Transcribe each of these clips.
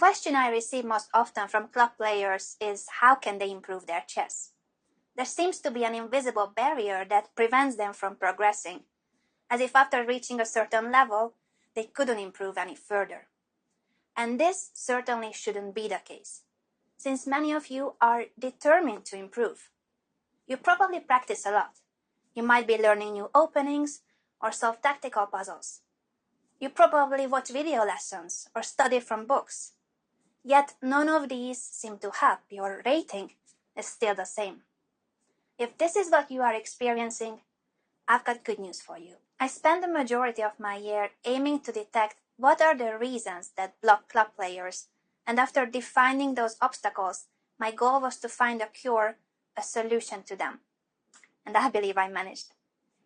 question I receive most often from club players is how can they improve their chess? There seems to be an invisible barrier that prevents them from progressing, as if after reaching a certain level, they couldn't improve any further. And this certainly shouldn't be the case, since many of you are determined to improve. You probably practice a lot. You might be learning new openings or solve tactical puzzles. You probably watch video lessons or study from books. Yet none of these seem to help. Your rating is still the same. If this is what you are experiencing, I've got good news for you. I spend the majority of my year aiming to detect what are the reasons that block club players, and after defining those obstacles, my goal was to find a cure, a solution to them. And I believe I managed.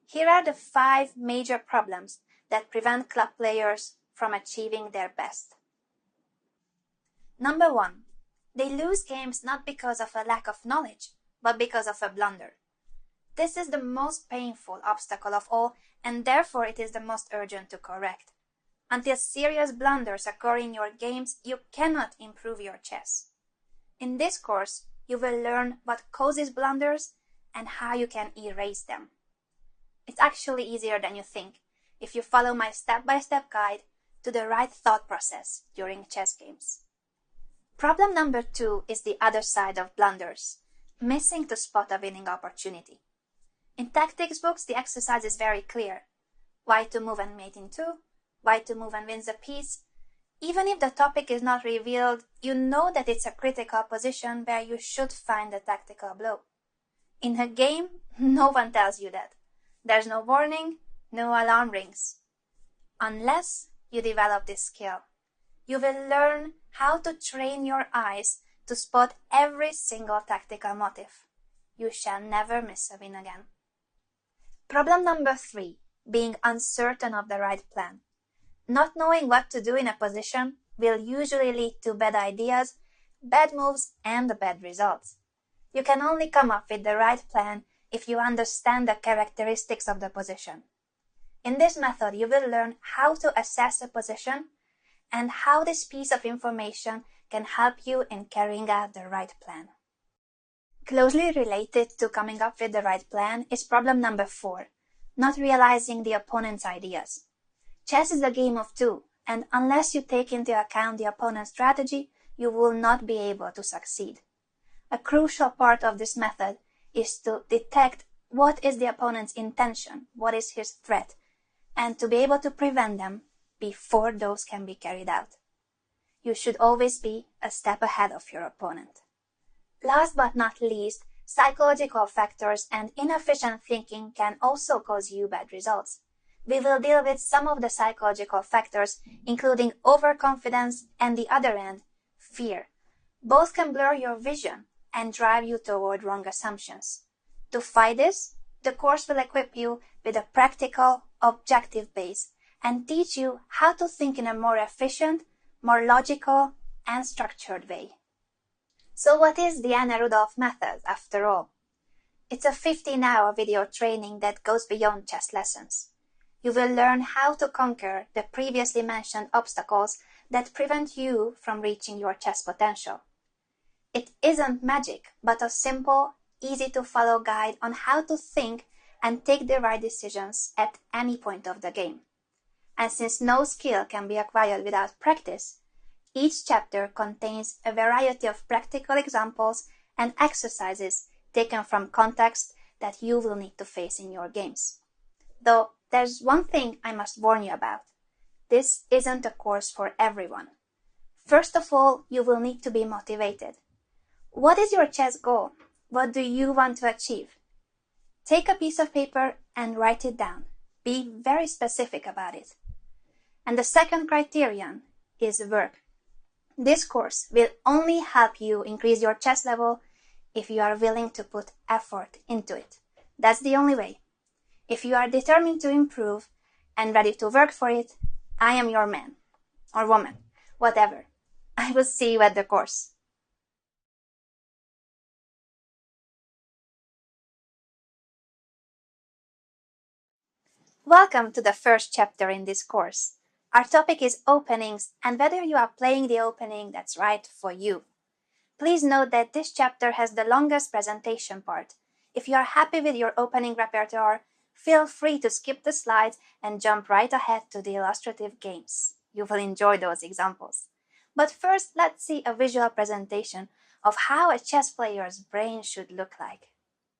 Here are the 5 major problems that prevent club players from achieving their best. Number 1. They lose games not because of a lack of knowledge, but because of a blunder. This is the most painful obstacle of all, and therefore it is the most urgent to correct. Until serious blunders occur in your games, you cannot improve your chess. In this course, you will learn what causes blunders and how you can erase them. It's actually easier than you think if you follow my step-by-step guide to the right thought process during chess games. Problem number 2 is the other side of blunders, missing to spot a winning opportunity. In tactics books, the exercise is very clear. Why to move and mate in 2, why to move and win the piece. Even if the topic is not revealed, you know that it's a critical position where you should find the tactical blow. In a game, no one tells you that. There's no warning, no alarm rings. Unless you develop this skill, you will learn how to train your eyes to spot every single tactical motive. You shall never miss a win again. Problem number 3, being uncertain of the right plan. Not knowing what to do in a position will usually lead to bad ideas, bad moves, and bad results. You can only come up with the right plan if you understand the characteristics of the position. In this method, you will learn how to assess a position and how this piece of information can help you in carrying out the right plan. Closely related to coming up with the right plan is problem number 4, not realizing the opponent's ideas. Chess is a game of 2, and unless you take into account the opponent's strategy, you will not be able to succeed. A crucial part of this method is to detect what is the opponent's intention, what is his threat, and to be able to prevent them before those can be carried out. You should always be a step ahead of your opponent. Last but not least, psychological factors and inefficient thinking can also cause you bad results. We will deal with some of the psychological factors, including overconfidence and the other end, fear. Both can blur your vision and drive you toward wrong assumptions. To fight this, the course will equip you with a practical, objective base and teach you how to think in a more efficient, more logical, and structured way. So what is the Rudolf method, after all? It's a 15-hour video training that goes beyond chess lessons. You will learn how to conquer the previously mentioned obstacles that prevent you from reaching your chess potential. It isn't magic, but a simple, easy-to-follow guide on how to think and take the right decisions at any point of the game. And since no skill can be acquired without practice, each chapter contains a variety of practical examples and exercises taken from context that you will need to face in your games. Though there's one thing I must warn you about. This isn't a course for everyone. First of all, you will need to be motivated. What is your chess goal? What do you want to achieve? Take a piece of paper and write it down. Be very specific about it. And the second criterion is work. This course will only help you increase your chess level if you are willing to put effort into it. That's the only way. If you are determined to improve and ready to work for it, I am your man or woman, whatever. I will see you at the course. Welcome to the first chapter in this course. Our topic is openings and whether you are playing the opening that's right for you. Please note that this chapter has the longest presentation part. If you are happy with your opening repertoire, feel free to skip the slides and jump right ahead to the illustrative games. You will enjoy those examples. But first, let's see a visual presentation of how a chess player's brain should look like.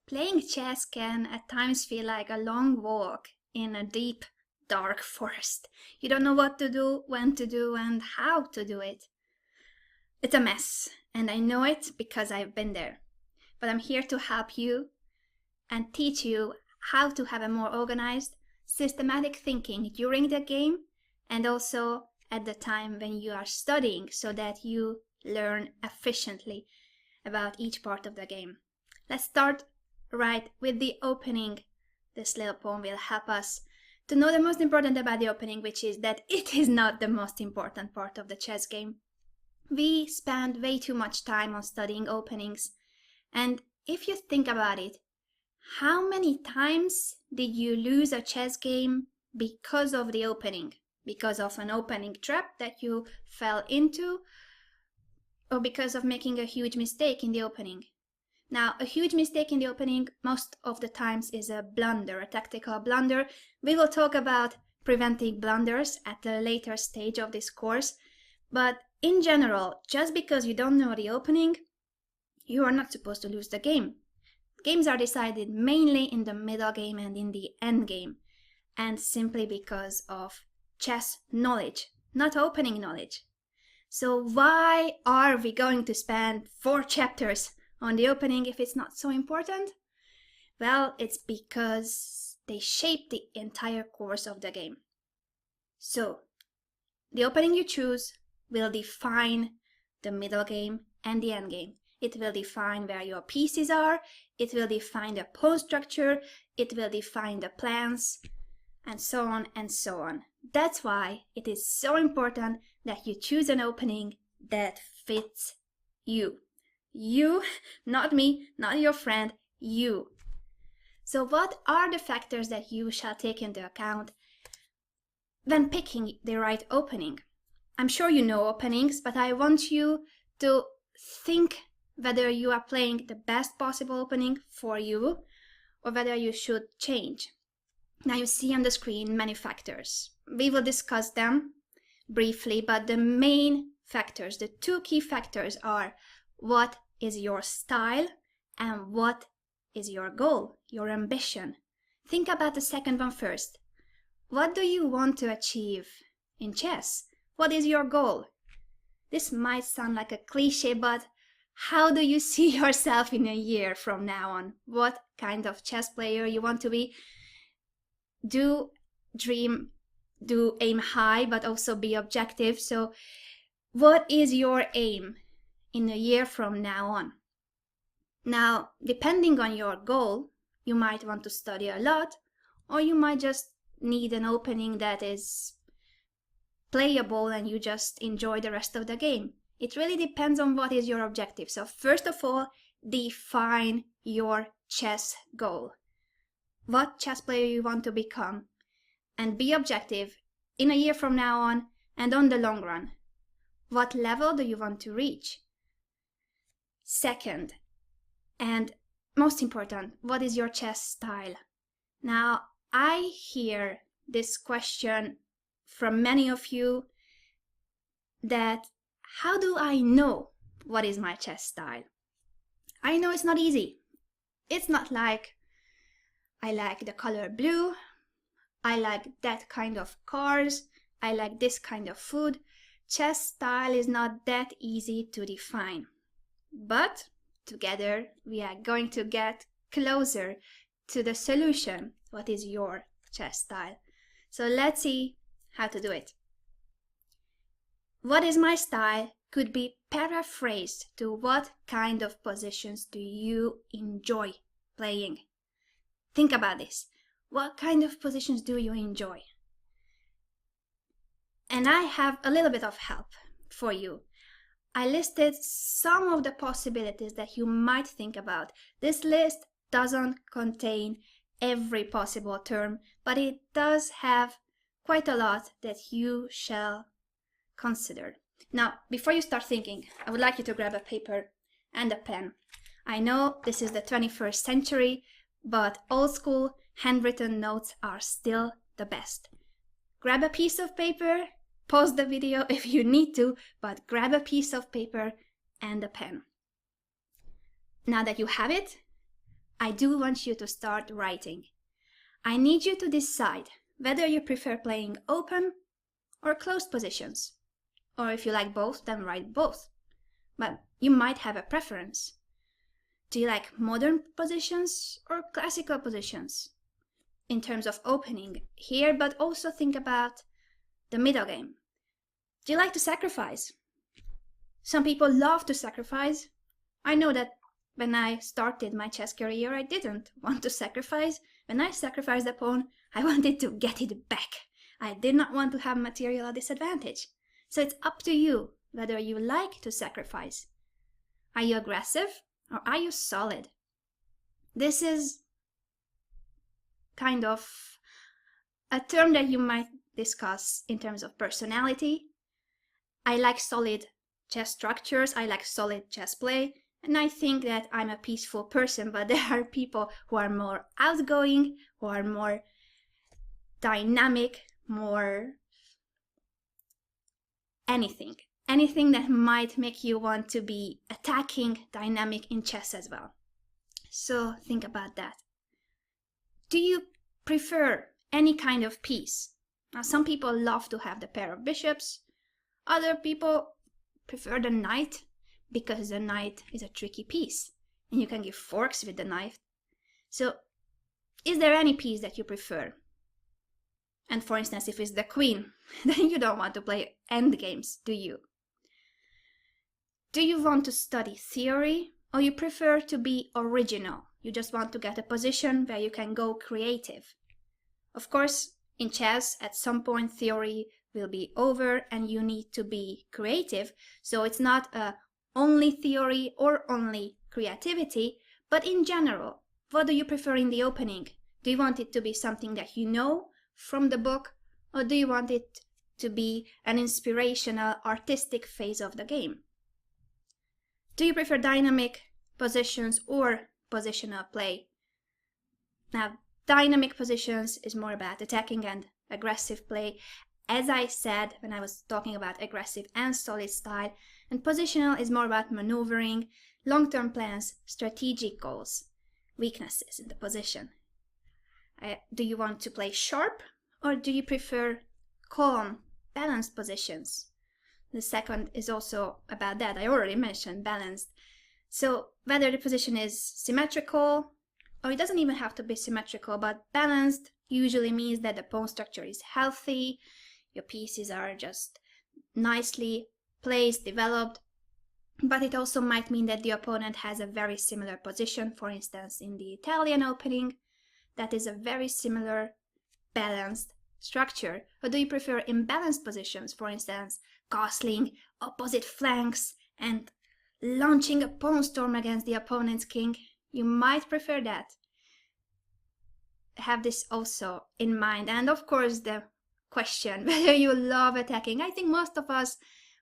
Playing chess can at times feel like a long walk in a deep, dark forest. You don't know what to do, when to do, and how to do it. It's a mess, and I know it because I've been there. But I'm here to help you and teach you how to have a more organized, systematic thinking during the game and also at the time when you are studying so that you learn efficiently about each part of the game. Let's start right with the opening. This little poem will help us to know the most important about the opening, which is that it is not the most important part of the chess game. We spend way too much time on studying openings, and if you think about it, how many times did you lose a chess game because of the opening? Because of an opening trap that you fell into, or because of making a huge mistake in the opening? Now, a huge mistake in the opening most of the times is a blunder, a tactical blunder. We will talk about preventing blunders at a later stage of this course, but in general, just because you don't know the opening, you are not supposed to lose the game. Games are decided mainly in the middle game and in the end game, and simply because of chess knowledge, not opening knowledge. So why are we going to spend 4 chapters on the opening if it's not so important? Well, it's because they shape the entire course of the game. So, the opening you choose will define the middle game and the end game. It will define where your pieces are, it will define the pawn structure, it will define the plans, and so on and so on. That's why it is so important that you choose an opening that fits you. You, not me, not your friend, you. So what are the factors that you shall take into account when picking the right opening? I'm sure you know openings, but I want you to think whether you are playing the best possible opening for you or whether you should change. Now you see on the screen many factors. We will discuss them briefly, but the main factors, the 2 key factors are what is your style and what is your goal, your ambition. Think about the second one first. What do you want to achieve in chess? What is your goal? This might sound like a cliche, but how do you see yourself in a year from now on? What kind of chess player you want to be? Do aim high, but also be objective. So what is your aim in a year from now on? Now, depending on your goal, you might want to study a lot, or you might just need an opening that is playable and you just enjoy the rest of the game. It really depends on what is your objective. So first of all, define your chess goal. What chess player you want to become, and be objective in a year from now on and on the long run. What level do you want to reach? Second, and most important, what is your chess style? Now, I hear this question from many of you that how do I know what is my chess style? I know it's not easy. It's not like I like the color blue, I like that kind of cars, I like this kind of food. Chess style is not that easy to define. But together we are going to get closer to the solution. What is your chess style? So let's see how to do it. What is my style could be paraphrased to what kind of positions do you enjoy playing? Think about this. What kind of positions do you enjoy? And I have a little bit of help for you. I listed some of the possibilities that you might think about. This list doesn't contain every possible term, but it does have quite a lot that you shall consider. Now, before you start thinking, I would like you to grab a paper and a pen. I know this is the 21st century, but old school handwritten notes are still the best. Grab a piece of paper, pause the video if you need to, but grab a piece of paper and a pen. Now that you have it, I do want you to start writing. I need you to decide whether you prefer playing open or closed positions. Or if you like both, then write both. But you might have a preference. Do you like modern positions or classical positions? In terms of opening here, but also think about the middle game. Do you like to sacrifice? Some people love to sacrifice. I know that when I started my chess career, I didn't want to sacrifice. When I sacrificed a pawn, I wanted to get it back. I did not want to have material disadvantage. So it's up to you whether you like to sacrifice. Are you aggressive or are you solid? This is kind of a term that you might discuss in terms of personality. I like solid chess structures, I like solid chess play, and I think that I'm a peaceful person, but there are people who are more outgoing, who are more dynamic, more anything that might make you want to be attacking, dynamic in chess as well. So think about that. Do you prefer any kind of piece? Now, some people love to have the pair of bishops. Other people prefer the knight because the knight is a tricky piece and you can give forks with the knife. So is there any piece that you prefer? And for instance, if it's the queen, then you don't want to play endgames, do you? Do you want to study theory or you prefer to be original? You just want to get a position where you can go creative. Of course, in chess, at some point theory will be over and you need to be creative. So it's not only theory or only creativity, but in general, what do you prefer in the opening? Do you want it to be something that you know from the book, or do you want it to be an inspirational, artistic phase of the game? Do you prefer dynamic positions or positional play? Now, dynamic positions is more about attacking and aggressive play, as I said when I was talking about aggressive and solid style, and positional is more about maneuvering, long-term plans, strategic goals, weaknesses in the position. Do you want to play sharp or do you prefer calm, balanced positions? The second is also about that. I already mentioned balanced. So whether the position is symmetrical, or it doesn't even have to be symmetrical, but balanced usually means that the pawn structure is healthy, your pieces are just nicely placed, developed, but it also might mean that the opponent has a very similar position. For instance, in the Italian opening, that is a very similar balanced structure. Or do you imbalanced imbalanced positions, for instance, castling opposite flanks and launching a pawn storm against the opponent's king? You might prefer that. Have this also in mind. And of course, the question whether you love attacking. I think most of us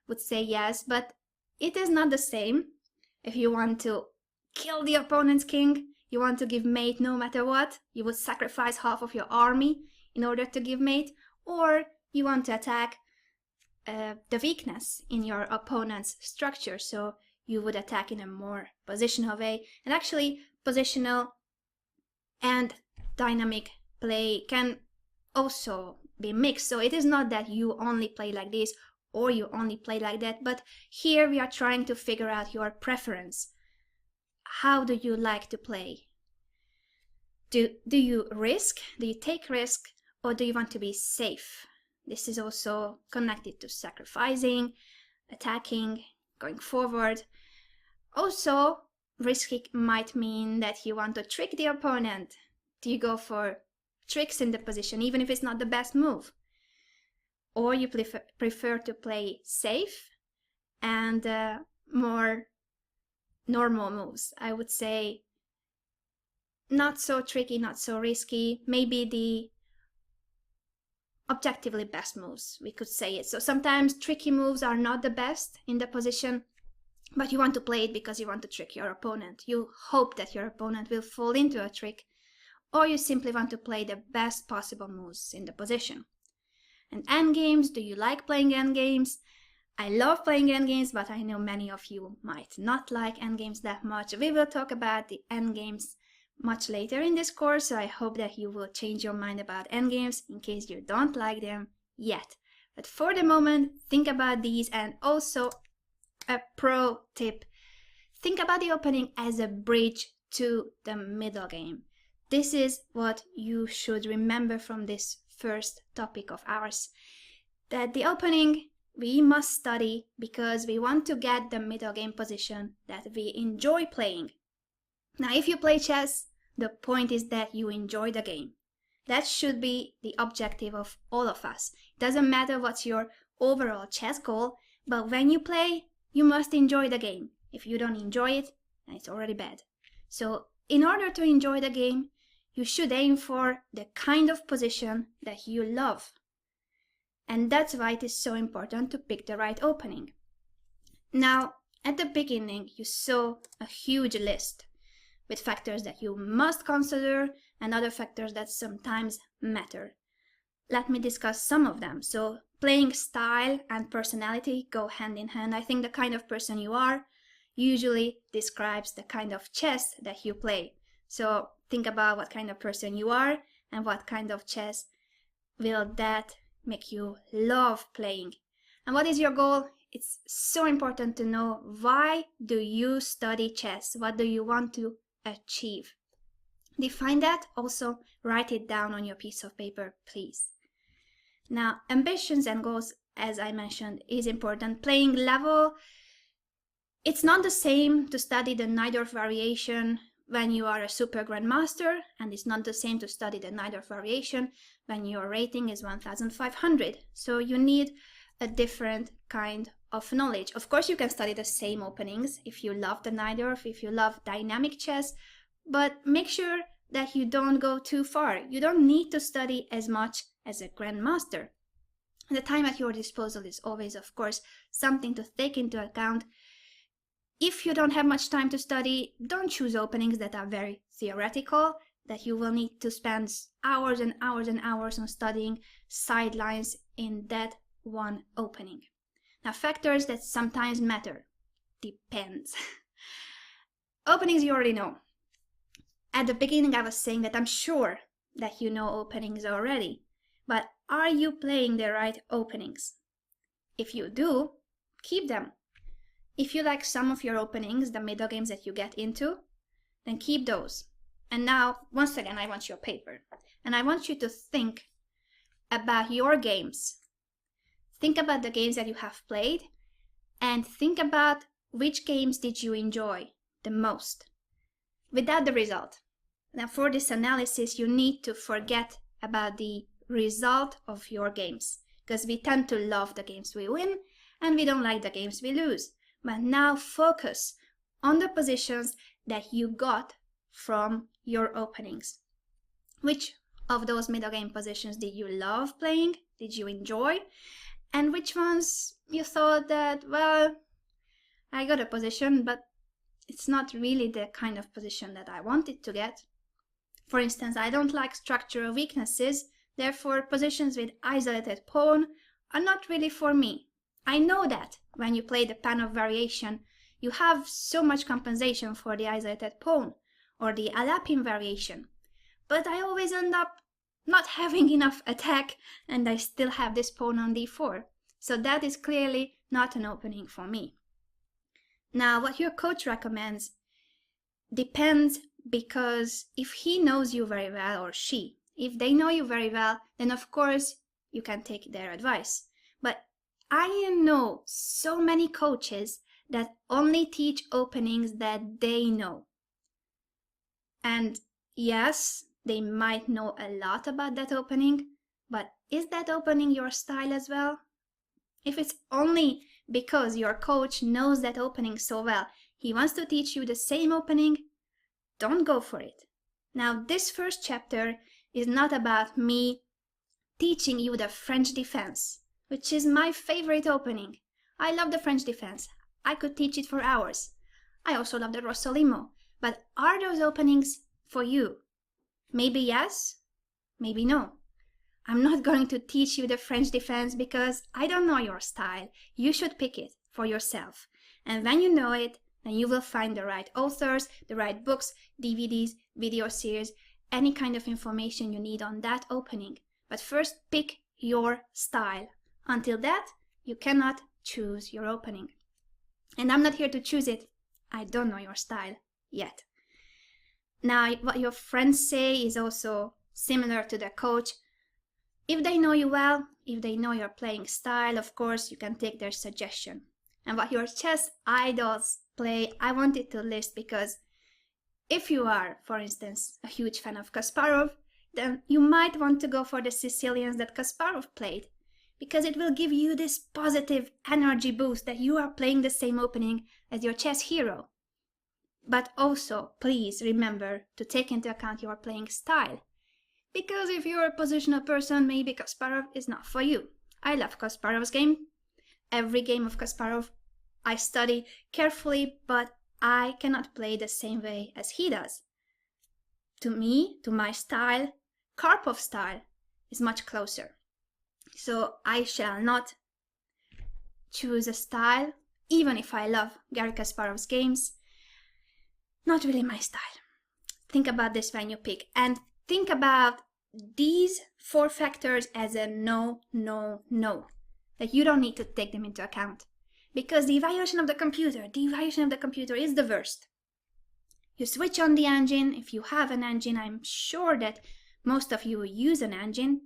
would say yes, but it is not the same. If you want to kill the opponent's king, you want to give mate no matter what, you would sacrifice half of your army in order to give mate, or you want to attack the weakness in your opponent's structure, so you would attack in a more positional way. And actually, positional and dynamic play can also be mixed, so it is not that you only play like this or you only play like that, but here we are trying to figure out your preference. How do you like to play? Do you risk? Do you take risk? Or do you want to be safe? This is also connected to sacrificing, attacking, going forward. Also, risky might mean that you want to trick the opponent. Do you go for tricks in the position, even if it's not the best move? Or you prefer to play safe and more normal moves. I would say not so tricky, not so risky. Maybe the objectively best moves, we could say it. So sometimes tricky moves are not the best in the position, but you want to play it because you want to trick your opponent. You hope that your opponent will fall into a trick, or you simply want to play the best possible moves in the position. And endgames, do you like playing endgames? I love playing endgames, but I know many of you might not like endgames that much. We will talk about the endgames much later in this course, so I hope that you will change your mind about endgames in case you don't like them yet. But for the moment, think about these, and also a pro tip. Think about the opening as a bridge to the middle game. This is what you should remember from this first topic of ours, that the opening we must study because we want to get the middle game position that we enjoy playing. Now, if you play chess, the point is that you enjoy the game. That should be the objective of all of us. It doesn't matter what's your overall chess goal, but when you play, you must enjoy the game. If you don't enjoy it, then it's already bad. So, in order to enjoy the game, you should aim for the kind of position that you love. And that's why it is so important to pick the right opening. Now, at the beginning, you saw a huge list with factors that you must consider and other factors that sometimes matter. Let me discuss some of them. So, playing style and personality go hand in hand. I think the kind of person you are usually describes the kind of chess that you play. So, think about what kind of person you are and what kind of chess will that make you love playing. And what is your goal? It's so important to know, why do you study chess? What do you want to achieve? Define that. Also, write it down on your piece of paper, please. Now, ambitions and goals, as I mentioned, is important. Playing level, it's not the same to study the Najdorf variation when you are a super grandmaster, and it's not the same to study the Najdorf variation when your rating is 1500. So you need a different kind of knowledge. Of course, you can study the same openings if you love the Najdorf, if you love dynamic chess, but make sure that you don't go too far. You don't need to study as much as a grandmaster. The time at your disposal is always, of course, something to take into account. If you don't have much time to study, don't choose openings that are very theoretical, that you will need to spend hours and hours and hours on studying sidelines in that one opening. Now, factors that sometimes matter. Depends. Openings you already know. At the beginning, I was saying that I'm sure that you know openings already, but are you playing the right openings? If you do, keep them. If you like some of your openings, the middle games that you get into, then keep those. And now, once again, I want your paper. And I want you to think about your games. Think about the games that you have played, and think about which games did you enjoy the most, without the result. Now, for this analysis, you need to forget about the result of your games, because we tend to love the games we win, and we don't like the games we lose. But now focus on the positions that you got from your openings. Which of those middle game positions did you love playing? Did you enjoy? And which ones you thought that, well, I got a position, but it's not really the kind of position that I wanted to get. For instance, I don't like structural weaknesses, therefore positions with isolated pawn are not really for me. I know that when you play the Panov variation, you have so much compensation for the isolated pawn, or the Alapin variation, but I always end up not having enough attack, and I still have this pawn on d4. So that is clearly not an opening for me. Now, what your coach recommends depends, because if he knows you very well, or she, if they know you very well, then of course you can take their advice. But I know so many coaches that only teach openings that they know. And yes, they might know a lot about that opening, but is that opening your style as well? If it's only because your coach knows that opening so well, he wants to teach you the same opening, don't go for it. Now, this first chapter is not about me teaching you the French defense, which is my favorite opening. I love the French defense. I could teach it for hours. I also love the Rossolimo. But are those openings for you? Maybe yes, maybe no. I'm not going to teach you the French defense because I don't know your style. You should pick it for yourself. And when you know it, then you will find the right authors, the right books, DVDs, video series, any kind of information you need on that opening. But first, pick your style. Until that, you cannot choose your opening. And I'm not here to choose it. I don't know your style yet. Now, what your friends say is also similar to the coach. If they know you well, if they know your playing style, of course, you can take their suggestion. And what your chess idols play, I wanted to list because if you are, for instance, a huge fan of Kasparov, then you might want to go for the Sicilians that Kasparov played, because it will give you this positive energy boost that you are playing the same opening as your chess hero. But also, please remember to take into account your playing style, because if you're a positional person, maybe Kasparov is not for you. I love Kasparov's game. Every game of Kasparov I study carefully, but I cannot play the same way as he does. To me, to my style, Karpov's style is much closer. So I shall not choose a style, even if I love Garry Kasparov's games. Not really my style. Think about this when you pick, and think about these 4 factors as a no, no, no. That you don't need to take them into account. Because the evaluation of the computer is the worst. You switch on the engine, if you have an engine, I'm sure that most of you use an engine.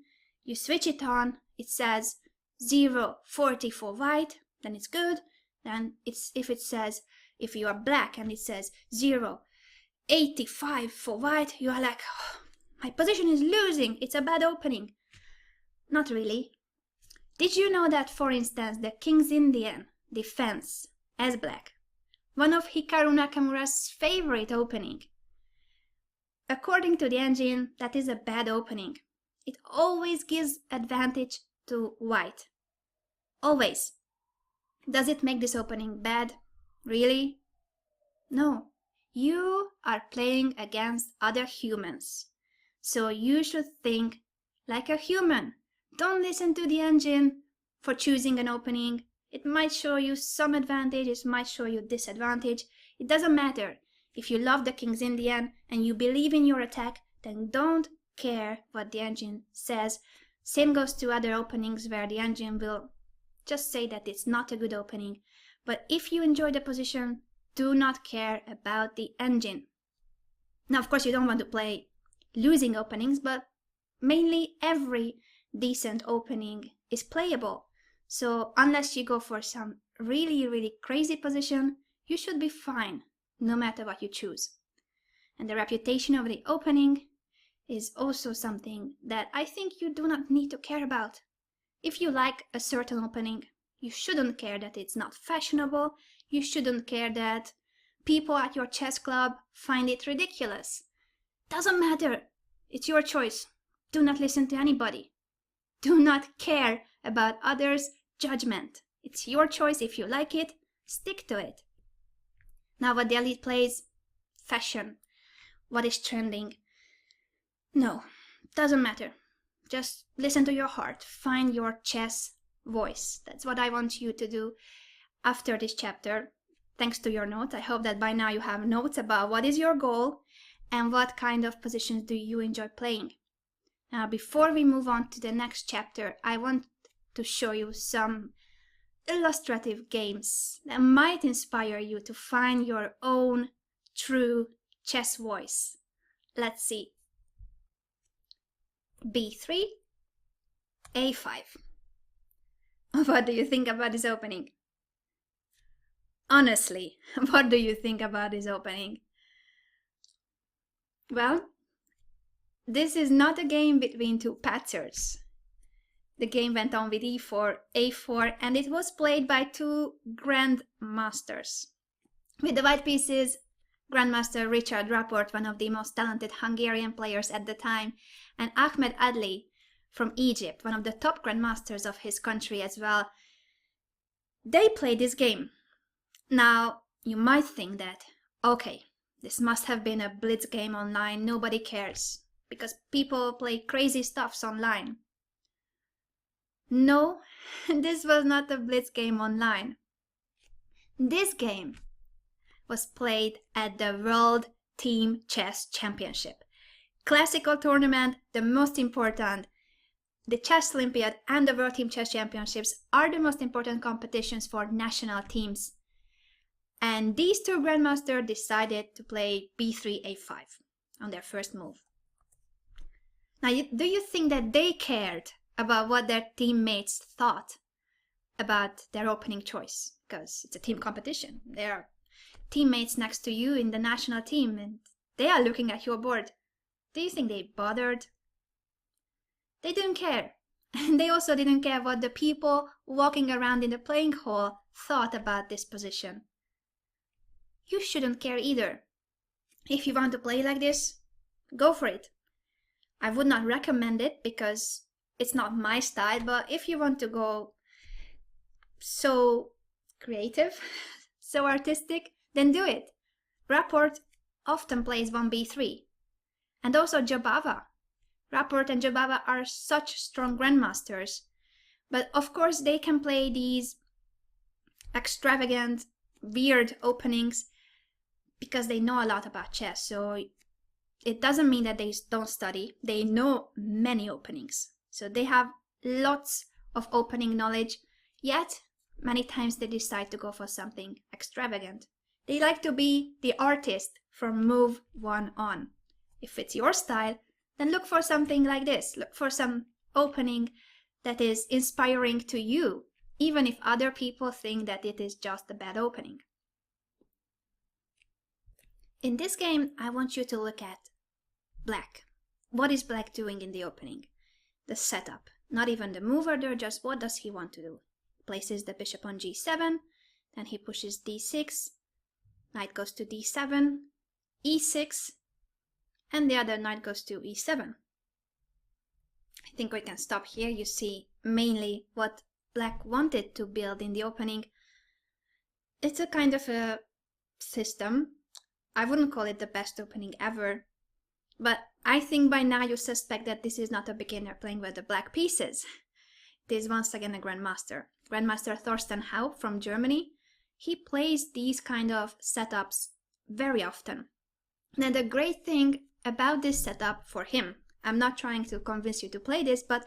You switch it on, it says 0:40 for white, then it's good. Then if you are black and it says 0:85 for white, you are like, oh, my position is losing, it's a bad opening. Not really. Did you know that, for instance, the King's Indian defense as black, one of Hikaru Nakamura's favorite opening, according to the engine, that is a bad opening. It always gives advantage to white. Always. Does it make this opening bad? Really? No. You are playing against other humans. So you should think like a human. Don't listen to the engine for choosing an opening. It might show you some advantage, it might show you disadvantage. It doesn't matter. If you love the King's Indian and you believe in your attack, then don't care what the engine says. Same goes to other openings where the engine will just say that it's not a good opening. But if you enjoy the position, do not care about the engine. Now, of course, you don't want to play losing openings, but mainly every decent opening is playable. So unless you go for some really, really crazy position, you should be fine, no matter what you choose. And the reputation of the opening is also something that I think you do not need to care about. If you like a certain opening, you shouldn't care that it's not fashionable. You shouldn't care that people at your chess club find it ridiculous. Doesn't matter. It's your choice. Do not listen to anybody. Do not care about others' judgment. It's your choice. If you like it, stick to it. Now, what the elite plays, fashion, what is trending. No, doesn't matter. Just listen to your heart. Find your chess voice. That's what I want you to do after this chapter. Thanks to your notes. I hope that by now you have notes about what is your goal and what kind of positions do you enjoy playing. Now, before we move on to the next chapter, I want to show you some illustrative games that might inspire you to find your own true chess voice. Let's see. B3, A5. What do you think about this opening? Honestly, what do you think about this opening? Well, this is not a game between two patzers. The game went on with E4, A4, and it was played by two grandmasters. With the white pieces, Grandmaster Richard Rapport, one of the most talented Hungarian players at the time, and Ahmed Adli, from Egypt, one of the top grandmasters of his country as well. They played this game. Now, you might think that, okay, this must have been a blitz game online, nobody cares, because people play crazy stuffs online. No, this was not a blitz game online. This game was played at the World Team Chess Championship. Classical tournament, the most important. The Chess Olympiad and the World Team Chess Championships are the most important competitions for national teams. And these two grandmasters decided to play b3, a5 on their first move. Now, do you think that they cared about what their teammates thought about their opening choice? Because it's a team competition. There are teammates next to you in the national team and they are looking at your board. Do you think they bothered? They didn't care. And they also didn't care what the people walking around in the playing hall thought about this position. You shouldn't care either. If you want to play like this, go for it. I would not recommend it because it's not my style, but if you want to go so creative, so artistic, then do it. Rapport often plays 1b3. And also Jobava. Rapport and Jobava are such strong grandmasters. But of course they can play these extravagant, weird openings because they know a lot about chess. So it doesn't mean that they don't study. They know many openings. So they have lots of opening knowledge, yet many times they decide to go for something extravagant. They like to be the artist from move 1 on. If it's your style, then look for something like this. Look for some opening that is inspiring to you, even if other people think that it is just a bad opening. In this game, I want you to look at black. What is black doing in the opening? The setup. Not even the move order, just what does he want to do? Places the bishop on g7, then he pushes d6, knight goes to d7, e6, and the other knight goes to e7. I think we can stop here. You see mainly what black wanted to build in the opening. It's a kind of a system. I wouldn't call it the best opening ever, but I think by now you suspect that this is not a beginner playing with the black pieces. It is once again a grandmaster. Grandmaster Thorsten Haupt from Germany. He plays these kind of setups very often. Now the great thing about this setup for him, I'm not trying to convince you to play this, but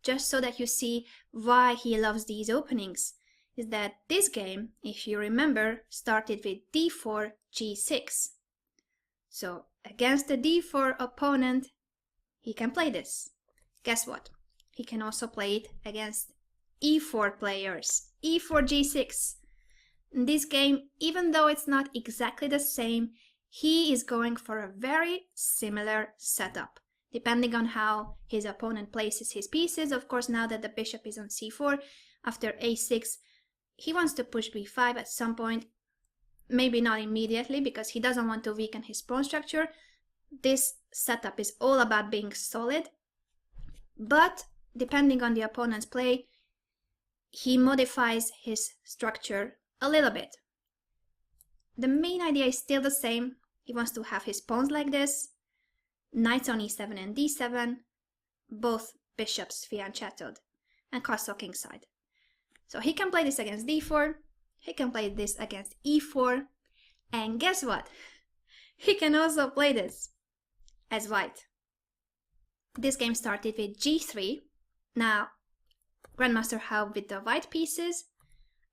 just so that you see why he loves these openings, is that this game, if you remember, started with d4, g6. So against the d4 opponent, he can play this. Guess what? He can also play it against e4 players, e4, g6. In this game, even though it's not exactly the same, he is going for a very similar setup, depending on how his opponent places his pieces. Of course, now that the bishop is on c4, after a6, he wants to push b5 at some point. Maybe not immediately, because he doesn't want to weaken his pawn structure. This setup is all about being solid, but depending on the opponent's play, he modifies his structure a little bit. The main idea is still the same. He wants to have his pawns like this, knights on e7 and d7, both bishops fianchettoed, and castle kingside. So he can play this against d4, he can play this against e4, and guess what? He can also play this as white. This game started with g3. Now, Grandmaster Haupt with the white pieces,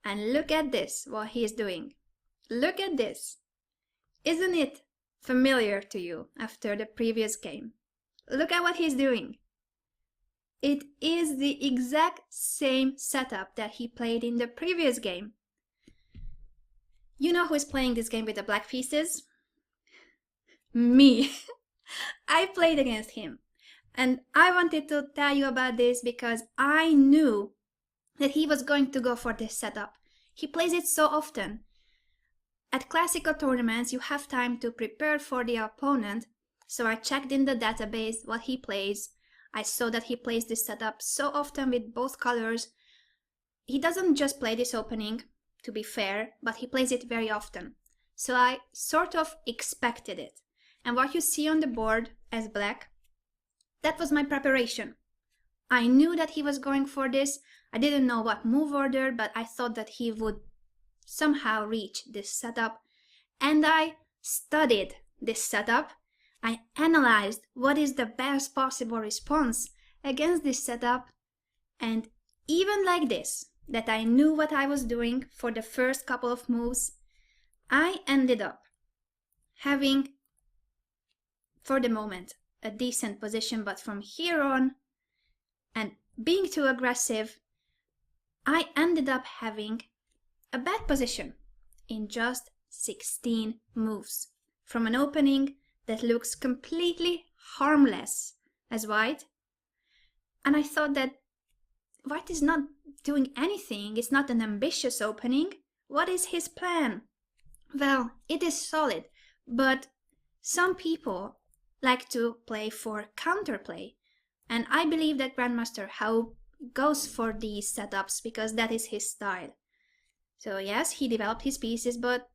and look at this, what he is doing. Look at this. Isn't it familiar to you after the previous game? Look at what he's doing. It is the exact same setup that he played in the previous game. You know who is playing this game with the black pieces? Me. I played against him. And I wanted to tell you about this because I knew that he was going to go for this setup. He plays it so often. At classical tournaments, you have time to prepare for the opponent, so I checked in the database what he plays. I saw that he plays this setup so often with both colors. He doesn't just play this opening, to be fair, but he plays it very often. So I sort of expected it. And what you see on the board as black, that was my preparation. I knew that he was going for this. I didn't know what move order, but I thought that he would somehow reach this setup. And I studied this setup. I analyzed what is the best possible response against this setup. And even like this, that I knew what I was doing for the first couple of moves, I ended up having, for the moment, a decent position, but from here on, and being too aggressive, I ended up having a bad position in just 16 moves from an opening that looks completely harmless as white. And I thought that white is not doing anything. It's not an ambitious opening. What is his plan? Well, it is solid, but some people like to play for counterplay. And I believe that Grandmaster Hao goes for these setups because that is his style. So yes, he developed his pieces, but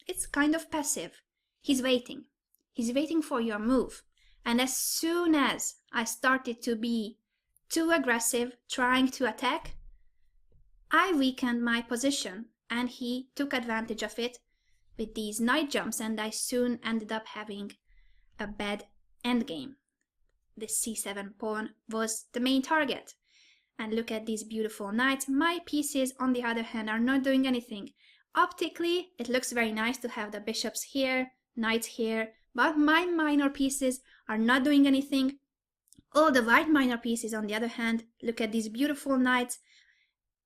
it's kind of passive. He's waiting. He's waiting for your move. And as soon as I started to be too aggressive, trying to attack, I weakened my position, and he took advantage of it with these knight jumps, and I soon ended up having a bad endgame. The c7 pawn was the main target. And look at these beautiful knights. My pieces, on the other hand, are not doing anything. Optically, it looks very nice to have the bishops here, knights here, but my minor pieces are not doing anything. All the white minor pieces, on the other hand, look at these beautiful knights.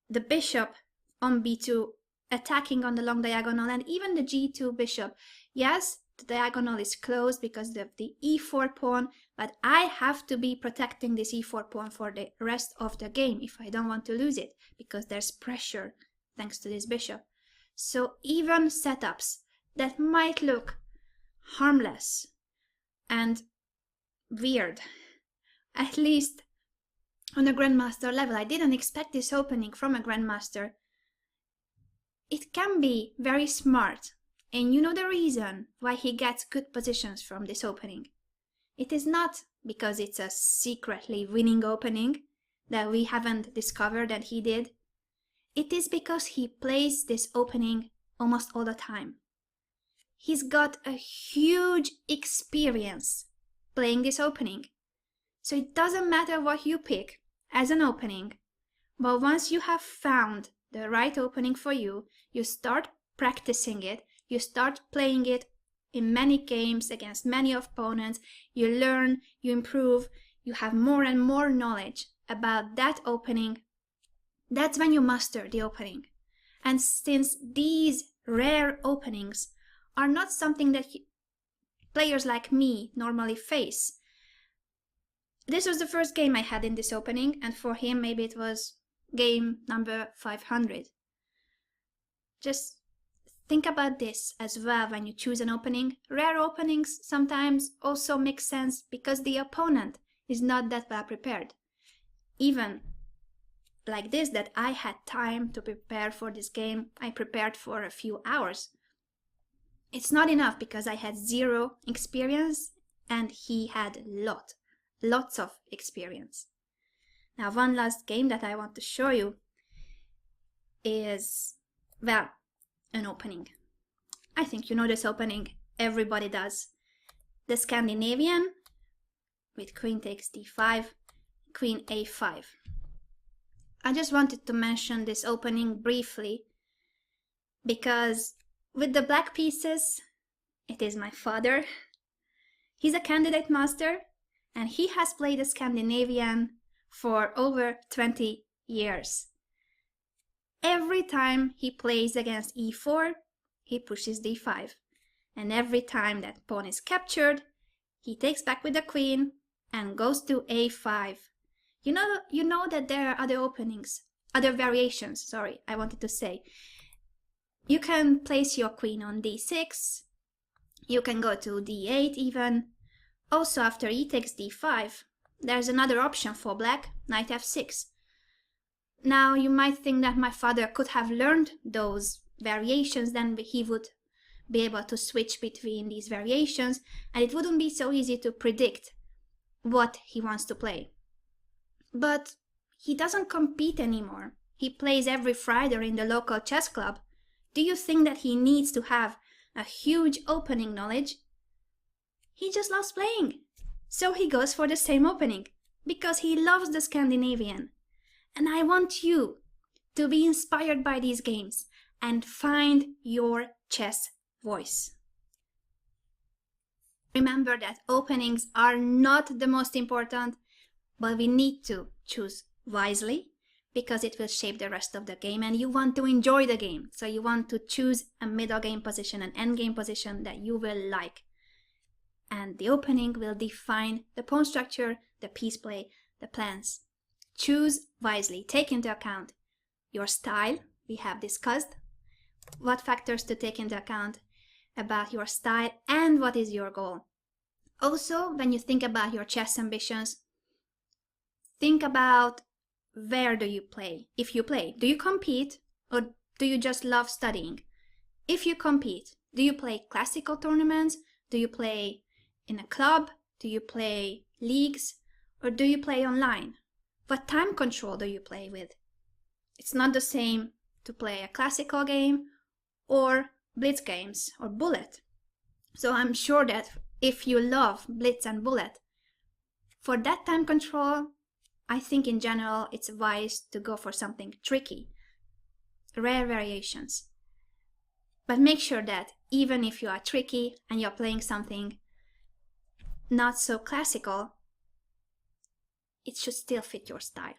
The bishop on b2 attacking on the long diagonal, and even the g2 bishop. Yes, the diagonal is closed because of the e4 pawn, but I have to be protecting this e4 pawn for the rest of the game if I don't want to lose it, because there's pressure thanks to this bishop. So even setups that might look harmless and weird, at least on a grandmaster level, I didn't expect this opening from a grandmaster. It can be very smart, and you know the reason why he gets good positions from this opening. It is not because it's a secretly winning opening that we haven't discovered that he did. It is because he plays this opening almost all the time. He's got a huge experience playing this opening. So it doesn't matter what you pick as an opening, but once you have found the right opening for you, you start practicing it, you start playing it in many games against many opponents, you learn, you improve, you have more and more knowledge about that opening. That's when you master the opening. And since these rare openings are not something that players like me normally face, this was the first game I had in this opening, and for him maybe it was game number 500. Just think about this as well when you choose an opening. Rare openings sometimes also make sense because the opponent is not that well prepared. Even like this, that I had time to prepare for this game, I prepared for a few hours. It's not enough because I had zero experience and he had lots of experience. Now, one last game that I want to show you is, well, an opening. I think you know this opening, everybody does. The Scandinavian with queen takes d5, queen a5. I just wanted to mention this opening briefly because with the black pieces, it is my father. He's a candidate master and he has played the Scandinavian for over 20 years. Every time he plays against e4, he pushes d5. And every time that pawn is captured, he takes back with the queen and goes to a5. You know that there are other variations, I wanted to say. You can place your queen on d6, you can go to d8 even. Also after e takes d5, there's another option for black, knight f6. Now you might think that my father could have learned those variations, then he would be able to switch between these variations, and it wouldn't be so easy to predict what he wants to play. But he doesn't compete anymore. He plays every Friday in the local chess club. Do you think that he needs to have a huge opening knowledge? He just loves playing. So he goes for the same opening, because he loves the Scandinavian. And I want you to be inspired by these games and find your chess voice. Remember that openings are not the most important, but we need to choose wisely because it will shape the rest of the game, and you want to enjoy the game. So you want to choose a middle game position, an end game position that you will like. And the opening will define the pawn structure, the piece play, the plans. Choose wisely. Take into account your style. We have discussed what factors to take into account about your style and what is your goal. Also, when you think about your chess ambitions, think about where do you play? If you play, do you compete or do you just love studying? If you compete, do you play classical tournaments? Do you play in a club? Do you play leagues? Or do you play online? What time control do you play with? It's not the same to play a classical game or blitz games or bullet. So I'm sure that if you love blitz and bullet, for that time control, I think in general it's wise to go for something tricky, rare variations. But make sure that even if you are tricky and you're playing something not so classical, it should still fit your style.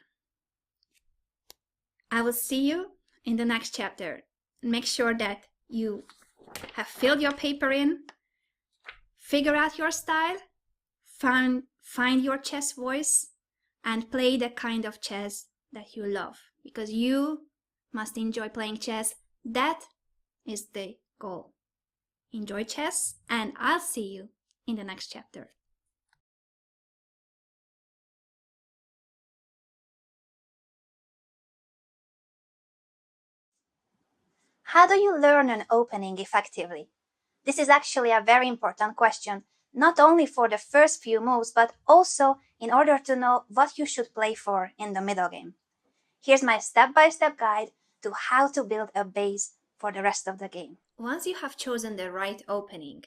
I will see you in the next chapter. Make sure that you have filled your paper in, figure out your style, find your chess voice, and play the kind of chess that you love. Because you must enjoy playing chess. That is the goal. Enjoy chess, and I'll see you in the next chapter. How do you learn an opening effectively? This is actually a very important question, not only for the first few moves, but also in order to know what you should play for in the middle game. Here's my step-by-step guide to how to build a base for the rest of the game. Once you have chosen the right opening,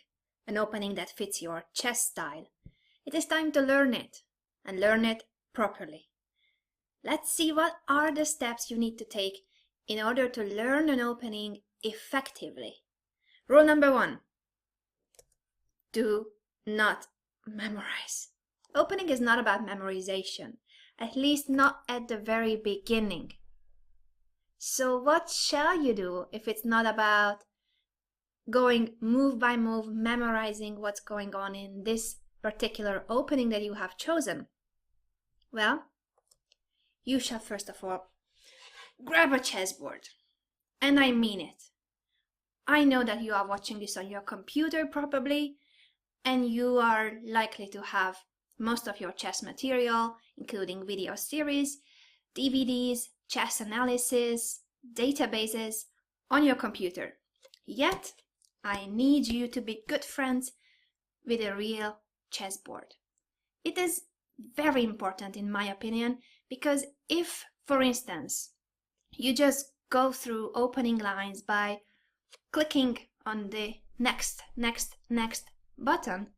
an opening that fits your chess style, it is time to learn it, and learn it properly. Let's see what are the steps you need to take in order to learn an opening effectively. Rule number 1. Do not memorize. Opening is not about memorization, at least not at the very beginning. So what shall you do if it's not about going move by move, memorizing what's going on in this particular opening that you have chosen? Well, you shall first of all grab a chessboard. And I mean it. I know that you are watching this on your computer probably, and you are likely to have most of your chess material, including video series, DVDs, chess analysis, databases, on your computer. Yet, I need you to be good friends with a real chessboard. It is very important in my opinion, because if, for instance, you just go through opening lines by clicking on the next button,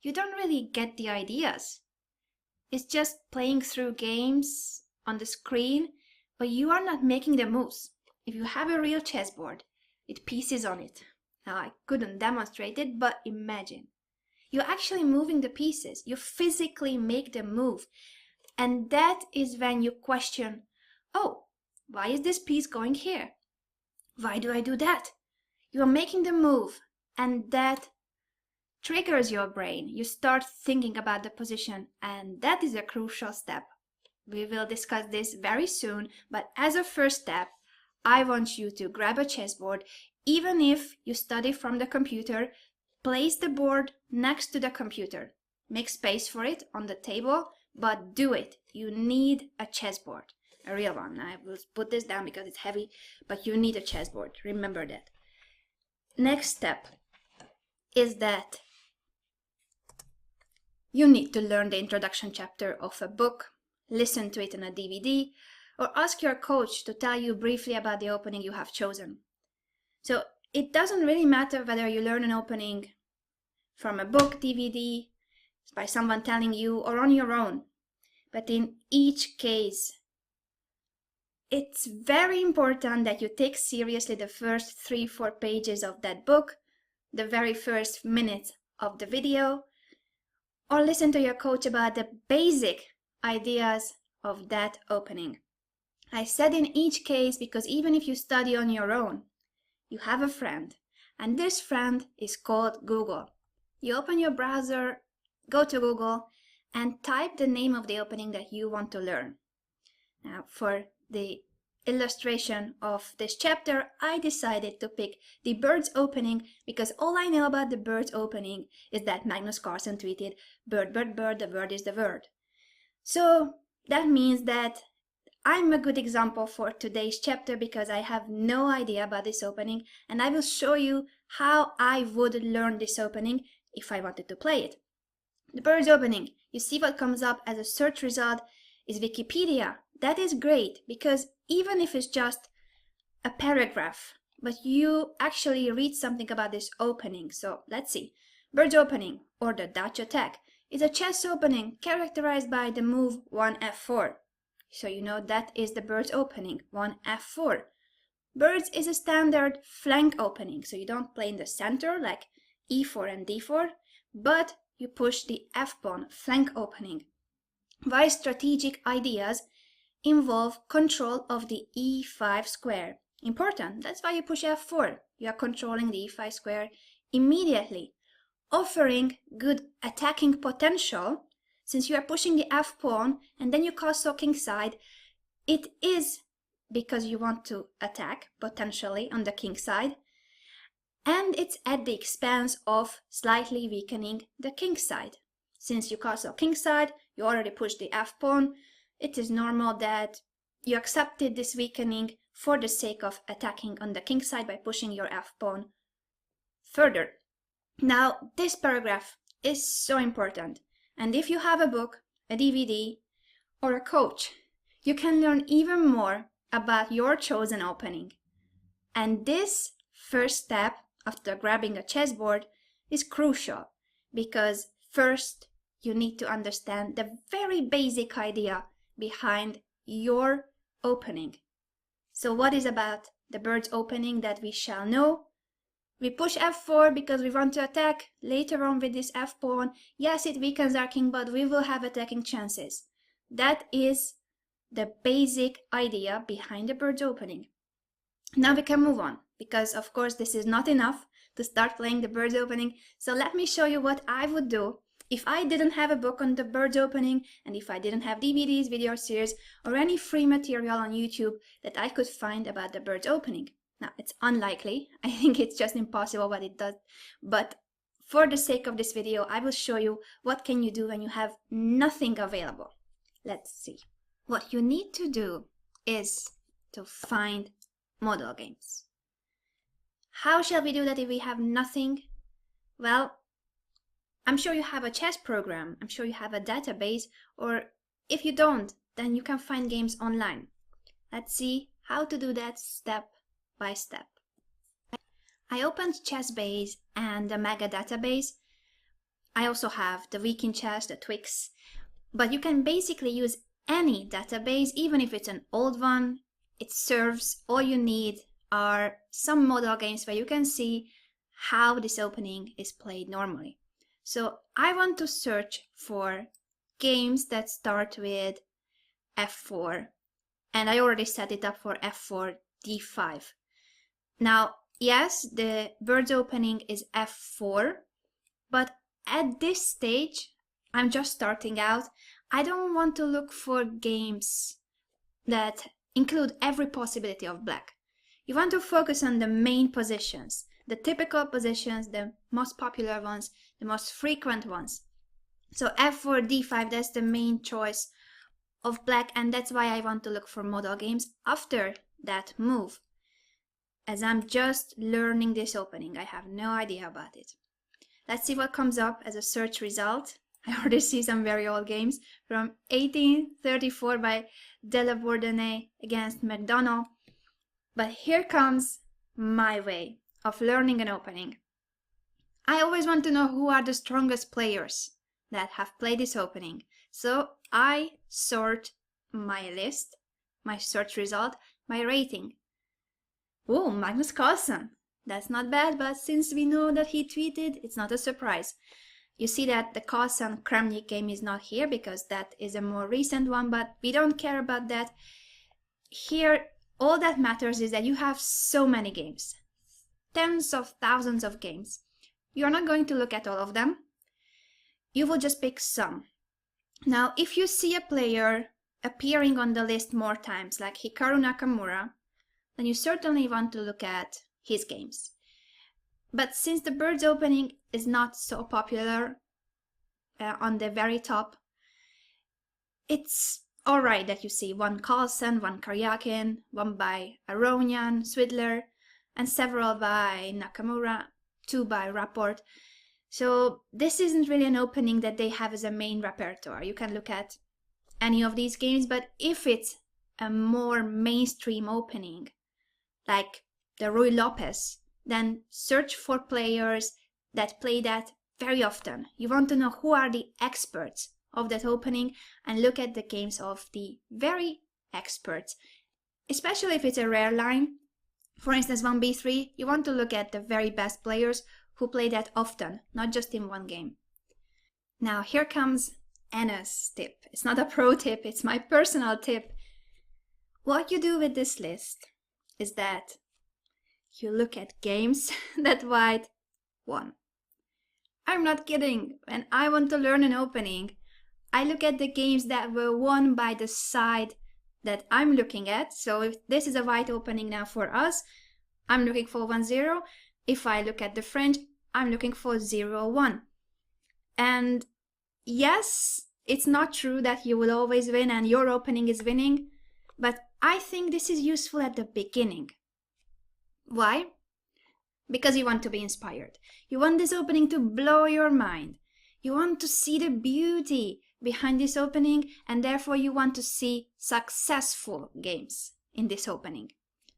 you don't really get the ideas. It's just playing through games on the screen, but you are not making the moves. If you have a real chessboard with pieces on it, now I couldn't demonstrate it, but imagine. You're actually moving the pieces. You physically make the move. And that is when you question, oh, why is this piece going here? Why do I do that? You are making the move, and that triggers your brain. You start thinking about the position, and that is a crucial step. We will discuss this very soon, but as a first step, I want you to grab a chessboard. Even if you study from the computer, place the board next to the computer. Make space for it on the table, but do it. You need a chessboard, a real one. I will put this down because it's heavy, but you need a chessboard. Remember that. Next step is that you need to learn the introduction chapter of a book, listen to it on a DVD, or ask your coach to tell you briefly about the opening you have chosen. So it doesn't really matter whether you learn an opening from a book, DVD, by someone telling you, or on your own. But in each case, it's very important that you take seriously the first 3-4 pages of that book, the very first minute of the video, or listen to your coach about the basic ideas of that opening. I said in each case because even if you study on your own, you have a friend, and this friend is called Google. You open your browser, go to Google, and type the name of the opening that you want to learn. Now, for the illustration of this chapter, I decided to pick the Bird's opening because all I know about the Bird's opening is that Magnus Carlsen tweeted, "Bird, bird, bird, the word is the word." So that means that I'm a good example for today's chapter because I have no idea about this opening, and I will show you how I would learn this opening if I wanted to play it. The Bird's opening, you see what comes up as a search result is Wikipedia. That is great because even if it's just a paragraph, but you actually read something about this opening. So let's see. Bird's opening, or the Dutch attack, is a chess opening characterized by the move 1f4. So you know that is the Bird's opening, 1f4. Bird's is a standard flank opening, so you don't play in the center like e4 and d4, but you push the f-pawn flank opening. Why strategic ideas involve control of the e5 square. Important, that's why you push f4. You are controlling the e5 square immediately, offering good attacking potential. Since you are pushing the f-pawn and then you castle kingside, it is because you want to attack potentially on the king side, and it's at the expense of slightly weakening the king side. Since you castle kingside, you already pushed the f-pawn, it is normal that you accepted this weakening for the sake of attacking on the king side by pushing your f-pawn further. Now, this paragraph is so important, and if you have a book, a DVD, or a coach, you can learn even more about your chosen opening. And this first step after grabbing a chessboard is crucial because first you need to understand the very basic idea behind your opening. So what is about the Bird's opening that we shall know? We push f4 because we want to attack later on with this f-pawn. Yes, it weakens our king, but we will have attacking chances. That is the basic idea behind the Bird's opening. Now we can move on, because of course this is not enough to start playing the Bird's opening. So let me show you what I would do if I didn't have a book on the Bird's opening, and if I didn't have DVDs, video series, or any free material on YouTube that I could find about the Bird's opening. Now, it's unlikely. I think it's just impossible what it does. But for the sake of this video, I will show you what can you do when you have nothing available. Let's see. What you need to do is to find model games. How shall we do that if we have nothing? Well, I'm sure you have a chess program. I'm sure you have a database. Or if you don't, then you can find games online. Let's see how to do that step by step. I opened ChessBase and the Mega database. I also have the Week in Chess, the Twix, but you can basically use any database, even if it's an old one. It serves. All you need are some model games where you can see how this opening is played normally. So I want to search for games that start with f4, and I already set it up for f4, d5. Now, yes, the Bird's opening is f4, but at this stage, I'm just starting out. I don't want to look for games that include every possibility of black. You want to focus on the main positions, the typical positions, the most popular ones, the most frequent ones. So f4, d5, that's the main choice of black, and that's why I want to look for model games after that move. As I'm just learning this opening, I have no idea about it. Let's see what comes up as a search result. I already see some very old games from 1834 by de la Bourdonnais against MacDonald. But here comes my way of learning an opening. I always want to know who are the strongest players that have played this opening. So I sort my list, my search result, my rating. Oh, Magnus Carlsen. That's not bad, but since we know that he tweeted, it's not a surprise. You see that the Carlsen-Kramnik game is not here because that is a more recent one, but we don't care about that. Here, all that matters is that you have so many games. Tens of thousands of games. You're not going to look at all of them. You will just pick some. Now, if you see a player appearing on the list more times, like Hikaru Nakamura, then you certainly want to look at his games. But since the Birds opening is not so popular on the very top, it's alright that you see one Carlsen, one Karyakin, one by Aronian, Swidler, and several by Nakamura, 2 by Rapport. So this isn't really an opening that they have as a main repertoire. You can look at any of these games, but if it's a more mainstream opening, like the Ruy Lopez, then search for players that play that very often. You want to know who are the experts of that opening and look at the games of the very experts, especially if it's a rare line. For instance, 1b3, you want to look at the very best players who play that often, not just in one game. Now here comes Anna's tip. It's not a pro tip, it's my personal tip. What you do with this list is that you look at games that White won. I'm not kidding. When I want to learn an opening, I look at the games that were won by the side that I'm looking at. So if this is a White opening now for us, I'm looking for 1-0. If I look at the French, I'm looking for 0-1. And yes, it's not true that you will always win and your opening is winning, but I think this is useful at the beginning. Why? Because you want to be inspired. You want this opening to blow your mind. You want to see the beauty behind this opening, and therefore you want to see successful games in this opening.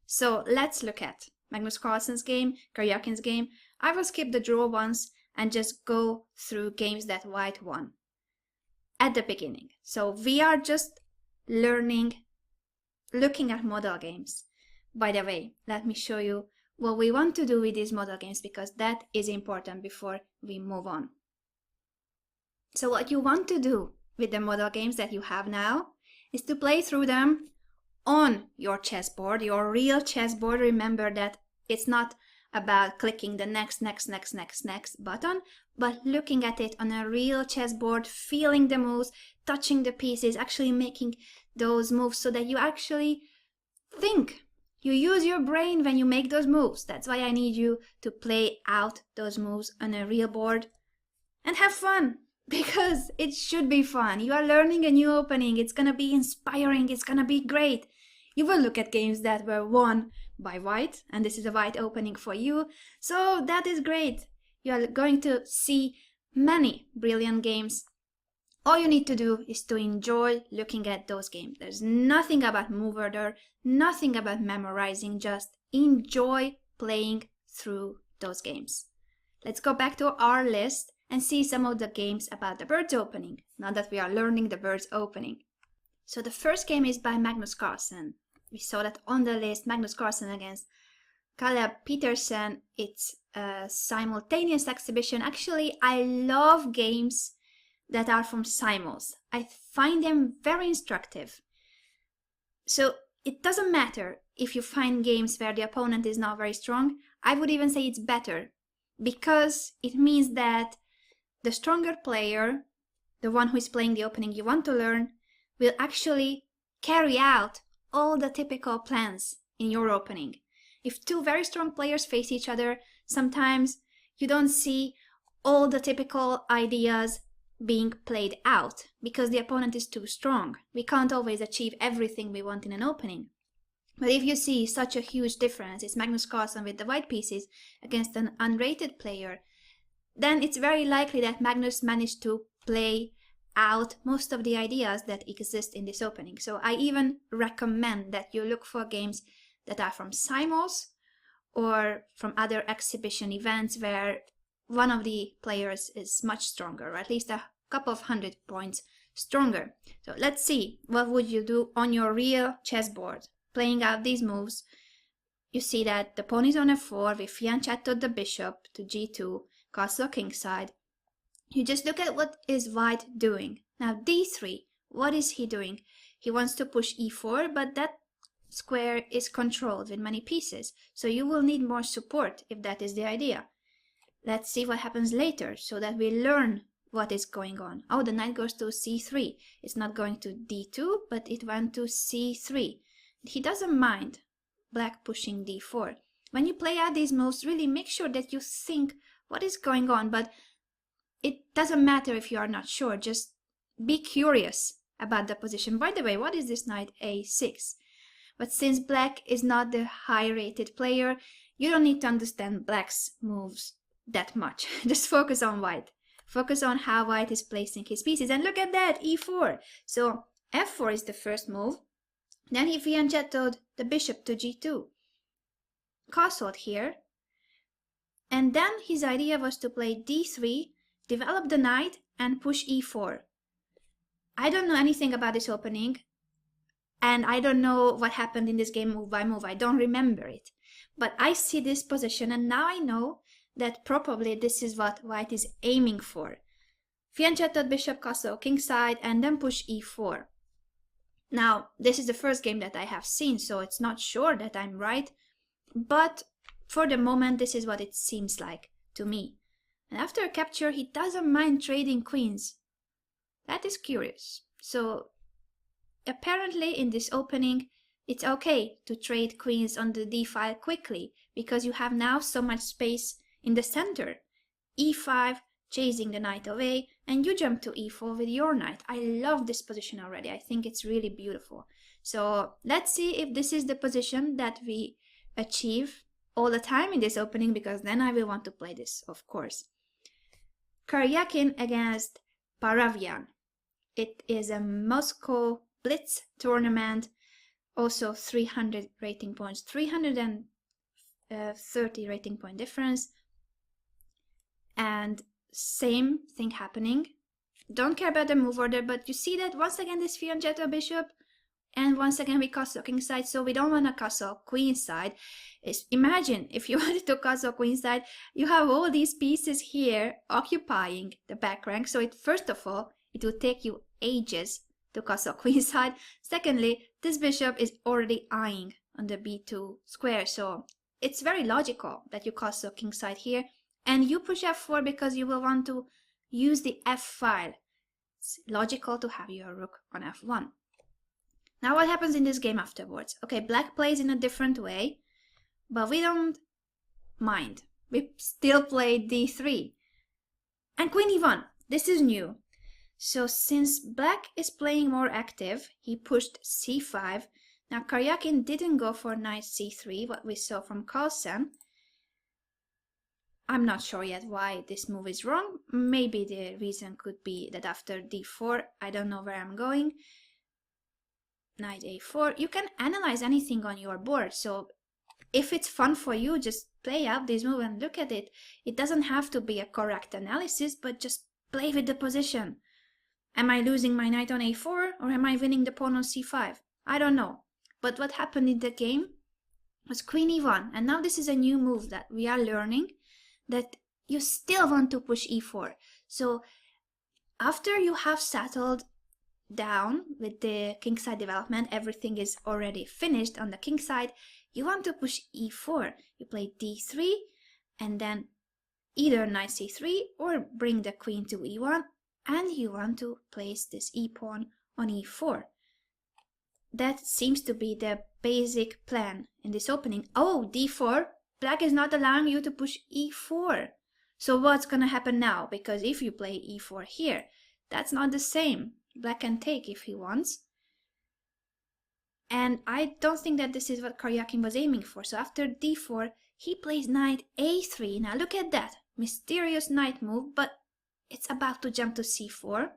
So let's look at Magnus Carlsen's game, Karyakin's game. I will skip the draw ones and just go through games that White won at the beginning. So we are just looking at model games. By the way, let me show you what we want to do with these model games, because that is important before we move on. So what you want to do with the model games that you have now is to play through them on your chessboard, your real chessboard. Remember that it's not about clicking the next button, but looking at it on a real chessboard, feeling the moves, touching the pieces, actually making those moves so that you actually think. You use your brain when you make those moves. That's why I need you to play out those moves on a real board and have fun, because it should be fun. You are learning a new opening. It's gonna be inspiring. It's gonna be great. You will look at games that were won by White, and this is a White opening for you. So that is great. You are going to see many brilliant games. All you need to do is to enjoy looking at those games. There's nothing about move order, nothing about memorizing, just enjoy playing through those games. Let's go back to our list and see some of the games about the Birds opening, now that we are learning the Birds opening. So the first game is by Magnus Carlsen. We saw that on the list, Magnus Carlsen against Caleb Peterson. It's a simultaneous exhibition. Actually, I love games that are from simuls. I find them very instructive. So it doesn't matter if you find games where the opponent is not very strong. I would even say it's better, because it means that the stronger player, the one who is playing the opening you want to learn, will actually carry out all the typical plans in your opening. If two very strong players face each other, sometimes you don't see all the typical ideas being played out because the opponent is too strong. We can't always achieve everything we want in an opening. But if you see such a huge difference, it's Magnus Carlsen with the white pieces against an unrated player, then it's very likely that Magnus managed to play out most of the ideas that exist in this opening. So I even recommend that you look for games that are from Simos or from other exhibition events where one of the players is much stronger, or at least a couple of 100 points stronger. So let's see, what would you do on your real chessboard? Playing out these moves, you see that the pawn is on f4 with fianchettoed the bishop to g2, castle kingside. You just look at what is white doing. Now d3, what is he doing? He wants to push e4, but that square is controlled with many pieces, so you will need more support if that is the idea. Let's see what happens later so that we learn what is going on. Oh, the knight goes to c3. It's not going to d2, but it went to c3. He doesn't mind black pushing d4. When you play out these moves, really make sure that you think what is going on, but it doesn't matter if you are not sure. Just be curious about the position. By the way, what is this knight a6? But since black is not the high-rated player, you don't need to understand black's moves that much. Just focus on white. Focus on how white is placing his pieces. And look at that, e4. So f4 is the first move. Then he fianchettoed the bishop to g2. Castled here. And then his idea was to play d3, develop the knight, and push e4. I don't know anything about this opening, and I don't know what happened in this game move by move. I don't remember it. But I see this position, and now I know that probably this is what white is aiming for. Fianchettoed bishop, castle kingside, and then push e4. Now, this is the first game that I have seen, so it's not sure that I'm right, but for the moment, this is what it seems like to me. And after a capture, he doesn't mind trading queens. That is curious. So, apparently in this opening, it's okay to trade queens on the d-file quickly, because you have now so much space in the center. e5, chasing the knight away, and you jump to e4 with your knight. I love this position already. I think it's really beautiful. So let's see if this is the position that we achieve all the time in this opening, because then I will want to play this, of course. Karyakin against Paravian. It is a Moscow Blitz tournament, also 300 rating points, 330 rating point difference, and same thing happening. Don't care about the move order, but you see that once again this fianchetto bishop, and once again we castle kingside, so we don't want to castle queenside. Imagine if you wanted to castle queenside, you have all these pieces here occupying the back rank, so first of all, it will take you ages to castle queenside. Secondly, this bishop is already eyeing on the b2 square, so it's very logical that you castle kingside here. And you push f4 because you will want to use the f file. It's logical to have your rook on f1. Now what happens in this game afterwards? Okay, black plays in a different way, but we don't mind. We still play d3. And queen e1. This is new. So since black is playing more active, he pushed c5. Now Karyakin didn't go for knight c3, what we saw from Carlsen. I'm not sure yet why this move is wrong. Maybe the reason could be that after d4, I don't know where I'm going. Knight a4. You can analyze anything on your board, so if it's fun for you, just play out this move and look at it. It doesn't have to be a correct analysis, but just play with the position. Am I losing my knight on a4, or am I winning the pawn on c5? I don't know. But what happened in the game was queen e1, and now this is a new move that we are learning, that you still want to push e4. So after you have settled down with the kingside development, everything is already finished on the kingside, you want to push e4. You play d3 and then either knight c3 or bring the queen to e1, and you want to place this e-pawn on e4. That seems to be the basic plan in this opening. Oh, d4. Black is not allowing you to push e4. So what's gonna happen now? Because if you play e4 here, That's not the same. Black can take if he wants. And I don't think that this is what Karyakin was aiming for. So after d4, he plays knight a3. Now look at that. Mysterious knight move, but it's about to jump to c4.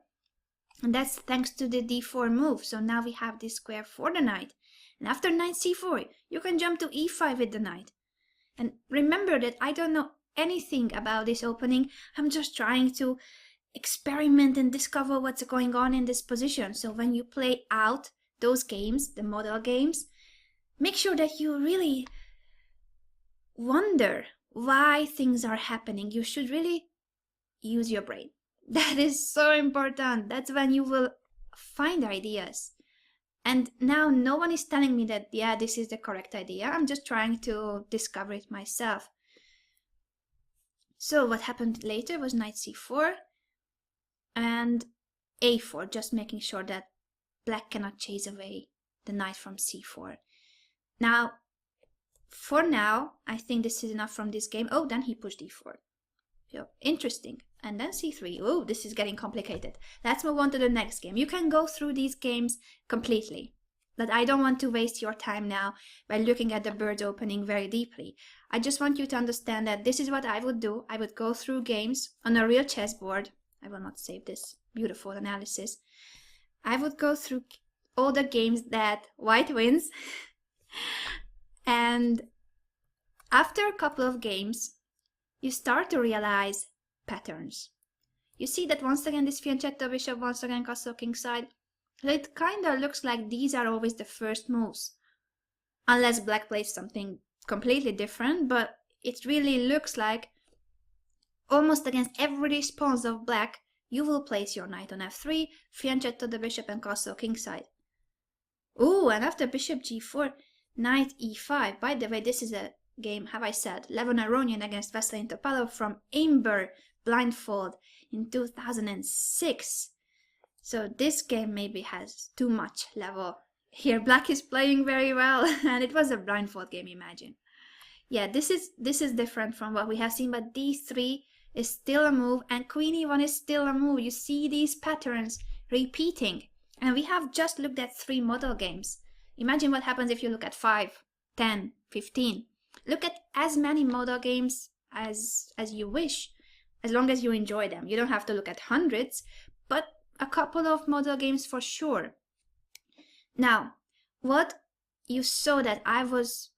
And that's thanks to the d4 move. So now we have this square for the knight. And after knight c4, you can jump to e5 with the knight. And remember that I don't know anything about this opening. I'm just trying to experiment and discover what's going on in this position. So when you play out those games, the model games, make sure that you really wonder why things are happening. You should really use your brain. That is so important. That's when you will find ideas. And now no one is telling me that, yeah, this is the correct idea. I'm just trying to discover it myself. So what happened later was knight c4 and a4, just making sure that black cannot chase away the knight from c4. Now, for now, I think this is enough from this game. Oh, then he pushed d4. So, interesting. And then c3. Oh, this is getting complicated. Let's move on to the next game. You can go through these games completely, but I don't want to waste your time now by looking at the bird's opening very deeply. I just want you to understand that this is what I would do. I would go through games on a real chessboard. I will not save this beautiful analysis. I would go through all the games that white wins. And after a couple of games, you start to realize patterns. You see that once again this fianchetto bishop, once again castle kingside. It kind of looks like these are always the first moves. Unless black plays something completely different, but it really looks like almost against every response of black, you will place your knight on f3, fianchetto the bishop and castle kingside. Ooh, and after bishop g4, knight e5. By the way, this is a game, have I said, Levon Aronian against Veselin Topalov from Amber Blindfold in 2006. So this game maybe has too much level. Here black is playing very well, and it was a blindfold game, imagine. Yeah, this is different from what we have seen, but d3 is still a move, and queen e1 is still a move. You see these patterns repeating, and we have just looked at 3 model games. Imagine what happens if you look at 5, 10, 15. Look at as many model games as you wish, as long as you enjoy them. You don't have to look at hundreds, but a couple of model games for sure. Now, what you saw that I was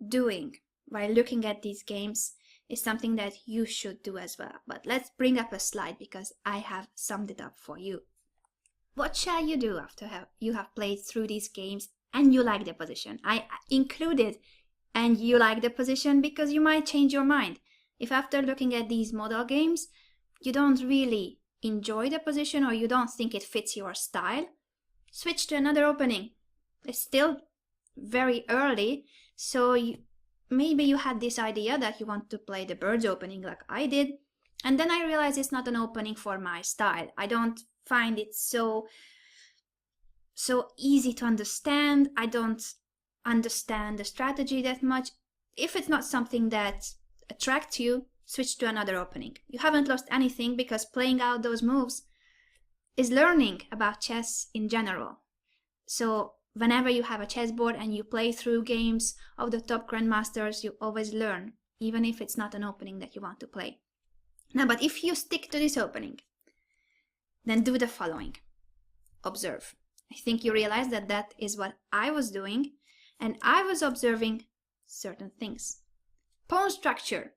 doing by looking at these games is something that you should do as well. But let's bring up a slide because I have summed it up for you. What shall you do after you have played through these games and you like the position? I included and you like the position because you might change your mind. If after looking at these model games, you don't really enjoy the position or you don't think it fits your style, switch to another opening. It's still very early, so maybe you had this idea that you want to play the bird's opening like I did, and then I realized it's not an opening for my style. I don't find it so easy to understand. I don't understand the strategy that much. If it's not something that attracts you, switch to another opening. You haven't lost anything because playing out those moves is learning about chess in general. So whenever you have a chessboard and you play through games of the top grandmasters, you always learn, even if it's not an opening that you want to play. Now, but if you stick to this opening, then do the following. Observe. I think you realize that that is what I was doing, and I was observing certain things. Pawn structure.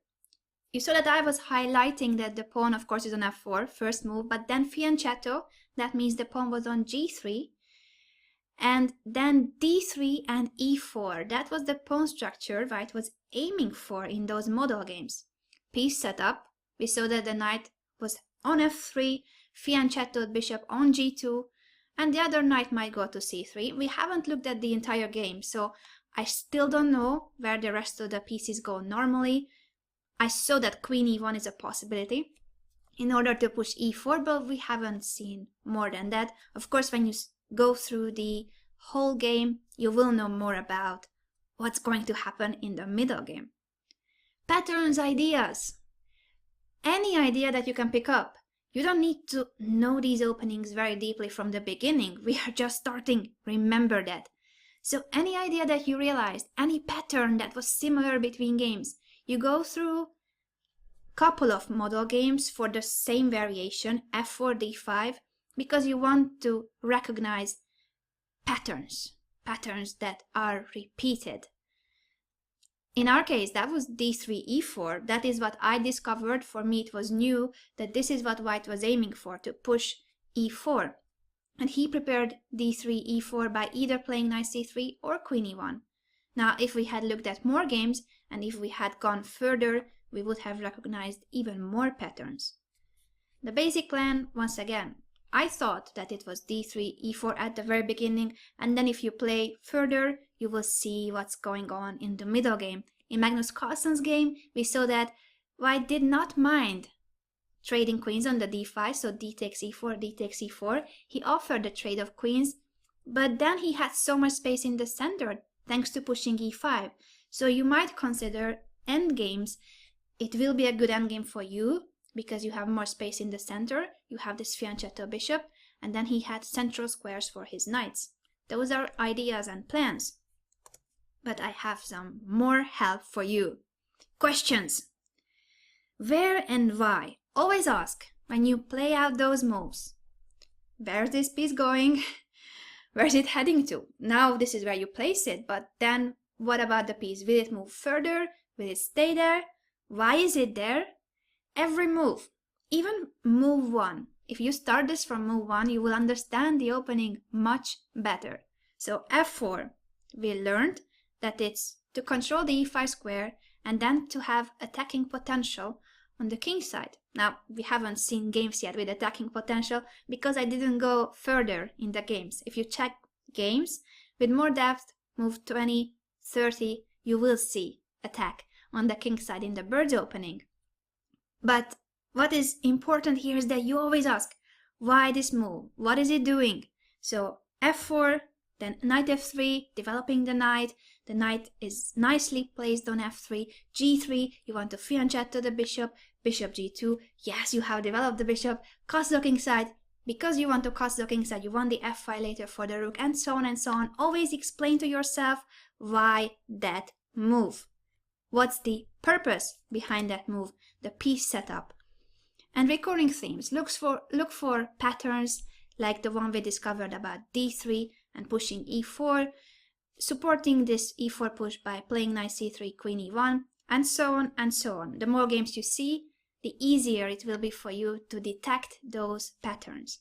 You saw that I was highlighting that the pawn, of course, is on f4, first move, but then fianchetto, that means the pawn was on g3, and then d3 and e4. That was the pawn structure White was aiming for in those model games. Piece setup, we saw that the knight was on f3, fianchetto bishop on g2, and the other knight might go to c3. We haven't looked at the entire game, so I still don't know where the rest of the pieces go normally. I saw that queen e1 is a possibility in order to push e4, but we haven't seen more than that. Of course, when you go through the whole game, you will know more about what's going to happen in the middle game. Patterns, ideas. Any idea that you can pick up. You don't need to know these openings very deeply from the beginning. We are just starting. Remember that. So any idea that you realized, any pattern that was similar between games, you go through a couple of model games for the same variation, f4, d5, because you want to recognize patterns that are repeated. In our case, that was d3, e4. That is what I discovered. For me, it was new that this is what white was aiming for, to push e4. And he prepared d3, e4 by either playing knight c3 or queen e1. Now, if we had looked at more games, and if we had gone further, we would have recognized even more patterns. The basic plan, once again, I thought that it was d3, e4 at the very beginning, and then if you play further, you will see what's going on in the middle game. In Magnus Carlsen's game, we saw that white did not mind trading queens on the d5, so d takes e4, d takes e4. He offered the trade of queens, but then he had so much space in the center thanks to pushing e5. So you might consider endgames. It will be a good endgame for you because you have more space in the center. You have this fianchetto bishop, and then he had central squares for his knights. Those are ideas and plans. But I have some more help for you. Questions. Where and why? Always ask when you play out those moves. Where's this piece going? Where's it heading to? Now this is where you place it, but then what about the piece? Will it move further? Will it stay there? Why is it there? Every move, even move 1. If you start this from move 1, you will understand the opening much better. So f4, we learned that it's to control the e5 square and then to have attacking potential on the king side. Now, we haven't seen games yet with attacking potential because I didn't go further in the games. If you check games with more depth, move 20, 30, you will see attack on the king side in the bird's opening. But what is important here is that you always ask, why this move? What is it doing? So f4, then knight f3, developing the knight. The knight is nicely placed on f3. g3, you want to fianchetto the bishop. Bishop g2, yes, you have developed the bishop. Castle king side, because you want to castle king side, you want the f5 later for the rook, and so on and so on. Always explain to yourself why that move. What's the purpose behind that move? The piece setup. And recurring themes. Look for patterns like the one we discovered about d3 and pushing e4, supporting this e4 push by playing knight c3, queen e1, and so on and so on. The more games you see, the easier it will be for you to detect those patterns.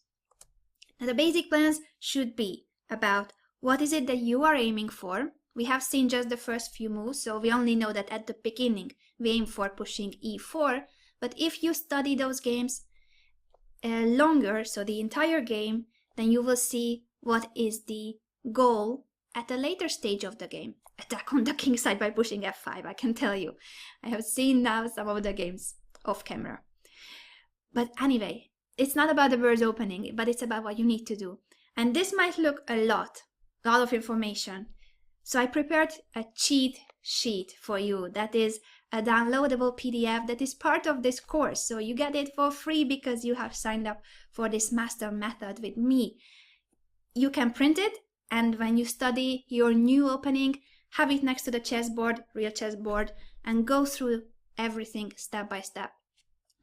Now, the basic plans should be about what is it that you are aiming for. We have seen just the first few moves, so we only know that at the beginning we aim for pushing e4, but if you study those games longer, so the entire game, then you will see what is the goal at a later stage of the game. Attack on the king side by pushing f5, I can tell you. I have seen now some of the games off camera. But anyway, it's not about the bird's opening, but it's about what you need to do. And this might look a lot of information. So I prepared a cheat sheet for you. That is a downloadable PDF that is part of this course. So you get it for free because you have signed up for this master method with me. You can print it, and when you study your new opening, have it next to the chessboard, real chessboard, and go through everything step by step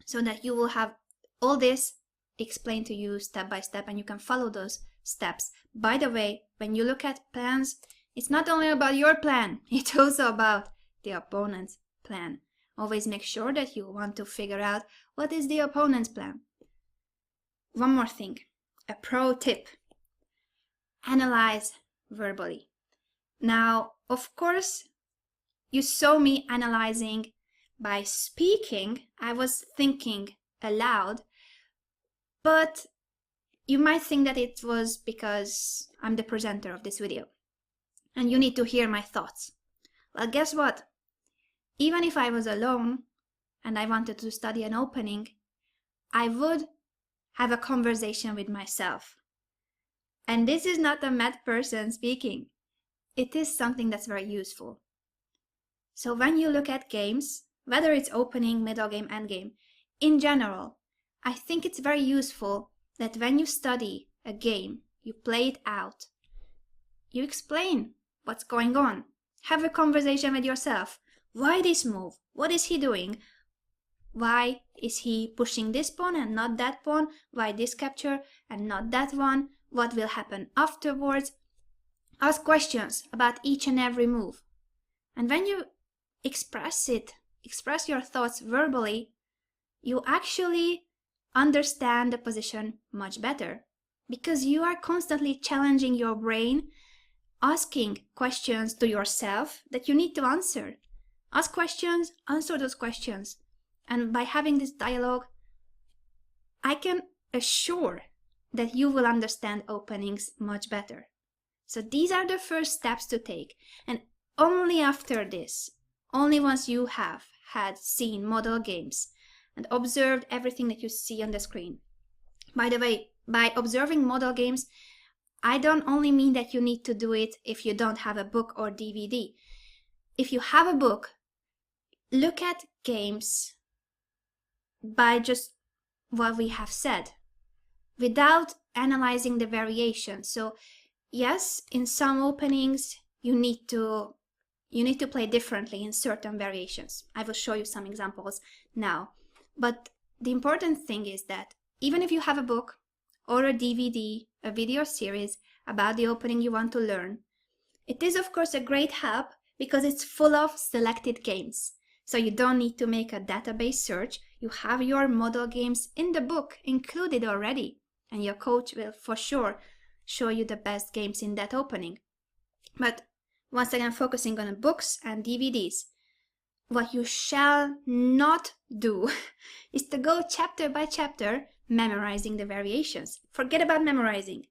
so that you will have all this explained to you step by step and you can follow those steps. By the way, when you look at plans, it's not only about your plan, it's also about the opponent's plan. Always make sure that you want to figure out what is the opponent's plan. One more thing, a pro tip. Analyze verbally. Now, of course, you saw me analyzing by speaking. I was thinking aloud, but you might think that it was because I'm the presenter of this video and you need to hear my thoughts. Well, guess what? Even if I was alone and I wanted to study an opening, I would have a conversation with myself. And this is not a mad person speaking. It is something that's very useful. So when you look at games, whether it's opening, middle game, end game, in general, I think it's very useful that when you study a game, you play it out, you explain what's going on. Have a conversation with yourself. Why this move? What is he doing? Why is he pushing this pawn and not that pawn? Why this capture and not that one? What will happen afterwards? Ask questions about each and every move. And when you express your thoughts verbally, you actually understand the position much better, because you are constantly challenging your brain, asking questions to yourself that you need to answer. Ask questions, answer those questions. And by having this dialogue, I can assure that you will understand openings much better. So these are the first steps to take. And only after this, only once you have had seen model games and observed everything that you see on the screen. By the way, by observing model games, I don't only mean that you need to do it if you don't have a book or DVD. If you have a book, look at games by just what we have said, without analyzing the variation. So yes, in some openings you need to play differently in certain variations. I will show you some examples now. But the important thing is that even if you have a book or a DVD, a video series about the opening you want to learn, it is of course a great help because it's full of selected games. So you don't need to make a database search. You have your model games in the book included already, and your coach will for sure show you the best games in that opening. But once again, focusing on books and DVDs, what you shall not do is to go chapter by chapter memorizing the variations. Forget about memorizing.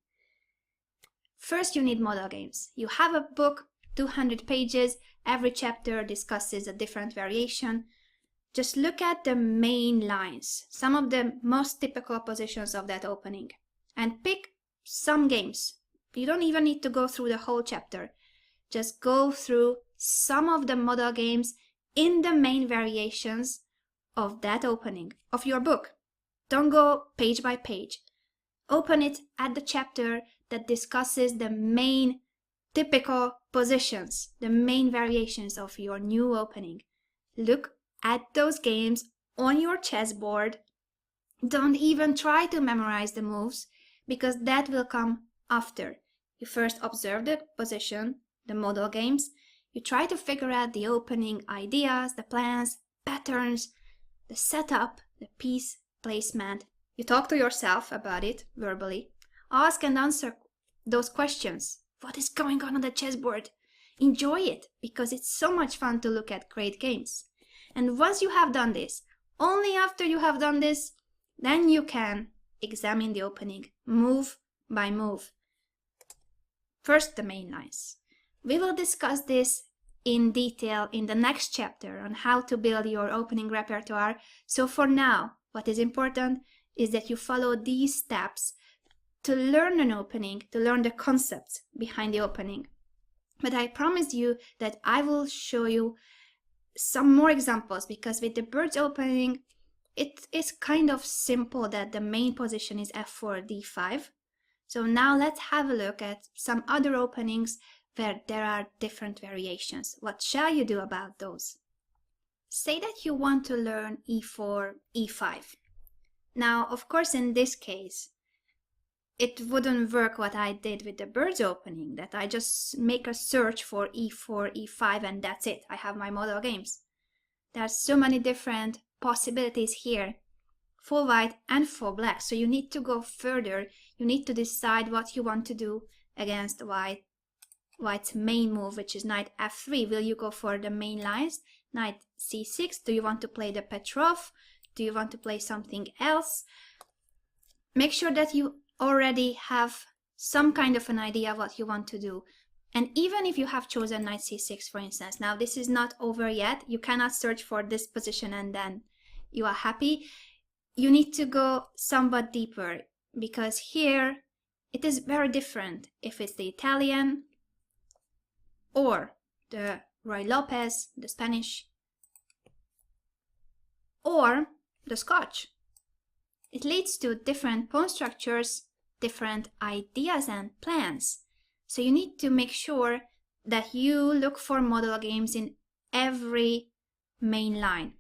First, you need model games. You have a book, 200 pages, every chapter discusses a different variation. Just look at the main lines, some of the most typical positions of that opening, and pick some games. You don't even need to go through the whole chapter. Just go through some of the model games in the main variations of that opening of your book. Don't go page by page. Open it at the chapter that discusses the main typical positions, the main variations of your new opening. Look at those games on your chessboard. Don't even try to memorize the moves, because that will come after. You first observe the position, the model games. You try to figure out the opening ideas, the plans, patterns, the setup, the piece placement. You talk to yourself about it verbally. Ask and answer those questions. What is going on the chessboard? Enjoy it, because it's so much fun to look at great games. And once you have done this, only after you have done this, then you can examine the opening move by move. First, the main lines. We will discuss this in detail in the next chapter on how to build your opening repertoire. So for now, what is important is that you follow these steps to learn an opening, to learn the concepts behind the opening. But I promise you that I will show you some more examples, because with the bird's opening, it is kind of simple that the main position is f4, d5. So now let's have a look at some other openings where there are different variations. What shall you do about those? Say that you want to learn e4, e5. Now, of course, in this case, it wouldn't work what I did with the bird's opening, that I just make a search for e4, e5, and that's it. I have my model games. There are so many different possibilities here, for white and for black. So you need to go further. You need to decide what you want to do against white's main move, which is knight f3. Will you go for the main lines? Knight c6. Do you want to play the Petrov? Do you want to play something else? Make sure that you already have some kind of an idea what you want to do. And even if you have chosen knight c6, for instance, now this is not over yet. You cannot search for this position and then you are happy. You need to go somewhat deeper, because here it is very different if it's the Italian or the Roy Lopez, the Spanish, or the Scotch. it leads to different pawn structures, different ideas and plans. So you need to make sure that you look for model games in every main line.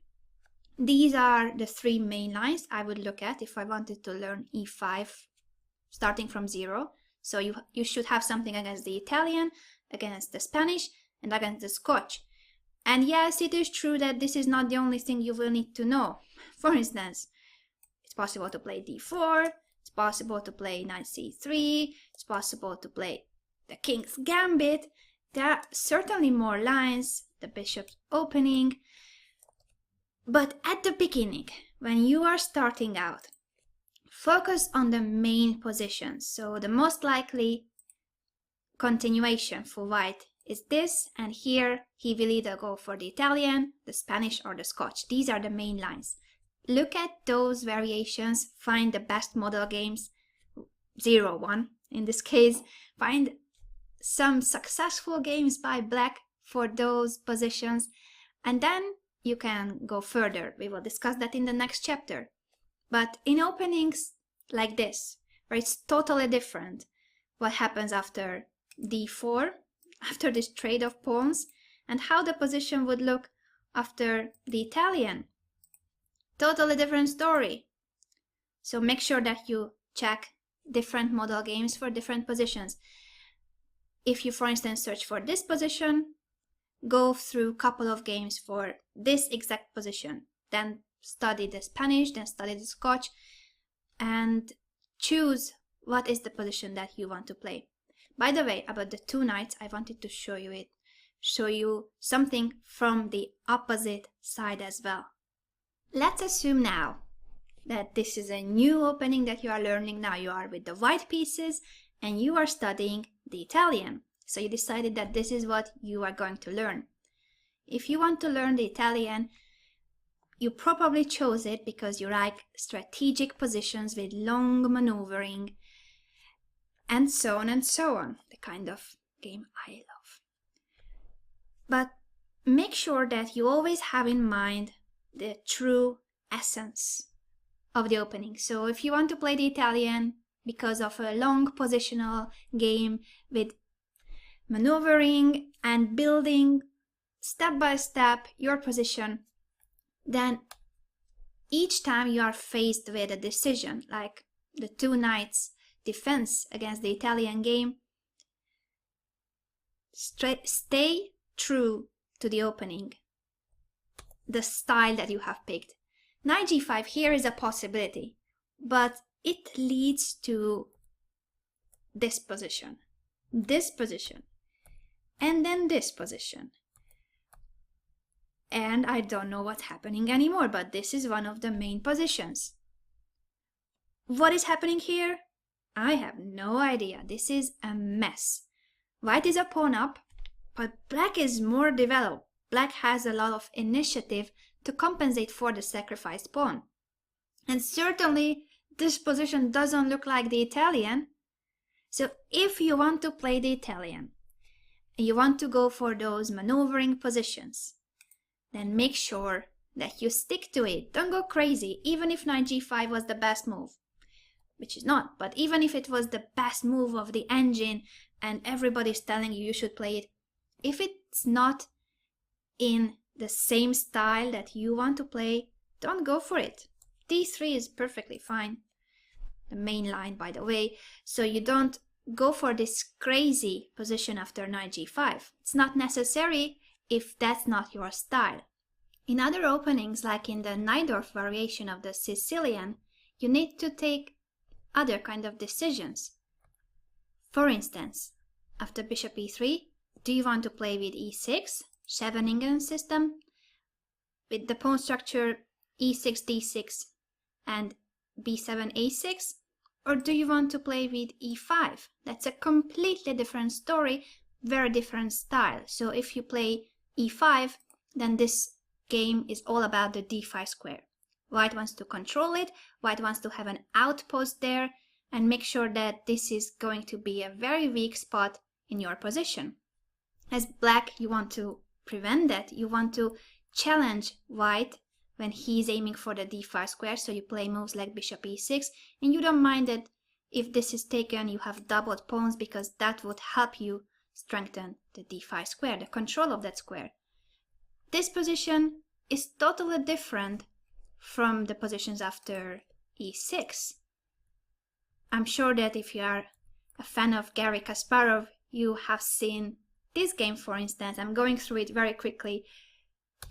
These are the 3 main lines I would look at if I wanted to learn e5 starting from 0. So you should have something against the Italian, against the Spanish, and against the Scotch. And yes, it is true that this is not the only thing you will need to know. For instance, it's possible to play d4, it's possible to play knight c3, it's possible to play the king's gambit. There are certainly more lines, the bishop's opening. But at the beginning, when you are starting out, focus on the main positions. So the most likely continuation for white is this, and here he will either go for the Italian, the Spanish, or the Scotch. These are the main lines. Look at those variations, find the best model games, 0, 1 in this case, find some successful games by black for those positions, and then you can go further. We will discuss that in the next chapter. But in openings like this, where it's totally different, what happens after d4, after this trade of pawns, and how the position would look after the Italian. Totally different story. So make sure that you check different model games for different positions. If you, for instance, search for this position, go through a couple of games for this exact position. Then study the Spanish, then study the Scotch, and choose what is the position that you want to play. By the way, about the 2 knights, I wanted to show you something from the opposite side as well. Let's assume now that this is a new opening that you are learning. Now you are with the white pieces and you are studying the Italian. So you decided that this is what you are going to learn. If you want to learn the Italian, you probably chose it because you like strategic positions with long maneuvering, and so on and so on, the kind of game I love. But make sure that you always have in mind the true essence of the opening. So if you want to play the Italian because of a long positional game with maneuvering and building step by step your position, then each time you are faced with a decision, like the 2 knights defense against the Italian game, stay true to the opening, the style that you have picked. Knight g5 here is a possibility, but it leads to this position, and then this position. And I don't know what's happening anymore, but this is one of the main positions. What is happening here? I have no idea. This is a mess. White is a pawn up, but black is more developed. Black has a lot of initiative to compensate for the sacrificed pawn. And certainly this position doesn't look like the Italian. So if you want to play the Italian, and you want to go for those maneuvering positions, then make sure that you stick to it. Don't go crazy, even if knight g5 was the best move, which is not, but even if it was the best move of the engine and everybody's telling you should play it, if it's not in the same style that you want to play, don't go for it. d3 is perfectly fine, the main line, by the way, so you don't go for this crazy position after knight g5. It's not necessary if that's not your style. In other openings, like in the Najdorf variation of the Sicilian, you need to take other kind of decisions. For instance, after bishop e3, do you want to play with e6, Scheveningen system, with the pawn structure e6, d6 and b7, a6? Or do you want to play with e5? That's a completely different story, very different style. So if you play e5, then this game is all about the d5 square. White wants to control it, white wants to have an outpost there, and make sure that this is going to be a very weak spot in your position. As black, you want to prevent that. You want to challenge white when he's aiming for the d5 square, so you play moves like bishop e6, and you don't mind that if this is taken, you have doubled pawns, because that would help you strengthen the d5 square, the control of that square. This position is totally different from the positions after e6. I'm sure that if you are a fan of Garry Kasparov, you have seen this game, for instance. I'm going through it very quickly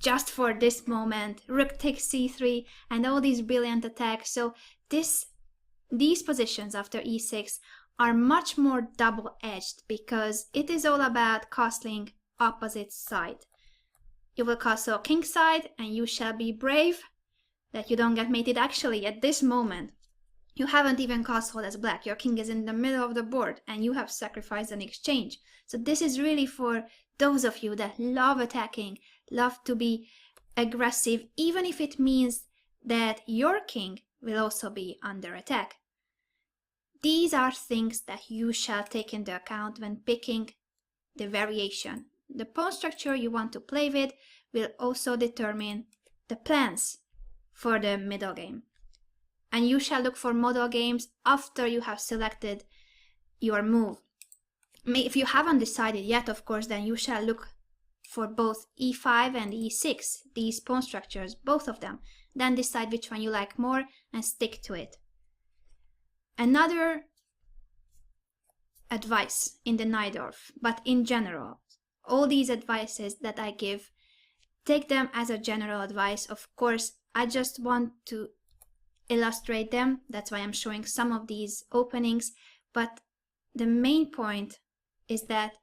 just for this moment. Rook takes c3 and all these brilliant attacks. So these positions after e6 are much more double-edged, because it is all about castling opposite side. You will castle king side, and you shall be brave that you don't get mated. Actually, at this moment, you haven't even castled as black. Your king is in the middle of the board, and you have sacrificed an exchange. So this is really for those of you that love attacking, love to be aggressive, even if it means that your king will also be under attack. These are things that you shall take into account when picking the variation. The pawn structure you want to play with will also determine the plans for the middle game. And you shall look for model games after you have selected your move. If you haven't decided yet, of course, then you shall look for both e5 and e6, these pawn structures, both of them. Then decide which one you like more and stick to it. Another advice in the Najdorf, but in general, all these advices that I give, take them as a general advice. Of course, I just want to illustrate them. That's why I'm showing some of these openings. But the main point is that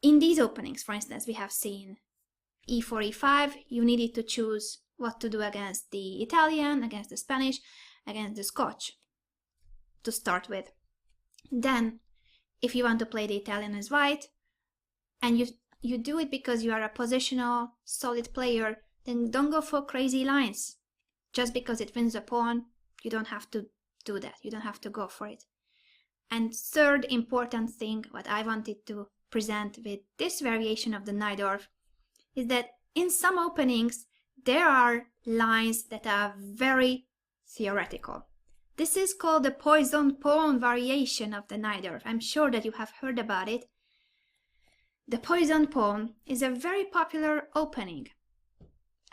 in these openings, for instance, we have seen e4, e5. You needed to choose what to do against the Italian, against the Spanish, against the Scotch to start with. Then, if you want to play the Italian as white, and you do it because you are a positional, solid player, then don't go for crazy lines. Just because it wins a pawn, you don't have to do that. You don't have to go for it. And third important thing, what I wanted to present with this variation of the Najdorf, is that in some openings, there are lines that are very theoretical. This is called the poisoned pawn variation of the Najdorf. I'm sure that you have heard about it. The poisoned pawn is a very popular opening.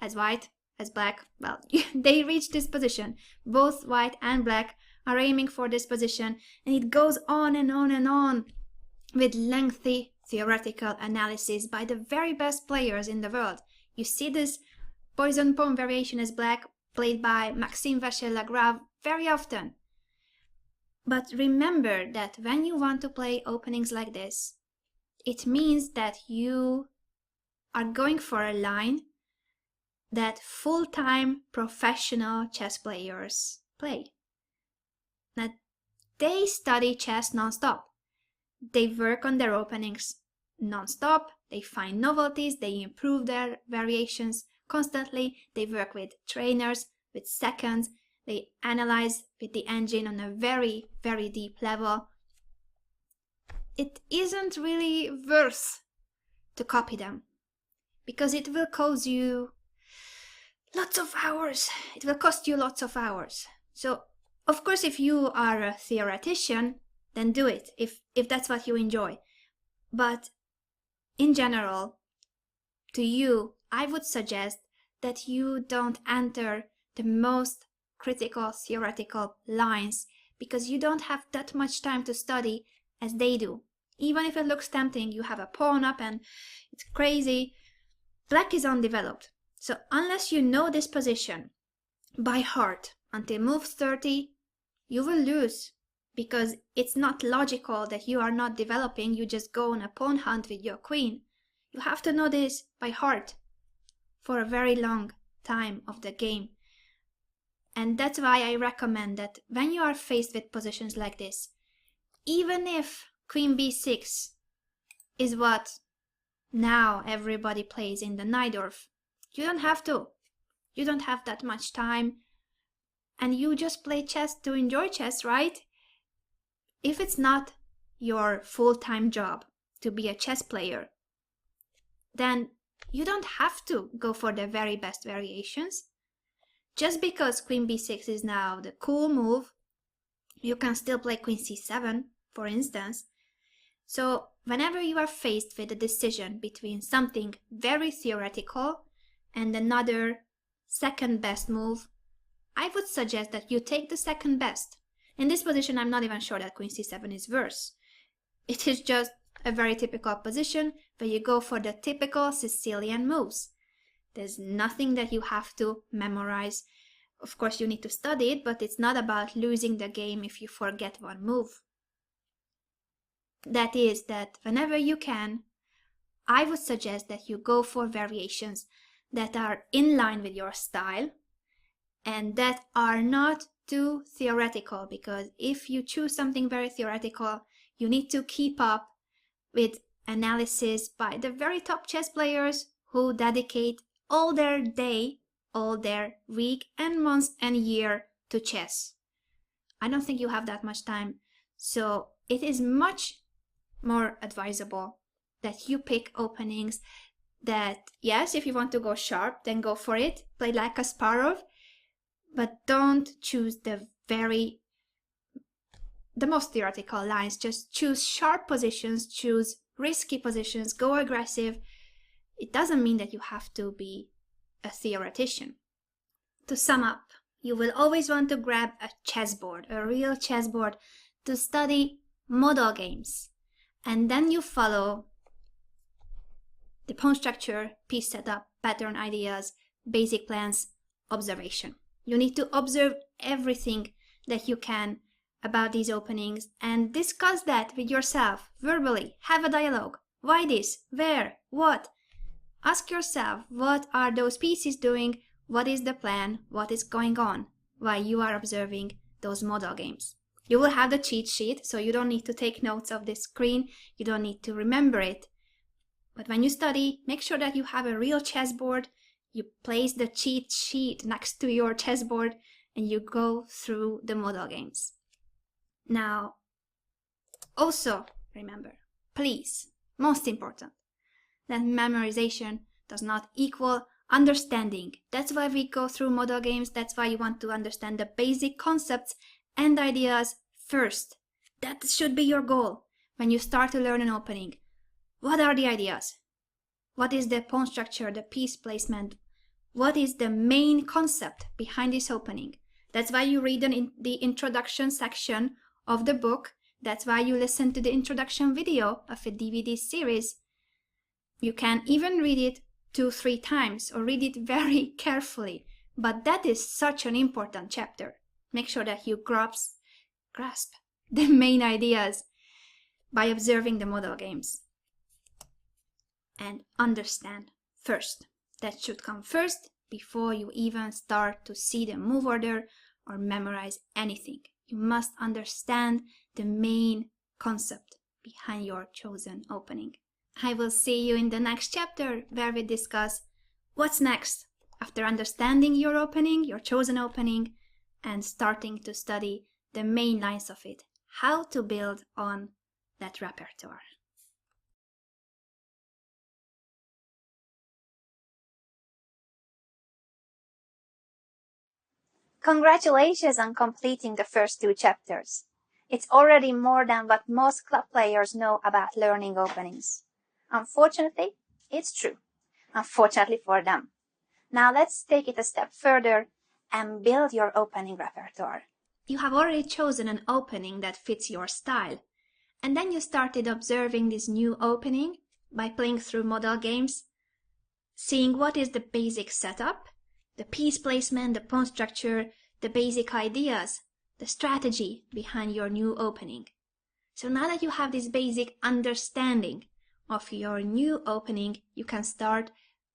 As white, as black, well, they reach this position. Both white and black are aiming for this position, and it goes on and on and on with lengthy theoretical analysis by the very best players in the world. You see this poisoned pawn variation as black played by Maxime Vacher-Lagrave very often. But remember that when you want to play openings like this, it means that you are going for a line that full-time professional chess players play. Now, they study chess non-stop. They work on their openings non-stop. They find novelties. They improve their variations constantly. They work with trainers, with seconds. They analyze with the engine on a very, very deep level. It isn't really worth to copy them, because it will cause you lots of hours. It will cost you lots of hours. So, of course, if you are a theoretician, then do it, if that's what you enjoy. But in general, to you, I would suggest that you don't enter the most critical theoretical lines, because you don't have that much time to study as they do. Even if it looks tempting, you have a pawn up and it's crazy. Black is undeveloped. So unless you know this position by heart until move 30, you will lose, because it's not logical that you are not developing. You just go on a pawn hunt with your queen. You have to know this by heart for a very long time of the game. And that's why I recommend that when you are faced with positions like this, even if Queen b6 is what now everybody plays in the Najdorf, you don't have to. You don't have that much time. And you just play chess to enjoy chess, right? If it's not your full-time job to be a chess player, then you don't have to go for the very best variations. Just because queen b6 is now the cool move, you can still play queen c7, for instance. So whenever you are faced with a decision between something very theoretical and another second best move, I would suggest that you take the second best. In this position, I'm not even sure that queen c7 is worse. It is just a very typical position where you go for the typical Sicilian moves. There's nothing that you have to memorize. Of course, you need to study it, but it's not about losing the game if you forget one move. That is that whenever you can, I would suggest that you go for variations that are in line with your style and that are not too theoretical, because if you choose something very theoretical, you need to keep up with analysis by the very top chess players who dedicate all their day, all their week and months and year to chess. I don't think you have that much time, so it is much more advisable that you pick openings that, yes, if you want to go sharp, then go for it, play like Kasparov, but don't choose the most theoretical lines. Just choose sharp positions, choose risky positions, go aggressive. It doesn't mean that you have to be a theoretician. To sum up, you will always want to grab a chessboard, a real chessboard, to study model games. And then you follow the pawn structure, piece setup, pattern ideas, basic plans, observation. You need to observe everything that you can about these openings and discuss that with yourself verbally. Have a dialogue. Why this? Where? What? Ask yourself, what are those pieces doing? What is the plan? What is going on while you are observing those model games? You will have the cheat sheet, so you don't need to take notes of this screen. You don't need to remember it. But when you study, make sure that you have a real chessboard. You place the cheat sheet next to your chessboard and you go through the model games. Now, also remember, please, most important, that memorization does not equal understanding. That's why we go through model games. That's why you want to understand the basic concepts and ideas first. That should be your goal when you start to learn an opening. What are the ideas? What is the pawn structure, the piece placement? What is the main concept behind this opening? That's why you read the introduction section of the book. That's why you listen to the introduction video of a DVD series. You can even read it 2-3 times or read it very carefully. But that is such an important chapter. Make sure that you grasp the main ideas by observing the model games. And understand first. That should come first before you even start to see the move order or memorize anything. You must understand the main concept behind your chosen opening. I will see you in the next chapter where we discuss what's next after understanding your opening, your chosen opening, and starting to study the main lines of it, how to build on that repertoire. Congratulations on completing the first 2 chapters. It's already more than what most club players know about learning openings. Unfortunately, it's true. Unfortunately for them. Now let's take it a step further and build your opening repertoire. You have already chosen an opening that fits your style, and then you started observing this new opening by playing through model games, seeing what is the basic setup, the piece placement, the pawn structure, the basic ideas, the strategy behind your new opening. So now that you have this basic understanding of your new opening, you can start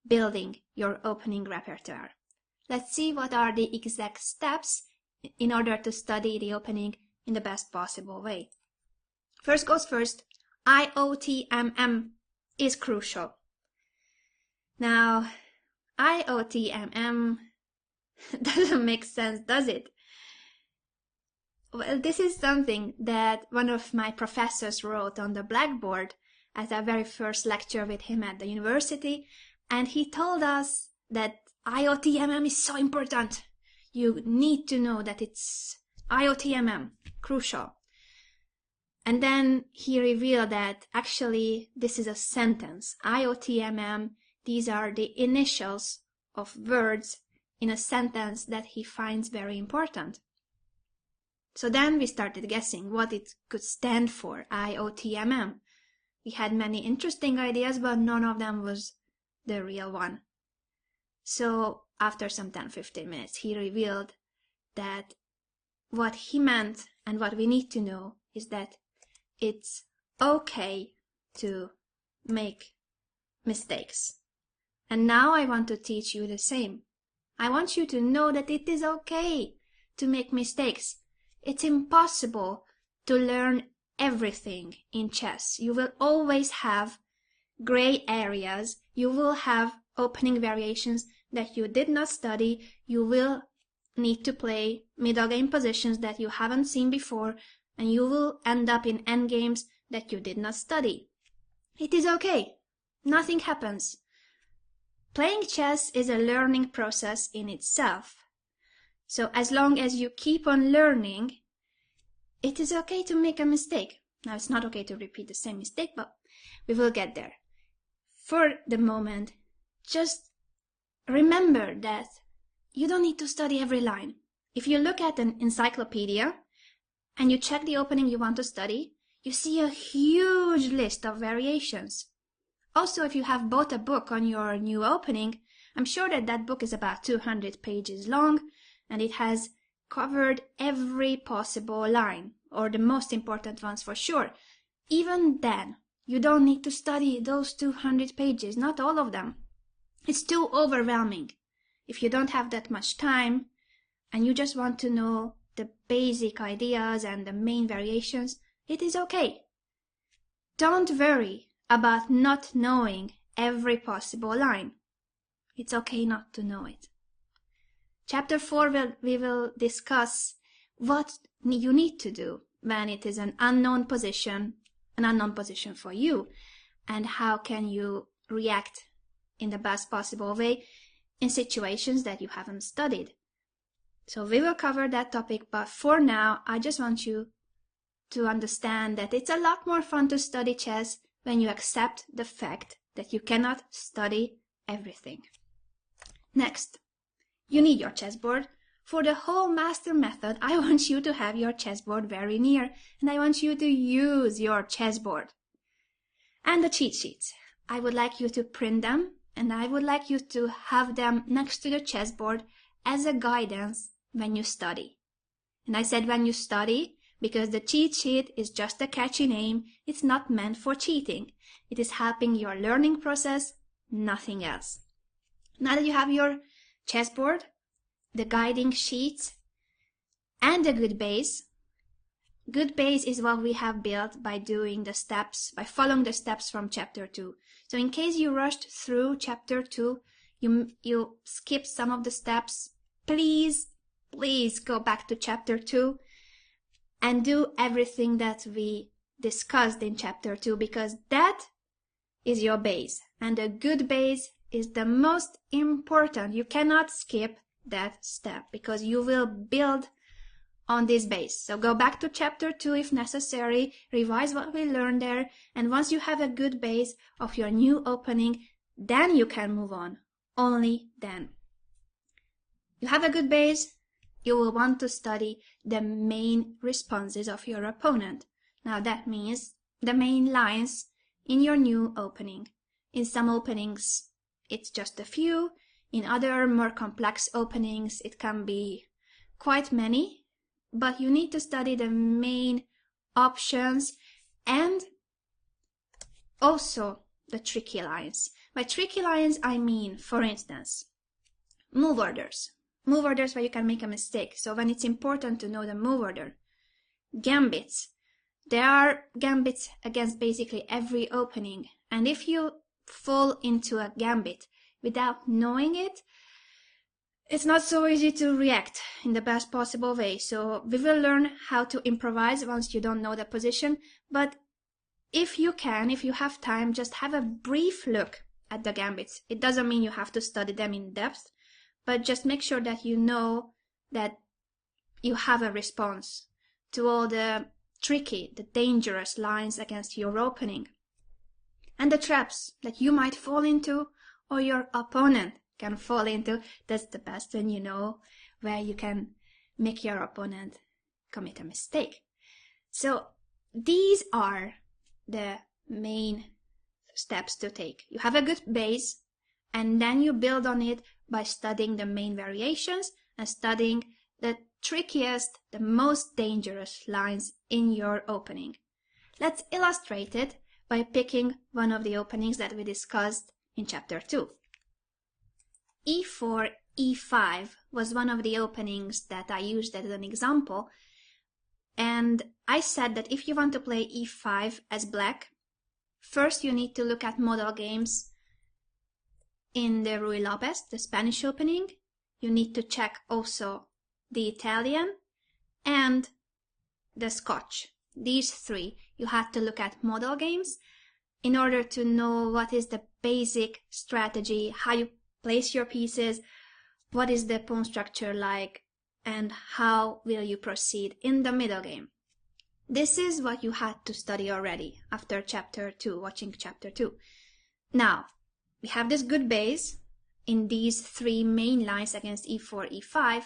building your opening repertoire. Let's see what are the exact steps in order to study the opening in the best possible way. First goes first, IOTMM is crucial. Now, IOTMM doesn't make sense, does it? Well, this is something that one of my professors wrote on the blackboard at our very first lecture with him at the university, And he told us that IOTMM is so important. You need to know that it's IOTMM, crucial. And then he revealed that actually this is a sentence. IOTMM, these are the initials of words in a sentence that he finds very important. So then we started guessing what it could stand for, IOTMM. We had many interesting ideas, but none of them was the real one. So after some 10-15 minutes, he revealed that what he meant and what we need to know is that it's okay to make mistakes. And now I want to teach you the same. I want you to know that it is okay to make mistakes. It's impossible to learn everything in chess. You will always have gray areas. You will have opening variations that you did not study. You will need to play middle game positions that you haven't seen before, and you will end up in endgames that you did not study. It is okay. Nothing happens. Playing chess is a learning process in itself. So as long as you keep on learning, it is okay to make a mistake. Now, it's not okay to repeat the same mistake, but we will get there. For the moment, just remember that you don't need to study every line. If you look at an encyclopedia and you check the opening you want to study, you see a huge list of variations. Also, if you have bought a book on your new opening, I'm sure that that book is about 200 pages long, and it has covered every possible line, or the most important ones for sure. Even then, you don't need to study those 200 pages, not all of them. It's too overwhelming. If you don't have that much time, and you just want to know the basic ideas and the main variations, it is okay. Don't worry about not knowing every possible line. It's okay not to know it. Chapter 4, we will discuss what you need to do when it is an unknown position for you, and how can you react in the best possible way in situations that you haven't studied. So we will cover that topic, but for now, I just want you to understand that it's a lot more fun to study chess when you accept the fact that you cannot study everything. Next, you need your chessboard. For the whole master method, I want you to have your chessboard very near, and I want you to use your chessboard. And the cheat sheets. I would like you to print them, and I would like you to have them next to the chessboard as a guidance when you study. And I said when you study, because the cheat sheet is just a catchy name. It's not meant for cheating. It is helping your learning process, nothing else. Now that you have your chessboard, the guiding sheets, and a good base. Good base is what we have built by doing the steps, by following the steps from chapter 2. So in case you rushed through chapter 2, you skipped some of the steps, please go back to chapter 2 and do everything that we discussed in chapter 2, because that is your base. And a good base is the most important. You cannot skip that step because you will build on this base. So go back to chapter 2 if necessary, revise what we learned there, and once you have a good base of your new opening, then you can move on. Only then. You have a good base, you will want to study the main responses of your opponent. Now that means the main lines in your new opening. In some openings, it's just a few. In other more complex openings, it can be quite many, but you need to study the main options and also the tricky lines. By tricky lines, I mean, for instance, move orders. Move orders where you can make a mistake. So when it's important to know the move order. Gambits. There are gambits against basically every opening. And if you fall into a gambit without knowing it, it's not so easy to react in the best possible way. So we will learn how to improvise once you don't know the position. But if you can, if you have time, just have a brief look at the gambits. It doesn't mean you have to study them in depth, but just make sure that you know that you have a response to all the tricky, the dangerous lines against your opening, and the traps that you might fall into or your opponent can fall into. That's the best when you know where you can make your opponent commit a mistake. So these are the main steps to take. You have a good base, and then you build on it by studying the main variations and studying the trickiest, the most dangerous lines in your opening. Let's illustrate it by picking one of the openings that we discussed in chapter 2. E4, E5 was one of the openings that I used as an example, and I said that if you want to play E5 as black, first you need to look at model games in the Ruy Lopez, the Spanish opening. You need to check also the Italian and the Scotch. These three, you have to look at model games in order to know what is the basic strategy, how you place your pieces, what is the pawn structure like, and how will you proceed in the middle game. This is what you had to study already after chapter 2, watching chapter 2. Now, we have this good base in these three main lines against E4, E5,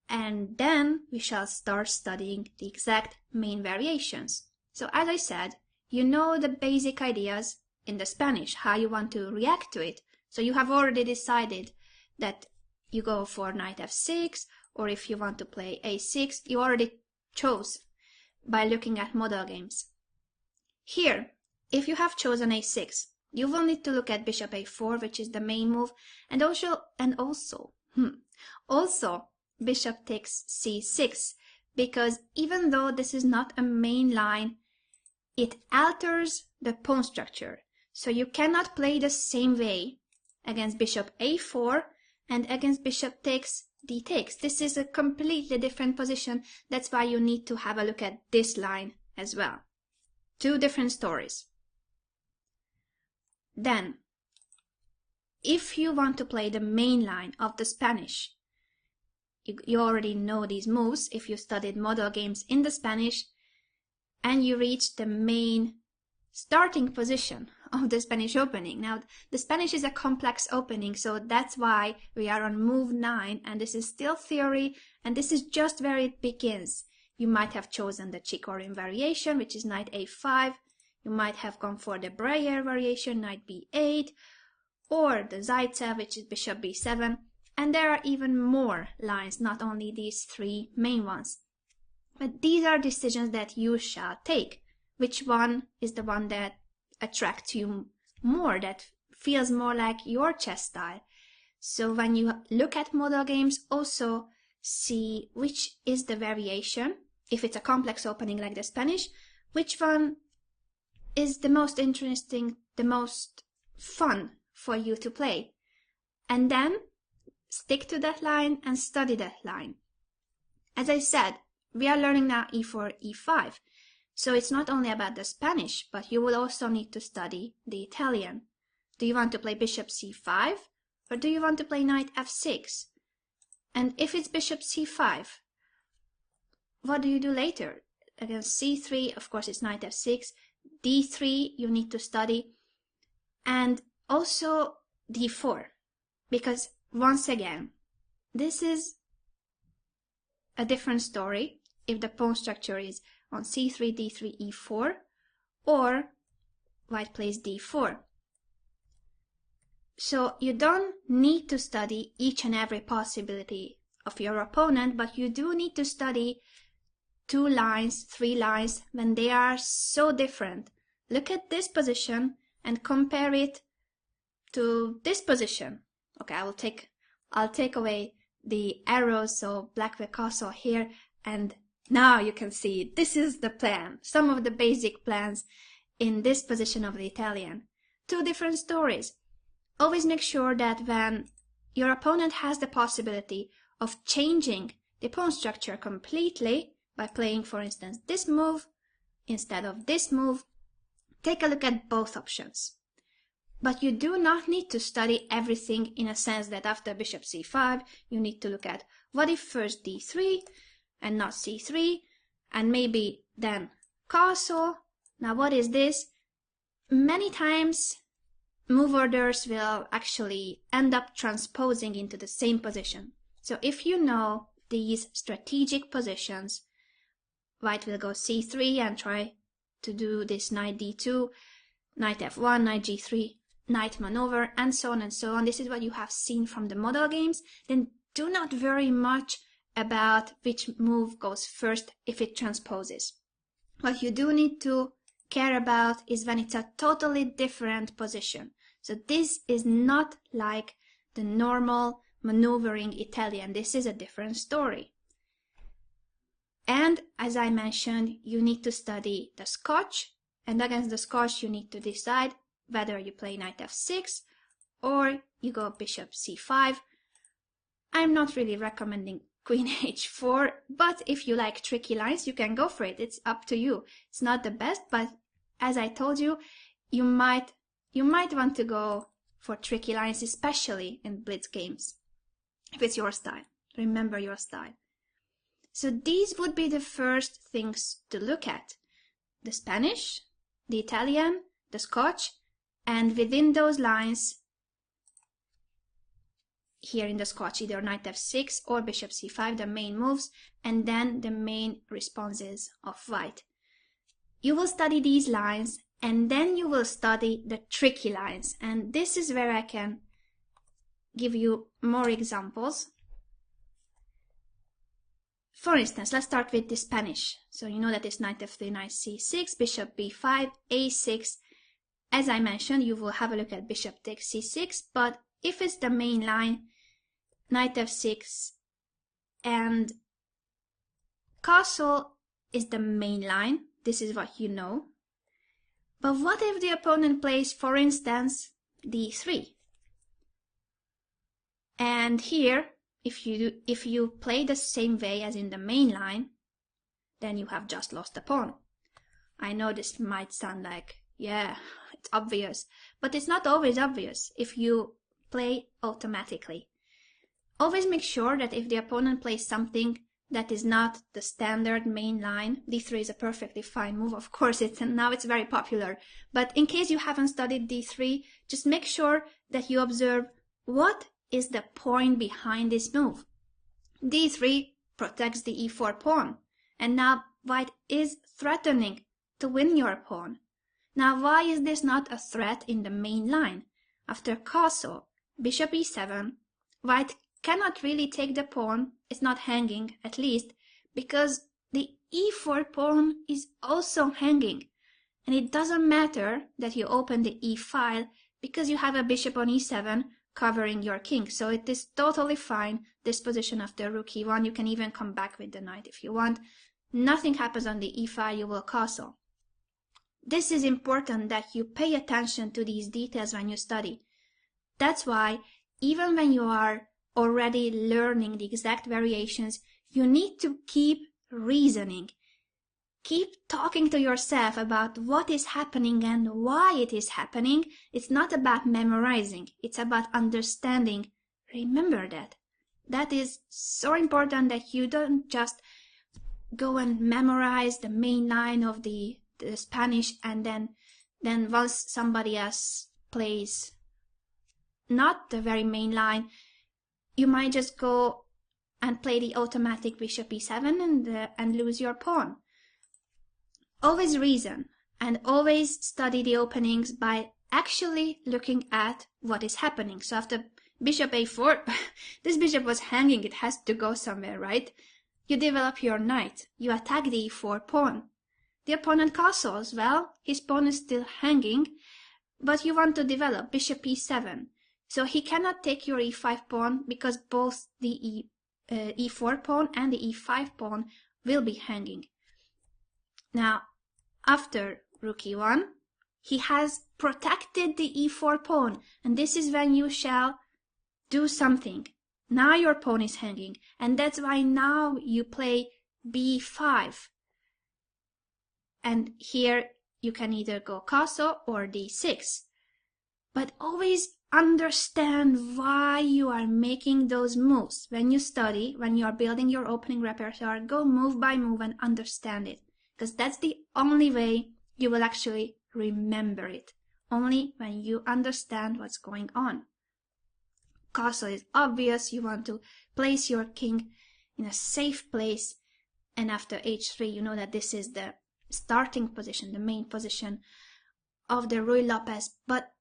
and then we shall start studying the exact main variations. So as I said, you know the basic ideas in the Spanish, how you want to react to it. So you have already decided that you go for knight f6, or if you want to play a6, you already chose by looking at model games. Here, if you have chosen a6, you will need to look at bishop a4, which is the main move, and also bishop takes c6, because even though this is not a main line, it alters the pawn structure. So you cannot play the same way against bishop a4 and against bishop takes d takes. This is a completely different position. That's why you need to have a look at this line as well. Two different stories. Then, if you want to play the main line of the Spanish, you already know these moves if you studied model games in the Spanish, and you reach the main starting position of the Spanish opening. Now, the Spanish is a complex opening, so that's why we are on move 9, and this is still theory, and this is just where it begins. You might have chosen the Chicorin variation, which is knight a5. You might have gone for the Breyer variation, knight b8, or the Zaitsev, which is bishop b7. And there are even more lines, not only these three main ones. But these are decisions that you shall take. Which one is the one that attracts you more, that feels more like your chess style? So when you look at model games, also see which is the variation. If it's a complex opening like the Spanish, which one is the most interesting, the most fun for you to play? And then stick to that line and study that line. As I said, we are learning now e4, e5. So it's not only about the Spanish, but you will also need to study the Italian. Do you want to play bishop c5, or do you want to play knight f6? And if it's bishop c5, what do you do later? Against c3, of course, it's knight f6. d3, you need to study. And also d4. Because, once again, this is a different story if the pawn structure is on c3, d3, e4, or white plays d4. So you don't need to study each and every possibility of your opponent, but you do need to study 2 lines, 3 lines, when they are so different. Look at this position and compare it to this position. Okay, I'll take away the arrows, so black will castle here, and now you can see this is the plan, some of the basic plans in this position of the Italian. 2 different stories. Always make sure that when your opponent has the possibility of changing the pawn structure completely by playing, for instance, this move instead of this move, take a look at both options. But you do not need to study everything in a sense that after bishop c5, you need to look at what if first d3 and not c3, and maybe then castle. Now what is this? Many times move orders will actually end up transposing into the same position. So if you know these strategic positions, white will go c3 and try to do this knight d2, knight f1, knight g3, knight maneuver, and so on and so on. This is what you have seen from the model games. Then do not worry much about which move goes first if it transposes. What you do need to care about is when it's a totally different position. So this is not like the normal maneuvering Italian. This is a different story. And as I mentioned, you need to study the Scotch, and against the Scotch you need to decide whether you play knight f6 or you go bishop c5. I'm not really recommending queen h4, but if you like tricky lines, you can go for it. It's up to you. It's not the best, but as I told you, you might want to go for tricky lines, especially in blitz games, if it's your style. Remember your style. So these would be the first things to look at: the Spanish, the Italian, the Scotch, and within those lines, here in the Scotch, either knight f6 or bishop c5, the main moves, and then the main responses of white. You will study these lines, and then you will study the tricky lines. And this is where I can give you more examples. For instance, let's start with the Spanish. So you know that it's knight f3, knight c6, bishop b5, a6. As I mentioned, you will have a look at bishop takes c6, but if it's the main line, knight f6 and castle is the main line. This is what you know. But what if the opponent plays, for instance, d3? And here, if you play the same way as in the main line, then you have just lost a pawn. I know this might sound like, yeah, it's obvious, but it's not always obvious if you play automatically. Always make sure that if the opponent plays something that is not the standard main line, d3 is a perfectly fine move, of course, now it's very popular. But in case you haven't studied d3, just make sure that you observe what is the point behind this move. d3 protects the e4 pawn, and now white is threatening to win your pawn. Now why is this not a threat in the main line? After castle, bishop e7, white cannot really take the pawn, it's not hanging at least, because the e4 pawn is also hanging. And it doesn't matter that you open the e file, because you have a bishop on e7 covering your king. So it is totally fine, this position after rook e1. You can even come back with the knight if you want. Nothing happens on the e file, you will castle. This is important that you pay attention to these details when you study. That's why even when you are already learning the exact variations, you need to keep reasoning. Keep talking to yourself about what is happening and why it is happening. It's not about memorizing, it's about understanding. Remember that. That is so important, that you don't just go and memorize the main line of the Spanish, and then once somebody else plays not the very main line, you might just go and play the automatic bishop e7 and lose your pawn. Always reason, and always study the openings by actually looking at what is happening. So after bishop a4, this bishop was hanging, it has to go somewhere, right? You develop your knight, you attack the e4 pawn. The opponent castles, well, his pawn is still hanging, but you want to develop bishop e7. So he cannot take your e5 pawn, because both the e4 pawn and the e5 pawn will be hanging. Now, after rook e1, he has protected the e4 pawn, and this is when you shall do something. Now your pawn is hanging, and that's why now you play b5. And here you can either go castle or d6. but always understand why you are making those moves. When you study, when you are building your opening repertoire, go move by move and understand it, because that's the only way you will actually remember it, only when you understand what's going on. Castle is obvious. You want to place your king in a safe place, and after h3 you know that this is the starting position, the main position of the Ruy Lopez. But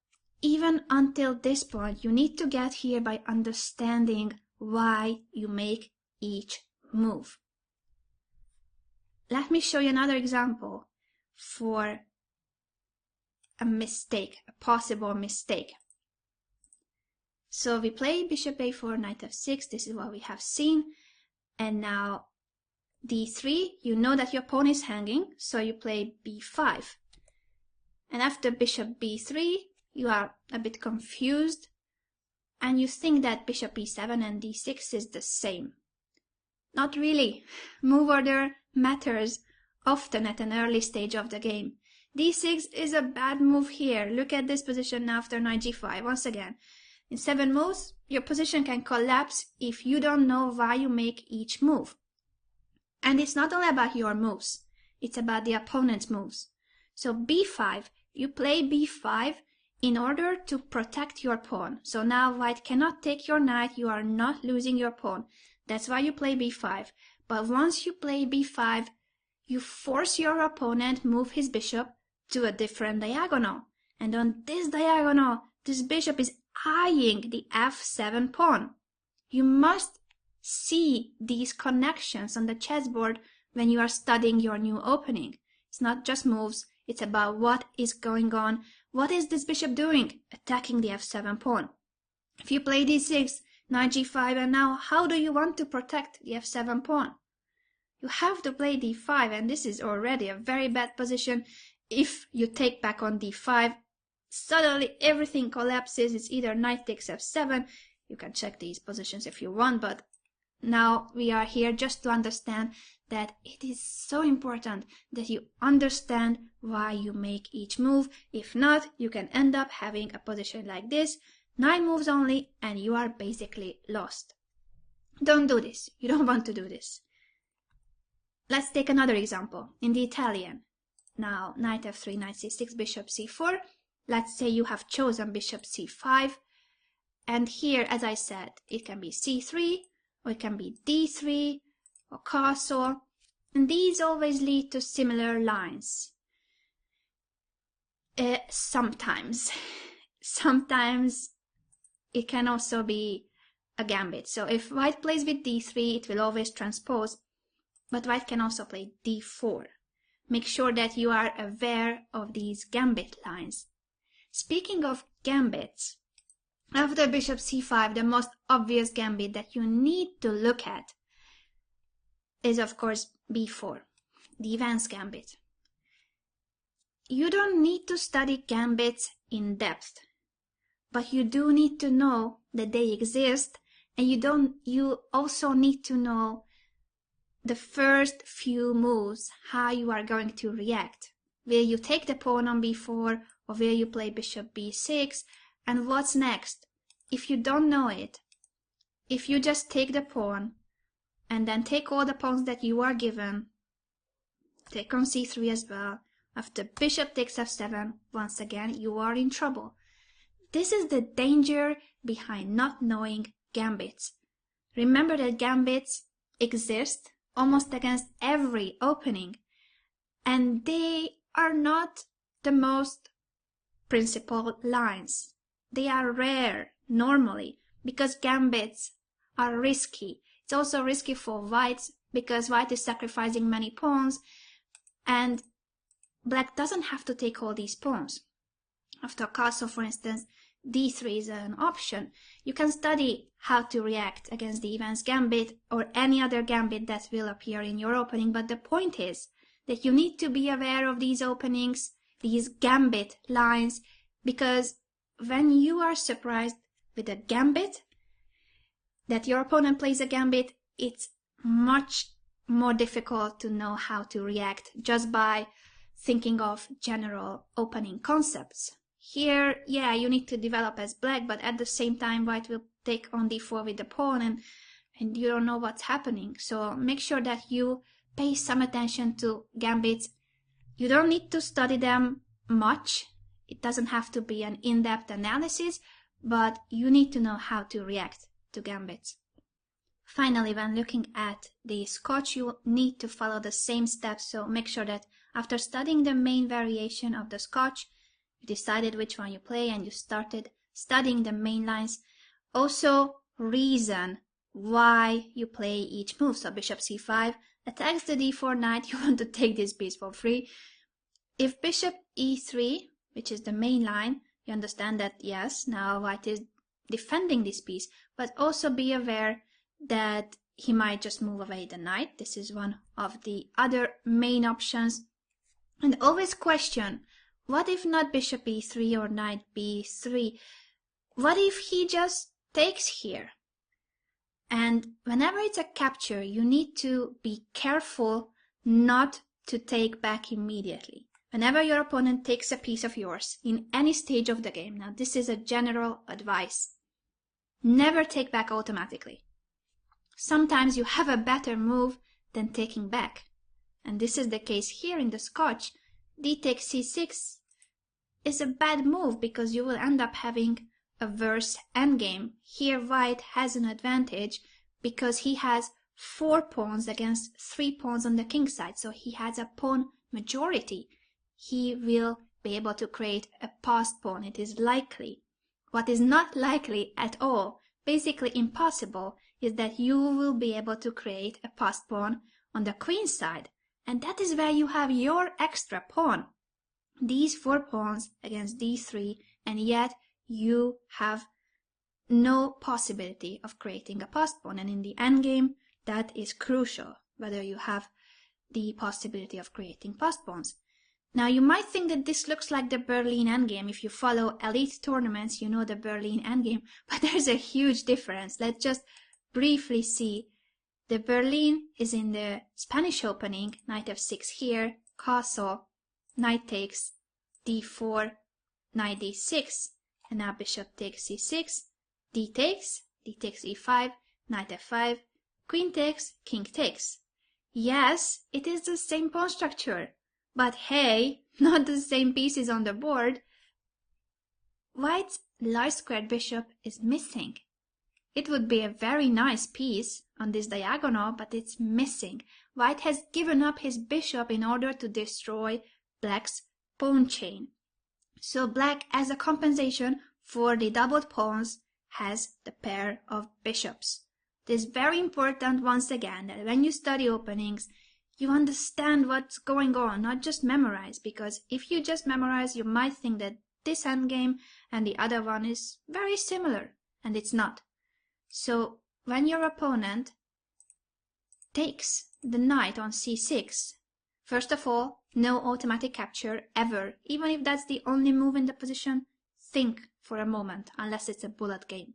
even until this point, you need to get here by understanding why you make each move. Let me show you another example for a mistake, a possible mistake. So we play bishop a4, knight f6. This is what we have seen. And now d3, you know that your pawn is hanging, so you play b5. And after bishop b3, you are a bit confused, and you think that bishop e7 and d6 is the same. Not really. Move order matters often at an early stage of the game. d6 is a bad move here. Look at this position after knight g5. Once again, in 7 moves, your position can collapse if you don't know why you make each move. And it's not only about your moves, it's about the opponent's moves. So b5, you play b5 in order to protect your pawn. So now white cannot take your knight, you are not losing your pawn. That's why you play b5. But once you play b5, you force your opponent move his bishop to a different diagonal. And on this diagonal, this bishop is eyeing the f7 pawn. You must see these connections on the chessboard when you are studying your new opening. It's not just moves, it's about what is going on. What is this bishop doing? Attacking the f7 pawn. If you play d6, knight g5, and now how do you want to protect the f7 pawn? You have to play d5, and this is already a very bad position. If you take back on d5, suddenly everything collapses. It's either knight takes f7. You can check these positions if you want, but now we are here just to understand that it is so important that you understand why you make each move. If not, you can end up having a position like this, 9 moves only, and you are basically lost. Don't do this. You don't want to do this. Let's take another example in the Italian. Now, knight f3, knight c6, bishop c4. Let's say you have chosen bishop c5. And here, as I said, it can be c3, or it can be d3, or castle. And these always lead to similar lines. Sometimes it can also be a gambit. So if white plays with d3, it will always transpose, but white can also play d4. Make sure that you are aware of these gambit lines. Speaking of gambits, after bishop c5, the most obvious gambit that you need to look at is, of course, b4, the advanced gambit. You don't need to study gambits in depth, but you do need to know that they exist, and you also need to know the first few moves, how you are going to react. Will you take the pawn on b4, or will you play bishop b6, and what's next? If you don't know it, if you just take the pawn, and then take all the pawns that you are given, take on c3 as well, after bishop takes f7, once again, you are in trouble. This is the danger behind not knowing gambits. Remember that gambits exist almost against every opening, and they are not the most principal lines. They are rare normally because gambits are risky. It's also risky for white because white is sacrificing many pawns, and black doesn't have to take all these pawns. After castle, for instance, d3 is an option. You can study how to react against the advanced gambit or any other gambit that will appear in your opening, but the point is that you need to be aware of these openings, these gambit lines, because when you are surprised with a gambit, that your opponent plays a gambit, it's much more difficult to know how to react just by thinking of general opening concepts. Here, yeah, you need to develop as black, but at the same time, white will take on d4 with the pawn, and you don't know what's happening. So make sure that you pay some attention to gambits. You don't need to study them much. It doesn't have to be an in-depth analysis, but you need to know how to react to gambits. Finally, when looking at the Scotch, you need to follow the same steps, so make sure that after studying the main variation of the Scotch, you decided which one you play and you started studying the main lines. Also, reason why you play each move. So bishop c5 attacks the d4 knight. You want to take this piece for free. If bishop e3, which is the main line, you understand that yes, now white is defending this piece, but also be aware that he might just move away the knight. This is one of the other main options. And always question, what if not bishop e3 or knight b3? What if he just takes here? And whenever it's a capture, you need to be careful not to take back immediately. Whenever your opponent takes a piece of yours in any stage of the game, now this is a general advice, never take back automatically. Sometimes you have a better move than taking back. And this is the case here in the Scotch. D takes c6 is a bad move because you will end up having a worse endgame. Here white has an advantage because he has 4 pawns against 3 pawns on the king side. So he has a pawn majority. He will be able to create a passed pawn. It is likely. What is not likely at all, basically impossible, is that you will be able to create a passed pawn on the queen side. And that is where you have your extra pawn. These 4 pawns against d3, and yet you have no possibility of creating a passed pawn. And in the endgame, that is crucial, whether you have the possibility of creating passed pawns. Now, you might think that this looks like the Berlin endgame. If you follow elite tournaments, you know the Berlin endgame, but there's a huge difference. Let's just briefly see. The Berlin is in the Spanish opening, knight f6 here, castle, knight takes d4, knight d6, and now bishop takes c6, d takes e5, knight f5, queen takes, king takes. Yes, it is the same pawn structure, but hey, not the same pieces on the board. White's large squared bishop is missing. It would be a very nice piece on this diagonal, but it's missing. White has given up his bishop in order to destroy black's pawn chain. So black, as a compensation for the doubled pawns, has the pair of bishops. It is very important, once again, that when you study openings, you understand what's going on, not just memorize, because if you just memorize, you might think that this endgame and the other one is very similar, and it's not. So when your opponent takes the knight on c6, first of all, no automatic capture ever. Even if that's the only move in the position, think for a moment, unless it's a bullet game.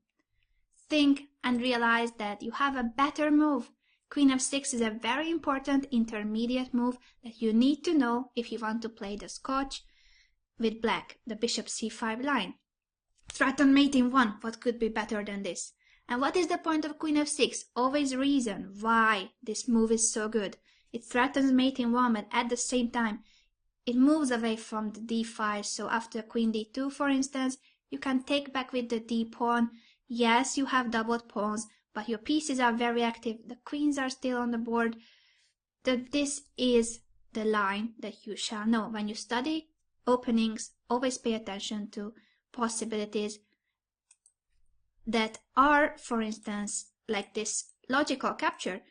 Think and realize that you have a better move. Queen f6 is a very important intermediate move that you need to know if you want to play the Scotch with black, the bishop c5 line. Threaten mate in 1, what could be better than this? And what is the point of queen f6? Always reason why this move is so good. It threatens mate in 1, but at the same time, it moves away from the d5. So after queen d2, for instance, you can take back with the d pawn. Yes, you have doubled pawns, but your pieces are very active. The queens are still on the board. This is the line that you shall know. When you study openings, always pay attention to possibilities that are, for instance, like this logical capture.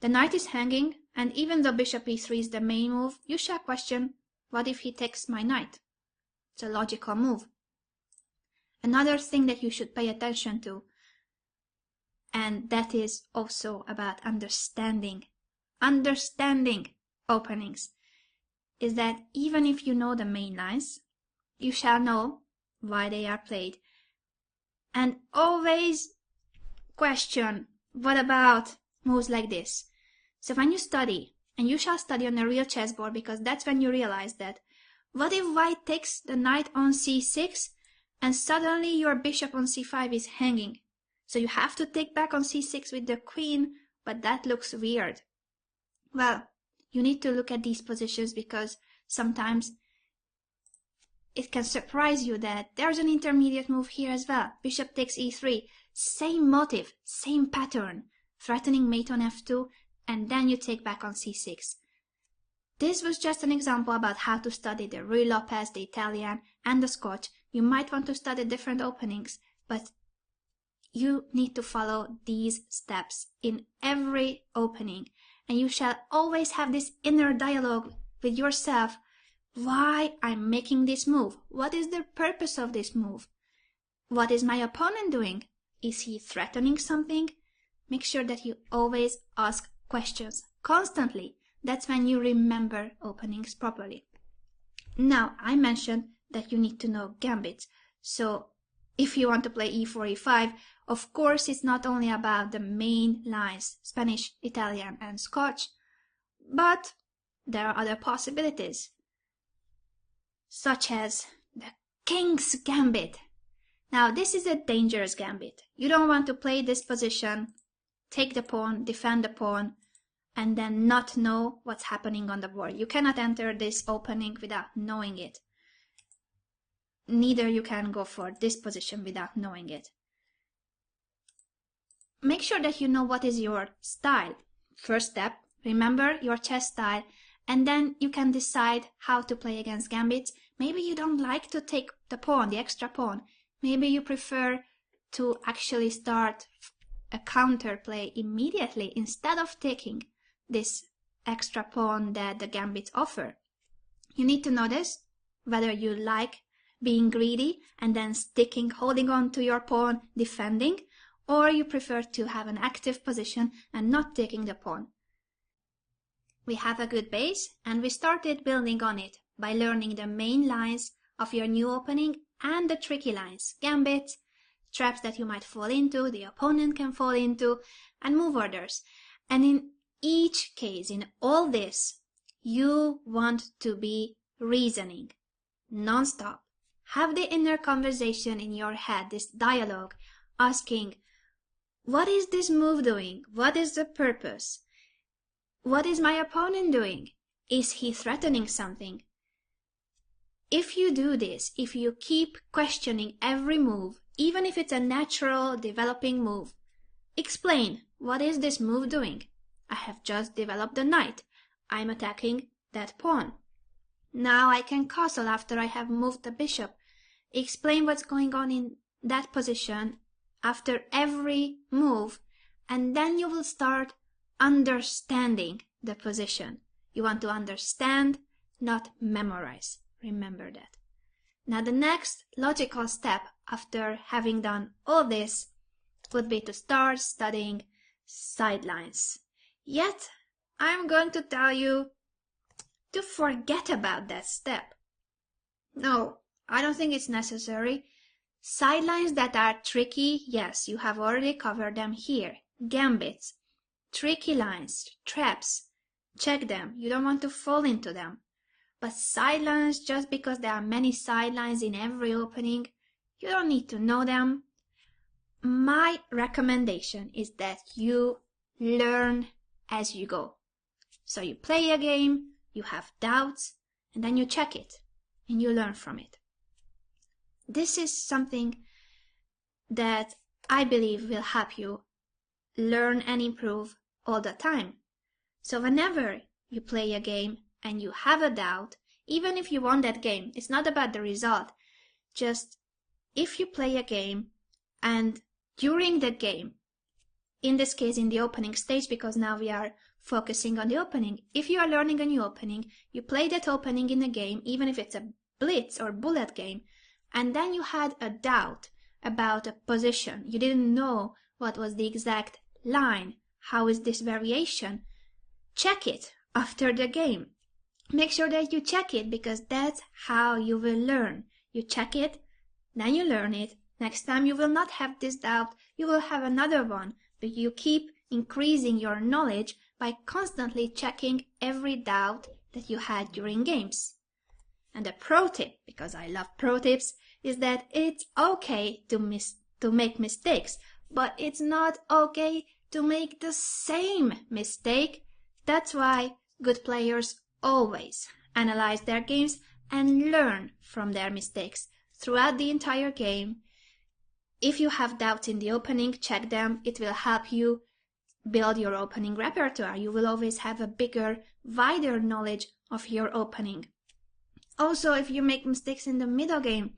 The knight is hanging, and even though bishop e3 is the main move, you shall question, what if he takes my knight? It's a logical move. Another thing that you should pay attention to, and that is also about understanding openings, is that even if you know the main lines, you shall know why they are played. And always question, what about moves like this? So when you study, and you shall study on a real chessboard, because that's when you realize that What if white takes the knight on c6 and suddenly your bishop on c5 is hanging? So you have to take back on c6 with the queen, but that looks weird. Well, you need to look at these positions because sometimes it can surprise you that there's an intermediate move here as well. Bishop takes e3, same motive, same pattern, threatening mate on f2, and then you take back on c6. This was just an example about how to study the Ruy Lopez, the Italian, and the Scotch. You might want to study different openings, but you need to follow these steps in every opening, and you shall always have this inner dialogue with yourself. Why I'm making this move? What is the purpose of this move? What is my opponent doing? Is he threatening something? Make sure that you always ask questions constantly. That's when you remember openings properly. Now, I mentioned that you need to know gambits. So if you want to play e4, e5, of course it's not only about the main lines, Spanish, Italian, and Scotch, but there are other possibilities, such as the King's Gambit. Now, this is a dangerous gambit. You don't want to play this position, take the pawn, defend the pawn, and then not know what's happening on the board. You cannot enter this opening without knowing it. Neither you can go for this position without knowing it. Make sure that you know what is your style. First step, remember your chess style, and then you can decide how to play against gambits. Maybe you don't like to take the pawn, the extra pawn. Maybe you prefer to actually start a counter play immediately instead of taking this extra pawn that the gambits offer. You need to know this, whether you like being greedy and then holding on to your pawn, defending, or you prefer to have an active position and not taking the pawn. We have a good base, and we started building on it by learning the main lines of your new opening and the tricky lines, gambits, traps that you might fall into, the opponent can fall into, and move orders. And in each case, in all this, you want to be reasoning non-stop. Have the inner conversation in your head, this dialogue, asking, what is this move doing? What is the purpose? What is my opponent doing? Is he threatening something? If you do this, if you keep questioning every move, even if it's a natural developing move, explain, what is this move doing? I have just developed the knight. I'm attacking that pawn. Now I can castle after I have moved the bishop. Explain what's going on in that position after every move, and then you will start understanding the position. You want to understand, not memorize. Remember that. Now the next logical step after having done all this would be to start studying sidelines. Yet, I'm going to tell you to forget about that step. No, I don't think it's necessary. Sidelines that are tricky, yes, you have already covered them here. Gambits, tricky lines, traps, check them. You don't want to fall into them. But sidelines, just because there are many sidelines in every opening, you don't need to know them. My recommendation is that you learn as you go. So you play a game, you have doubts, and then you check it, and you learn from it. This is something that I believe will help you learn and improve all the time. So whenever you play a game and you have a doubt, even if you won that game, it's not about the result. Just if you play a game and during the game, in this case in the opening stage, because now we are focusing on the opening, if you are learning a new opening, you play that opening in a game, even if it's a blitz or bullet game, and then you had a doubt about a position. You didn't know what was the exact line. How is this variation? Check it after the game. Make sure that you check it, because that's how you will learn. You check it, then you learn it. Next time you will not have this doubt, you will have another one, but you keep increasing your knowledge by constantly checking every doubt that you had during games. And a pro tip, because I love pro tips, is that it's okay to make mistakes, but it's not okay to make the same mistake. That's why good players always analyze their games and learn from their mistakes throughout the entire game. If you have doubts in the opening, check them. It will help you build your opening repertoire. You will always have a bigger, wider knowledge of your opening. Also, if you make mistakes in the middle game,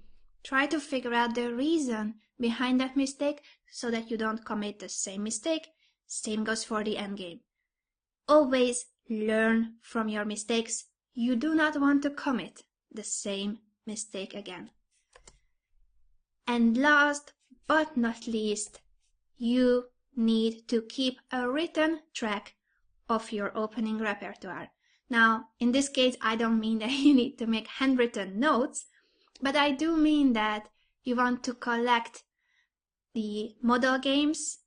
try to figure out the reason behind that mistake so that you don't commit the same mistake. Same goes for the end game. Always learn from your mistakes. You do not want to commit the same mistake again. And last but not least, you need to keep a written track of your opening repertoire. Now, in this case, I don't mean that you need to make handwritten notes, but I do mean that you want to collect the model games,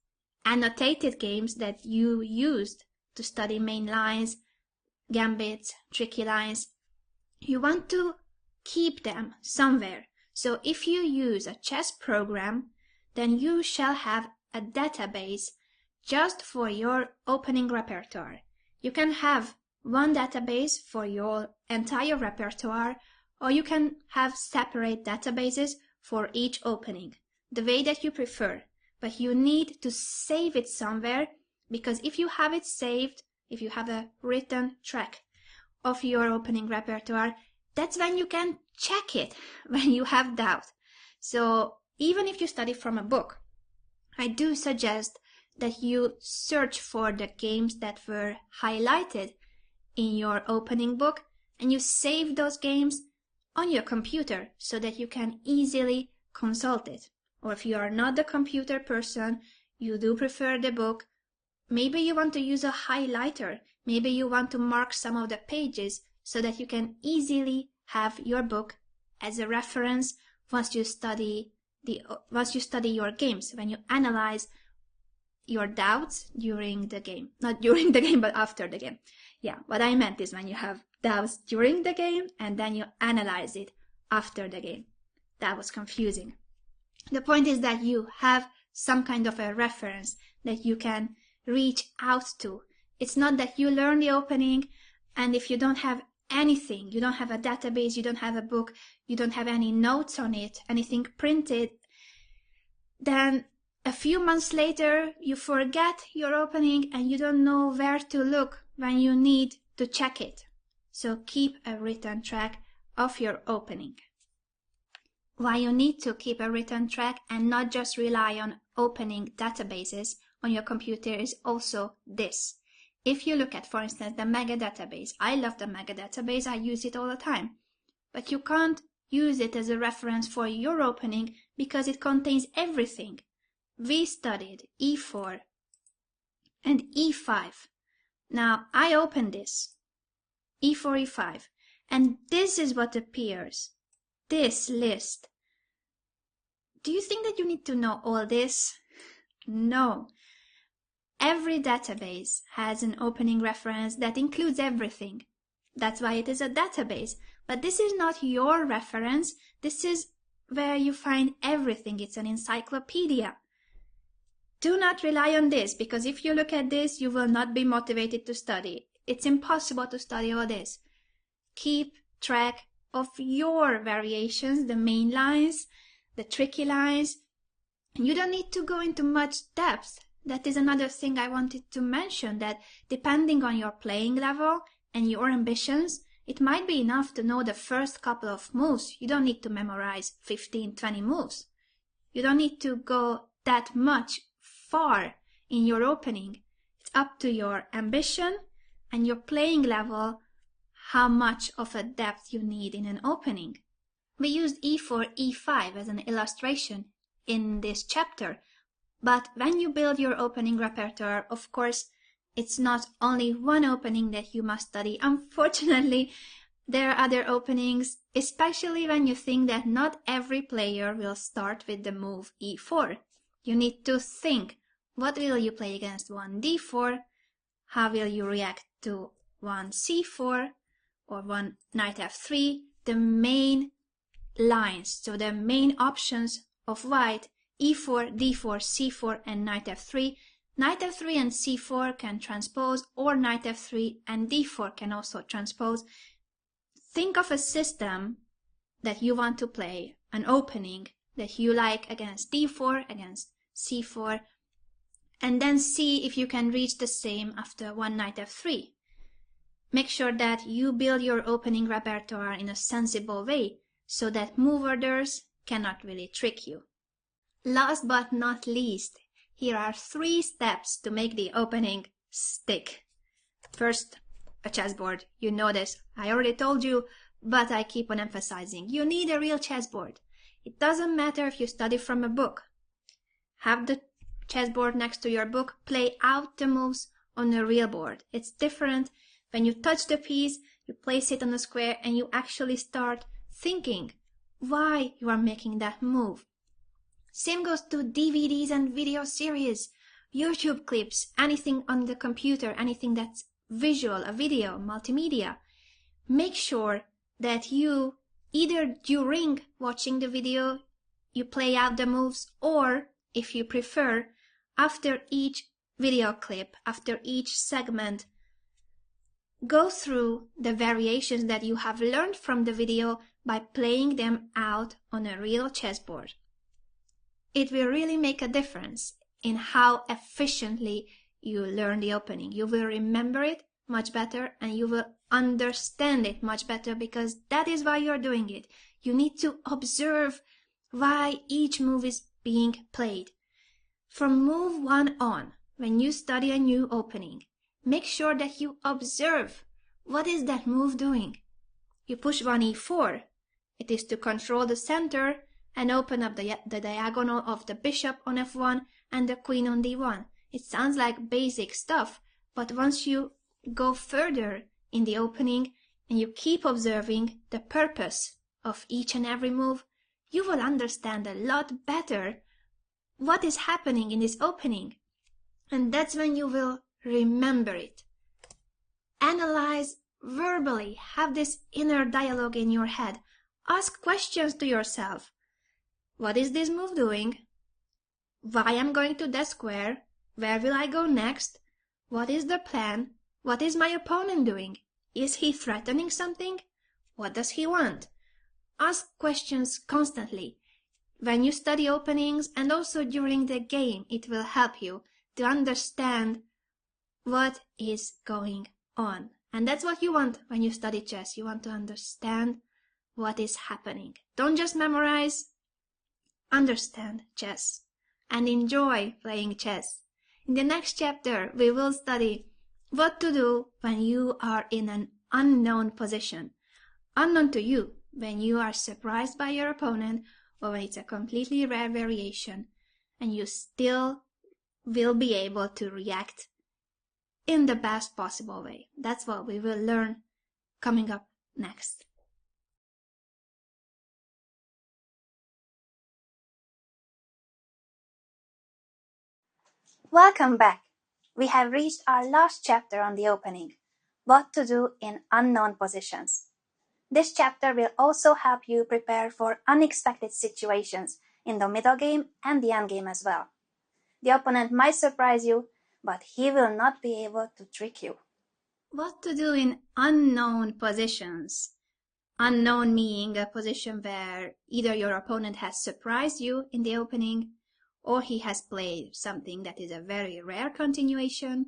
annotated games that you used to study main lines, gambits, tricky lines. You want to keep them somewhere. So if you use a chess program, then you shall have a database just for your opening repertoire. You can have one database for your entire repertoire, or you can have separate databases for each opening, the way that you prefer. But you need to save it somewhere, because if you have it saved, if you have a written track of your opening repertoire, that's when you can check it when you have doubt. So even if you study from a book, I do suggest that you search for the games that were highlighted in your opening book, and you save those games on your computer so that you can easily consult it. Or if you are not the computer person, you do prefer the book, maybe you want to use a highlighter, maybe you want to mark some of the pages so that you can easily have your book as a reference once you study your games, when you analyze your doubts during the game. Not during the game, but after the game. Yeah, what I meant is when you have doubts during the game and then you analyze it after the game. That was confusing. The point is that you have some kind of a reference that you can reach out to. It's not that you learn the opening, and if you don't have anything, you don't have a database, you don't have a book, you don't have any notes on it, anything printed, then a few months later you forget your opening and you don't know where to look when you need to check it. So keep a written track of your opening. Why you need to keep a written track and not just rely on opening databases on your computer is also this. If you look at, for instance, the Mega database, I love the Mega database, I use it all the time. But you can't use it as a reference for your opening because it contains everything. We studied E4 and E5. Now I open this, E4, E5, and this is what appears, this list. Do you think that you need to know all this? No. Every database has an opening reference that includes everything. That's why it is a database. But this is not your reference. This is where you find everything. It's an encyclopedia. Do not rely on this, because if you look at this, you will not be motivated to study. It's impossible to study all this. Keep track of your variations, the main lines, the tricky lines. You don't need to go into much depth. That is another thing I wanted to mention, that depending on your playing level and your ambitions, it might be enough to know the first couple of moves. You don't need to memorize 15, 20 moves. You don't need to go that much far in your opening. It's up to your ambition and your playing level, how much of a depth you need in an opening. We used E4, E5 as an illustration in this chapter. But when you build your opening repertoire, of course, it's not only one opening that you must study. Unfortunately, there are other openings, especially when you think that not every player will start with the move E4. You need to think, what will you play against one D4? How will you react to one C4 or one knight F3? the main lines, so the main options of white: e4, d4, c4, and knight f3. Knight f3 and c4 can transpose, or knight f3 and d4 can also transpose. Think of a system that you want to play, an opening that you like against d4, against c4, and then see if you can reach the same after one knight f3. Make sure that you build your opening repertoire in a sensible way so that move orders cannot really trick you. Last but not least, here are 3 steps to make the opening stick. First, a chessboard. You know this. I already told you, but I keep on emphasizing. You need a real chessboard. It doesn't matter if you study from a book. Have the chessboard next to your book. Play out the moves on a real board. It's different when you touch the piece, you place it on a square, and you actually start thinking why you are making that move. Same goes to DVDs and video series, YouTube clips, anything on the computer, anything that's visual, a video, multimedia. Make sure that you, either during watching the video, you play out the moves, or, if you prefer, after each video clip, after each segment, go through the variations that you have learned from the video by playing them out on a real chessboard. It will really make a difference in how efficiently you learn the opening. You will remember it much better and you will understand it much better, because that is why you're doing it. You need to observe why each move is being played. From move 1 on, when you study a new opening, make sure that you observe what is that move doing. You push one e4. It is to control the center and open up the diagonal of the bishop on f1 and the queen on d1. It sounds like basic stuff, but once you go further in the opening and you keep observing the purpose of each and every move, you will understand a lot better what is happening in this opening. And that's when you will remember it. Analyze verbally, have this inner dialogue in your head. Ask questions to yourself. What is this move doing? Why am I going to that square? Where will I go next? What is the plan? What is my opponent doing? Is he threatening something? What does he want? Ask questions constantly. When you study openings and also during the game, it will help you to understand what is going on. And that's what you want when you study chess. You want to understand what is happening. Don't just memorize. Understand chess and enjoy playing chess. In the next chapter, we will study what to do when you are in an unknown position. Unknown to you, when you are surprised by your opponent, or when it's a completely rare variation, and you still will be able to react in the best possible way. That's what we will learn coming up next. Welcome back. We have reached our last chapter on the opening, what to do in unknown positions. This chapter will also help you prepare for unexpected situations in the middle game and the endgame as well. The opponent might surprise you, but he will not be able to trick you. What to do in unknown positions? Unknown meaning a position where either your opponent has surprised you in the opening, or he has played something that is a very rare continuation,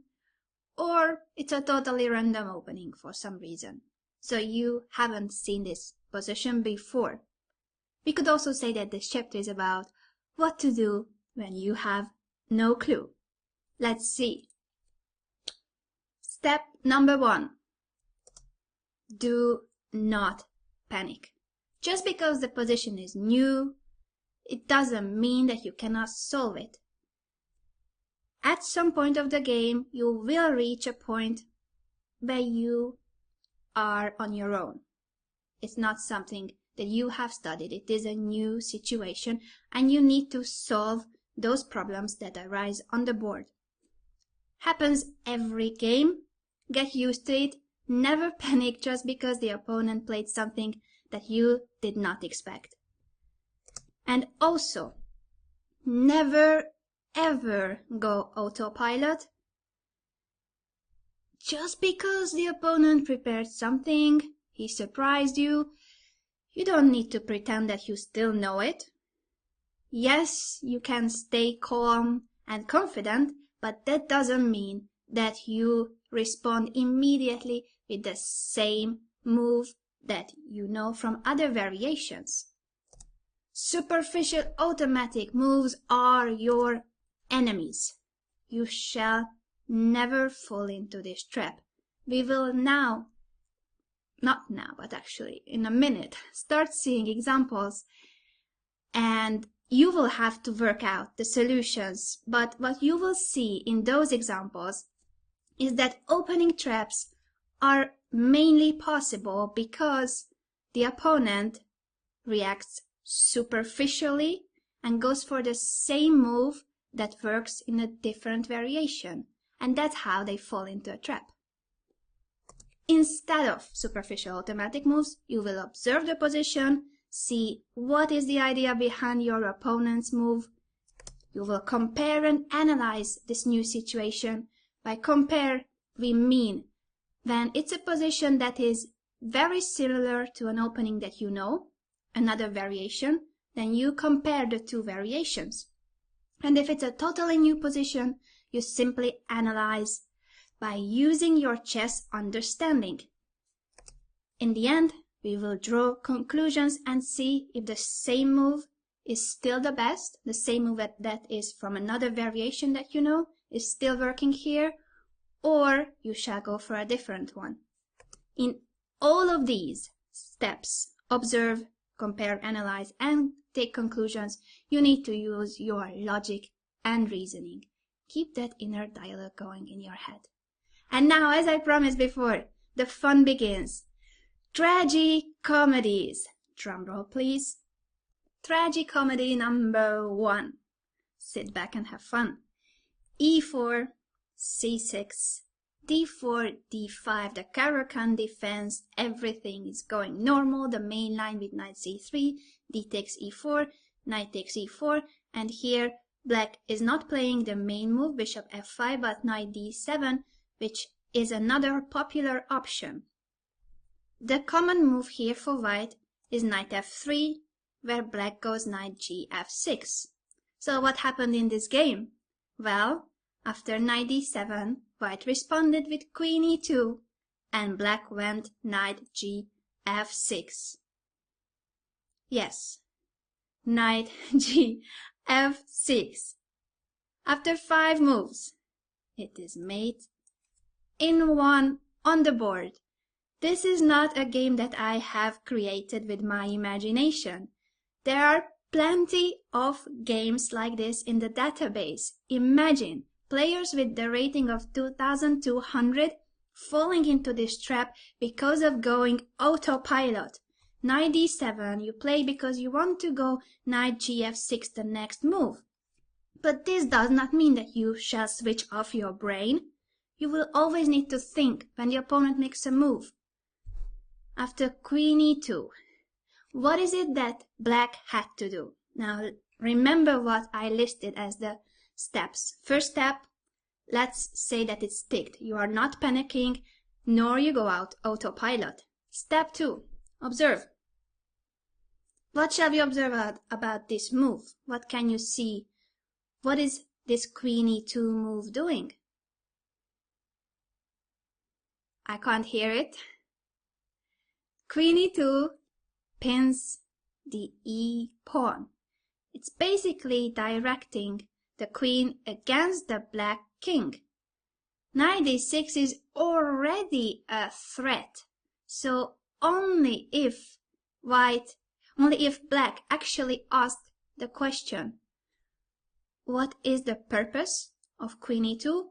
or it's a totally random opening for some reason. So you haven't seen this position before. We could also say that this chapter is about what to do when you have no clue. Let's see. Step number 1. Do not panic. Just because the position is new, it doesn't mean that you cannot solve it. At some point of the game, you will reach a point where you are on your own. It's not something that you have studied. It is a new situation, and you need to solve those problems that arise on the board. Happens every game. Get used to it. Never panic just because the opponent played something that you did not expect. And also, never ever go autopilot. Just because the opponent prepared something, he surprised you, you don't need to pretend that you still know it. Yes, you can stay calm and confident, but that doesn't mean that you respond immediately with the same move that you know from other variations. Superficial automatic moves are your enemies. You shall never fall into this trap. We will not now, but actually in a minute, start seeing examples, and you will have to work out the solutions. But what you will see in those examples is that opening traps are mainly possible because the opponent reacts superficially and goes for the same move that works in a different variation, and that's how they fall into a trap. Instead of superficial automatic moves, you will observe the position, see what is the idea behind your opponent's move. You will compare and analyze this new situation. By compare, we mean when it's a position that is very similar to an opening that you know, another variation, then you compare the two variations. And if it's a totally new position, you simply analyze by using your chess understanding. In the end, we will draw conclusions and see if the same move is still the best, the same move that is from another variation that you know is still working here, or you shall go for a different one. In all of these steps, observe, compare, analyze, and take conclusions, you need to use your logic and reasoning. Keep that inner dialogue going in your head. And now, as I promised before, the fun begins. Tragicomedies. Drum roll, please. Tragicomedy number 1. Sit back and have fun. E4, C6, D4, D5. The Caro-Kann defense. Everything is going normal. The main line with knight C3, D takes E4, knight takes E4, and here black is not playing the main move, bishop F5, but knight D7, which is another popular option. The common move here for white is knight F3, where black goes knight G F6. So what happened in this game? Well, after knight D7, white responded with queen E2, and black went knight G F6. Yes, knight G F6. After 5 moves, it is mate in 1 on the board. This is not a game that I have created with my imagination. There are plenty of games like this in the database. Imagine players with the rating of 2200 falling into this trap because of going autopilot. Knight D7 you play because you want to go knight Gf6 the next move. But this does not mean that you shall switch off your brain. You will always need to think when the opponent makes a move. After queen E2, what is it that black had to do? Now remember what I listed as the steps. First step, let's say that it's ticked. You are not panicking, nor you go out autopilot. Step 2, observe. What shall we observe about this move? What can you see? What is this queen E2 move doing? I can't hear it. Queen E2 pins the E pawn. It's basically directing the queen against the black king. Knight D6 is already a threat. So only if black actually asked the question, what is the purpose of queen E2?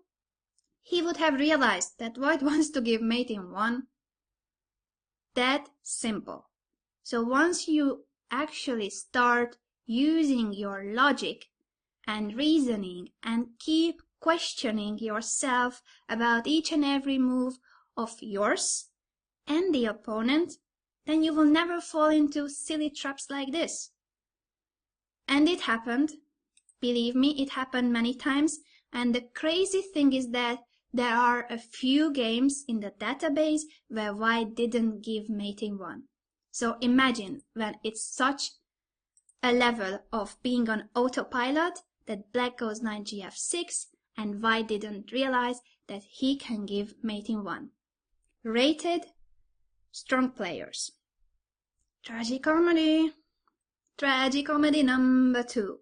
He would have realized that white wants to give mate in 1. That simple. So once you actually start using your logic and reasoning and keep questioning yourself about each and every move of yours and the opponent, then you will never fall into silly traps like this. And it happened. Believe me, it happened many times. And the crazy thing is that there are a few games in the database where white didn't give mating 1. So imagine when it's such a level of being on autopilot that black goes knight gf6 and white didn't realize that he can give mating 1. Rated strong players. Tragicomedy. Tragicomedy number 2.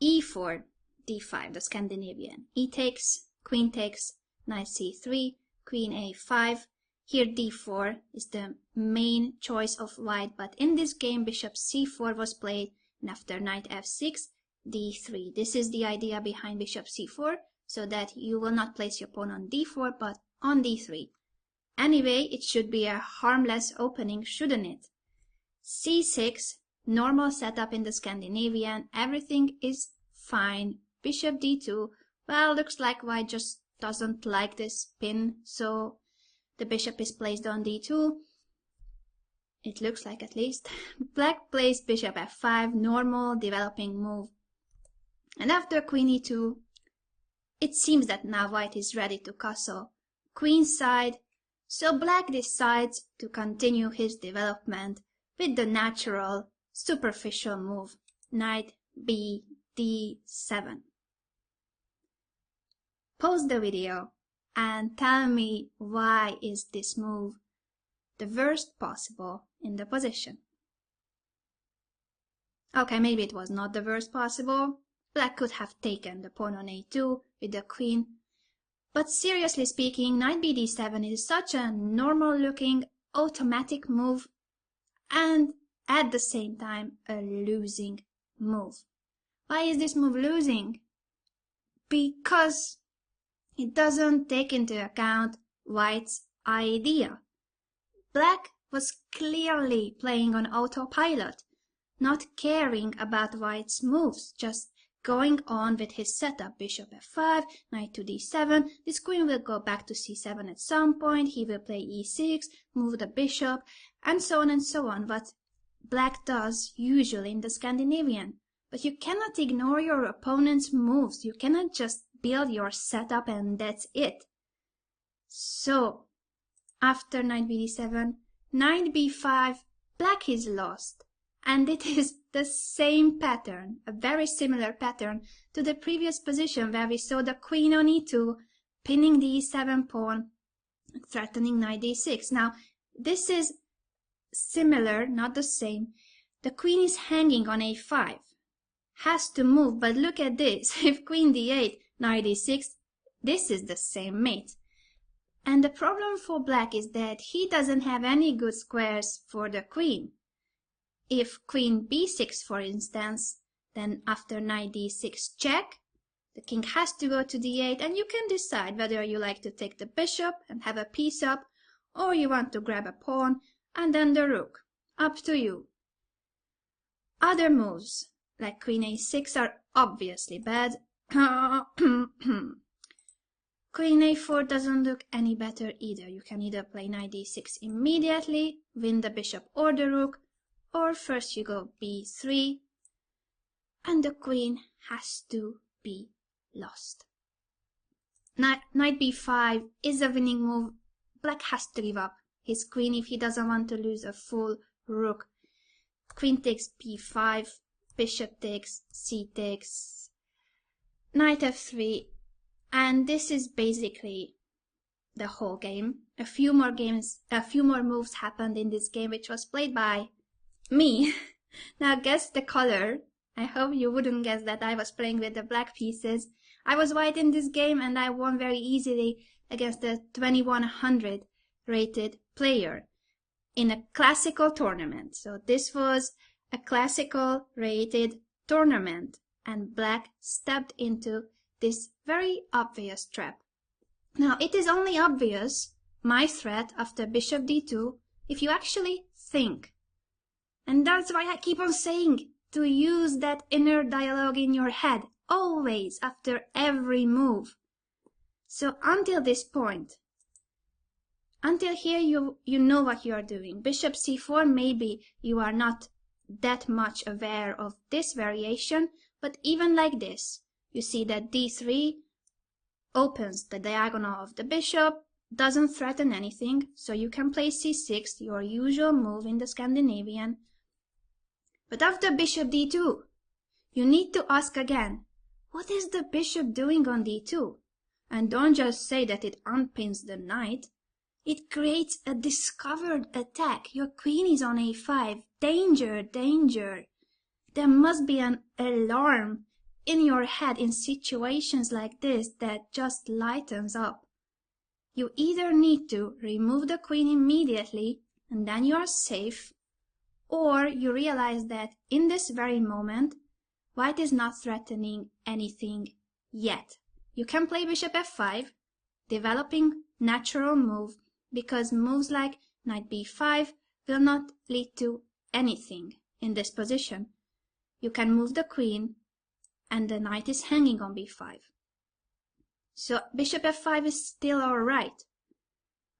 e4, d5, the Scandinavian. E takes, queen takes, knight c3, queen a5. Here d4 is the main choice of white, but in this game bishop c4 was played, and after knight f6, d3. This is the idea behind bishop c4, so that you will not place your pawn on d4, but on d3. Anyway, it should be a harmless opening, shouldn't it? c6, normal setup in the Scandinavian, everything is fine. Bishop d2, well, looks like white just doesn't like this pin, so the bishop is placed on d2. It looks like, at least. Black plays bishop f5, normal developing move. And after queen e2, it seems that now white is ready to castle queenside, so black decides to continue his development with the natural, superficial move, knight b d7. Pause the video and tell me why is this move the worst possible in the position. Okay, maybe it was not the worst possible. Black could have taken the pawn on a2 with the queen. But seriously speaking, knight b d7 is such a normal-looking, automatic move, and at the same time a losing move. Why is this move losing? Because it doesn't take into account white's idea. Black was clearly playing on autopilot, not caring about white's moves, just going on with his setup. Bishop f5, knight to d7, this queen will go back to c7 at some point, he will play e6, move the bishop, and so on and so on, what black does usually in the Scandinavian. But you cannot ignore your opponent's moves, you cannot just build your setup and that's it. So, after knight b d7, knight b5, black is lost. And it is the same pattern, a very similar pattern to the previous position where we saw the queen on e2, pinning the e7 pawn, threatening knight d6. Now, this is similar, not the same. The queen is hanging on a5, has to move, but look at this. If queen d8, knight d6, this is the same mate. And the problem for black is that he doesn't have any good squares for the queen. If queen b6, for instance, then after knight d6 check, the king has to go to d8, and you can decide whether you like to take the bishop and have a piece up, or you want to grab a pawn and then the rook. Up to you. Other moves, like queen a6, are obviously bad. Queen a4 doesn't look any better either. You can either play knight d6 immediately, win the bishop or the rook, or first you go b3, and the queen has to be lost. Knight b5 is a winning move. Black has to give up his queen if he doesn't want to lose a full rook. Queen takes b5, bishop takes, c takes, knight f3, and this is basically the whole game. A few more moves happened in this game, which was played by me. Now guess the color. I hope you wouldn't guess that I was playing with the black pieces. I was white in this game and I won very easily against the 2100 rated player in a classical tournament. So this was a classical rated tournament and black stepped into this very obvious trap. Now it is only obvious, my threat after bishop d2, if you actually think. And that's why I keep on saying to use that inner dialogue in your head, always, after every move. So until this point, Until here you know what you are doing. Bishop c4, maybe you are not that much aware of this variation, but even like this, you see that d3 opens the diagonal of the bishop, doesn't threaten anything, so you can play c6, your usual move in the Scandinavian. But after bishop d2, you need to ask again, what is the bishop doing on d2? And don't just say that it unpins the knight. It creates a discovered attack. Your queen is on a5. Danger, danger. There must be an alarm in your head in situations like this that just lightens up. You either need to remove the queen immediately and then you are safe, or you realize that in this very moment, white is not threatening anything yet. You can play bishop f5, developing natural move, because moves like knight b5 will not lead to anything in this position. You can move the queen and the knight is hanging on b5. So bishop f5 is still alright.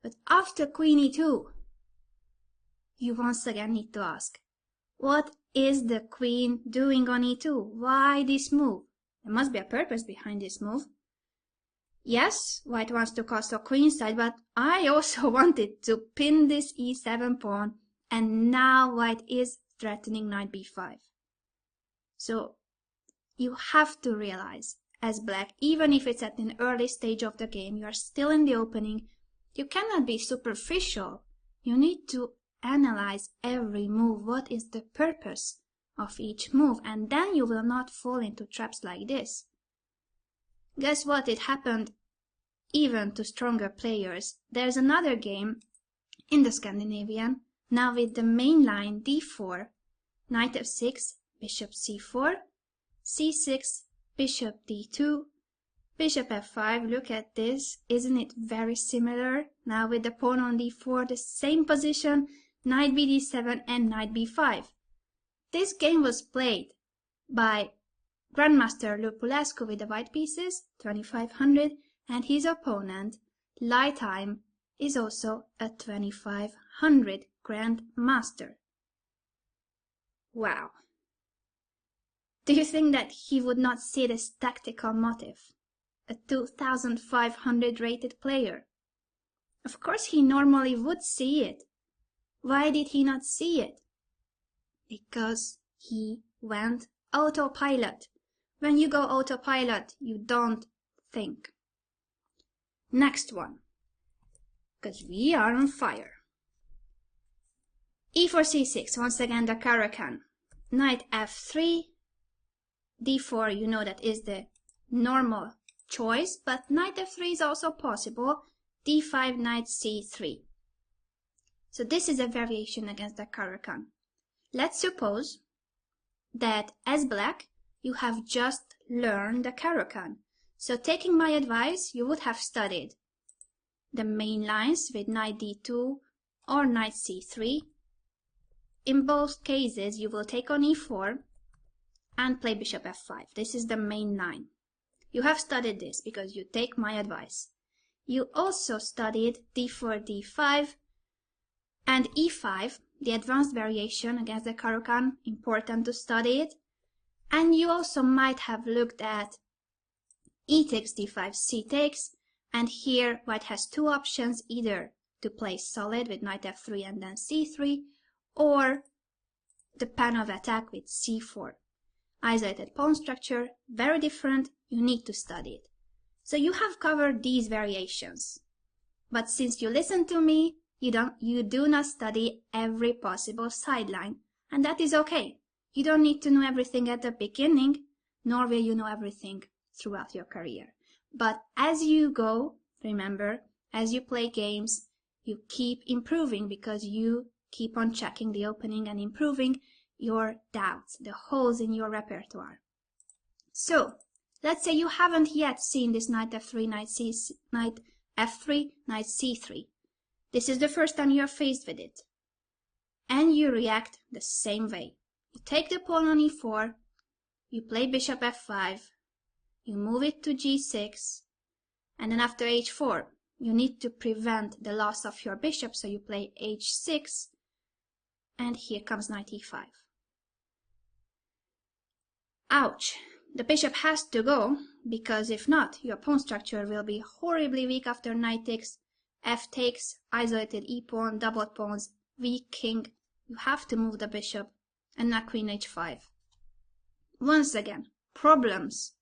But after queen e2, you once again need to ask, what is the queen doing on e2? Why this move? There must be a purpose behind this move. Yes, white wants to castle queenside, but I also wanted to pin this e7 pawn, and now white is threatening knight b5. So you have to realize, as black, even if it's at an early stage of the game, you are still in the opening, you cannot be superficial. You need to analyze every move. What is the purpose of each move? And then you will not fall into traps like this. Guess what? It happened even to stronger players. There's another game in the Scandinavian, now with the main line d4, knight f6, bishop c4, c6, bishop d2, bishop f5. Look at this. Isn't it very similar? Now with the pawn on d4, the same position, knight bd7 and knight b5. This game was played by Grandmaster Lupulescu with the white pieces, 2500, and his opponent, Lifetime, is also a 2500 Grandmaster. Wow. Do you think that he would not see this tactical motive? A 2500 rated player? Of course he normally would see it. Why did he not see it? Because he went autopilot. When you go autopilot, you don't think. Next one, because we are on fire. e4 c6, once again the Caro-Kann. Knight f3, d4, you know that is the normal choice, but knight f3 is also possible. d5, knight c3. So this is a variation against the Caro-Kann. Let's suppose that as black, you have just learned the Caro-Kann. So taking my advice, you would have studied the main lines with knight d2 or knight c3. In both cases, you will take on e4 and play bishop f5. This is the main line. You have studied this because you take my advice. You also studied d4, d5, and e5, the advanced variation against the Caro-Kann, important to study it. And you also might have looked at e takes d5, c takes, and here white has two options, either to play solid with knight f3 and then c3, or the pan of attack with c4. Isolated pawn structure, very different, you need to study it. So you have covered these variations. But since you listen to me, you do not study every possible sideline, and that is okay. You don't need to know everything at the beginning, nor will you know everything throughout your career. But as you go, remember, as you play games, you keep improving because you keep on checking the opening and improving your doubts, the holes in your repertoire. So, let's say you haven't yet seen this knight f3, knight f3, knight c3. This is the first time you are faced with it. And you react the same way. You take the pawn on e4, you play bishop f5, you move it to g6, and then after h4, you need to prevent the loss of your bishop, so you play h6, and here comes knight e5. Ouch! The bishop has to go, because if not, your pawn structure will be horribly weak after knight takes, f takes, isolated e-pawn, doubled pawns, weak king. You have to move the bishop, and now queen h5. Once again, problems.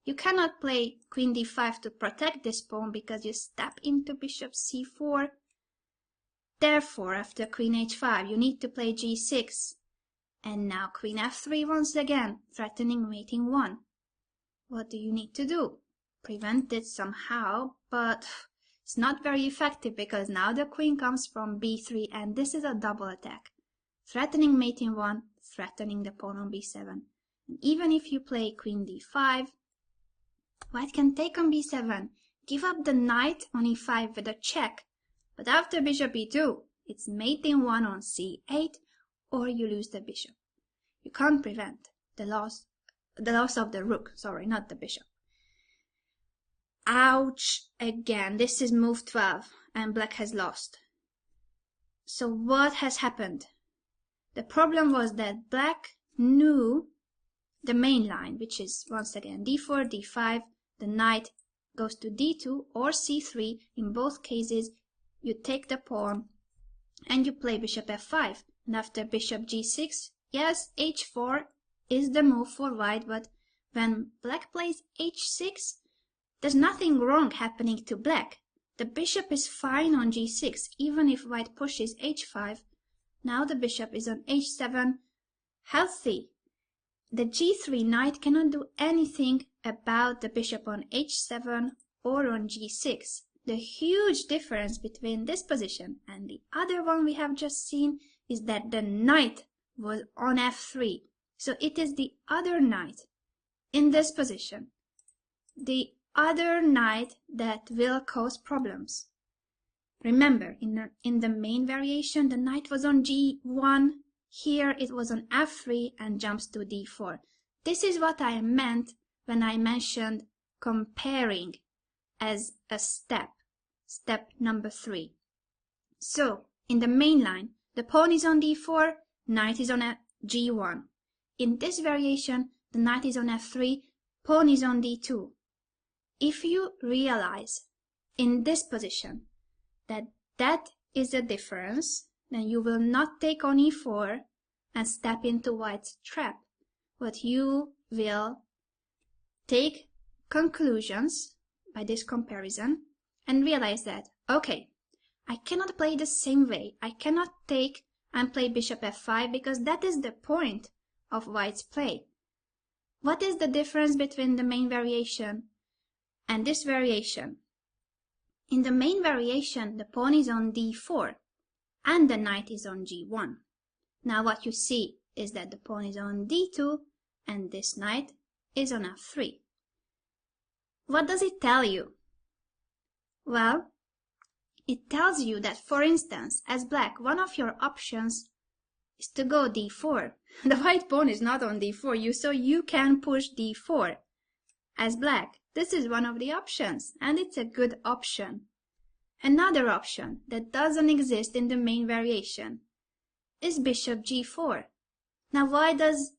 You cannot play queen d5 to protect this pawn because you step into bishop c4. Therefore, after queen h5, you need to play g6. And now queen f3 once again, threatening mating 1. What do you need to do? Prevent it somehow, but it's not very effective because now the queen comes from b3 and this is a double attack. Threatening mating 1, threatening the pawn on b7. And even if you play queen d5, white can take on b7, give up the knight on e5 with a check. But after bishop e2, it's mating 1 on c8, or you lose the bishop. You can't prevent the loss of the rook, sorry, not the bishop. Ouch! Again, this is move 12, and black has lost. So what has happened? The problem was that black knew the main line, which is once again d4, d5, the knight goes to d2 or c3. In both cases, you take the pawn and you play bishop f5. And after bishop g6, yes, h4 is the move for white, but when black plays h6, there's nothing wrong happening to black. The bishop is fine on g6, even if white pushes h5. Now the bishop is on h7, healthy. The g3 knight cannot do anything about the bishop on h7 or on g6. The huge difference between this position and the other one we have just seen is that the knight was on f3. So it is the other knight in this position, the other knight that will cause problems. Remember, in the main variation, the knight was on g1. Here it was on f3 and jumps to d4. This is what I meant when I mentioned comparing as a step number 3. So, in the main line, the pawn is on d4, knight is on g1. In this variation, the knight is on f3, pawn is on d2. If you realize in this position that that is the difference, then you will not take on e4 and step into white's trap, but you will take conclusions by this comparison and realize that, okay, I cannot play the same way. I cannot take and play bishop f5 because that is the point of white's play. What is the difference between the main variation and this variation? In the main variation, the pawn is on d4 and the knight is on g1. Now what you see is that the pawn is on d2 and this knight is on f3. What does it tell you? Well, it tells you that, for instance, as black, one of your options is to go d4. The white pawn is not on d4, so you can push d4. As black, this is one of the options, and it's a good option. Another option that doesn't exist in the main variation is bishop g4. Now, why does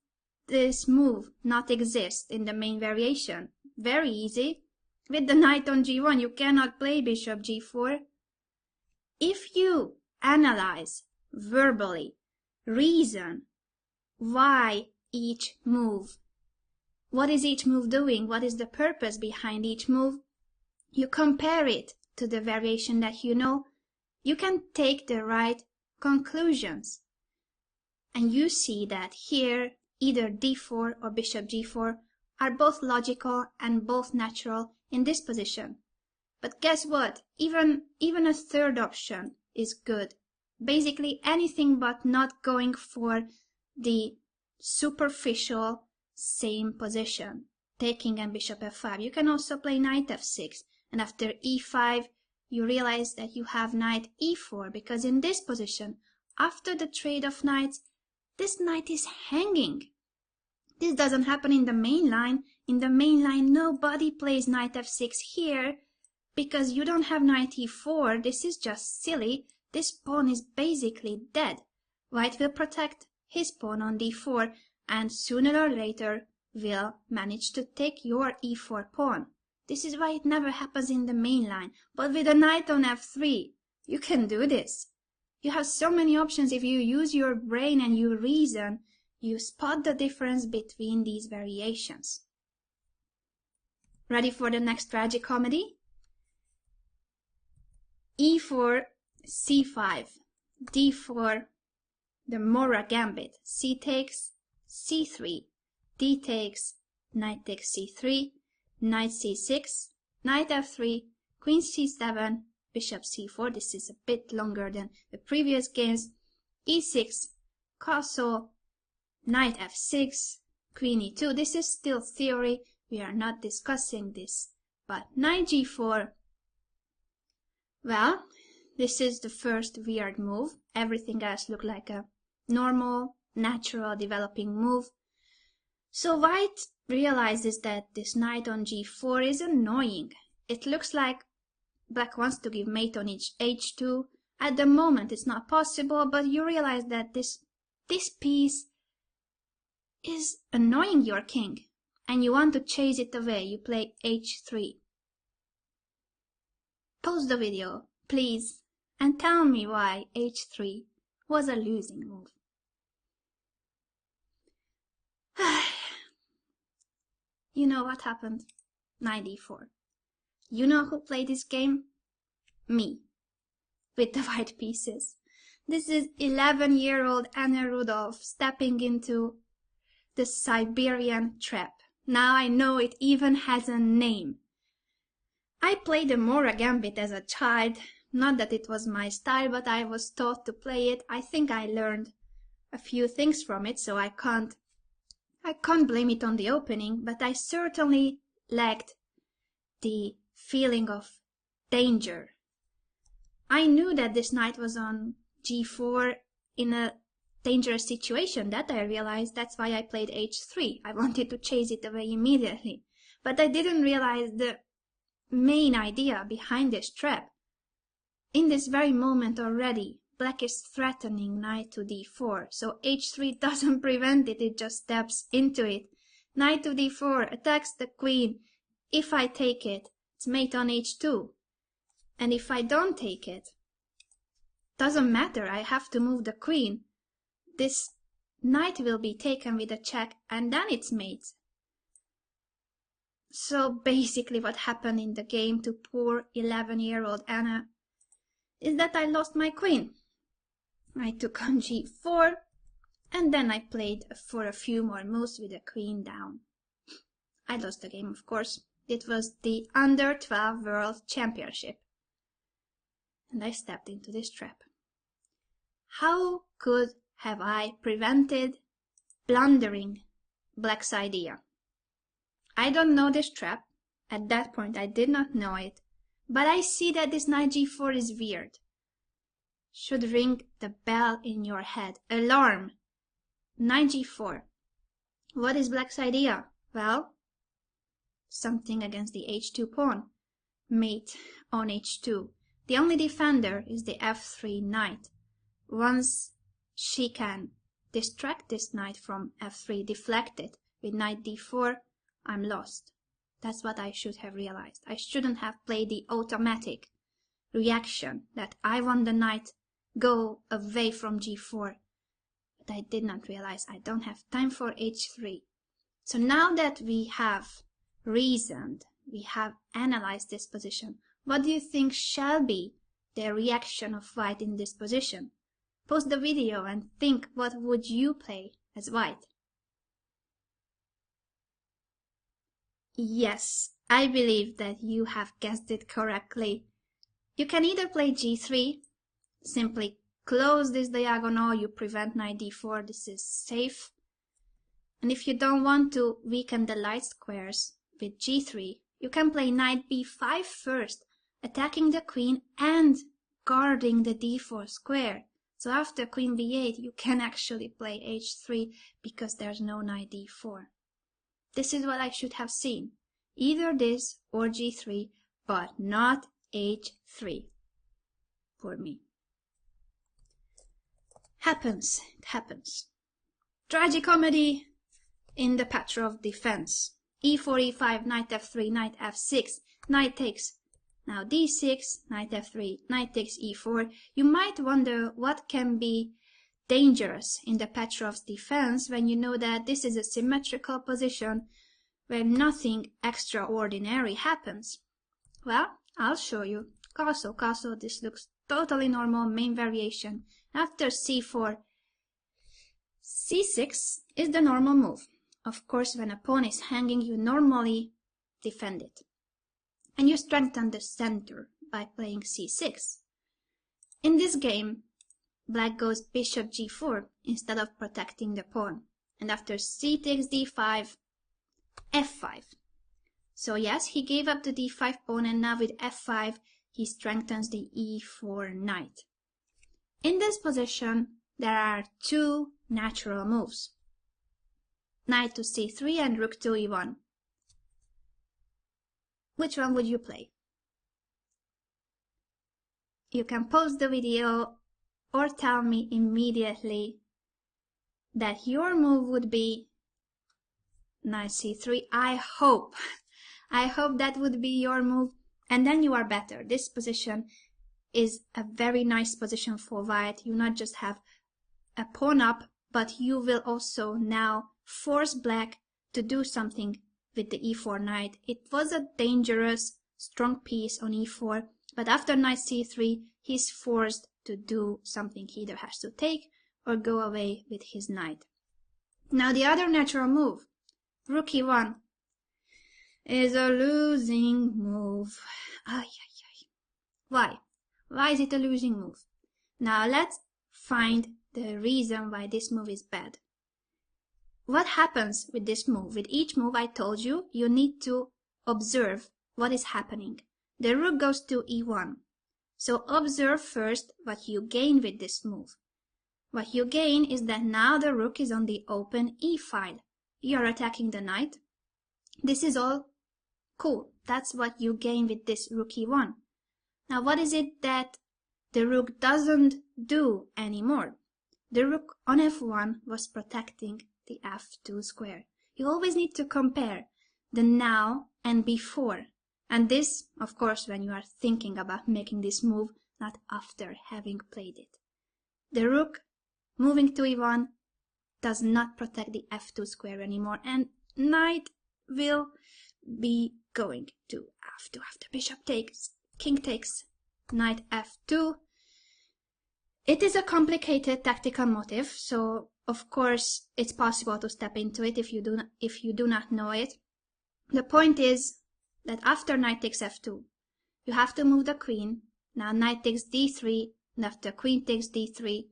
this move not exist in the main variation? Very easy. With the knight on g1, you cannot play bishop g4. If you analyze verbally, reason why each move, what is each move doing, what is the purpose behind each move, you compare it to the variation that you know, you can take the right conclusions. And you see that here, either d4 or bishop g4 are both logical and both natural in this position. But guess what? Even a third option is good. Basically anything but not going for the superficial same position, taking and bishop f5. You can also play knight f6, and after e5 you realize that you have knight e4, because in this position, after the trade of knights, this knight is hanging. This doesn't happen in the main line. In the main line, nobody plays knight f6 here because you don't have knight e4, this is just silly. This pawn is basically dead. White will protect his pawn on d4, and sooner or later will manage to take your e4 pawn. This is why it never happens in the main line. But with a knight on f3, you can do this. You have so many options. If you use your brain and you reason, you spot the difference between these variations. Ready for the next tragicomedy? e4, c5, d4, the Mora gambit. C takes, c3, d takes, knight takes c3, knight c6, knight f3, queen c7, bishop c4. This is a bit longer than the previous games. e6, castle, knight f6, queen e2. This is still theory. We are not discussing this. But knight g4. Well, this is the first weird move. Everything else looked like a normal, natural developing move. So white realizes that this knight on g4 is annoying. It looks like black wants to give mate on h2. At the moment it's not possible, but you realize that this piece is annoying your king, and you want to chase it away. You play h3. Pause the video, please, and tell me why h3 was a losing move. You know what happened? Knight d4. You know who played this game? Me. With the white pieces. This is 11-year-old Anna Rudolf stepping into the Siberian trap. Now I know it even has a name. I played the Mora gambit as a child. Not that it was my style, but I was taught to play it. I think I learned a few things from it, so I can't blame it on the opening, but I certainly lacked the feeling of danger. I knew that this knight was on g4 in a dangerous situation. That I realized. That's why I played h3. I wanted to chase it away immediately. But I didn't realize the main idea behind this trap. In this very moment already, black is threatening knight to d4, so h3 doesn't prevent it, it just steps into it. Knight to d4 attacks the queen. If I take it, it's mate on h2. And if I don't take it, doesn't matter, I have to move the queen. This knight will be taken with a check, and then it's mate. So basically what happened in the game to poor 11-year-old Anna is that I lost my queen. I took on g4, and then I played for a few more moves with the queen down. I lost the game, of course. It was the Under 12 World Championship. And I stepped into this trap. How could have I prevented blundering black's idea? I don't know this trap. At that point I did not know it. But I see that this knight g4 is weird. Should ring the bell in your head. Alarm! Knight g4. What is black's idea? Well, something against the h2 pawn. Mate on h2. The only defender is the f3 knight. Once she can distract this knight from f3, deflect it with knight d4, I'm lost. That's what I should have realized. I shouldn't have played the automatic reaction that I want the knight go away from g4. But I did not realize I don't have time for h3. So now that we have reasoned, we have analyzed this position, what do you think shall be the reaction of white in this position? Pause the video and think, what would you play as white? Yes, I believe that you have guessed it correctly. You can either play g3, simply close this diagonal, you prevent knight d4, this is safe. And if you don't want to weaken the light squares with g3, you can play knight b5 first, attacking the queen and guarding the d4 square. So after queen b8, you can actually play h3 because there's no knight d4. This is what I should have seen. Either this or g3, but not h3 for me. Happens, it happens. Tragicomedy in the pattern of defense. e4, e5, knight f3, knight f6, knight takes. Now d6, knight f3, knight takes e4. You might wonder what can be dangerous in the Petrov's defense when you know that this is a symmetrical position where nothing extraordinary happens. Well, I'll show you. Castle, castle, this looks totally normal, main variation. After c4, c6 is the normal move. Of course, when a pawn is hanging, you normally defend it. And you strengthen the center by playing c6. In this game, black goes bishop g4 instead of protecting the pawn. And after c takes d5, f5. So yes, he gave up the d5 pawn, and now with f5, he strengthens the e4 knight. In this position, there are two natural moves. Knight to c3 and rook to e1. Which one would you play? You can pause the video or tell me immediately that your move would be knight c3. I hope that would be your move, and then you are better. This position is a very nice position for white. You not just have a pawn up, but you will also now force black to do something with the e4 knight. It was a dangerous, strong piece on e4, but after knight c3, he's forced to do something. He either has to take or go away with his knight. Now the other natural move, rook e1, is a losing move. Why? Why is it a losing move? Now let's find the reason why this move is bad. What happens with this move? With each move, I told you, you need to observe what is happening. The rook goes to e1. So observe first what you gain with this move. What you gain is that now the rook is on the open e-file. You are attacking the knight. This is all cool. That's what you gain with this rook e1. Now what is it that the rook doesn't do anymore? The rook on f1 was protecting the f2 square. You always need to compare the now and before. And this, of course, when you are thinking about making this move, not after having played it. The rook moving to e1 does not protect the f2 square anymore, and knight will be going to f2 after bishop takes, king takes, knight f2. It is a complicated tactical motive, so of course it's possible to step into it if you do not know it. The point is that after knight takes f2, you have to move the queen. Now knight takes d3, and after queen takes d3,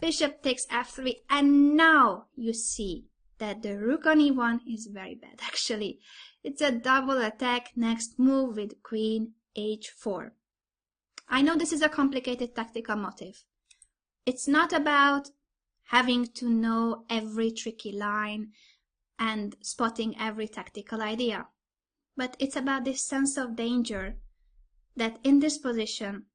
bishop takes f3, and now you see that the rook on e1 is very bad. Actually, it's a double attack. Next move with queen h4. I know this is a complicated tactical motive. It's not about having to know every tricky line and spotting every tactical idea, but it's about this sense of danger that in this position,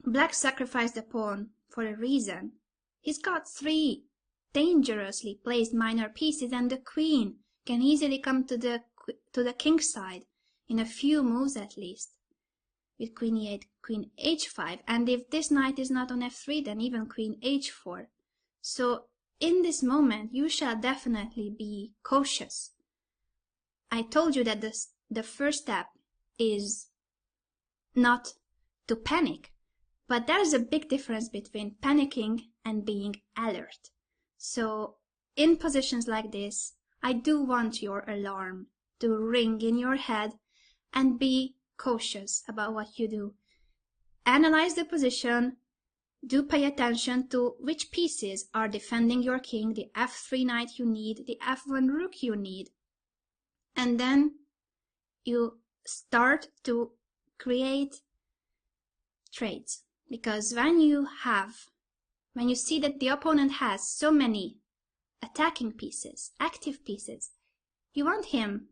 black sacrificed the pawn for a reason. He's got three dangerously placed minor pieces, and the queen can easily come to the king's side in a few moves at least, with queen e8, queen h5, and if this knight is not on f3, then even queen h4. So in this moment, you shall definitely be cautious. I told you that the first step is not to panic, but there's a big difference between panicking and being alert. So in positions like this, I do want your alarm to ring in your head and be cautious about what you do. Analyze the position. Do pay attention to which pieces are defending your king, the f3 knight you need, the f1 rook you need. And then you start to create trades. Because when you see that the opponent has so many attacking pieces, active pieces, you want him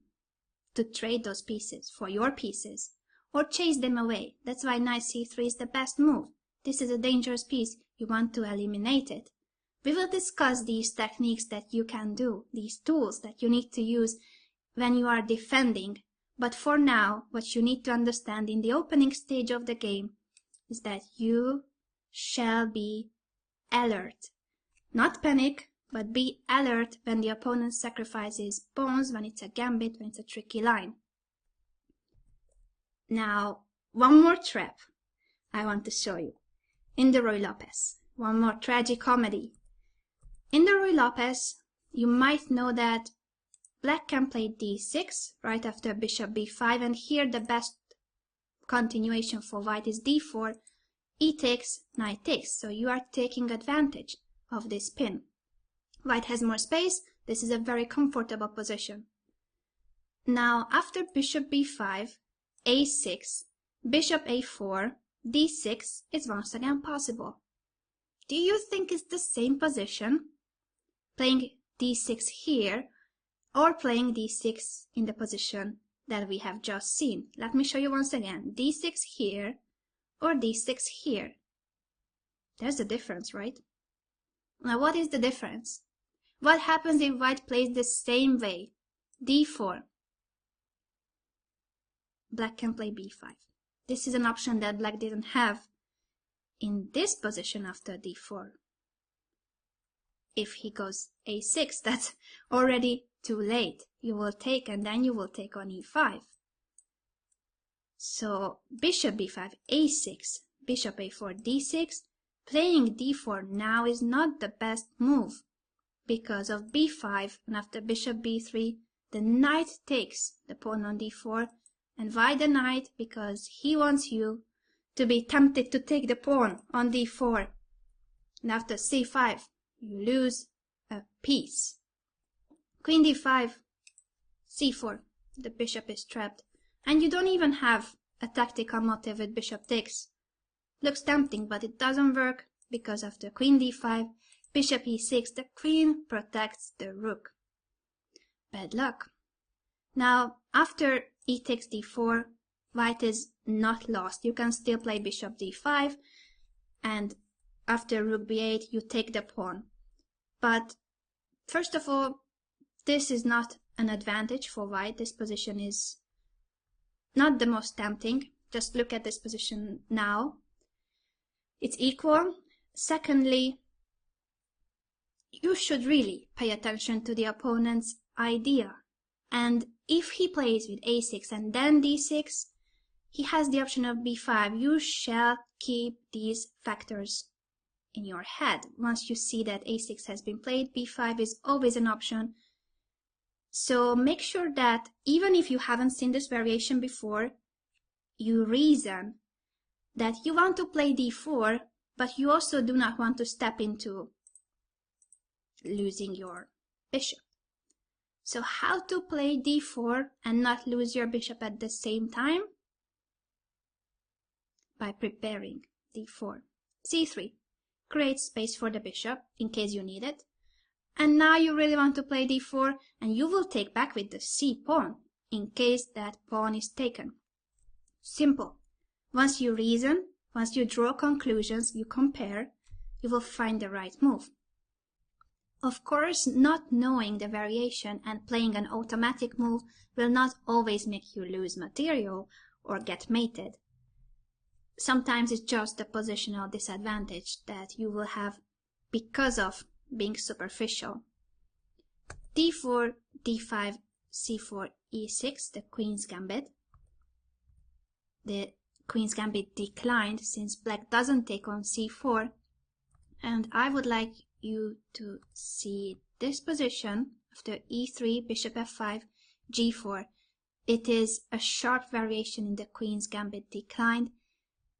to trade those pieces for your pieces, or chase them away. That's why knight c3 is the best move. This is a dangerous piece. You want to eliminate it. We will discuss these techniques that you can do, these tools that you need to use when you are defending. But for now, what you need to understand in the opening stage of the game is that you shall be alert. Not panic, but be alert when the opponent sacrifices pawns, when it's a gambit, when it's a tricky line. Now, one more trap I want to show you. In the Ruy Lopez, one more tragic comedy. In the Ruy Lopez, you might know that black can play d6 right after bishop b5, and here the best continuation for white is d4, e takes, knight takes, so you are taking advantage of this pin. White has more space. This is a very comfortable position. Now, after bishop b5, a6, bishop a4, d6 is once again possible. Do you think it's the same position, playing d6 here, or playing d6 in the position that we have just seen? Let me show you once again. d6 here, or d6 here. There's a difference, right? Now, what is the difference? What happens if white plays the same way? d4. Black can play b5. This is an option that black didn't have in this position after d4. If he goes a6, that's already too late. You will take, and then you will take on e5. So bishop b5, a6, bishop a4, d6. Playing d4 now is not the best move because of b5, and after bishop b3, the knight takes the pawn on d4. And why the knight? Because he wants you to be tempted to take the pawn on d4. And after c5, you lose a piece. Queen d5, c4, the bishop is trapped. And you don't even have a tactical motive with bishop takes. Looks tempting, but it doesn't work, because after queen d5, bishop e6, the queen protects the rook. Bad luck. Now, after e takes d4, white is not lost. You can still play bishop d5, and after rook b8, you take the pawn. But first of all, this is not an advantage for white. This position is not the most tempting. Just look at this position now. It's equal. Secondly, you should really pay attention to the opponent's idea. And if he plays with a6 and then d6, he has the option of b5. You shall keep these factors in your head. Once you see that a6 has been played, b5 is always an option. So make sure that even if you haven't seen this variation before, you reason that you want to play d4, but you also do not want to step into losing your bishop. So how to play d4 and not lose your bishop at the same time? By preparing d4. c3. Create space for the bishop in case you need it. And now you really want to play d4, and you will take back with the c pawn in case that pawn is taken. Simple. Once you reason, once you draw conclusions, you compare, you will find the right move. Of course, not knowing the variation and playing an automatic move will not always make you lose material or get mated. Sometimes it's just a positional disadvantage that you will have because of being superficial. d4, d5, c4, e6, the queen's gambit. The queen's gambit declined since black doesn't take on c4, and I would like you to see this position after e3, bishop f5, g4. It is a sharp variation in the queen's gambit declined.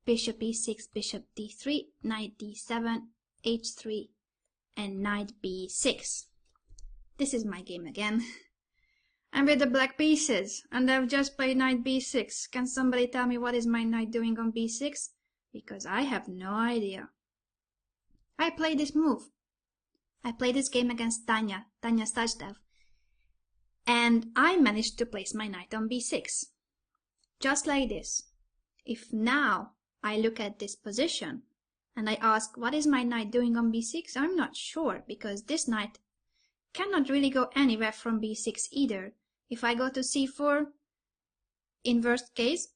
Bishop e6, bishop d3, knight d7, h3, and knight b6. This is my game again. I'm with the black pieces, and I've just played knight b6. Can somebody tell me what is my knight doing on b6? Because I have no idea. I play this move. I played this game against Tanya Stajdev, and I managed to place my knight on b6. Just like this. if now I look at this position and I ask, what is my knight doing on b6? I'm not sure, because this knight cannot really go anywhere from b6 either. If I go to c4, in worst case,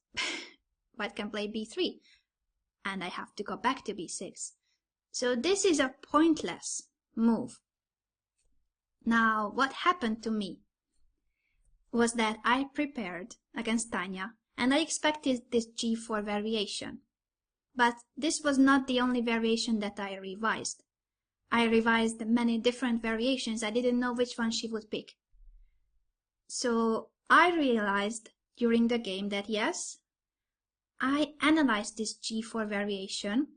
white can play b3, and I have to go back to b6. So this is a pointless move. Now, what happened to me was that I prepared against Tanya, and I expected this g4 variation. But this was not the only variation that I revised. I revised many different variations. I didn't know which one she would pick. So I realized during the game that yes, I analyzed this g4 variation,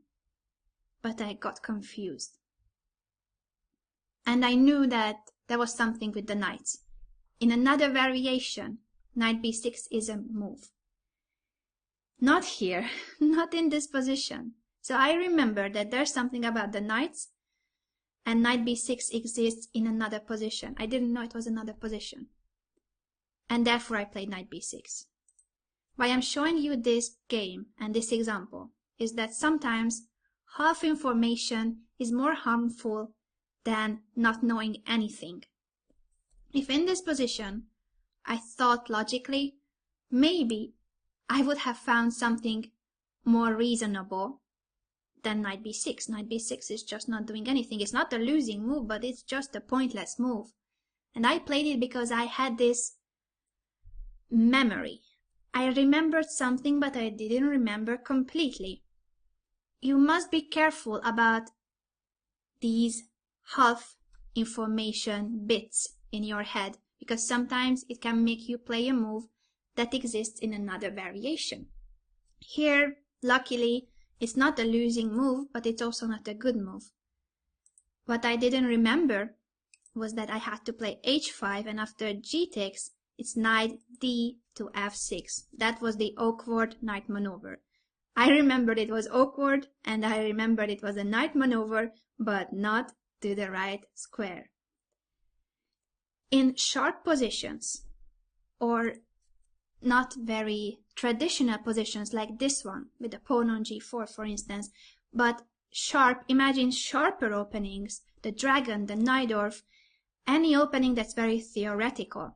but I got confused. And I knew that there was something with the knights. In another variation, knight b6 is a move. Not here, not in this position. So I remember that there's something about the knights, and knight b6 exists in another position. I didn't know it was another position. And therefore I played knight b6. Why I'm showing you this game and this example is that sometimes half information is more harmful than not knowing anything. If in this position I thought logically, maybe I would have found something more reasonable than knight b6. Knight b6 is just not doing anything. It's not a losing move, but it's just a pointless move. And I played it because I had this memory. I remembered something, but I didn't remember completely. You must be careful about these half information bits in your head, because sometimes it can make you play a move that exists in another variation. Here, luckily, it's not a losing move, but it's also not a good move. What I didn't remember was that I had to play h5, and after g takes, it's knight d to f6. That was the awkward knight maneuver. I remembered it was awkward, and I remembered it was a knight maneuver, but not to the right square. In sharp positions, or not very traditional positions like this one, with a pawn on g4, for instance, but sharp, imagine sharper openings, the dragon, the Najdorf, any opening that's very theoretical.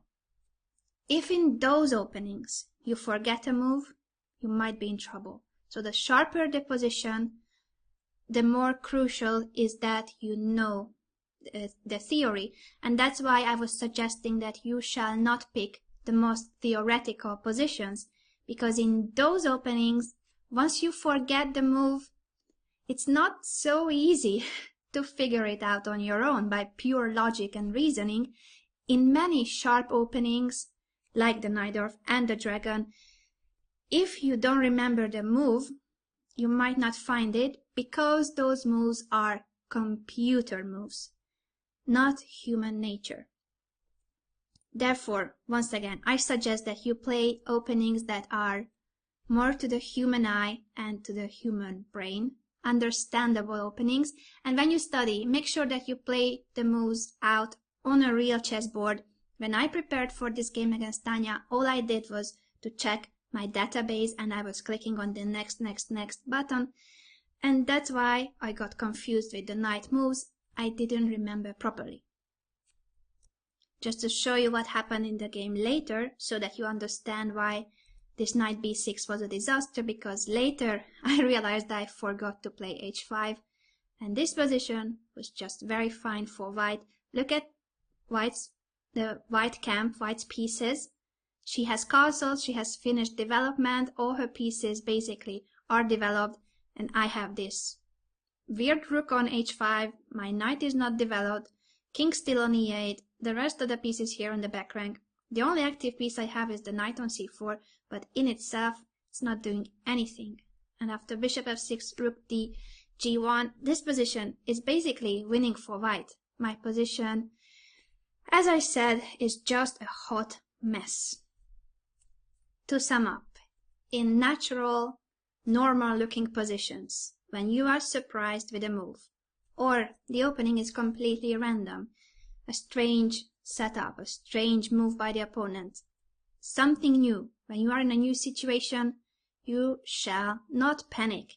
If in those openings you forget a move, you might be in trouble. So the sharper the position, the more crucial is that you know the theory. And that's why I was suggesting that you shall not pick the most theoretical positions, because in those openings, once you forget the move, it's not so easy to figure it out on your own by pure logic and reasoning. In many sharp openings, like the Najdorf and the dragon, if you don't remember the move, you might not find it, because those moves are computer moves, not human nature. Therefore, once again, I suggest that you play openings that are more to the human eye and to the human brain, understandable openings. And when you study, make sure that you play the moves out on a real chessboard. When I prepared for this game against Tanya, all I did was to check my database, and I was clicking on the next button. And that's why I got confused with the knight moves. I didn't remember properly. Just to show you what happened in the game later, so that you understand why this knight b6 was a disaster, because later I realized I forgot to play h5, and this position was just very fine for white. Look at the white camp, white's pieces. She has castles, she has finished development, all her pieces basically are developed, and I have this weird rook on h5, my knight is not developed, king still on e8, the rest of the pieces here on the back rank. The only active piece I have is the knight on c4, but in itself, it's not doing anything. And after bishop f6, rook d, g1, this position is basically winning for white. My position, as I said, is just a hot mess. To sum up, in natural, normal-looking positions, when you are surprised with a move, or the opening is completely random, a strange setup, a strange move by the opponent, something new, when you are in a new situation, you shall not panic,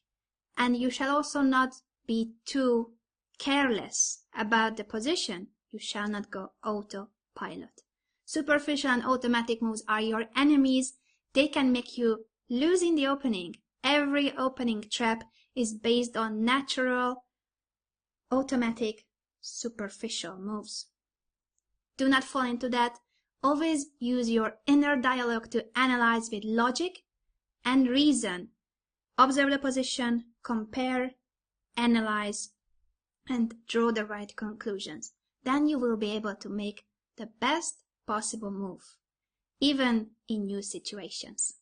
and you shall also not be too careless about the position. You shall not go autopilot. Superficial and automatic moves are your enemies. They can make you lose in the opening. Every opening trap is based on natural, automatic, superficial moves. Do not fall into that. Always use your inner dialogue to analyze with logic and reason. Observe the position, compare, analyze, and draw the right conclusions. Then you will be able to make the best possible move, even in new situations.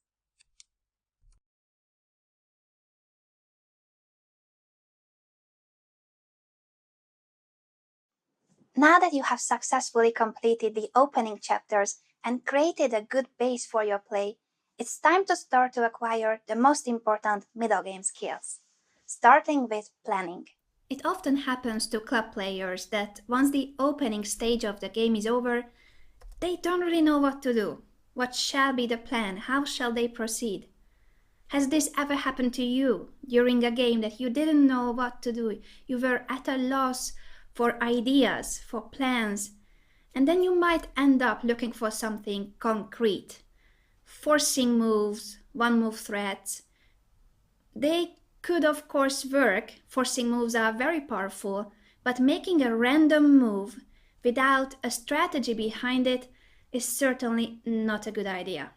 Now that you have successfully completed the opening chapters and created a good base for your play, it's time to start to acquire the most important middle game skills, starting with planning. It often happens to club players that once the opening stage of the game is over, they don't really know what to do. What shall be the plan? How shall they proceed? Has this ever happened to you during a game that you didn't know what to do? You were at a loss for ideas, for plans, and then you might end up looking for something concrete. Forcing moves, one-move threats. They could of course work. Forcing moves are very powerful, but making a random move without a strategy behind it is certainly not a good idea.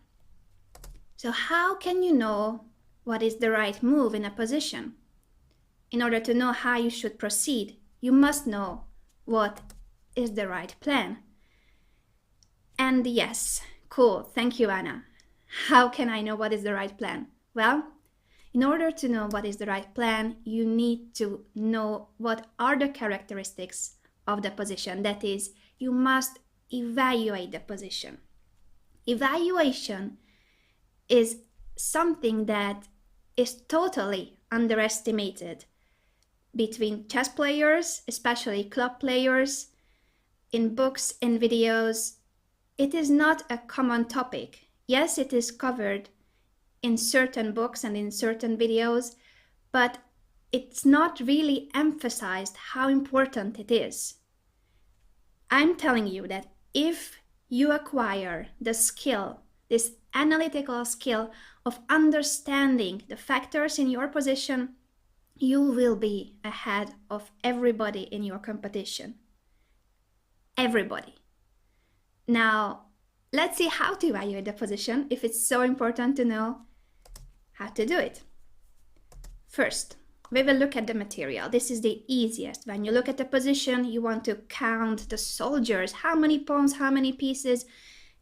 So how can you know what is the right move in a position? In order to know how you should proceed, you must know what is the right plan. And yes, cool, thank you, Anna. How can I know what is the right plan? Well, in order to know what is the right plan, you need to know what are the characteristics of the position. That is, you must evaluate the position. Evaluation is something that is totally underestimated between chess players, especially club players, in books, in videos. It is not a common topic. Yes, it is covered in certain books and in certain videos, but it's not really emphasized how important it is. I'm telling you that if you acquire the skill, this analytical skill of understanding the factors in your position, you will be ahead of everybody in your competition. Everybody. Now, let's see how to evaluate the position if it's so important to know how to do it. First, we will look at the material. This is the easiest. When you look at the position, you want to count the soldiers. How many pawns, how many pieces?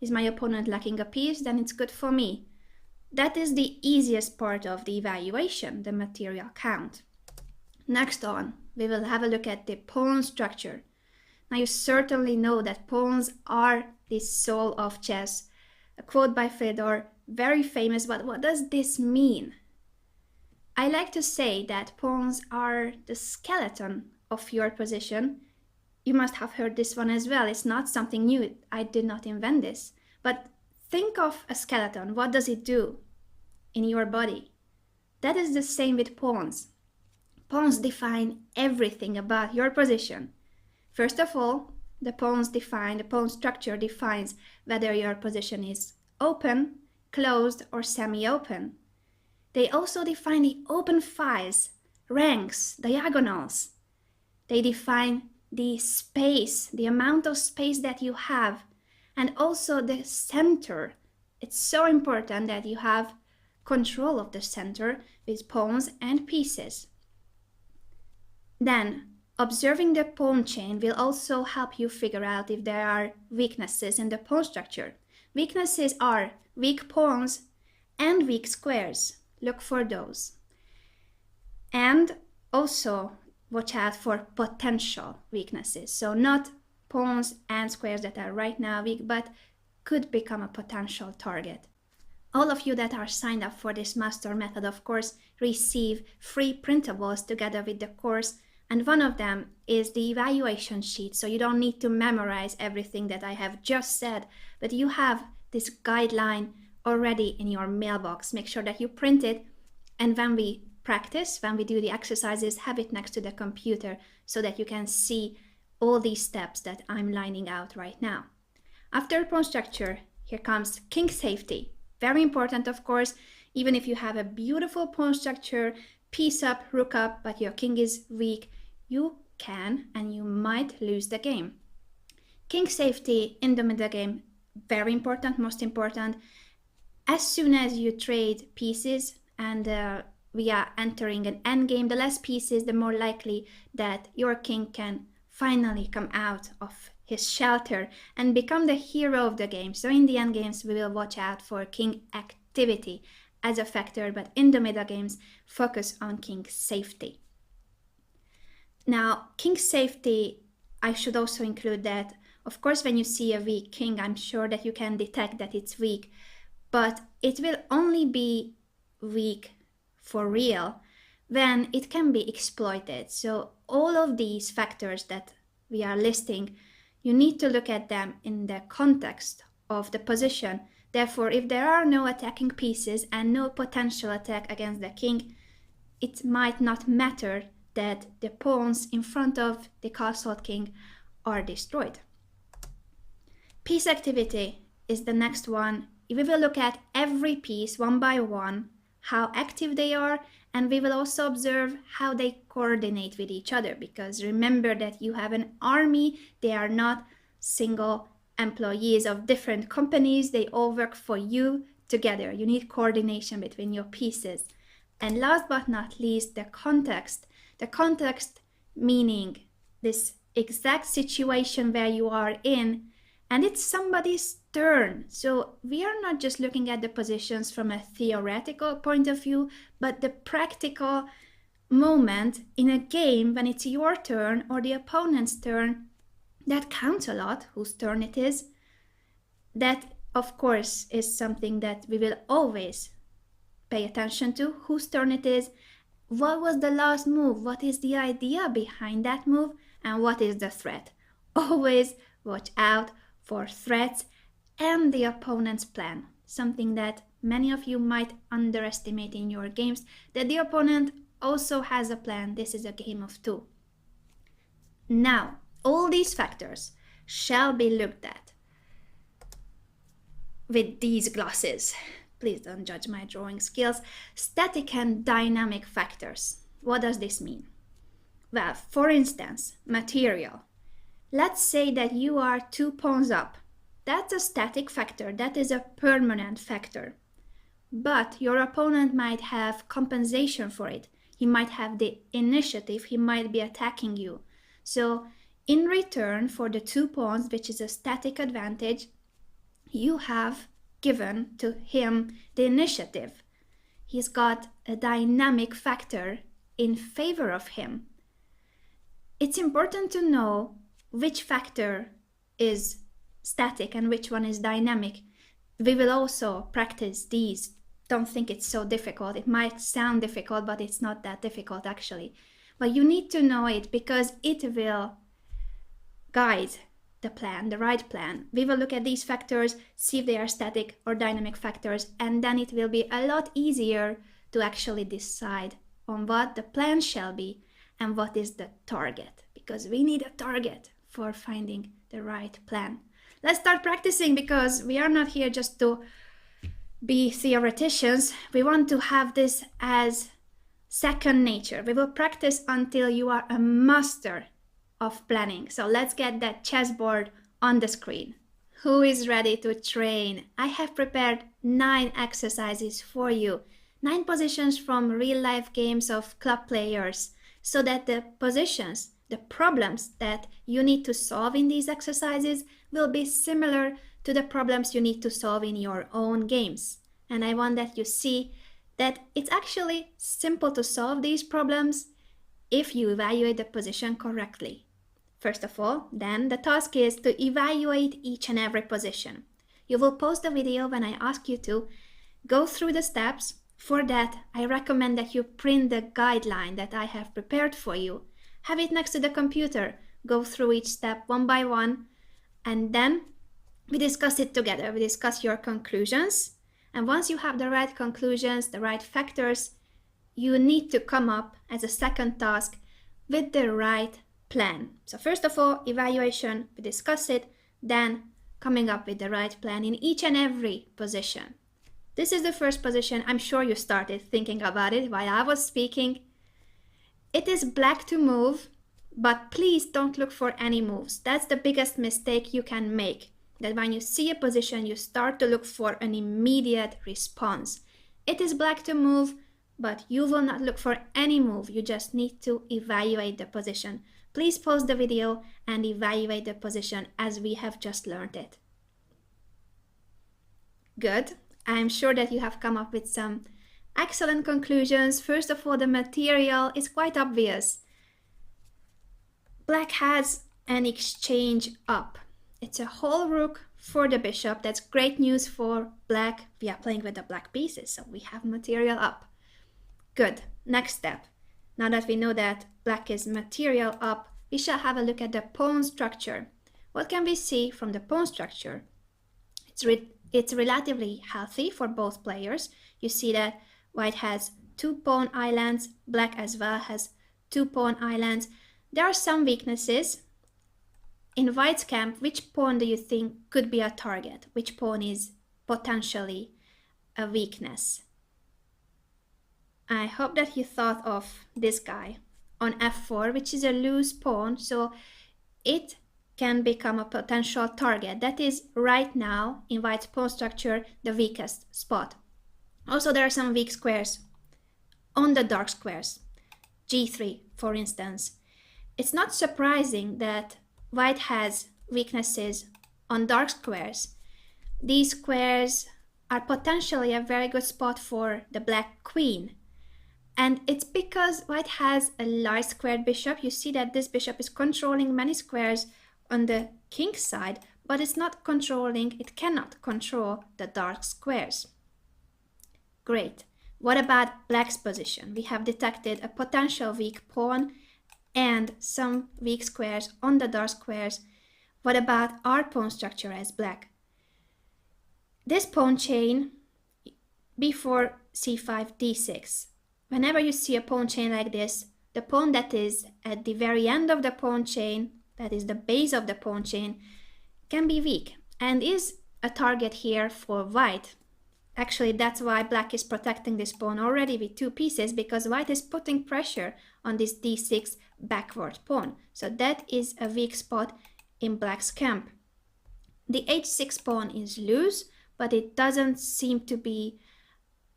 Is my opponent lacking a piece? Then it's good for me. That is the easiest part of the evaluation, the material count. Next on, we will have a look at the pawn structure. Now you certainly know that pawns are the soul of chess. A quote by Fedor, very famous, but what does this mean? I like to say that pawns are the skeleton of your position. You must have heard this one as well. It's not something new. I did not invent this. But think of a skeleton. What does it do in your body? That is the same with pawns. Pawns define everything about your position. First of all, the pawn structure defines whether your position is open, closed, or semi-open. They also define the open files, ranks, diagonals. They define the space, the amount of space that you have, and also the center. It's so important that you have control of the center with pawns and pieces. Then, observing the pawn chain will also help you figure out if there are weaknesses in the pawn structure. Weaknesses are weak pawns and weak squares. Look for those. And also watch out for potential weaknesses. So not pawns and squares that are right now weak, but could become a potential target. All of you that are signed up for this master method, of course, receive free printables together with the course. And one of them is the evaluation sheet. So you don't need to memorize everything that I have just said, but you have this guideline already in your mailbox. Make sure that you print it, and when we practice, when we do the exercises, have it next to the computer so that you can see all these steps that I'm lining out right now. After pawn structure, here comes king safety. Very important, of course. Even if you have a beautiful pawn structure, piece up, rook up, but your king is weak, you can and you might lose the game. King safety in the middle game, very important, most important. As soon as you trade pieces and we are entering an endgame, the less pieces, the more likely that your king can finally come out of his shelter and become the hero of the game. So in the endgames, we will watch out for king activity as a factor, but in the middle games, focus on king safety. Now, king safety, I should also include that, of course, when you see a weak king, I'm sure that you can detect that it's weak, but it will only be weak for real when it can be exploited. So all of these factors that we are listing, you need to look at them in the context of the position. Therefore, if there are no attacking pieces and no potential attack against the king, it might not matter that the pawns in front of the castle king are destroyed. Piece activity is the next one. We will look at every piece one by one, how active they are, and we will also observe how they coordinate with each other, because remember that you have an army. They are not single employees of different companies. They all work for you together. You need coordination between your pieces. And last but not least, the context. The context meaning this exact situation where you are in, and it's somebody's turn. So we are not just looking at the positions from a theoretical point of view, but the practical moment in a game when it's your turn or the opponent's turn. That counts a lot, whose turn it is. That, of course, is something that we will always pay attention to, whose turn it is, what was the last move, what is the idea behind that move, and what is the threat. Always watch out for threats and the opponent's plan. Something that many of you might underestimate in your games, that the opponent also has a plan. This is a game of two. Now, all these factors shall be looked at with these glasses. Please don't judge my drawing skills. Static and dynamic factors. What does this mean? Well, for instance, material. Let's say that you are 2 pawns up. That's a static factor. That is a permanent factor. But your opponent might have compensation for it. He might have the initiative. He might be attacking you. So in return for the 2 pawns, which is a static advantage, you have given to him the initiative. He's got a dynamic factor in favor of him. It's important to know which factor is static and which one is dynamic. We will also practice these. Don't think it's so difficult. It might sound difficult, but it's not that difficult actually. But you need to know it because it will guide the plan, the right plan. We will look at these factors, see if they are static or dynamic factors, and then it will be a lot easier to actually decide on what the plan shall be and what is the target, because we need a target for finding the right plan. Let's start practicing, because we are not here just to be theoreticians. We want to have this as second nature. We will practice until you are a master of planning. So let's get that chessboard on the screen. Who is ready to train? I have prepared 9 exercises for you, 9 positions from real life games of club players, so that the positions, the problems that you need to solve in these exercises will be similar to the problems you need to solve in your own games. And I want that you see that it's actually simple to solve these problems if you evaluate the position correctly. First of all, then the task is to evaluate each and every position. You will pause the video when I ask you to go through the steps. For that, I recommend that you print the guideline that I have prepared for you. Have it next to the computer. Go through each step one by one, and then we discuss it together. We discuss your conclusions, And once you have the right conclusions, the right factors, you need to come up as a second task with the right plan. So first of all, evaluation, we discuss it, then coming up with the right plan in each and every position. This is the first position. I'm sure you started thinking about it while I was speaking. It is black to move, but please don't look for any moves. That's the biggest mistake you can make. That when you see a position, you start to look for an immediate response. It is black to move, but you will not look for any move. You just need to evaluate the position. Please pause the video and evaluate the position as we have just learned it. Good. I'm sure that you have come up with some excellent conclusions. First of all, the material is quite obvious. Black has an exchange up. It's a whole rook for the bishop. That's great news for black. We are playing with the black pieces, so we have material up. Good. Next step. Now that we know that black is material up, we shall have a look at the pawn structure. What can we see from the pawn structure? It's relatively healthy for both players. You see that white has 2 pawn islands, black as well has 2 pawn islands. There are some weaknesses. In white's camp, which pawn do you think could be a target? Which pawn is potentially a weakness? I hope that you thought of this guy on f4, which is a loose pawn, so it can become a potential target. That is right now in white's pawn structure the weakest spot. Also, there are some weak squares on the dark squares. g3, for instance. It's not surprising that white has weaknesses on dark squares. These squares are potentially a very good spot for the black queen. And it's because white has a large squared bishop. You see that this bishop is controlling many squares on the king's side, but it's not controlling, it cannot control the dark squares. Great. What about black's position? We have detected a potential weak pawn and some weak squares on the dark squares. What about our pawn structure as black? This pawn chain b4, c5, d6. Whenever you see a pawn chain like this, the pawn that is at the very end of the pawn chain, that is the base of the pawn chain, can be weak and is a target here for white. Actually, that's why black is protecting this pawn already with 2 pieces, because white is putting pressure on this d6 backward pawn. So that is a weak spot in black's camp. The h6 pawn is loose, but it doesn't seem to be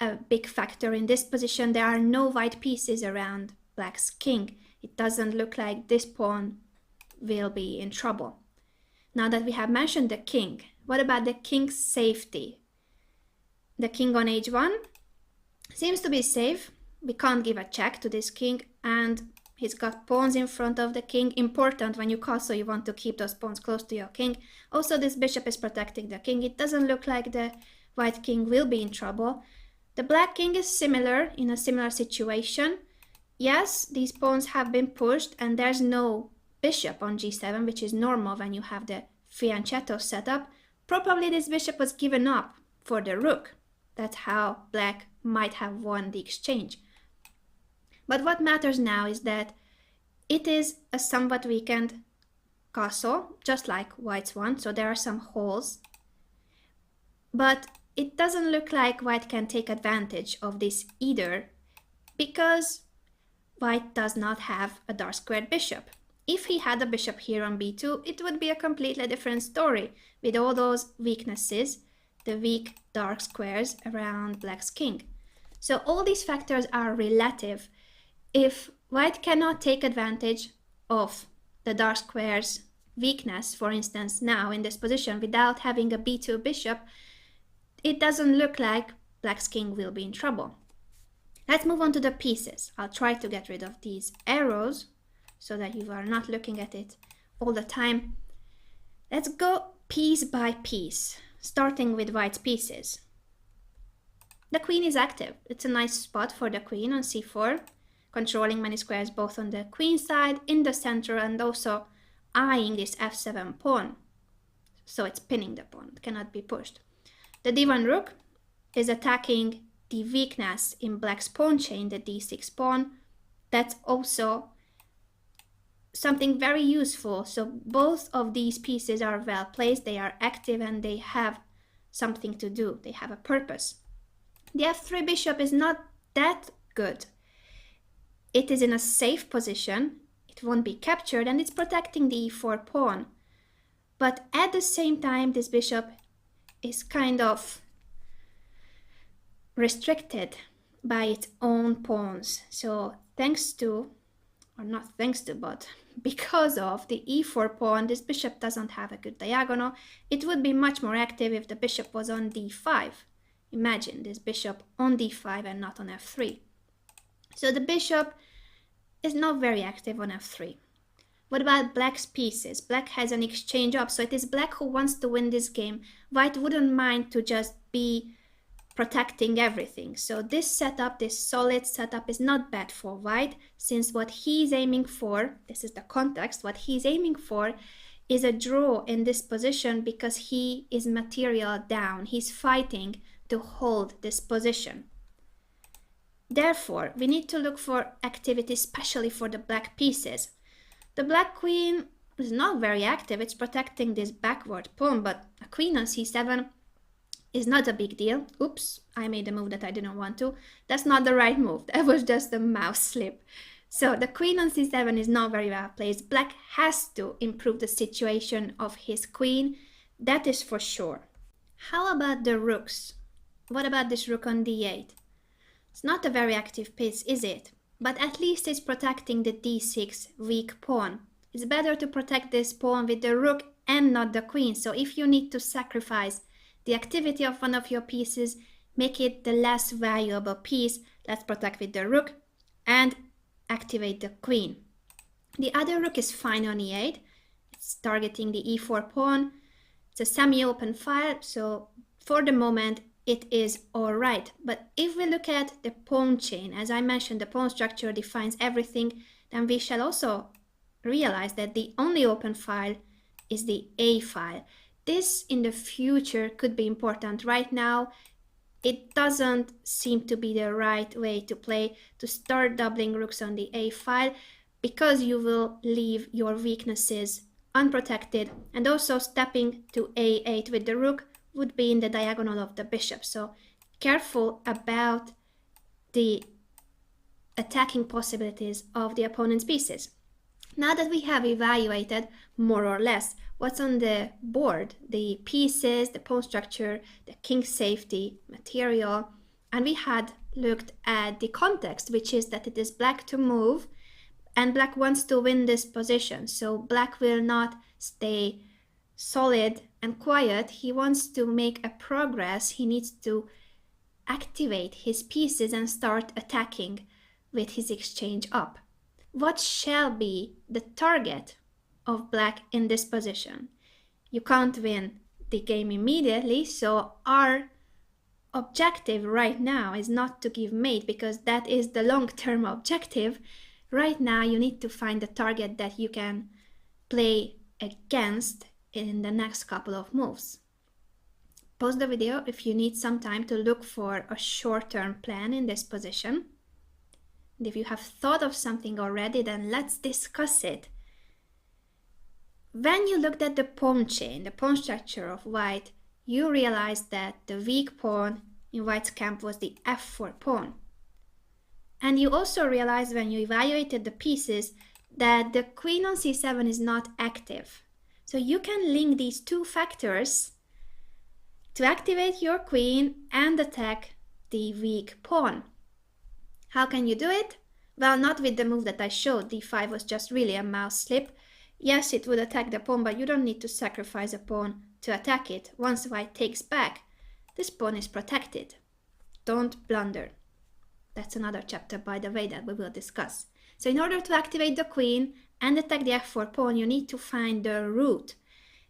a big factor in this position. There are no white pieces around black's king. It doesn't look like this pawn will be in trouble. Now that we have mentioned the king, what about the king's safety? The king on h1 seems to be safe. We can't give a check to this king, and he's got pawns in front of the king. Important when you castle, you want to keep those pawns close to your king. Also, this bishop is protecting the king. It doesn't look like the white king will be in trouble. The black king is similar, in a similar situation. Yes, these pawns have been pushed and there's no bishop on g7, which is normal when you have the fianchetto set up. Probably this bishop was given up for the rook. That's how black might have won the exchange. But what matters now is that it is a somewhat weakened castle, just like white's one, so there are some holes. But it doesn't look like white can take advantage of this either, because white does not have a dark squared bishop. If he had a bishop here on b2, it would be a completely different story with all those weaknesses, the weak dark squares around black's king. So all these factors are relative. If white cannot take advantage of the dark square's weakness, for instance, now in this position without having a b2 bishop, it doesn't look like black's king will be in trouble. Let's move on to the pieces. I'll try to get rid of these arrows so that you are not looking at it all the time. Let's go piece by piece, starting with white's pieces. The queen is active. It's a nice spot for the queen on c4, controlling many squares both on the queen side, in the center, and also eyeing this f7 pawn. So it's pinning the pawn, it cannot be pushed. The d1 rook is attacking the weakness in black's pawn chain, the d6 pawn. That's also something very useful. So both of these pieces are well placed, they are active, and they have something to do, they have a purpose. The f3 bishop is not that good. It is in a safe position, it won't be captured, and it's protecting the e4 pawn. But at the same time, this bishop is kind of restricted by its own pawns. So thanks to, or not thanks to, but because of the e4 pawn, this bishop doesn't have a good diagonal. It would be much more active if the bishop was on d5. Imagine this bishop on d5 and not on f3. So the bishop is not very active on f3. What about black's pieces? Black has an exchange up, so it is black who wants to win this game. White wouldn't mind to just be protecting everything. So this setup, this solid setup, is not bad for white, since what he's aiming for, this is the context, what he's aiming for is a draw in this position because he is material down. He's fighting to hold this position. Therefore, we need to look for activity, especially for the black pieces. The black queen is not very active, it's protecting this backward pawn, but a queen on c7 is not a big deal. Oops, I made a move that I didn't want to. That's not the right move, that was just a mouse slip. So the queen on c7 is not very well placed. Black has to improve the situation of his queen, that is for sure. How about the rooks? What about this rook on d8? It's not a very active piece, is it? But at least it's protecting the d6 weak pawn. It's better to protect this pawn with the rook and not the queen. So if you need to sacrifice the activity of one of your pieces, make it the less valuable piece. Let's protect with the rook and activate the queen. The other rook is fine on e8. It's targeting the e4 pawn. It's a semi-open file, so for the moment it is all right. But if we look at the pawn chain, as I mentioned, the pawn structure defines everything, then we shall also realize that the only open file is the A file. This in the future could be important. Right now, it doesn't seem to be the right way to play, to start doubling rooks on the A file, because you will leave your weaknesses unprotected, and also stepping to A8 with the rook would be in the diagonal of the bishop. So careful about the attacking possibilities of the opponent's pieces. Now that we have evaluated more or less what's on the board, the pieces, the pawn structure, the king safety, material, and we had looked at the context, which is that it is black to move and black wants to win this position. So black will not stay solid and quiet. He wants to make a progress. He needs to activate his pieces and start attacking with his exchange up. What shall be the target of black in this position? You can't win the game immediately, so our objective right now is not to give mate, because that is the long-term objective. Right now you need to find a target that you can play against in the next couple of moves. Pause the video if you need some time to look for a short-term plan in this position. And if you have thought of something already, then let's discuss it. When you looked at the pawn chain, the pawn structure of white, you realized that the weak pawn in white's camp was the f4 pawn. And you also realized when you evaluated the pieces that the queen on c7 is not active. So you can link these two factors to activate your queen and attack the weak pawn. How can you do it? Well, not with the move that I showed. d5 was just really a mouse slip. Yes, it would attack the pawn, but you don't need to sacrifice a pawn to attack it. Once white takes back, this pawn is protected. Don't blunder. That's another chapter, by the way, that we will discuss. So in order to activate the queen and attack the f4 pawn, you need to find the route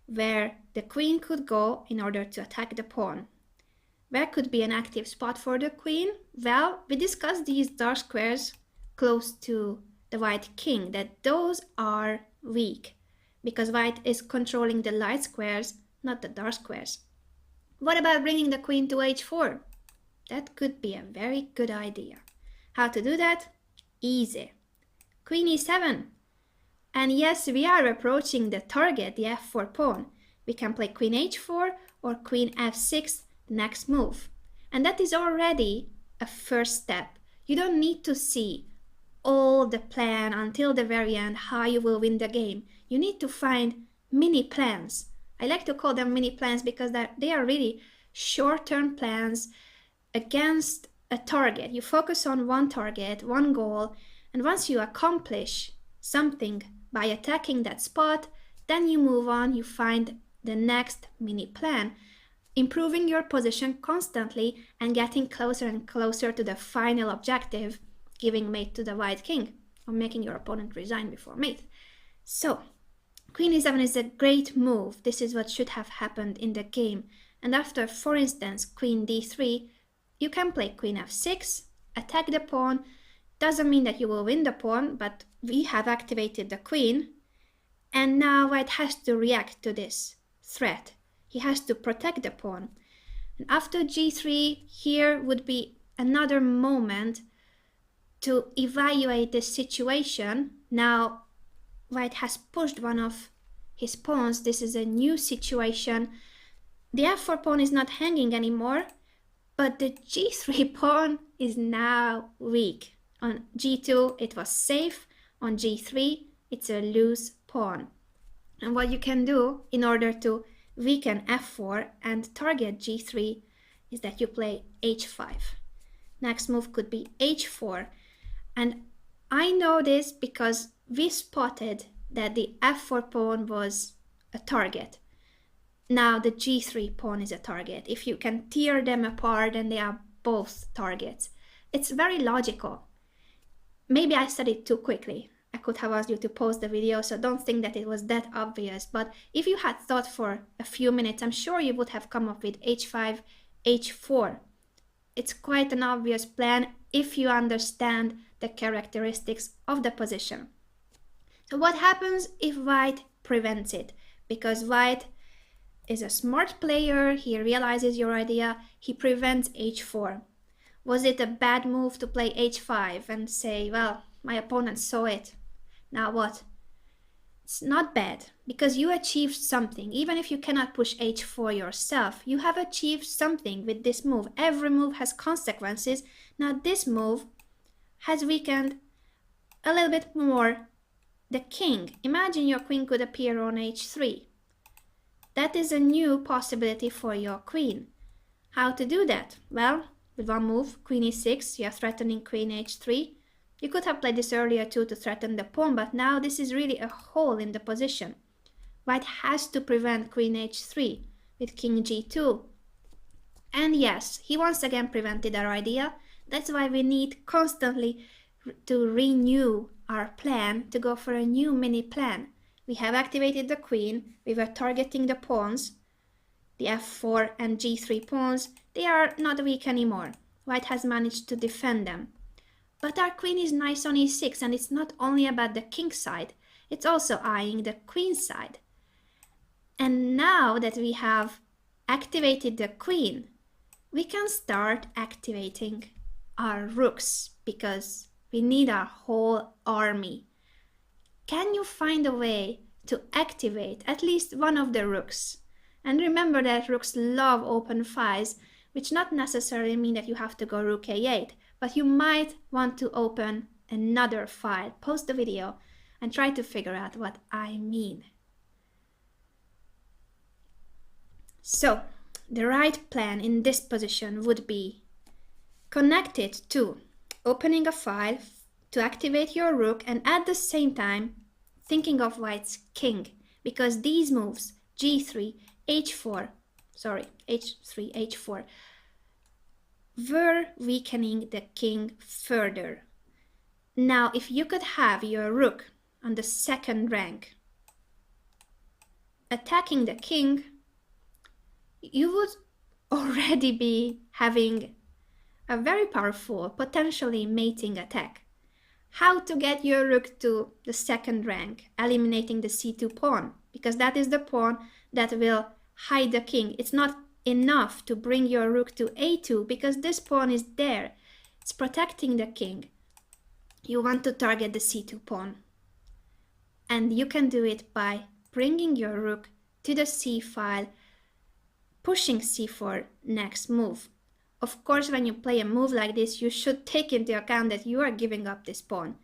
where the queen could go in order to attack the pawn. Where could be an active spot for the queen? Well, we discussed these dark squares close to the white king, that those are weak, because white is controlling the light squares, not the dark squares. What about bringing the queen to h4? That could be a very good idea. How to do that? Easy. Queen e7. And yes, we are approaching the target, the f4 pawn. We can play queen h4 or queen f6, the next move. And that is already a first step. You don't need to see all the plan until the very end, how you will win the game. You need to find mini plans. I like to call them mini plans because they are really short-term plans against a target. You focus on one target, one goal, and once you accomplish something by attacking that spot, then you move on, you find the next mini plan, improving your position constantly and getting closer and closer to the final objective, giving mate to the white king, or making your opponent resign before mate. So, queen e7 is a great move. This is what should have happened in the game. And after, for instance, queen d3, you can play queen f6, attack the pawn. Doesn't mean that you will win the pawn, but we have activated the queen. And now white has to react to this threat. He has to protect the pawn. And after g3, here would be another moment to evaluate the situation. Now white has pushed one of his pawns. This is a new situation. The f4 pawn is not hanging anymore, but the g3 pawn is now weak. On g2 it was safe, on g3 it's a loose pawn. And what you can do in order to weaken f4 and target g3 is that you play h5. Next move could be h4. And I know this because we spotted that the f4 pawn was a target. Now the g3 pawn is a target. If you can tear them apart, then they are both targets. It's very logical. Maybe I said it too quickly. I could have asked you to pause the video, so don't think that it was that obvious. But if you had thought for a few minutes, I'm sure you would have come up with h5, h4. It's quite an obvious plan if you understand the characteristics of the position. So what happens if white prevents it? Because white is a smart player, he realizes your idea, he prevents h4. Was it a bad move to play h5 and say, well, my opponent saw it, now what? It's not bad, because you achieved something. Even if you cannot push h4 yourself, you have achieved something with this move. Every move has consequences. Now this move has weakened a little bit more the king. Imagine your queen could appear on h3. That is a new possibility for your queen. How to do that? Well, with one move, queen e6, you are threatening queen h3. You could have played this earlier too to threaten the pawn, but now this is really a hole in the position. White has to prevent queen h3 with king g2. And yes, he once again prevented our idea. That's why we need constantly to renew our plan, to go for a new mini plan. We have activated the queen, we were targeting the pawns, the f4 and g3 pawns. They are not weak anymore. White has managed to defend them. But our queen is nice on e6, and it's not only about the king side, it's also eyeing the queen side. And now that we have activated the queen, we can start activating our rooks, because we need our whole army. Can you find a way to activate at least one of the rooks? And remember that rooks love open files, which not necessarily mean that you have to go rook a8, but you might want to open another file. Pause the video and try to figure out what I mean. So, the right plan in this position would be connected to opening a file to activate your rook, and at the same time thinking of white's king, because these moves, g3, h4, h3, h4, were weakening the king further. Now, if you could have your rook on the second rank attacking the king, you would already be having a very powerful, potentially mating attack. How to get your rook to the second rank, eliminating the c2 pawn, because that is the pawn that will hide the king. It's not enough to bring your rook to a2 because this pawn is there. It's protecting the king. You want to target the c2 pawn. And you can do it by bringing your rook to the c file, pushing c4 next move. Of course, when you play a move like this, you should take into account that you are giving up this pawn.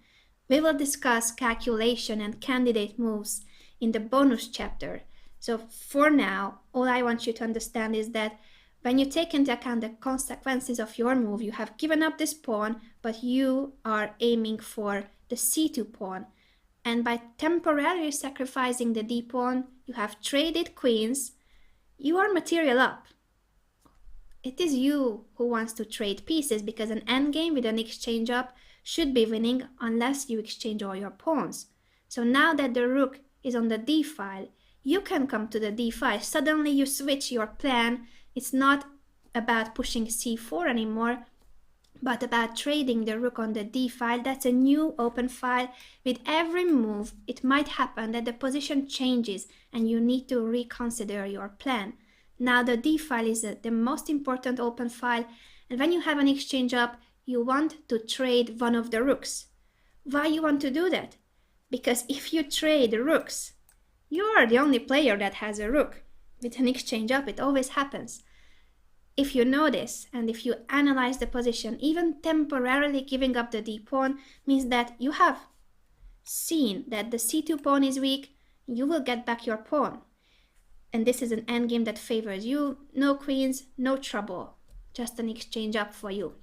We will discuss calculation and candidate moves in the bonus chapter. So for now, all I want you to understand is that when you take into account the consequences of your move, you have given up this pawn, but you are aiming for the c2 pawn. And by temporarily sacrificing the d pawn, you have traded queens. You are material up. It is you who wants to trade pieces because an endgame with an exchange up should be winning unless you exchange all your pawns. So now that the rook is on the d file, you can come to the d file. Suddenly you switch your plan. It's not about pushing c4 anymore, but about trading the rook on the d file. That's a new open file. With every move, it might happen that the position changes and you need to reconsider your plan. Now the d file is the most important open file, and when you have an exchange up, you want to trade one of the rooks. Why you want to do that? Because if you trade rooks, you are the only player that has a rook. With an exchange up, it always happens. If you know this, and if you analyze the position, even temporarily giving up the d pawn means that you have seen that the c2 pawn is weak, you will get back your pawn. And this is an endgame that favors you. No queens, no trouble. Just an exchange up for you.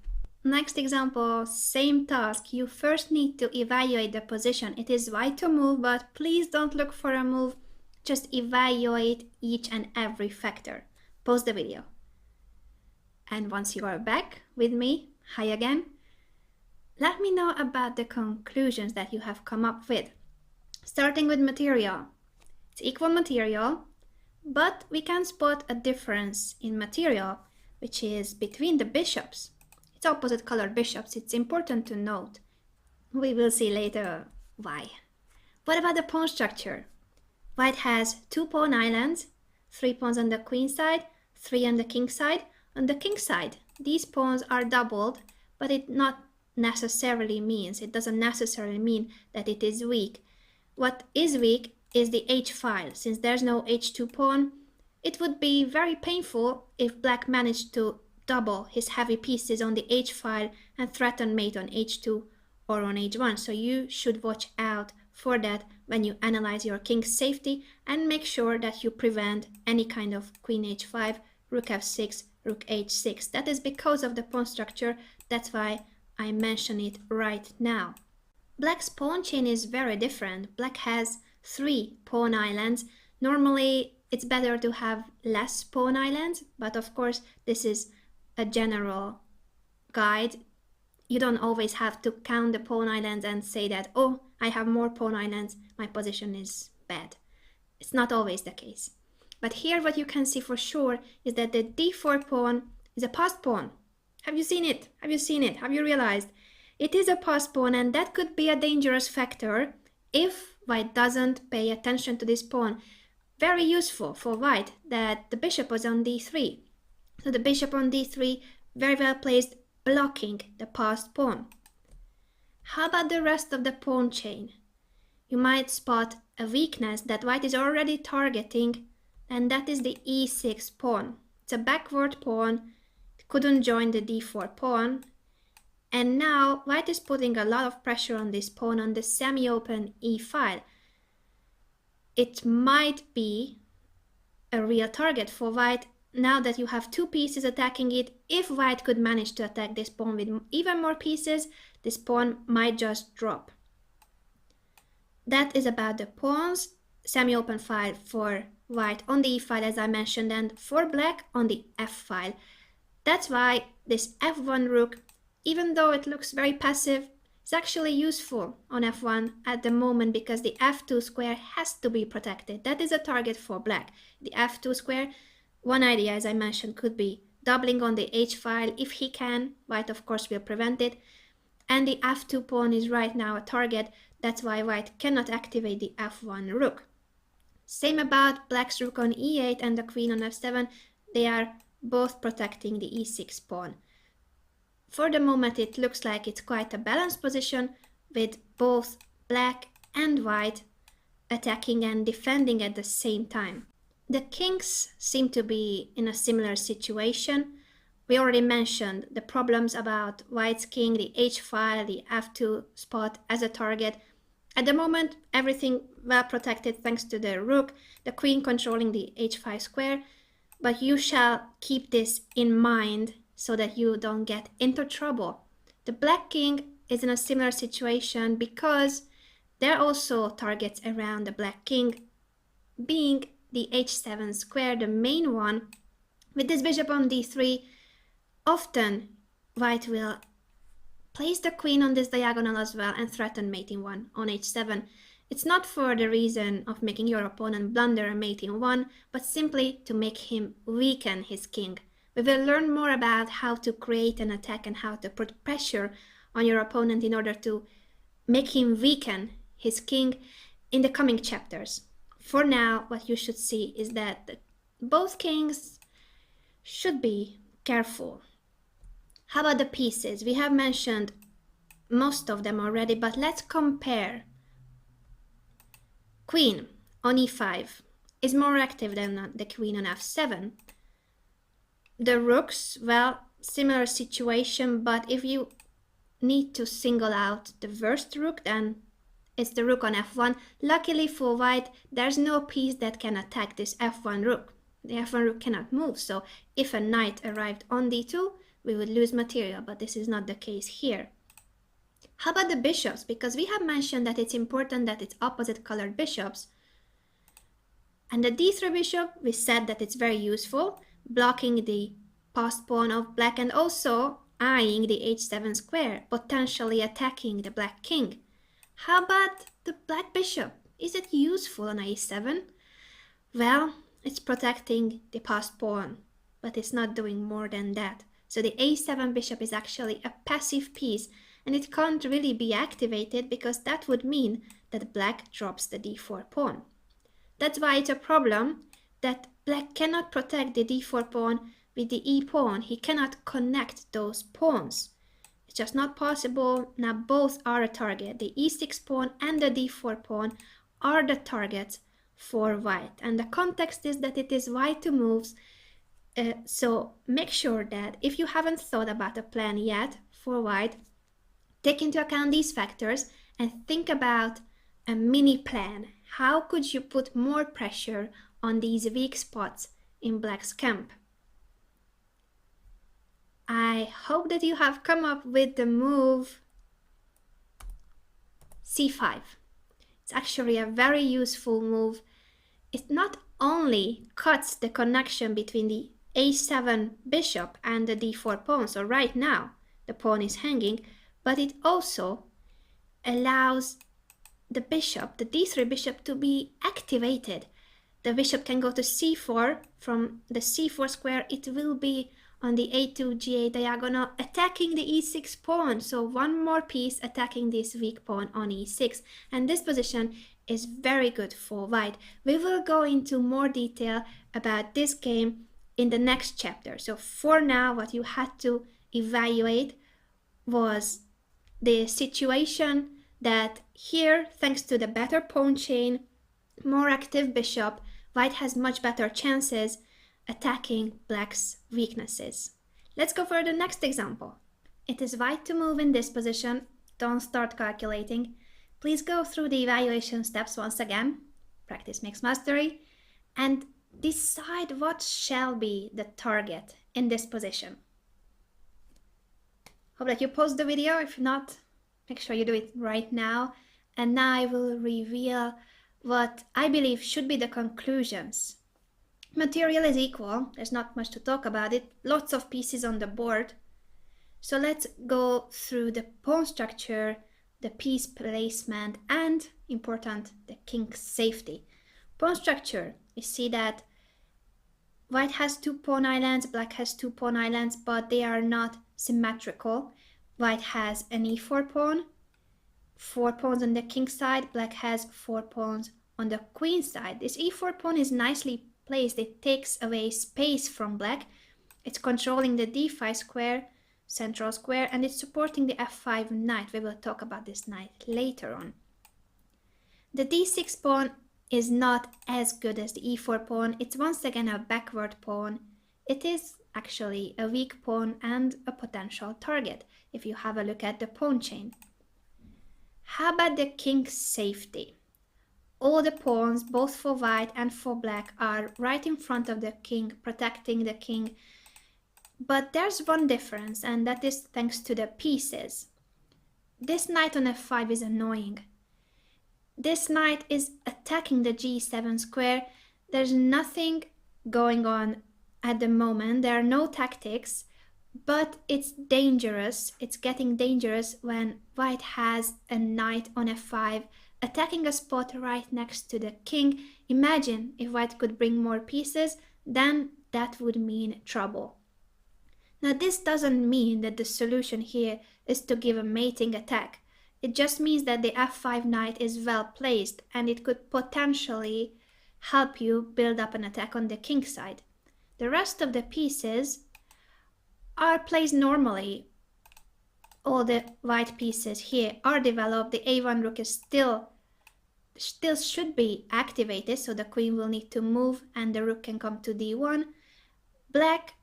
Next example, same task. You first need to evaluate the position. It is white to move, but please don't look for a move. Just evaluate each and every factor. Pause the video. And once you are back with me, hi again, let me know about the conclusions that you have come up with. Starting with material. It's equal material, but we can spot a difference in material, which is between the bishops. It's opposite colored bishops. It's important to note. We will see later why. What about the pawn structure? White has 2 pawn islands, 3 pawns on the queen side, 3 on the king side. On the king side, these pawns are doubled, but it doesn't necessarily mean that it is weak. What is weak is the h file. Since there's no h2 pawn, it would be very painful if black managed to double his heavy pieces on the h file and threaten mate on h2 or on h1. So you should watch out for that when you analyze your king's safety and make sure that you prevent any kind of queen h5, rook f6, rook h6. That is because of the pawn structure. That's why I mention it right now. Black's pawn chain is very different. Black has 3 pawn islands. Normally it's better to have less pawn islands, but of course this is a general guide. You don't always have to count the pawn islands and say that, oh, I have more pawn islands, my position is bad. It's not always the case. But here what you can see for sure is that the d4 pawn is a passed pawn. Have you seen it? Have you seen it? Have you realized? It is a passed pawn, and that could be a dangerous factor if white doesn't pay attention to this pawn. Very useful for white that the bishop was on d3. So the bishop on d3, very well placed, blocking the passed pawn. How about the rest of the pawn chain? You might spot a weakness that white is already targeting, and that is the e6 pawn. It's a backward pawn. It couldn't join the d4 pawn. And now white is putting a lot of pressure on this pawn on the semi-open e file. It might be a real target for white now that you have 2 pieces attacking it. If white could manage to attack this pawn with even more pieces, this pawn might just drop. That is about the pawns. Semi-open file for white on the e file, as I mentioned, and for black on the f file. That's why this f1 rook, even though it looks very passive, is actually useful on f1 at the moment because the f2 square has to be protected. That is a target for black. The f2 square, one idea, as I mentioned, could be doubling on the h file. If he can, white of course will prevent it. And the f2 pawn is right now a target. That's why white cannot activate the f1 rook. Same about black's rook on e8 and the queen on f7. they are both protecting the e6 pawn. For the moment it looks like it's quite a balanced position with both black and white attacking and defending at the same time. The kings seem to be in a similar situation. We already mentioned the problems about white's king, the h file, the f2 spot as a target. At the moment, everything well protected thanks to the rook, the queen controlling the h5 square, but you shall keep this in mind so that you don't get into trouble. The black king is in a similar situation because there are also targets around the black king, being the h7 square, the main one. With this bishop on d3, often white will place the queen on this diagonal as well and threaten mating 1 on h7. It's not for the reason of making your opponent blunder a mating 1, but simply to make him weaken his king. We will learn more about how to create an attack and how to put pressure on your opponent in order to make him weaken his king in the coming chapters. For now, what you should see is that both kings should be careful. How about the pieces? We have mentioned most of them already, but let's compare. Queen on e5 is more active than the queen on f7. The rooks, well, similar situation, but if you need to single out the worst rook, then it's the rook on f1. Luckily for white, there's no piece that can attack this f1 rook. The f1 rook cannot move, so if a knight arrived on d2, we would lose material, but this is not the case here. How about the bishops? Because we have mentioned that it's important that it's opposite colored bishops. And the d3 bishop, we said that it's very useful, blocking the passed pawn of black and also eyeing the h7 square, potentially attacking the black king. How about the black bishop? Is it useful on a7? Well, it's protecting the passed pawn, but it's not doing more than that. So the a7 bishop is actually a passive piece, and it can't really be activated because that would mean that black drops the d4 pawn. That's why it's a problem that black cannot protect the d4 pawn with the e pawn. He cannot connect those pawns. It's just not possible. Now both are a target. The e6 pawn and the d4 pawn are the targets for white. And the context is that it is white who moves. So make sure that if you haven't thought about a plan yet for white, take into account these factors and think about a mini plan. How could you put more pressure on these weak spots in black's camp? I hope that you have come up with the move c5. It's actually a very useful move. It not only cuts the connection between the a7 bishop and the d4 pawn, so right now the pawn is hanging, but it also allows the bishop, the d3 bishop, to be activated. The bishop can go to c4. From the c4 square, it will be on the a2 ga diagonal, attacking the e6 pawn. So one more piece attacking this weak pawn on e6. And this position is very good for white. We will go into more detail about this game in the next chapter. So for now, what you had to evaluate was the situation that here, thanks to the better pawn chain, more active bishop, white has much better chances attacking black's weaknesses. Let's go for the next example. It is white to move in this position. Don't start calculating. Please go through the evaluation steps once again. Practice makes mastery. And decide what shall be the target in this position. Hope that you pause the video. If not, make sure you do it right now. And now I will reveal what I believe should be the conclusions. Material is equal. There's not much to talk about it. Lots of pieces on the board. So let's go through the pawn structure, the piece placement, and, important, the king's safety. Pawn structure. You see that white has 2 pawn islands, black has 2 pawn islands, but they are not symmetrical. White has an e4 pawn, 4 pawns on the king side. Black has 4 pawns on the queen side. This e4 pawn is nicely placed, it takes away space from black. It's controlling the d5 square, central square, and it's supporting the f5 knight. We will talk about this knight later on. The d6 pawn is not as good as the e4 pawn. It's once again a backward pawn. It is actually a weak pawn and a potential target if you have a look at the pawn chain. How about the king's safety? All the pawns, both for white and for black, are right in front of the king, protecting the king. But there's one difference, and that is thanks to the pieces. This knight on f5 is annoying. This knight is attacking the g7 square. There's nothing going on at the moment. There are no tactics, but it's dangerous. It's getting dangerous when white has a knight on f5 attacking a spot right next to the king. Imagine if white could bring more pieces, then that would mean trouble. Now this doesn't mean that the solution here is to give a mating attack. It just means that the f5 knight is well placed and it could potentially help you build up an attack on the king side. The rest of the pieces are placed normally. All the white pieces here are developed. The a1 rook is still should be activated, so the queen will need to move and the rook can come to d1. Black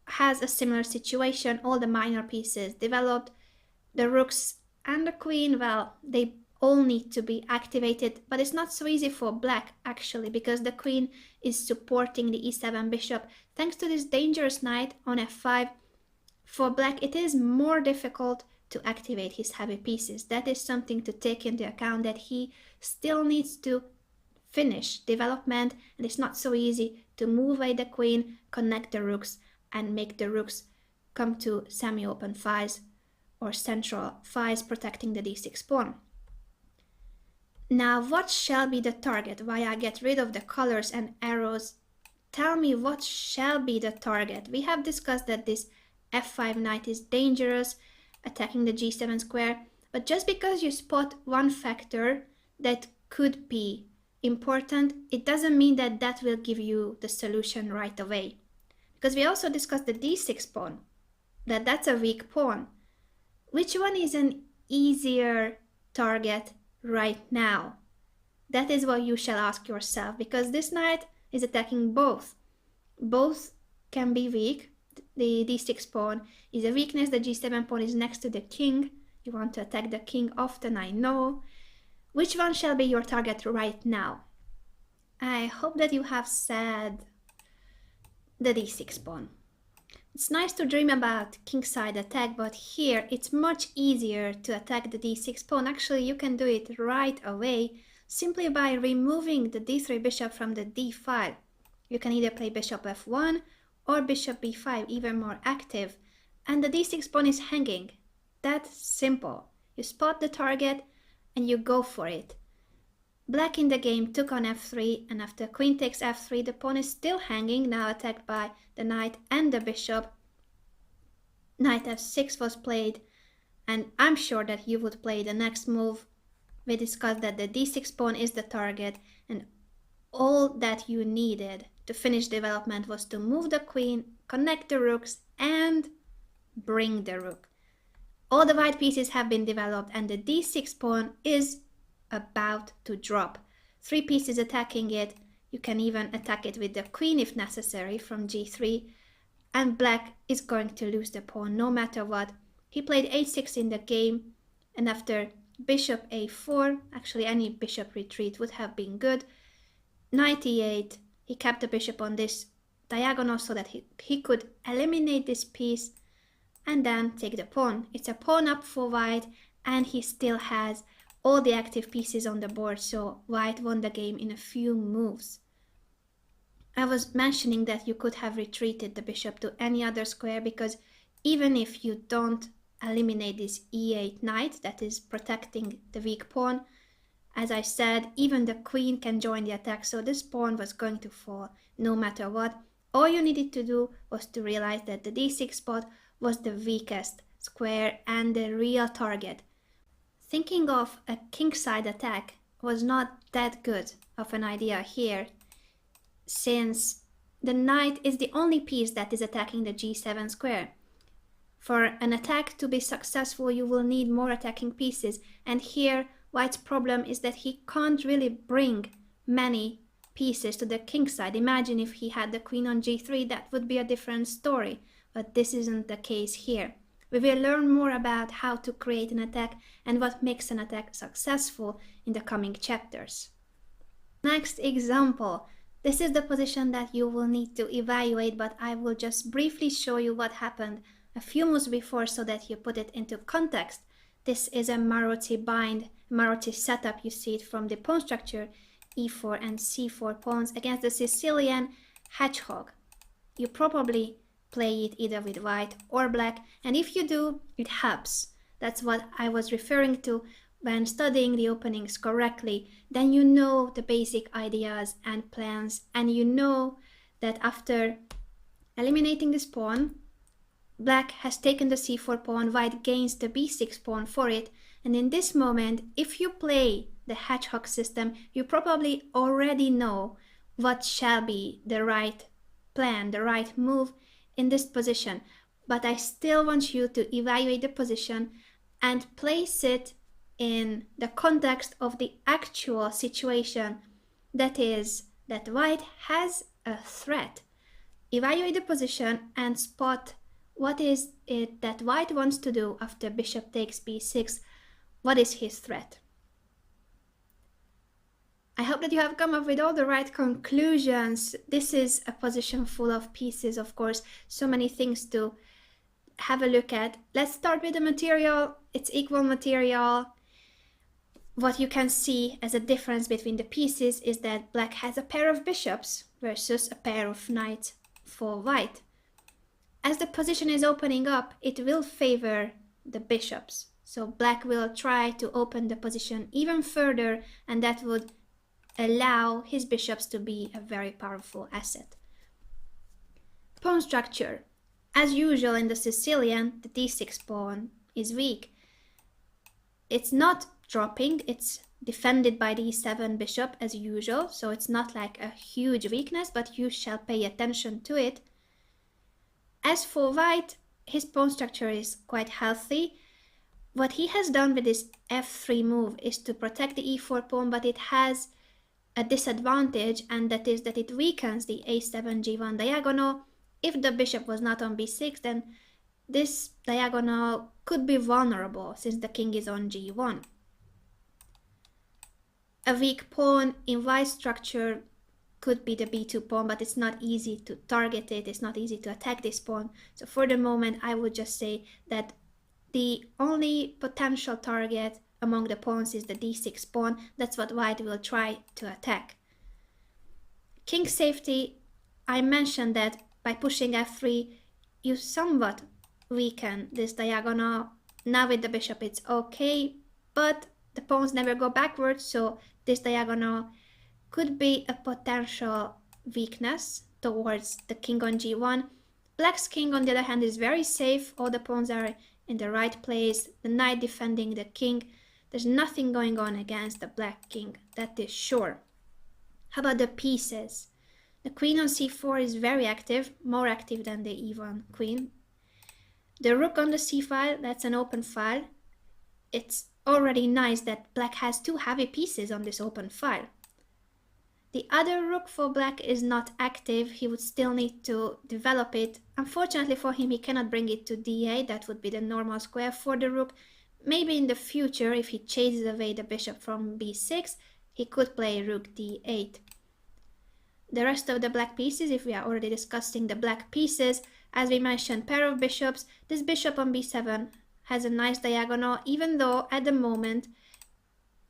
has a similar situation. All the minor pieces developed. The rooks and the queen, well, they all need to be activated, but it's not so easy for black actually, because the queen is supporting the e7 bishop. Thanks to this dangerous knight on f5, for black it is more difficult to activate his heavy pieces. That is something to take into account, that he still needs to finish development, and it's not so easy to move away the queen, connect the rooks, and make the rooks come to semi-open phials or central phials, protecting the d6 pawn. Now, what shall be the target? Why I get rid of the colors and arrows? Tell me what shall be the target. We have discussed that this f5 knight is dangerous, attacking the g7 square, but just because you spot one factor that could be important, it doesn't mean that that will give you the solution right away. Because we also discussed the d6 pawn, that's a weak pawn. Which one is an easier target right now? That is what you shall ask yourself, because this knight is attacking both. Both can be weak. The d6 pawn is a weakness, the g7 pawn is next to the king. You want to attack the king often, I know. Which one shall be your target right now? I hope that you have said the d6 pawn. It's nice to dream about kingside attack, but here it's much easier to attack the d6 pawn. Actually, you can do it right away simply by removing the d3 bishop from the d file. You can either play bishop f1 or bishop b5, even more active, and the d6 pawn is hanging. That's simple. You spot the target and you go for it. Black in the game took on f3, and after queen takes f3, the pawn is still hanging, now attacked by the knight and the bishop. Knight f6 was played, and I'm sure that you would play the next move. We discussed that the d6 pawn is the target, and all that you needed to finish development was to move the queen, connect the rooks, and bring the rook. All the white pieces have been developed, and the d6 pawn is about to drop. 3 pieces attacking it. You can even attack it with the queen if necessary from g3, and black is going to lose the pawn no matter what. He played a6 in the game, and after bishop a4, actually any bishop retreat would have been good. Knight e8, he kept the bishop on this diagonal so that he could eliminate this piece and then take the pawn. It's a pawn up for white, and he still has all the active pieces on the board, so white won the game in a few moves. I was mentioning that you could have retreated the bishop to any other square, because even if you don't eliminate this e8 knight that is protecting the weak pawn, as I said, even the queen can join the attack, so this pawn was going to fall no matter what. All you needed to do was to realize that the d6 spot was the weakest square and the real target. Thinking of a kingside attack was not that good of an idea here. since the knight is the only piece that is attacking the g7 square. For an attack to be successful, you will need more attacking pieces, and here White's problem is that he can't really bring many pieces to the king side. Imagine if he had the queen on g3, that would be a different story, but this isn't the case here. We will learn more about how to create an attack and what makes an attack successful in the coming chapters. Next example. This is the position that you will need to evaluate, but I will just briefly show you what happened a few moves before so that you put it into context. This is a Maroczy bind, Maroczy setup. You see it from the pawn structure, e4 and c4 pawns against the Sicilian hedgehog. You probably play it either with white or black, and if you do, it helps. That's what I was referring to when studying the openings correctly. Then you know the basic ideas and plans, and you know that after eliminating this pawn, black has taken the c4 pawn, white gains the b6 pawn for it, and in this moment, if you play the hedgehog system, you probably already know what shall be the right plan, the right move in this position. But I still want you to evaluate the position and place it in the context of the actual situation, that is, that white has a threat. Evaluate the position and spot what is it that white wants to do after bishop takes b6. What is his threat? I hope that you have come up with all the right conclusions. This is a position full of pieces, of course, so many things to have a look at. Let's start with the material. It's equal material. What you can see as a difference between the pieces is that black has a pair of bishops versus a pair of knights for white. As the position is opening up, it will favor the bishops. So black will try to open the position even further, and that would allow his bishops to be a very powerful asset. Pawn structure. As usual in the Sicilian, the d6 pawn is weak. It's not dropping, it's defended by the e7 bishop as usual, so it's not like a huge weakness, but you shall pay attention to it. As for white, his pawn structure is quite healthy. What he has done with this f3 move is to protect the e4 pawn, but it has a disadvantage, and that is that it weakens the a7 g1 diagonal. If the bishop was not on b6, then this diagonal could be vulnerable since the king is on g1. A weak pawn in white structure could be the b2 pawn, but it's not easy to target it, it's not easy to attack this pawn. So for the moment, I would just say that the only potential target among the pawns is the d6 pawn. That's what white will try to attack. King safety, I mentioned that by pushing f3, you somewhat weaken this diagonal. Now with the bishop it's okay, but the pawns never go backwards, so this diagonal could be a potential weakness towards the king on g1. Black's king, on the other hand, is very safe. All the pawns are in the right place. The knight defending the king. There's nothing going on against the black king, that is sure. How about the pieces? The queen on c4 is very active, more active than the e1 queen. The rook on the c file, that's an open file. It's already nice that black has two heavy pieces on this open file. The other rook for black is not active. He would still need to develop it. Unfortunately for him, he cannot bring it to d8. That would be the normal square for the rook. Maybe in the future, if he chases away the bishop from b6, he could play rook d8. The rest of the black pieces, if we are already discussing the black pieces, as we mentioned, pair of bishops. This bishop on b7 has a nice diagonal, even though at the moment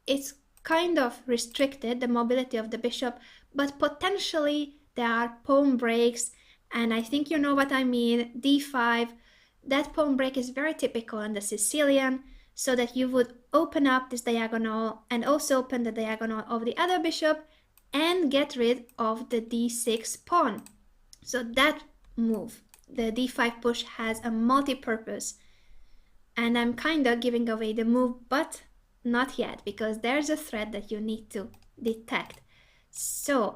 it's kind of restricted, the mobility of the bishop, but potentially there are pawn breaks, and I think you know what I mean. d5, that pawn break is very typical in the Sicilian, so that you would open up this diagonal and also open the diagonal of the other bishop and get rid of the d6 pawn. So that move, the d5 push, has a multi-purpose, and I'm kind of giving away the move, but not yet, because there's a threat that you need to detect. So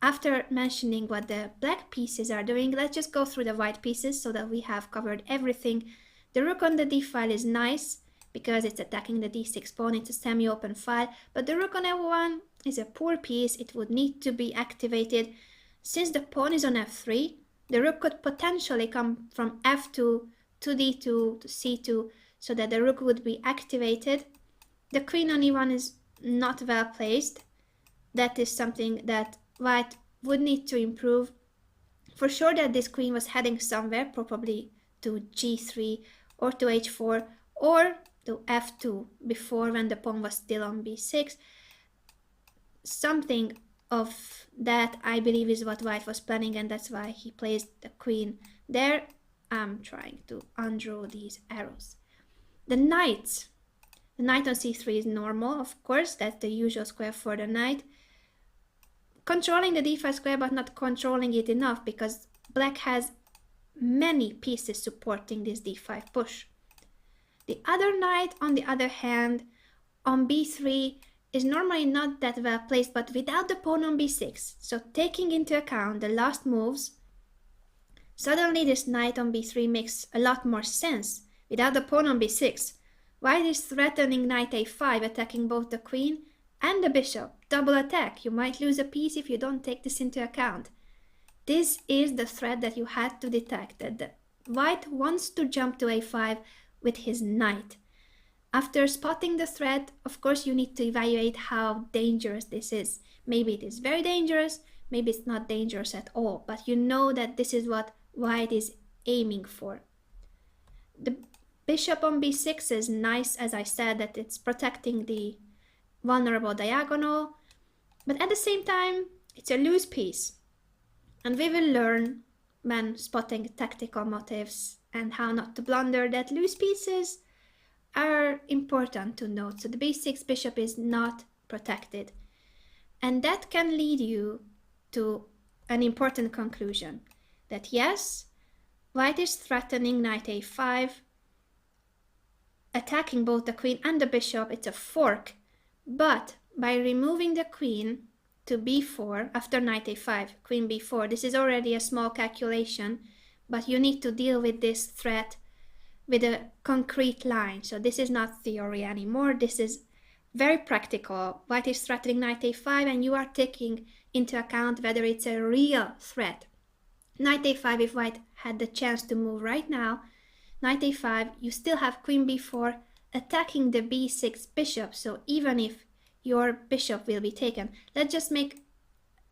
After mentioning what the black pieces are doing, let's just go through the white pieces so that we have covered everything. The rook on the d file is nice because it's attacking the d6 pawn. It's a semi-open file, but the rook on f1 is a poor piece. It would need to be activated. Since the pawn is on f3, the rook could potentially come from f2 to d2 to c2 so that the rook would be activated. The queen on e1 is not well placed. That is something that white would need to improve. For sure that this queen was heading somewhere, probably to g3 or to h4 or to f2 before, when the pawn was still on b6. Something of that, I believe, is what white was planning, and that's why he placed the queen there. I'm trying to undraw these arrows. The knight on c3 is normal, of course. That's the usual square for the knight. Controlling the d5 square, but not controlling it enough, because black has many pieces supporting this d5 push. The other knight, on the other hand, on b3 is normally not that well placed, but without the pawn on b6. So taking into account the last moves, suddenly this knight on b3 makes a lot more sense. Without the pawn on b6, white is threatening knight a5, attacking both the queen and the bishop. Double attack. You might lose a piece if you don't take this into account. This is the threat that you had to detect, that the white wants to jump to a5 with his knight. After spotting the threat, of course, you need to evaluate how dangerous this is. Maybe it is very dangerous, maybe it's not dangerous at all, but you know that this is what white is aiming for. The bishop on b6 is nice, as I said, that it's protecting the vulnerable diagonal, but at the same time, it's a loose piece. And we will learn, when spotting tactical motives and how not to blunder, that loose pieces are important to note. So the b6 bishop is not protected. And that can lead you to an important conclusion, that yes, white is threatening knight a5, attacking both the queen and the bishop. It's a fork. But by removing the queen to b4 after knight a5, queen b4, this is already a small calculation, but you need to deal with this threat with a concrete line. So this is not theory anymore. This is very practical. White is threatening knight a5, and you are taking into account whether it's a real threat. Knight a5, if white had the chance to move right now, knight a5, you still have queen b4 attacking the b6 bishop. So even if your bishop will be taken, let's just make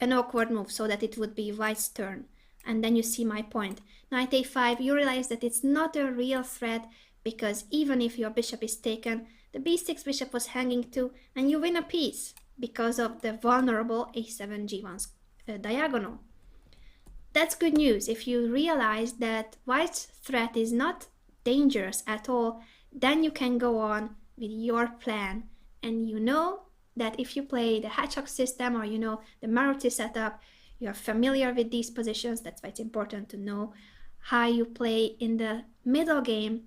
an awkward move so that it would be white's turn. And then you see my point. Knight a5, you realize that it's not a real threat, because even if your bishop is taken, the b6 bishop was hanging too, and you win a piece because of the vulnerable a7 g1 diagonal. That's good news. If you realize that white's threat is not dangerous at all, then you can go on with your plan, and you know that if you play the hedgehog system, or you know the Maruti setup, you are familiar with these positions. That's why it's important to know how you play in the middle game.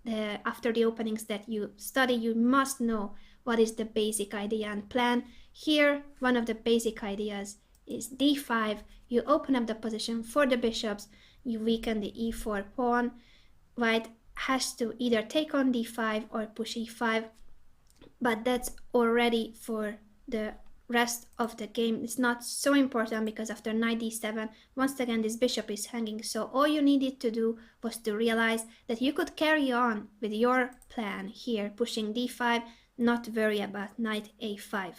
After the openings that you study, you must know what is the basic idea and plan. Here, one of the basic ideas is d5. You open up the position for the bishops, you weaken the e4 pawn. White has to either take on d5 or push e5, but that's already for the rest of the game. It's not so important, because after knight d7, once again this bishop is hanging. So all you needed to do was to realize that you could carry on with your plan here, pushing d5, not worry about knight a5.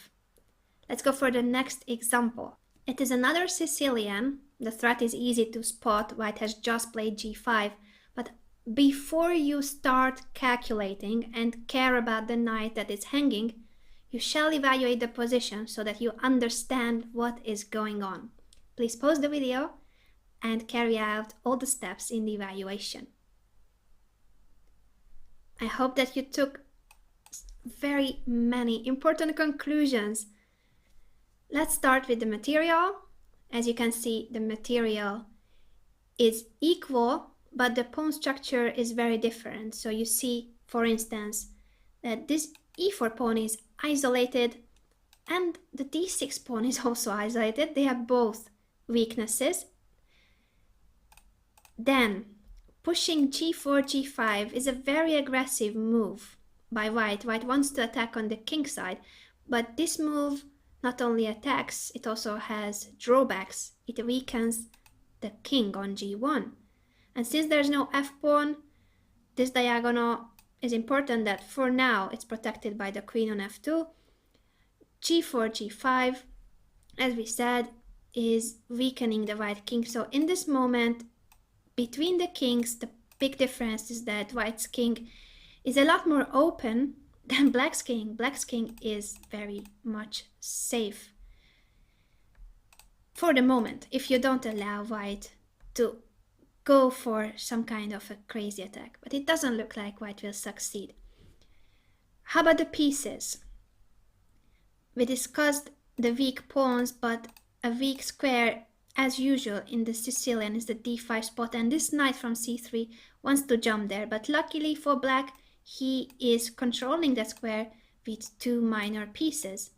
Let's go for the next example. It is another Sicilian. The threat is easy to spot. White has just played g5, but before you start calculating and care about the knight that is hanging, you shall evaluate the position so that you understand what is going on. Please pause the video and carry out all the steps in the evaluation. I hope that you took very many important conclusions. Let's start with the material. As you can see, the material is equal, but the pawn structure is very different. So you see, for instance, that this e4 pawn is isolated And the d6 pawn is also isolated. They have both weaknesses. Then, pushing g4, g5 is a very aggressive move by white. White wants to attack on the king side, but this move not only attacks, it also has drawbacks. It weakens the king on g1. And since there's no f-pawn, this diagonal is important that for now it's protected by the queen on f2. g4, g5, as we said, is weakening the white king. So in this moment, between the kings, the big difference is that white's king is a lot more open than black's king. Black's king is very much safe for the moment, if you don't allow white to go for some kind of a crazy attack. But it doesn't look like white will succeed. How about the pieces? We discussed the weak pawns, but a weak square, as usual in the Sicilian, is the d5 spot, and this knight from c3 wants to jump there, but luckily for black, he is controlling that square with two minor pieces.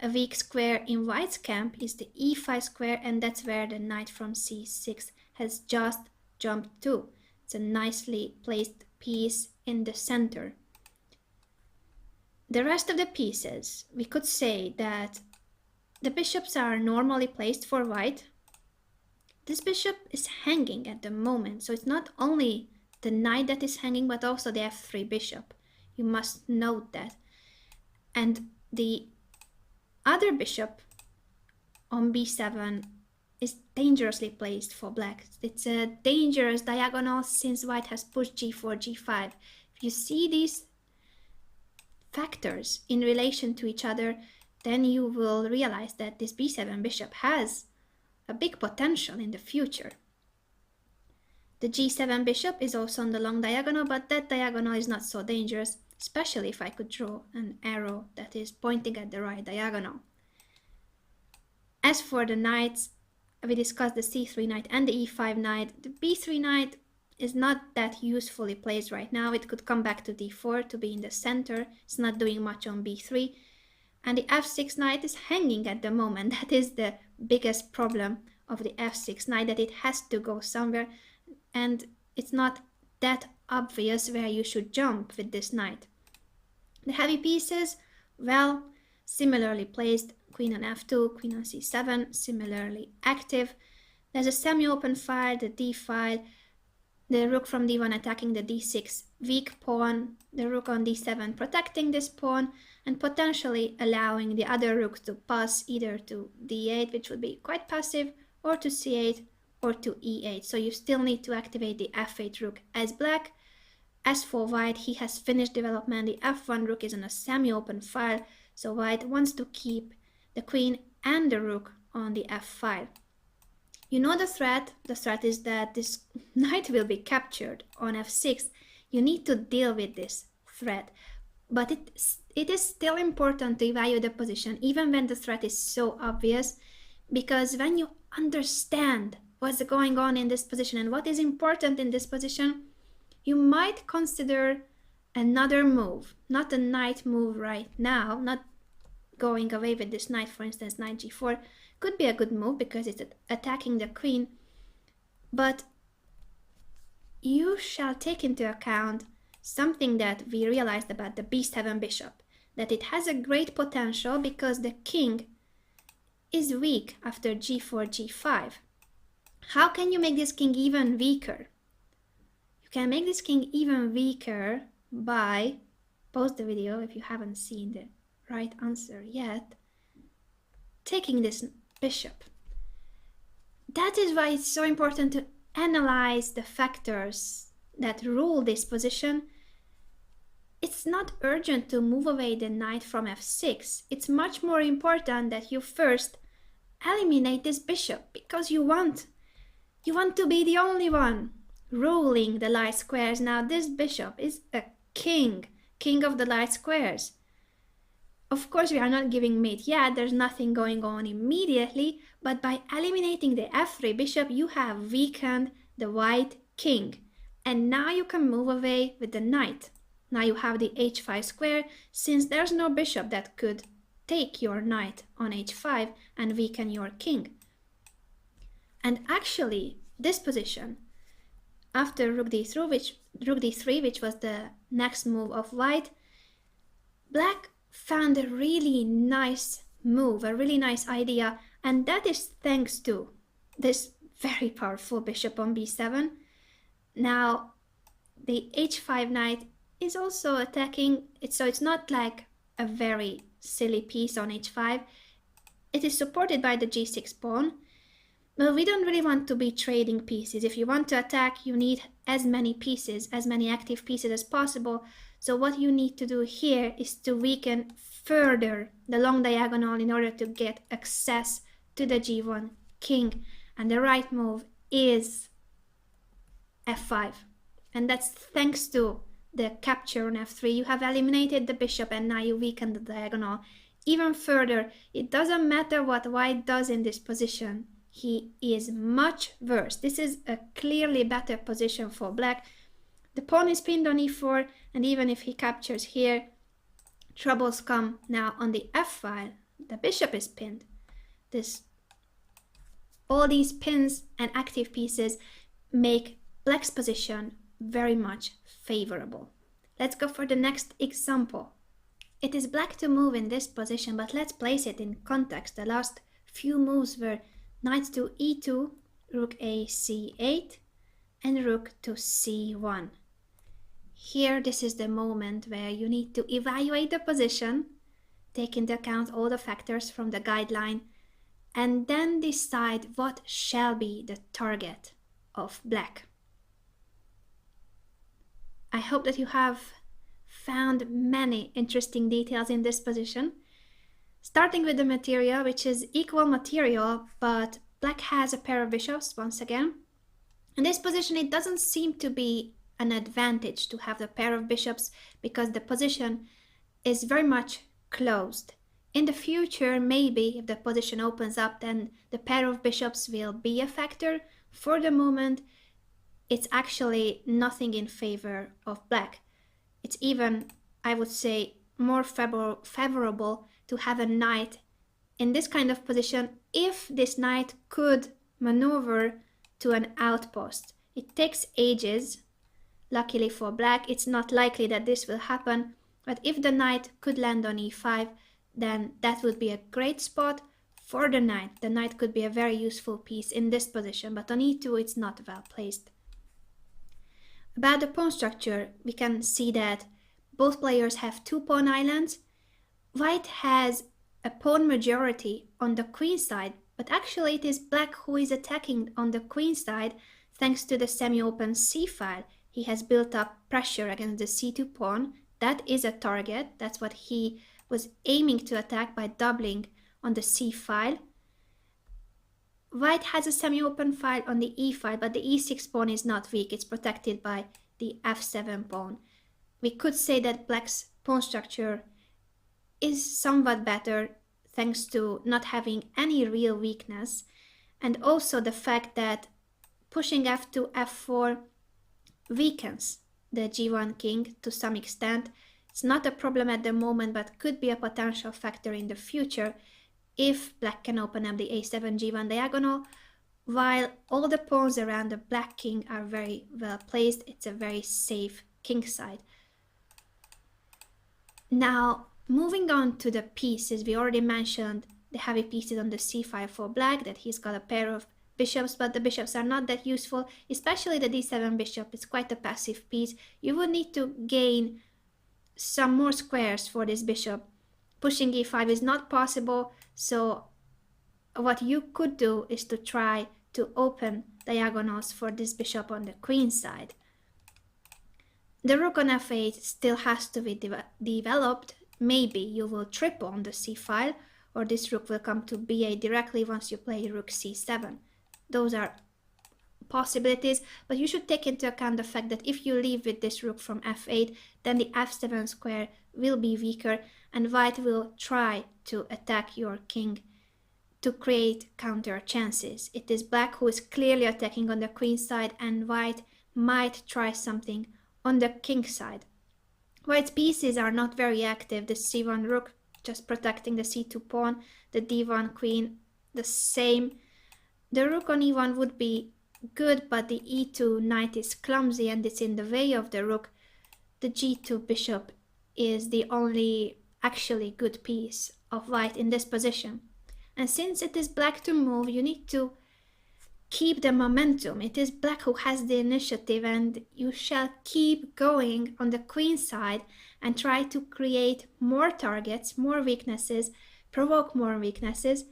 A weak square in white's camp is the e5 square, and that's where the knight from c6 has just jumped to. It's a nicely placed piece in the center. The rest of the pieces, we could say that the bishops are normally placed for white. This bishop is hanging at the moment, so it's not only the knight that is hanging, but also the f3 bishop. You must note that. And the other bishop on b7 is dangerously placed for black. It's a dangerous diagonal since white has pushed g4, g5. If you see these factors in relation to each other, then you will realize that this b7 bishop has a big potential in the future. The g7 bishop is also on the long diagonal, but that diagonal is not so dangerous, especially if I could draw an arrow that is pointing at the right diagonal. As for the knights, we discussed the c3 knight and the e5 knight. The b3 knight is not that usefully placed right now. It could come back to d4 to be in the center. It's not doing much on b3. And the f6 knight is hanging at the moment. That is the biggest problem of the f6 knight, that it has to go somewhere, and it's not that obvious where you should jump with this knight. The heavy pieces, well, similarly placed. Queen on f2, queen on c7, similarly active. There's a semi-open file, the d file, the rook from d1 attacking the d6 weak pawn, the rook on d7 protecting this pawn, and potentially allowing the other rook to pass either to d8, which would be quite passive, or to c8, or to e8. So you still need to activate the f8 rook as black. As for white, he has finished development. The f1 rook is on a semi-open file, so white wants to keep the queen and the rook on the f file. You know the threat. The threat is that this knight will be captured on f6. You need to deal with this threat. But it is still important to evaluate the position, even when the threat is so obvious, because when you understand what's going on in this position and what is important in this position, you might consider another move, not a knight move right now, not going away with this knight, for instance, knight g4 could be a good move because it's attacking the queen, but you shall take into account something that we realized about the b7 bishop, that it has a great potential because the king is weak after g4, g5. How can you make this king even weaker? You can make this king even weaker by, pause the video if you haven't seen the right answer yet, taking this bishop. That is why it's so important to analyze the factors that rule this position. It's not urgent to move away the knight from f6. It's much more important that you first eliminate this bishop, because you want to be the only one ruling the light squares. Now this bishop is a king of the light squares. Of course, we are not giving mate yet, there's nothing going on immediately, but by eliminating the f3 bishop, you have weakened the white king. And now you can move away with the knight. Now you have the h5 square, since there's no bishop that could take your knight on h5 and weaken your king. And actually, this position, after rook d3, which was the next move of white, black found a really nice move, a really nice idea, and that is thanks to this very powerful bishop on b7. Now, the h5 knight is also attacking, so it's not like a very silly piece on h5. It is supported by the g6 pawn. Well, we don't really want to be trading pieces. If you want to attack, you need as many pieces, as many active pieces as possible. So what you need to do here is to weaken further the long diagonal in order to get access to the g1 king. And the right move is f5. And that's thanks to the capture on f3. You have eliminated the bishop and now you weaken the diagonal even further. It doesn't matter what white does in this position. He is much worse. This is a clearly better position for black. The pawn is pinned on e4, and even if he captures here, troubles come. Now on the f file, the bishop is pinned. All these pins and active pieces make black's position very much favorable. Let's go for the next example. It is black to move in this position, but let's place it in context. The last few moves were knight to e2, rook a c8, and rook to c1. Here, this is the moment where you need to evaluate the position, take into account all the factors from the guideline, and then decide what shall be the target of black. I hope that you have found many interesting details in this position. Starting with the material, which is equal material, but black has a pair of bishops once again. In this position, it doesn't seem to be an advantage to have the pair of bishops because the position is very much closed. In the future, maybe if the position opens up, then the pair of bishops will be a factor. For the moment, it's actually nothing in favor of black. It's even, I would say, more favorable to have a knight in this kind of position if this knight could maneuver to an outpost. It takes ages. Luckily for black, it's not likely that this will happen, but if the knight could land on e5, then that would be a great spot for the knight. The knight could be a very useful piece in this position, but on e2 it's not well placed. About the pawn structure, we can see that both players have two pawn islands. White has a pawn majority on the queen side, but actually it is black who is attacking on the queen side thanks to the semi-open c file. He has built up pressure against the c2 pawn. That is a target. That's what he was aiming to attack by doubling on the c file. White has a semi-open file on the e file, but the e6 pawn is not weak. It's protected by the f7 pawn. We could say that black's pawn structure is somewhat better thanks to not having any real weakness, and also the fact that pushing f2, f4 weakens the g1 king to some extent. It's not a problem at the moment, but could be a potential factor in the future if black can open up the a7 g1 diagonal. While all the pawns around the black king are very well placed, it's a very safe king side. Now, moving on to the pieces, we already mentioned the heavy pieces on the c file for black, that he's got a pair of bishops, but the bishops are not that useful, especially the d7 bishop. It's quite a passive piece. You would need to gain some more squares for this bishop. Pushing e5 is not possible, so what you could do is to try to open diagonals for this bishop on the queen side. The rook on f8 still has to be developed. Maybe you will triple on the c file, or this rook will come to b8 directly once you play rook c7. Those are possibilities, but you should take into account the fact that if you leave with this rook from f8, then the f7 square will be weaker, and white will try to attack your king to create counter chances. It is black who is clearly attacking on the queen side, and white might try something on the king side. White's pieces are not very active. The c1 rook just protecting the c2 pawn, the d1 queen, the same. The rook on e1 would be good, but the e2 knight is clumsy and it's in the way of the rook. The g2 bishop is the only actually good piece of white in this position. And since it is black to move, you need to keep the momentum. It is black who has the initiative, and you shall keep going on the queen side and try to create more targets, more weaknesses, provoke more weaknesses.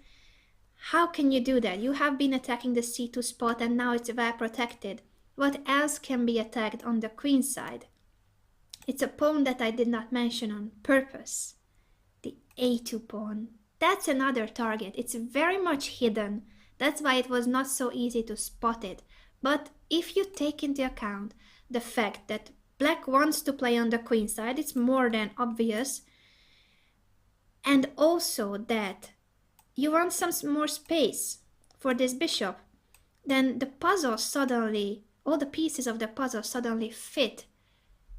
How can you do that? You have been attacking the c2 spot and now it's well protected. What else can be attacked on the queen side? It's a pawn that I did not mention on purpose. The a2 pawn. That's another target. It's very much hidden. That's why it was not so easy to spot it. But if you take into account the fact that black wants to play on the queen side, it's more than obvious. And also that you want some more space for this bishop, then the puzzle suddenly, all the pieces of the puzzle suddenly fit.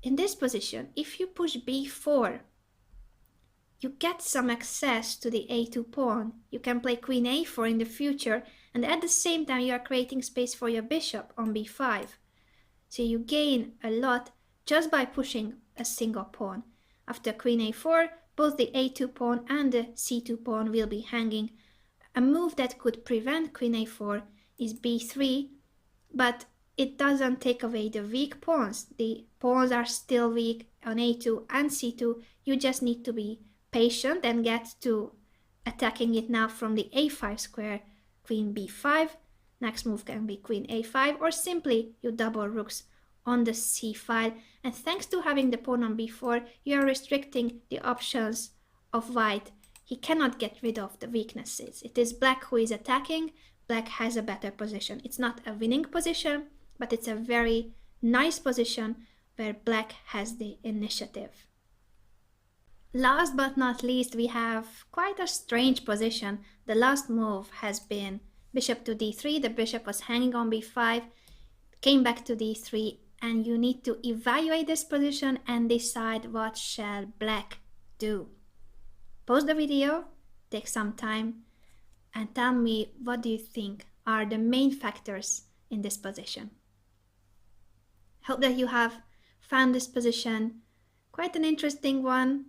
In this position, if you push b4, you get some access to the a2 pawn. You can play queen a4 in the future, and at the same time you are creating space for your bishop on b5. So you gain a lot just by pushing a single pawn. After queen a4, both the a2 pawn and the c2 pawn will be hanging. A move that could prevent queen a4 is b3, but it doesn't take away the weak pawns. The pawns are still weak on a2 and c2. You just need to be patient and get to attacking it now from the a5 square, queen b5. Next move can be queen a5, or simply you double rooks on the c file. And thanks to having the pawn on b4, you are restricting the options of white. He cannot get rid of the weaknesses. It is black who is attacking. Black has a better position. It's not a winning position, but it's a very nice position where black has the initiative. Last but not least, we have quite a strange position. The last move has been bishop to d3. The bishop was hanging on b5, came back to d3, and you need to evaluate this position and decide what shall black do. Pause the video, take some time, and tell me what do you think are the main factors in this position. Hope that you have found this position quite an interesting one.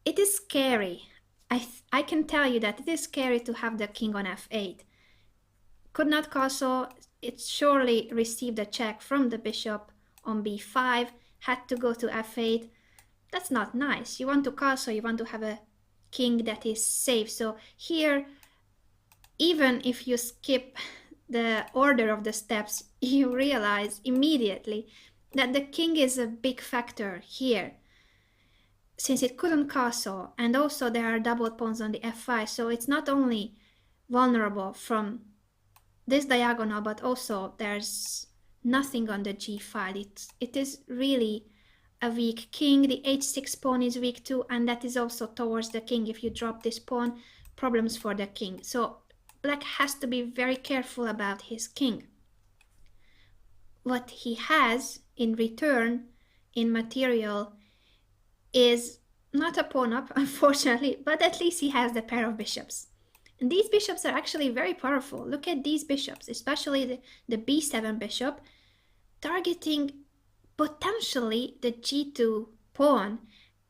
It is scary. I can tell you that it is scary to have the king on f8. Could not castle. It surely received a check from the bishop on b5, had to go to f8. That's not nice. You want to castle, you want to have a king that is safe. So here, even if you skip the order of the steps, you realize immediately that the king is a big factor here, since it couldn't castle, and also there are double pawns on the f5, so it's not only vulnerable from this diagonal, but also there's nothing on the g file. It is really a weak king. The h6 pawn is weak too, and that is also towards the king. If you drop this pawn, problems for the king. So black has to be very careful about his king. What he has in return in material is not a pawn up, unfortunately, but at least he has the pair of bishops. And these bishops are actually very powerful. Look at these bishops, especially the b7 bishop, targeting potentially the g2 pawn.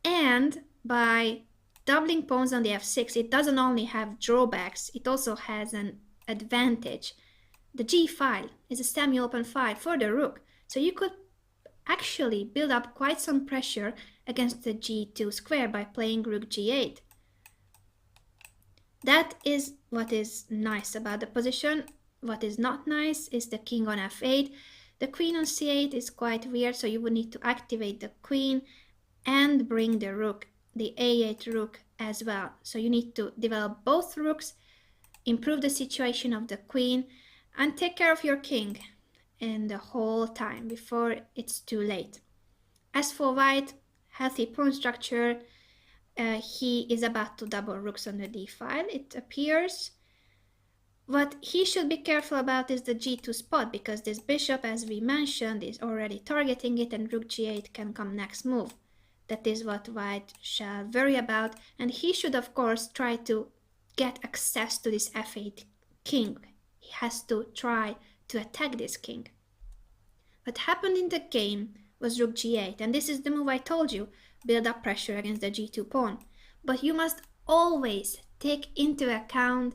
And by doubling pawns on the f6, it doesn't only have drawbacks, it also has an advantage. The g file is a semi-open file for the rook, so you could actually build up quite some pressure against the g2 square by playing rook g8. That is what is nice about the position. What is not nice is the king on f8. The queen on c8 is quite weird, so you would need to activate the queen and bring the rook, the a8 rook as well. So you need to develop both rooks, improve the situation of the queen, and take care of your king in the whole time before it's too late. As for white, healthy pawn structure, he is about to double rooks on the d file, it appears. What he should be careful about is the g2 spot, because this bishop, as we mentioned, is already targeting it, and rook g8 can come next move. That is what white shall worry about, and he should of course try to get access to this f8 king. He has to try to attack this king. What happened in the game was rook g8, and this is the move I told you, build up pressure against the g2 pawn. But you must always take into account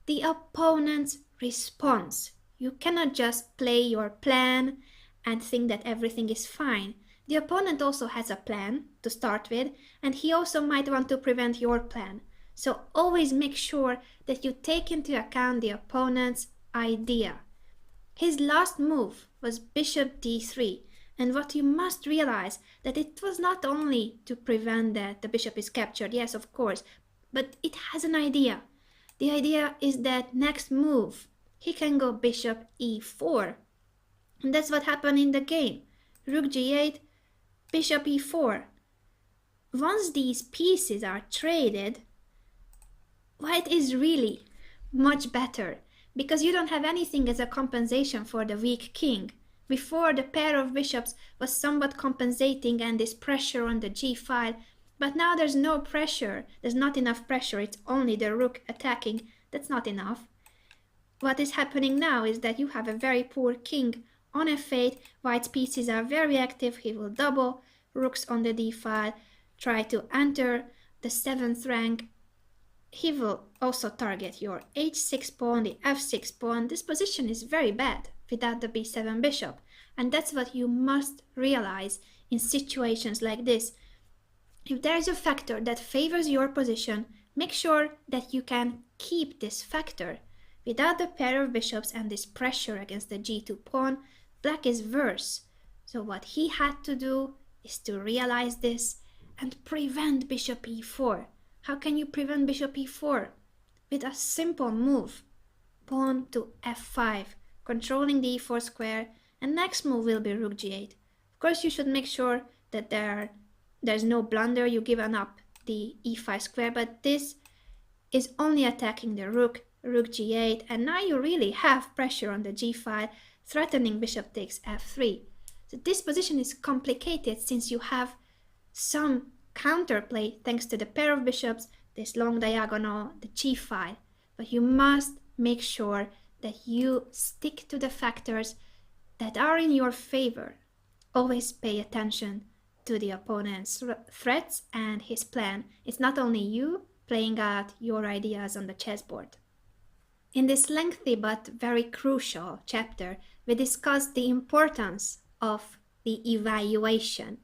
the opponent's response. You cannot just play your plan and think that everything is fine. The opponent also has a plan to start with, and he also might want to prevent your plan. So always make sure that you take into account the opponent's idea. His last move was bishop d3, and what you must realize that it was not only to prevent that the bishop is captured, yes, of course, but it has an idea. The idea is that next move, he can go bishop e4. And that's what happened in the game. Rook g8, bishop e4. Once these pieces are traded, white is really much better, because you don't have anything as a compensation for the weak king. Before, the pair of bishops was somewhat compensating and this pressure on the g file, but now there's no pressure. There's not enough pressure. It's only the rook attacking. That's not enough. What is happening now is that you have a very poor king on f8. White's pieces are very active. He will double rooks on the d file, try to enter the 7th rank. He will also target your h6 pawn, the f6 pawn. This position is very bad without the b7 bishop. And that's what you must realize in situations like this. If there is a factor that favors your position, make sure that you can keep this factor. Without the pair of bishops and this pressure against the g2 pawn, black is worse. So what he had to do is to realize this and prevent bishop e4. How can you prevent bishop e4? With a simple move. Pawn to f5, controlling the e4 square, and next move will be rook g8. Of course, you should make sure that there's no blunder, you given up the e5 square, but this is only attacking the rook g8, and now you really have pressure on the g file, threatening bishop takes f3. So this position is complicated since you have some counterplay thanks to the pair of bishops, this long diagonal, the g file. But you must make sure that you stick to the factors that are in your favor. Always pay attention to the opponent's threats and his plan. It's not only you playing out your ideas on the chessboard. In this lengthy but very crucial chapter, we discussed the importance of the evaluation.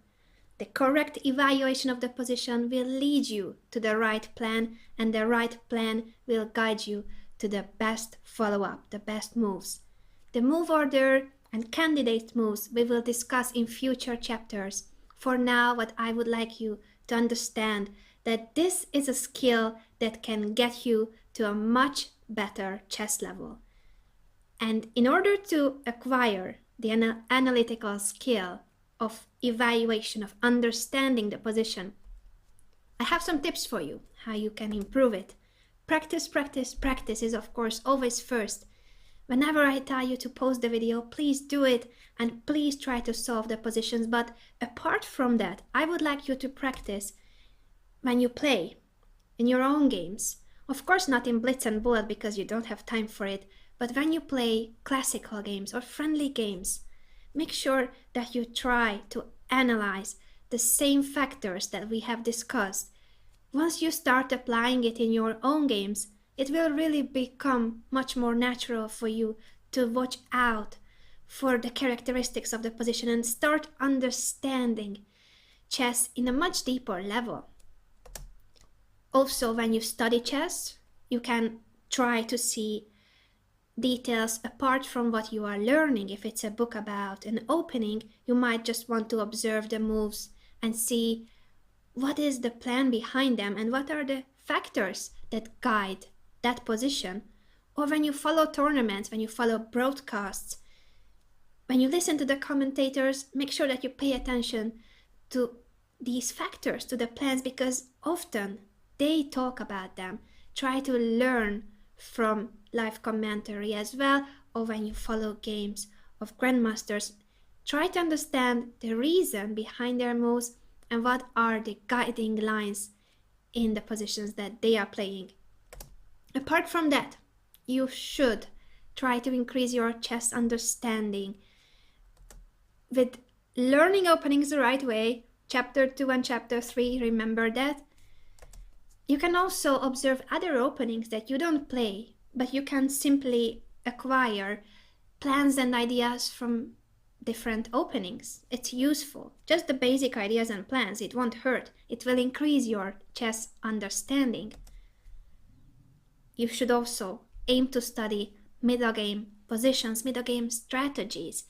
The correct evaluation of the position will lead you to the right plan, and the right plan will guide you to the best follow-up, the best moves. The move order and candidate moves we will discuss in future chapters. For now, what I would like you to understand that this is a skill that can get you to a much better chess level. And in order to acquire the analytical skill of evaluation, of understanding the position, I have some tips for you, how you can improve it. Practice, practice, practice is of course always first. Whenever I tell you to pause the video, please do it and please try to solve the positions. But apart from that, I would like you to practice when you play in your own games. Of course not in blitz and bullet because you don't have time for it, but when you play classical games or friendly games, make sure that you try to analyze the same factors that we have discussed. Once you start applying it in your own games, it will really become much more natural for you to watch out for the characteristics of the position and start understanding chess in a much deeper level. Also, when you study chess, you can try to see details apart from what you are learning. If it's a book about an opening, you might just want to observe the moves and see what is the plan behind them and what are the factors that guide that position. Or when you follow tournaments, when you follow broadcasts, when you listen to the commentators, make sure that you pay attention to these factors, to the plans, because often they talk about them. Try to learn from live commentary as well, or when you follow games of grandmasters, try to understand the reason behind their moves and what are the guiding lines in the positions that they are playing. Apart from that, you should try to increase your chess understanding with learning openings the right way. Chapter 2 and Chapter 3, remember that. You can also observe other openings that you don't play, but you can simply acquire plans and ideas from different openings. It's useful. Just the basic ideas and plans, it won't hurt. It will increase your chess understanding. You should also aim to study middle game positions, middle game strategies.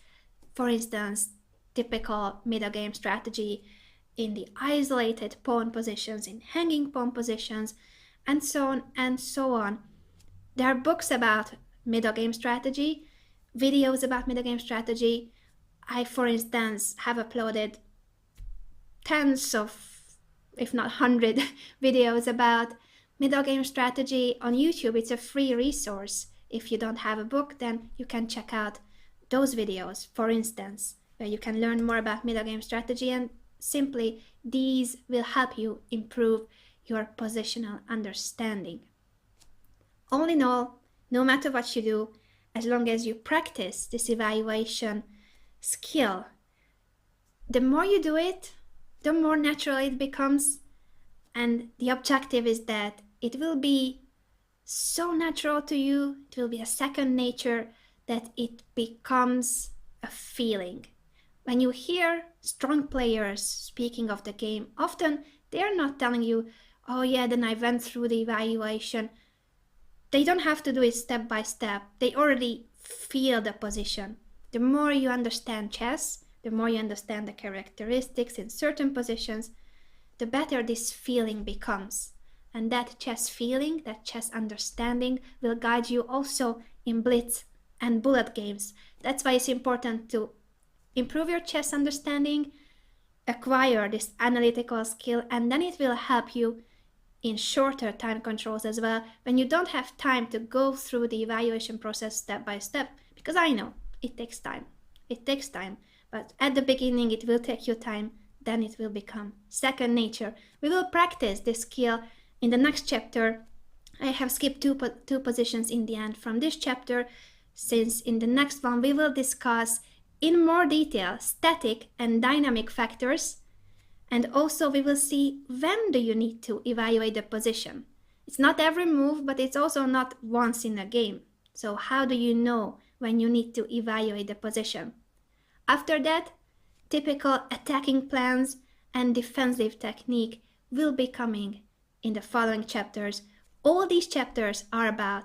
For instance, typical middle game strategy in the isolated pawn positions, in hanging pawn positions, and so on and so on. There are books about middle game strategy, videos about middle game strategy. I, for instance, have uploaded tens of, if not 100, videos about middle game strategy on YouTube. It's a free resource. If you don't have a book, then you can check out those videos, for instance, where you can learn more about middle game strategy, and simply these will help you improve your positional understanding. All in all, no matter what you do, as long as you practice this evaluation skill, the more you do it, the more natural it becomes, and the objective is that it will be so natural to you, it will be a second nature, that it becomes a feeling. When you hear strong players speaking of the game, often they are not telling you, oh yeah, then I went through the evaluation. They don't have to do it step by step. They already feel the position. The more you understand chess, the more you understand the characteristics in certain positions, the better this feeling becomes. And that chess feeling, that chess understanding will guide you also in blitz and bullet games. That's why it's important to improve your chess understanding, acquire this analytical skill, and then it will help you in shorter time controls as well, when you don't have time to go through the evaluation process step by step. Because I know it takes time. It takes time. But at the beginning it will take you time, then it will become second nature. We will practice this skill in the next chapter. I have skipped two positions in the end from this chapter, since in the next one we will discuss in more detail static and dynamic factors, and also we will see when do you need to evaluate the position. It's not every move, but it's also not once in a game. So how do you know when you need to evaluate the position? After that, typical attacking plans and defensive technique will be coming in the following chapters. All these chapters are about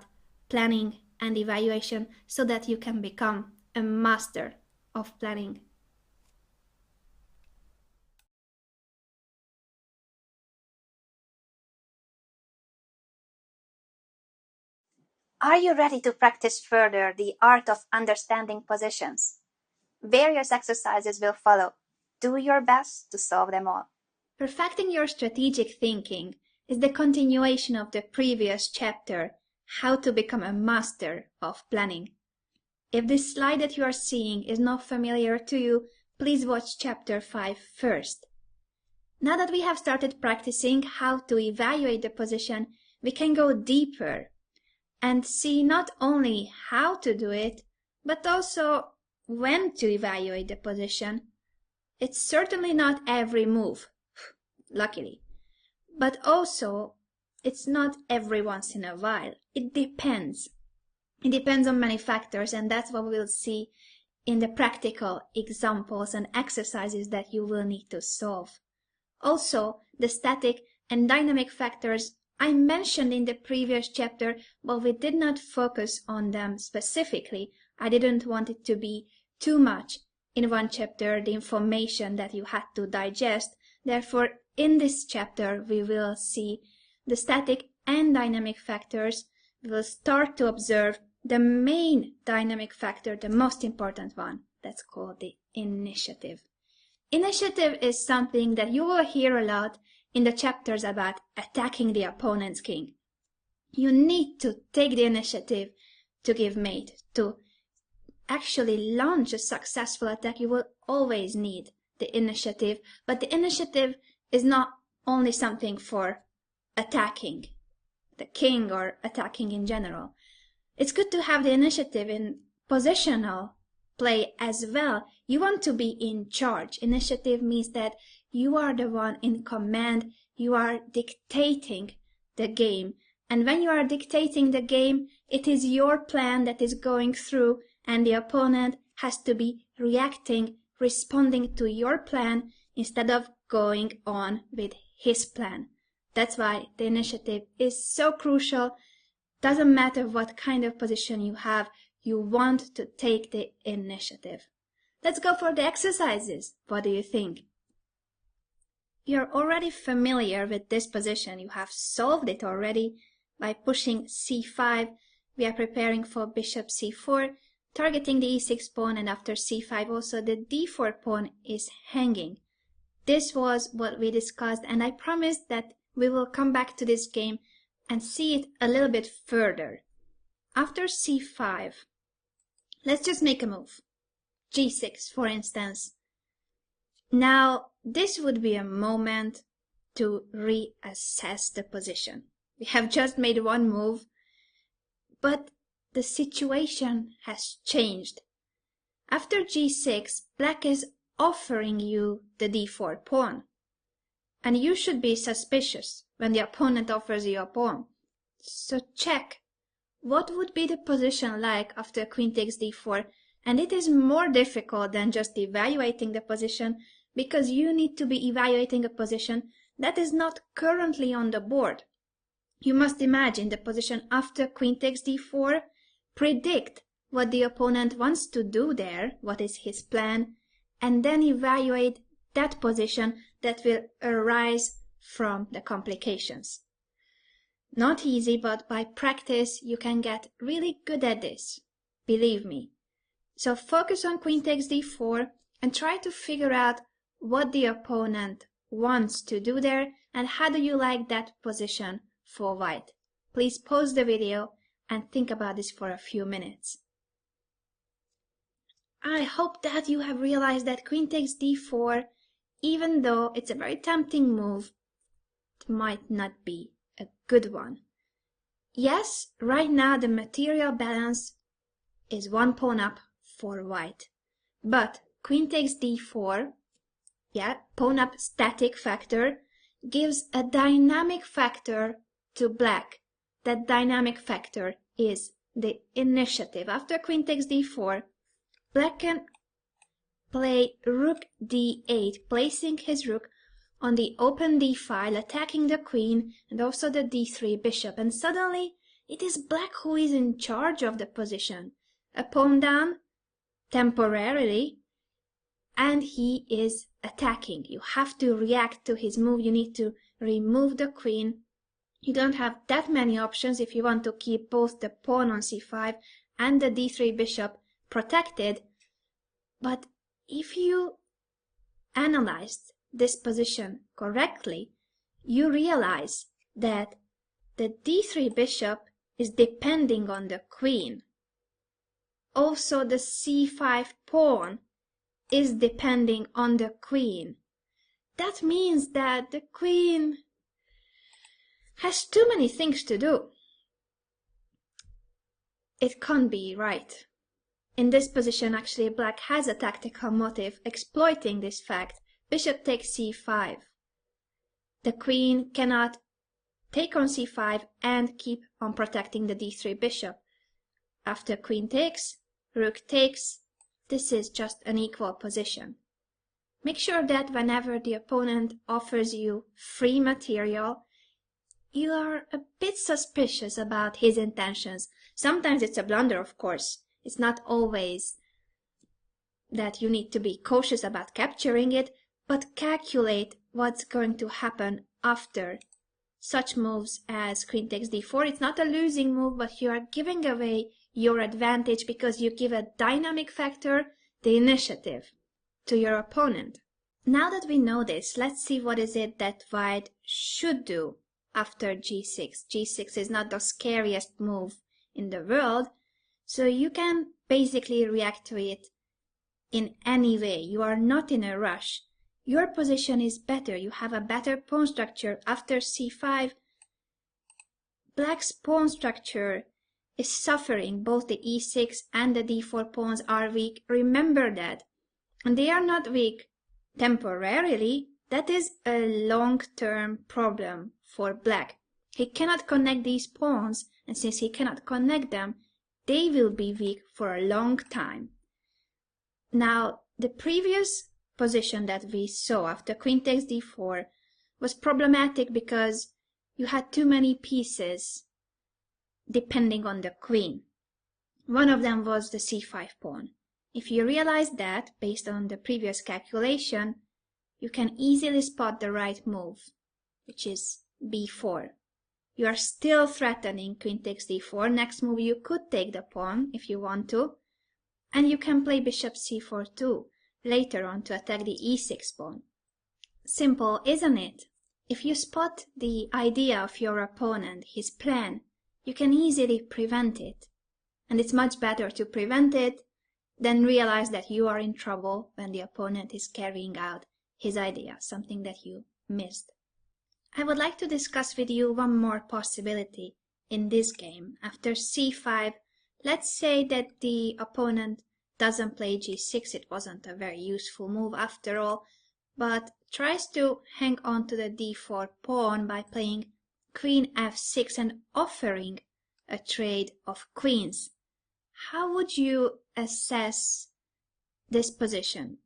planning and evaluation so that you can become a master of planning. Are you ready to practice further the art of understanding positions? Various exercises will follow. Do your best to solve them all. Perfecting your strategic thinking is the continuation of the previous chapter, How to Become a Master of Planning. If this slide that you are seeing is not familiar to you, please watch chapter 5 first. Now that we have started practicing how to evaluate the position, we can go deeper and see not only how to do it, but also when to evaluate the position. It's certainly not every move, luckily, but also it's not every once in a while. It depends. It depends on many factors, and that's what we'll see in the practical examples and exercises that you will need to solve. Also, the static and dynamic factors I mentioned in the previous chapter, but we did not focus on them specifically. I didn't want it to be too much in one chapter, the information that you had to digest. Therefore, in this chapter, we will see the static and dynamic factors. We will start to observe the main dynamic factor, the most important one, that's called the initiative. Initiative is something that you will hear a lot in the chapters about attacking the opponent's king. You need to take the initiative to give mate, to actually launch a successful attack. You will always need the initiative, but the initiative is not only something for attacking the king or attacking in general. It's good to have the initiative in positional play as well. You want to be in charge. Initiative means that you are the one in command. You are dictating the game. And when you are dictating the game, it is your plan that is going through, and the opponent has to be reacting, responding to your plan instead of going on with his plan. That's why the initiative is so crucial. Doesn't matter what kind of position you have, you want to take the initiative. Let's go for the exercises. What do you think? You're already familiar with this position. You have solved it already by pushing c5. We are preparing for bishop c4, targeting the e6 pawn, and after c5 also the d4 pawn is hanging. This was what we discussed, and I promised that we will come back to this game and see it a little bit further. After c5, let's just make a move. g6, for instance. Now, this would be a moment to reassess the position. We have just made one move, but the situation has changed. After g6, black is offering you the d4 pawn. And you should be suspicious when the opponent offers you a pawn. So check, what would be the position like after queen takes d4? And it is more difficult than just evaluating the position, because you need to be evaluating a position that is not currently on the board. You must imagine the position after queen takes d4, predict what the opponent wants to do there, what is his plan, and then evaluate that position that will arise from the complications. Not easy, but by practice you can get really good at this, believe me. So focus on queen takes d4 and try to figure out what the opponent wants to do there and how do you like that position for white. Please pause the video and think about this for a few minutes. I hope that you have realized that queen takes d4, even though it's a very tempting move, it might not be a good one. Yes, right now the material balance is one pawn up for white. But queen takes d4, pawn up static factor, gives a dynamic factor to black. That dynamic factor is the initiative. After queen takes d4, black can play rook d8, placing his rook on the open d file, attacking the queen and also the d3 bishop. And suddenly it is black who is in charge of the position. A pawn down, temporarily, and he is attacking. You have to react to his move. You need to remove the queen. You don't have that many options if you want to keep both the pawn on c5 and the d3 bishop protected. But if you analyzed this position correctly, you realize that the d3 bishop is depending on the queen. Also, the c5 pawn is depending on the queen. That means that the queen has too many things to do. It can't be right. In this position, actually, black has a tactical motive exploiting this fact. Bishop takes c5. The queen cannot take on c5 and keep on protecting the d3 bishop. After queen takes, rook takes, this is just an equal position. Make sure that whenever the opponent offers you free material, you are a bit suspicious about his intentions. Sometimes it's a blunder, of course. It's not always that you need to be cautious about capturing it, but calculate what's going to happen after such moves as queen takes d4. It's not a losing move, but you are giving away your advantage because you give a dynamic factor, the initiative, to your opponent. Now that we know this, let's see what is it that white should do after g6. g6 is not the scariest move in the world, so you can basically react to it in any way. You are not in a rush. your position is better. You have a better pawn structure. After c5, black's pawn structure is suffering. Both the e6 and the d4 pawns are weak. Remember that. And they are not weak temporarily. That is a long-term problem for black. He cannot connect these pawns, and since he cannot connect them, they will be weak for a long time. Now, the previous position that we saw after queen takes d4 was problematic because you had too many pieces depending on the queen. One of them was the c5 pawn. If you realize that, based on the previous calculation, you can easily spot the right move, which is b4. You are still threatening queen takes d4. Next move, you could take the pawn if you want to, and you can play bishop c4 too, later on to attack the e6 pawn. Simple, isn't it? If you spot the idea of your opponent, his plan, you can easily prevent it. And it's much better to prevent it than realize that you are in trouble when the opponent is carrying out his idea, something that you missed. I would like to discuss with you one more possibility in this game. After c5, let's say that the opponent doesn't play g6. It wasn't a very useful move after all, but tries to hang on to the d4 pawn by playing queen f6 and offering a trade of queens. How would you assess this position?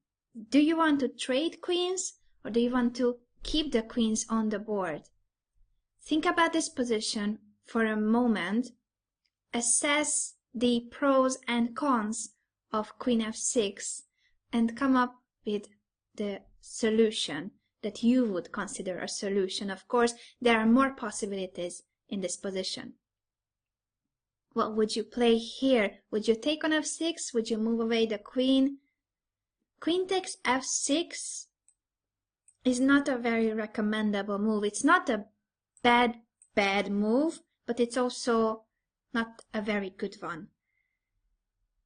Do you want to trade queens, or do you want to keep the queens on the board? Think about this position for a moment. Assess the pros and cons of queen f6 and come up with the solution that you would consider a solution. Of course, there are more possibilities in this position. What would you play here? Would you take on f6? Would you move away the queen? Queen takes f6 is not a very recommendable move. It's not a bad move, but it's also not a very good one.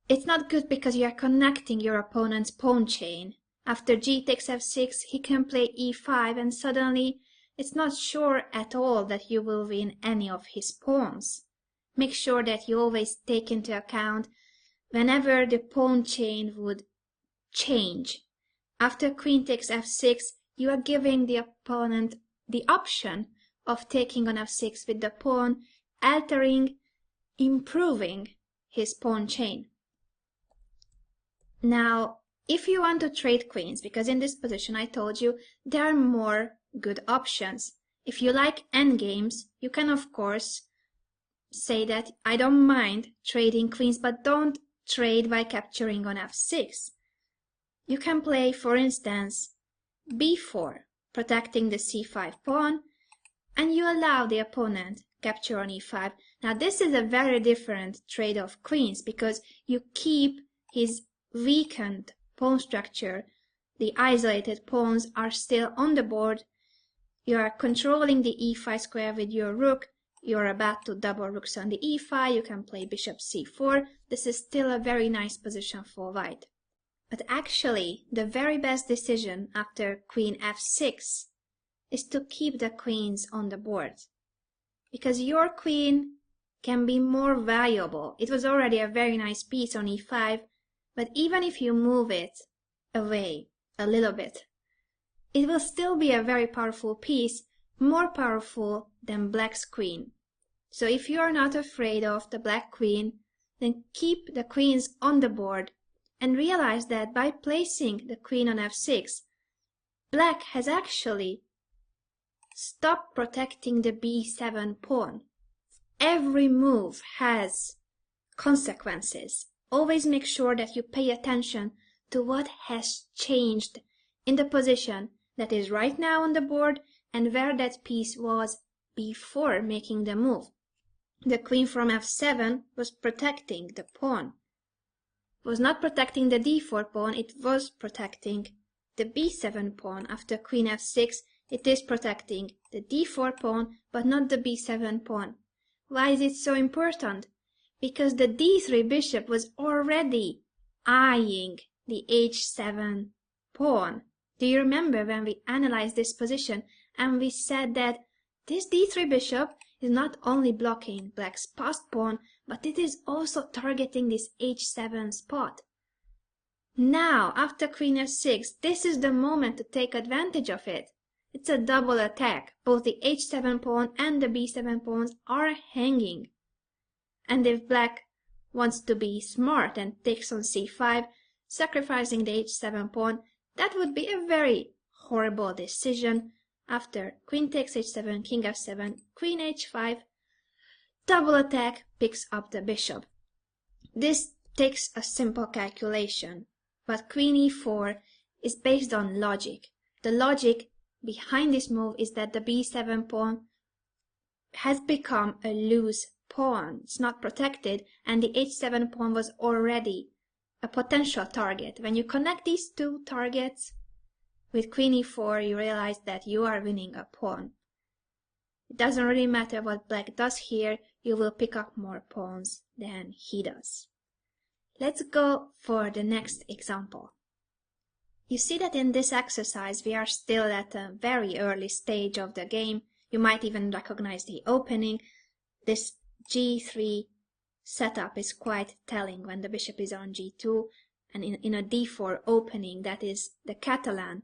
It's not good because you are connecting your opponent's pawn chain. After g takes f6, he can play e5, and suddenly it's not sure at all that you will win any of his pawns. Make sure that you always take into account whenever the pawn chain would change. After queen takes f6, you are giving the opponent the option of taking on f6 with the pawn, altering, improving his pawn chain. Now, if you want to trade queens, because in this position I told you there are more good options. If you like endgames, you can of course say that I don't mind trading queens, but don't trade by capturing on f6. You can play, for instance, b4, protecting the c5 pawn, and you allow the opponent capture on e5. Now this is a very different trade of queens because you keep his weakened pawn structure. The isolated pawns are still on the board. You are controlling the e5 square with your rook. You're about to double rooks on the e5. You can play bishop c4. This is still a very nice position for white. But actually, the very best decision after queen f6 is to keep the queens on the board. Because your queen can be more valuable. It was already a very nice piece on e5, but even if you move it away a little bit, it will still be a very powerful piece, more powerful than black's queen. So if you are not afraid of the black queen, then keep the queens on the board and realize that by placing the queen on f6, black has actually stopped protecting the b7 pawn. Every move has consequences. Always make sure that you pay attention to what has changed in the position that is right now on the board and where that piece was before making the move. The queen from f7 was protecting the pawn. It was not protecting the d4 pawn, it was protecting the b7 pawn. After queen f6, it is protecting the d4 pawn, but not the b7 pawn. Why is it so important? Because the d3 bishop was already eyeing the h7 pawn. Do you remember when we analyzed this position and we said that this d3 bishop is not only blocking black's passed pawn, but it is also targeting this h7 spot. Now, after queen f6, this is the moment to take advantage of it. It's a double attack. Both the h7 pawn and the b7 pawns are hanging. And if black wants to be smart and takes on c5, sacrificing the h7 pawn, that would be a very horrible decision. After queen takes h7, king f7, queen h5, double attack picks up the bishop. This takes a simple calculation, but queen e4 is based on logic. The logic behind this move is that the b7 pawn has become a loose pawn. It's not protected, and the h7 pawn was already a potential target. When you connect these two targets with queen e4, you realize that you are winning a pawn. It doesn't really matter what black does here, you will pick up more pawns than he does. Let's go for the next example. You see that in this exercise we are still at a very early stage of the game. You might even recognize the opening. This g3 setup is quite telling when the bishop is on g2, and in a d4 opening, that is the Catalan.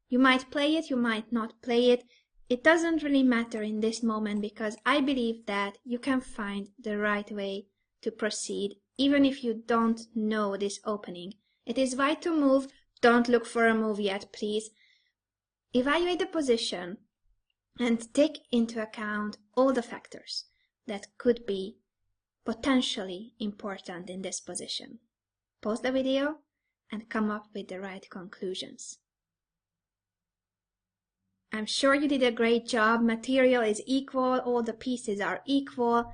You might play it, you might not play it. It doesn't really matter in this moment, because I believe that you can find the right way to proceed even if you don't know this opening. It is right to move. Don't look for a move yet, please. Evaluate the position and take into account all the factors that could be potentially important in this position. Pause the video and come up with the right conclusions. I'm sure you did a great job. Material is equal, all the pieces are equal,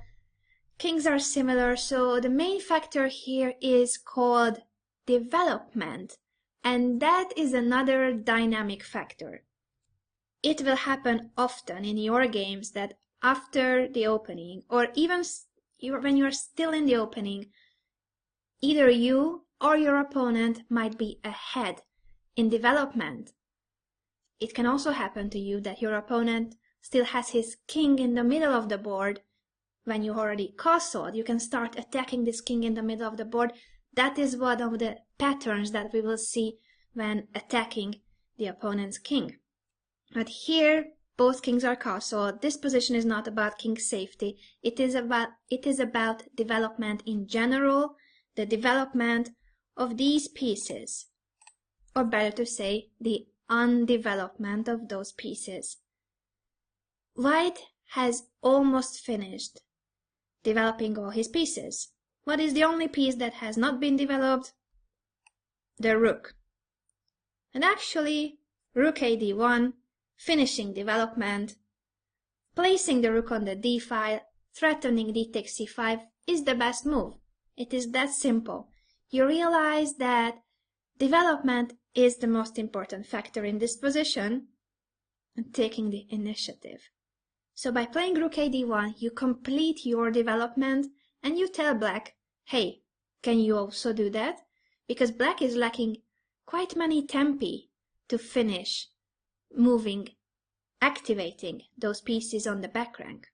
kings are similar, so the main factor here is called development, and that is another dynamic factor. It will happen often in your games that after the opening, or even when you are still in the opening, either you or your opponent might be ahead in development. It can also happen to you that your opponent still has his king in the middle of the board. When you already castled, you can start attacking this king in the middle of the board. That is one of the patterns that we will see when attacking the opponent's king. But here, both kings are castled. This position is not about king safety. It is about development in general, the development of these pieces, or better to say, the undevelopment of those pieces. White has almost finished developing all his pieces. What is the only piece that has not been developed? The rook. And actually, rook a d1, finishing development, placing the rook on the d file, threatening d takes c5 is the best move. It is that simple. You realize that development is the most important factor in this position, and taking the initiative. So by playing rook a d1, you complete your development, and you tell black, hey, can you also do that? Because black is lacking quite many tempi to finish moving, activating those pieces on the back rank.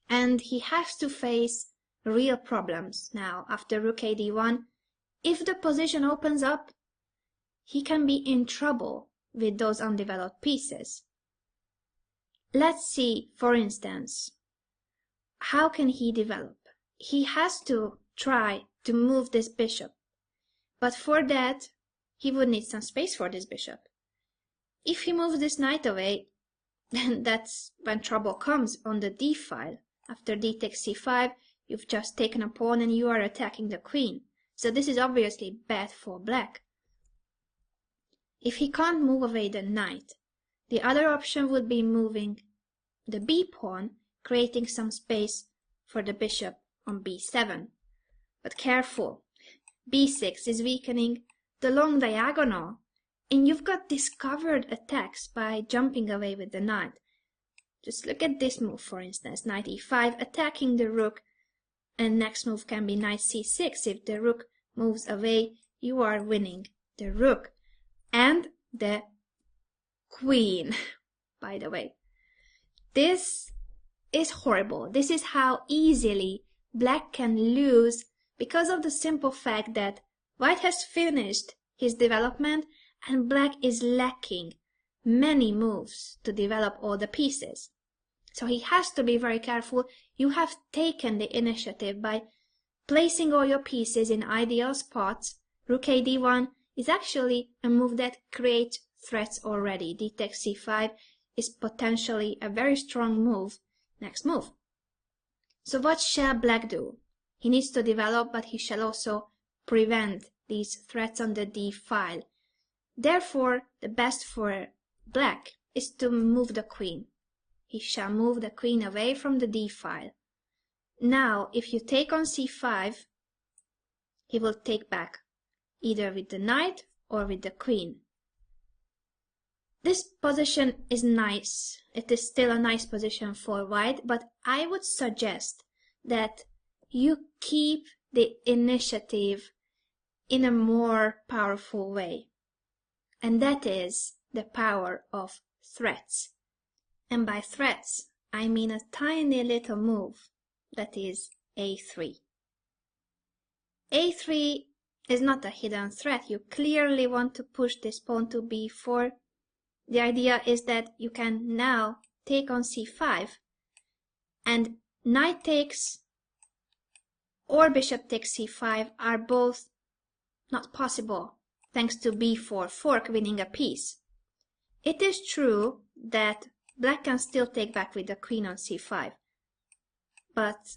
And he has to face real problems now after rook a d1. If the position opens up, he can be in trouble with those undeveloped pieces. Let's see, for instance, how can he develop? He has to try to move this bishop, but for that, he would need some space for this bishop. If he moves this knight away, then that's when trouble comes on the d file. After d takes c5, you've just taken a pawn and you are attacking the queen. So this is obviously bad for black. If he can't move away the knight, the other option would be moving the b pawn, creating some space for the bishop on b7. But careful, b6 is weakening the long diagonal, and you've got discovered attacks by jumping away with the knight. Just look at this move, for instance, knight e5, attacking the rook, and next move can be knight c6. If the rook moves away, you are winning the rook. And the queen, by the way. This is horrible. This is how easily black can lose because of the simple fact that white has finished his development and black is lacking many moves to develop all the pieces. So he has to be very careful. You have taken the initiative by placing all your pieces in ideal spots. Rook a d1 is actually a move that creates threats already. D takes c5 is potentially a very strong move. Next move. So what shall black do? He needs to develop, but he shall also prevent these threats on the d file. Therefore, the best for black is to move the queen. He shall move the queen away from the d file. Now, if you take on c5, he will take back, either with the knight or with the queen. This position is nice. It is still a nice position for white, but I would suggest that you keep the initiative in a more powerful way. And that is the power of threats. And by threats, I mean a tiny little move, that is a3. a3 is not a hidden threat. You clearly want to push this pawn to b4. The idea is that you can now take on c5, and knight takes or bishop takes c5 are both not possible, thanks to b4 fork winning a piece. It is true that black can still take back with the queen on c5, but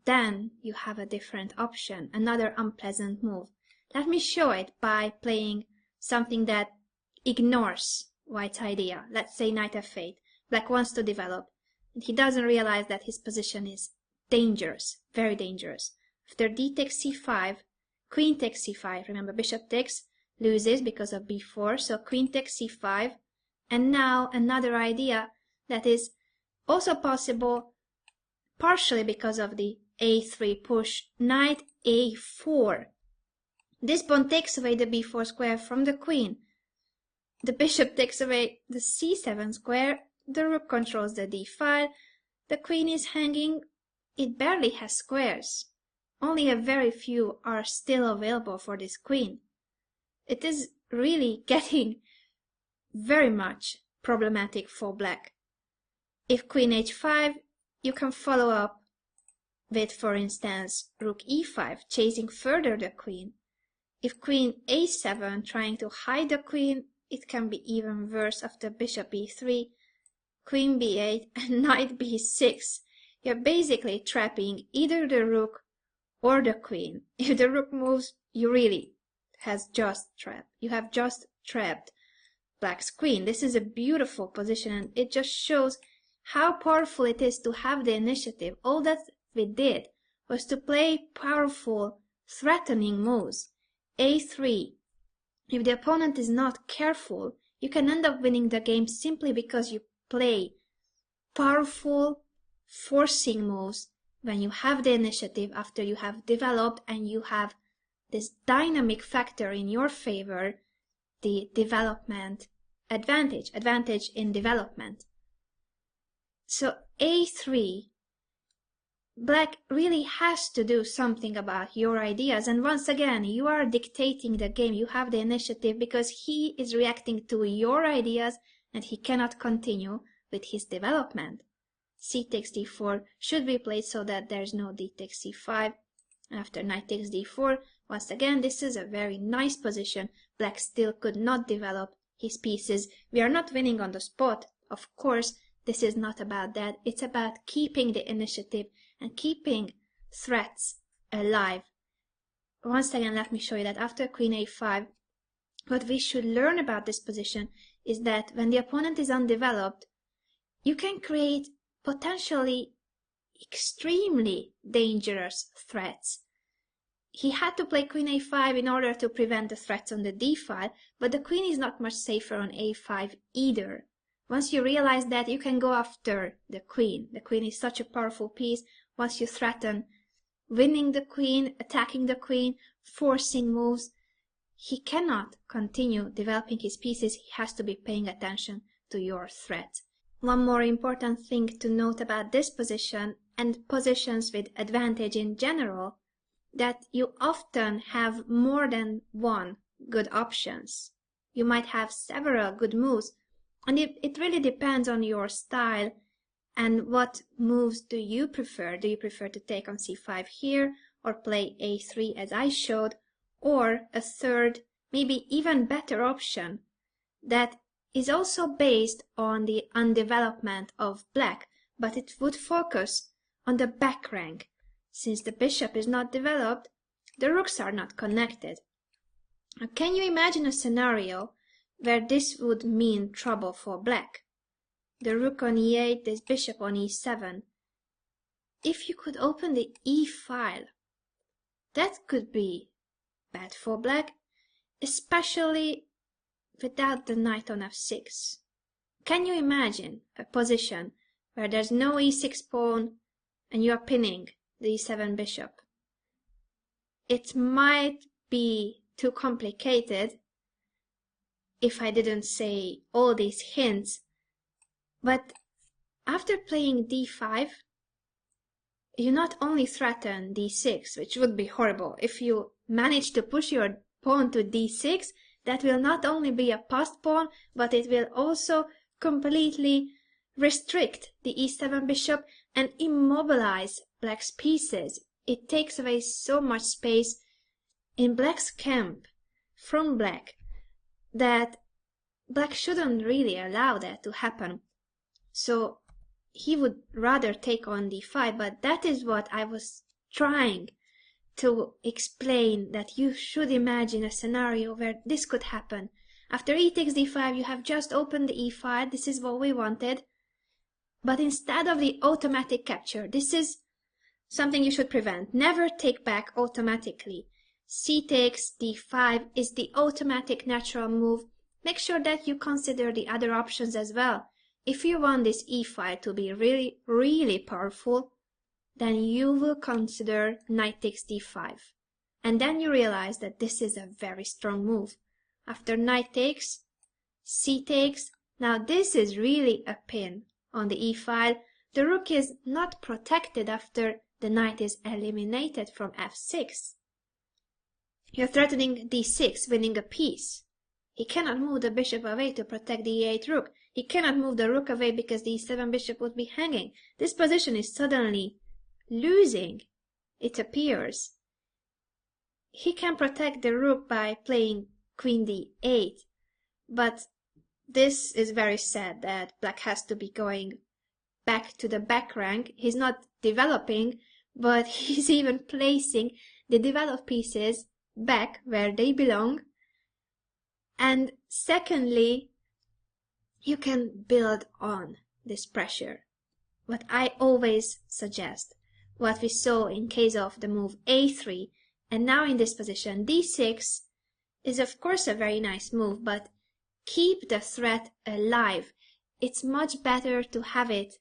then you have a different option, another unpleasant move. Let me show it by playing something that ignores white's idea. Let's say knight f8. Black wants to develop, and he doesn't realize that his position is dangerous, very dangerous. After d takes c5, queen takes c5. Remember, bishop takes, loses because of b4, so queen takes c5. And now another idea that is also possible, partially because of the a3 push, knight a4. This pawn takes away the b4 square from the queen. The bishop takes away the c7 square, the rook controls the d file, the queen is hanging, it barely has squares. Only a very few are still available for this queen. It is really getting very much problematic for black. If queen h5, you can follow up with, for instance, rook e5, chasing further the queen. If queen a7, trying to hide the queen, it can be even worse after bishop e3, queen b8, and knight b6. You're basically trapping either the rook or the queen. If the rook moves, you have just trapped black's queen. This is a beautiful position, and it just shows how powerful it is to have the initiative. All that we did was to play powerful, threatening moves. a3. If the opponent is not careful, you can end up winning the game simply because you play powerful, forcing moves when you have the initiative after you have developed and you have this dynamic factor in your favor, the development advantage in development. So a3, black really has to do something about your ideas, and once again you are dictating the game. You have the initiative because he is reacting to your ideas and he cannot continue with his development. C takes d4 should be played so that there's no d takes c5. After knight takes d4, once again this is a very nice position. Black still could not develop his pieces. We are not winning on the spot, of course. This is not about that. It's about keeping the initiative and keeping threats alive. Once again, let me show you that after queen a5, what we should learn about this position is that when the opponent is undeveloped, you can create potentially extremely dangerous threats. He had to play queen a5 in order to prevent the threats on the d file, but the queen is not much safer on a5 either. Once you realize that, you can go after the queen. The queen is such a powerful piece. Once you threaten winning the queen, attacking the queen, forcing moves, he cannot continue developing his pieces. He has to be paying attention to your threat. One more important thing to note about this position and positions with advantage in general, that you often have more than one good options. You might have several good moves, and it really depends on your style and what moves do you prefer. Do you prefer to take on c5 here, or play a3 as I showed, or a third, maybe even better option that is also based on the undevelopment of black, but it would focus on the back rank. Since the bishop is not developed, the rooks are not connected. Now, can you imagine a scenario where this would mean trouble for black? The rook on e8, this bishop on e7. If you could open the e file, that could be bad for black, especially without the knight on f6. Can you imagine a position where there's no e6 pawn and you are pinning the e7 bishop? It might be too complicated if I didn't say all these hints, but after playing d5, you not only threaten d6, which would be horrible. If you manage to push your pawn to d6, that will not only be a passed pawn, but it will also completely restrict the e7 bishop and immobilize black's pieces. It takes away so much space in black's camp from black that black shouldn't really allow that to happen. So he would rather take on d5, but that is what I was trying to explain, that you should imagine a scenario where this could happen. After e takes d5, you have just opened the e file. This is what we wanted. But instead of the automatic capture, this is something you should prevent. Never take back automatically. C takes d5 is the automatic natural move. Make sure that you consider the other options as well. If you want this e file to be really, really powerful, then you will consider knight takes d5. And then you realize that this is a very strong move. After knight takes, c takes. Now this is really a pin on the e file. The rook is not protected after the knight is eliminated from f6. You're threatening d6, winning a piece. He cannot move the bishop away to protect the e8 rook. He cannot move the rook away because the e7 bishop would be hanging. This position is suddenly losing, it appears. He can protect the rook by playing queen d8, but this is very sad that black has to be going back to the back rank. He's not developing, but he's even placing the developed pieces back where they belong. And secondly, you can build on this pressure. What I always suggest, what we saw in case of the move a3, and now in this position d6, is of course a very nice move, but keep the threat alive. It's much better to have it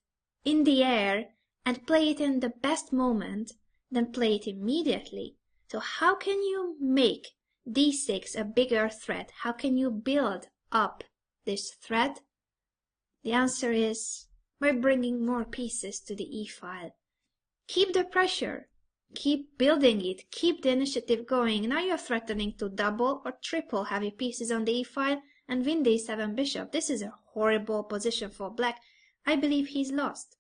in the air and play it in the best moment than play it immediately. So how can you make d6 a bigger threat? How can you build up this threat? The answer is by bringing more pieces to the e file. Keep the pressure, keep building it, keep the initiative going. Now you're threatening to double or triple heavy pieces on the e file and win the e7 bishop. This is a horrible position for black. I believe he's lost.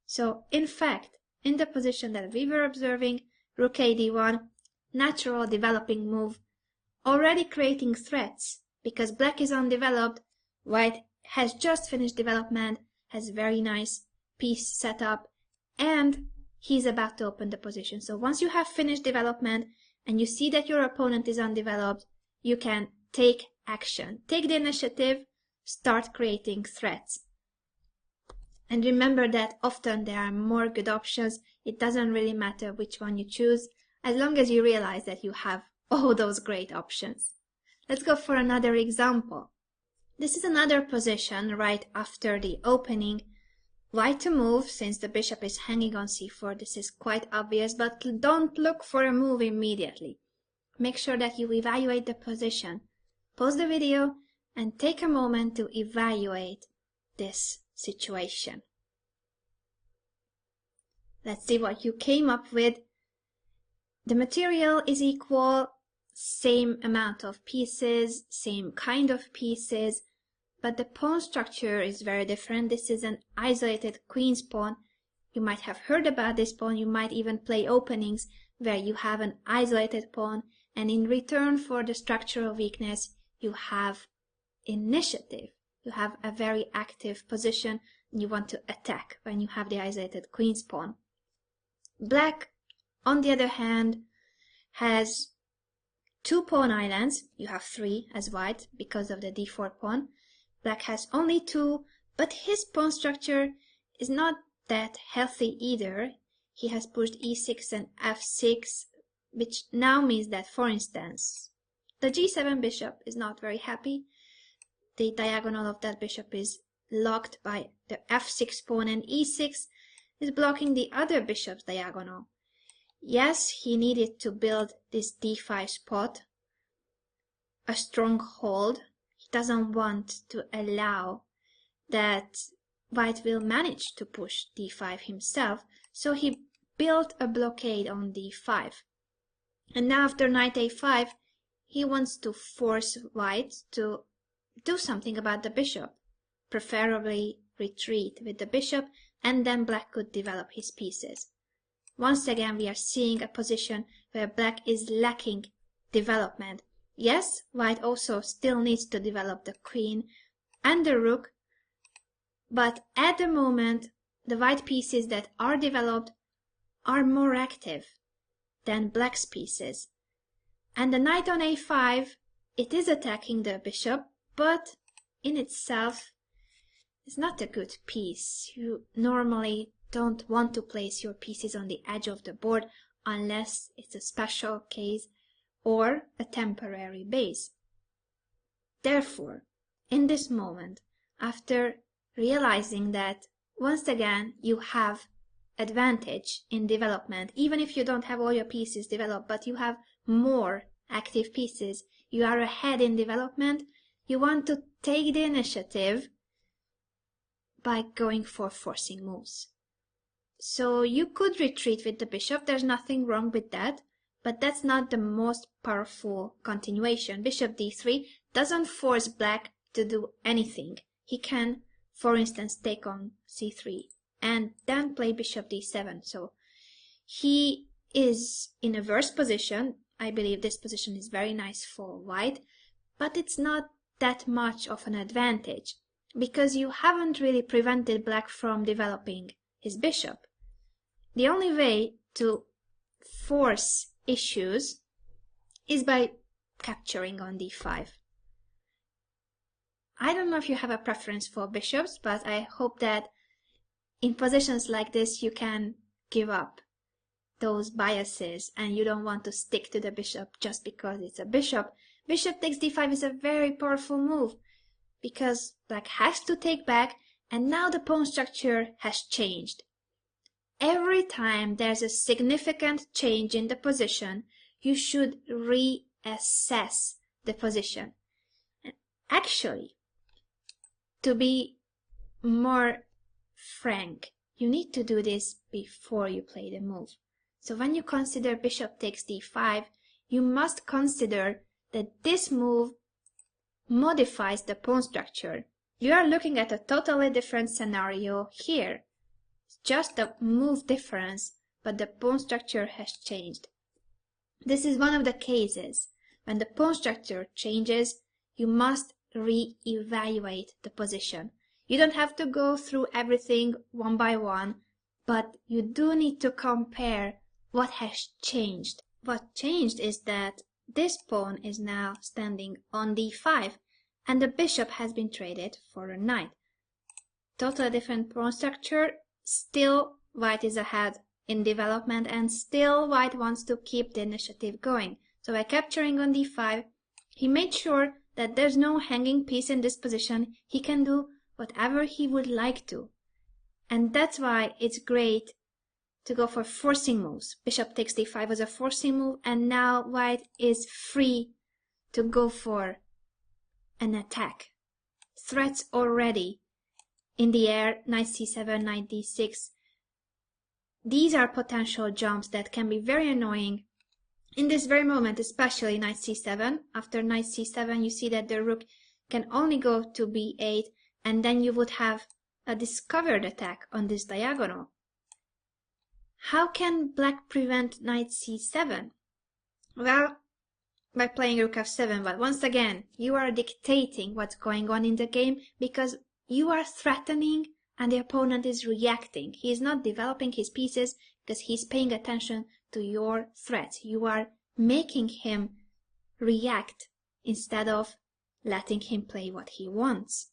So in fact, in the position that we were observing, rook a d1, natural developing move, already creating threats because black is undeveloped, white has just finished development, has very nice piece set up, and he's about to open the position. So once you have finished development and you see that your opponent is undeveloped, you can take action, take the initiative, start creating threats. And remember that often there are more good options. It doesn't really matter which one you choose, as long as you realize that you have all those great options. Let's go for another example. This is another position right after the opening. White to move, since the bishop is hanging on c4. This is quite obvious, but don't look for a move immediately. Make sure that you evaluate the position. Pause the video and take a moment to evaluate this situation. Let's see what you came up with. The material is equal, same amount of pieces, same kind of pieces, but the pawn structure is very different. This is an isolated queen's pawn. You might have heard about this pawn. You might even play openings where you have an isolated pawn, and in return for the structural weakness, you have initiative. You have a very active position, and you want to attack when you have the isolated queen's pawn. Black, on the other hand, has 2 pawn islands. You have 3 as white because of the d4 pawn. Black has only 2, but his pawn structure is not that healthy either. He has pushed e6 and f6, which now means that, for instance, the g7 bishop is not very happy. The diagonal of that bishop is locked by the f6 pawn, and e6 is blocking the other bishop's diagonal. Yes, he needed to build this d5 spot, a strong hold. He doesn't want to allow that white will manage to push d5 himself, so he built a blockade on d5. And now after knight a5, he wants to force white to do something about the bishop, preferably retreat with the bishop, and then black could develop his pieces. Once again, we are seeing a position where black is lacking development. Yes, white also still needs to develop the queen and the rook, but at the moment, the white pieces that are developed are more active than black's pieces. And the knight on a5, it is attacking the bishop, but in itself is not a good piece. You normally don't want to place your pieces on the edge of the board unless it's a special case or a temporary base. Therefore, in this moment, after realizing that once again you have advantage in development, even if you don't have all your pieces developed, but you have more active pieces, you are ahead in development, you want to take the initiative by going for forcing moves. So you could retreat with the bishop, there's nothing wrong with that, but that's not the most powerful continuation. Bishop d3 doesn't force black to do anything. He can, for instance, take on c3 and then play bishop d7. So he is in a worse position. I believe this position is very nice for white, but it's not that much of an advantage because you haven't really prevented black from developing his bishop. The only way to force issues is by capturing on d5. I don't know if you have a preference for bishops, but I hope that in positions like this you can give up those biases and you don't want to stick to the bishop just because it's a bishop. Bishop takes d5 is a very powerful move because black has to take back, and now the pawn structure has changed. Every time there's a significant change in the position, you should reassess the position. And actually, to be more frank, you need to do this before you play the move. So when you consider bishop takes d5, you must consider that this move modifies the pawn structure. You are looking at a totally different scenario here. It's just a move difference, but the pawn structure has changed. This is one of the cases. When the pawn structure changes, you must re-evaluate the position. You don't have to go through everything one by one, but you do need to compare what has changed. What changed is that this pawn is now standing on d5, and the bishop has been traded for a knight. Totally different pawn structure, still white is ahead in development, and still white wants to keep the initiative going. So by capturing on d5, he made sure that there's no hanging piece in this position. He can do whatever he would like to. And that's why it's great to go for forcing moves. Bishop takes d5 was a forcing move, and now white is free to go for an attack. Threats already in the air, knight c7, knight d6. These are potential jumps that can be very annoying. In this very moment, especially knight c7, after knight c7 you see that the rook can only go to b8, and then you would have a discovered attack on this diagonal. How can black prevent knight c7? Well, by playing rook f7, but once again, you are dictating what's going on in the game because you are threatening and the opponent is reacting. He is not developing his pieces because he's paying attention to your threats. You are making him react instead of letting him play what he wants.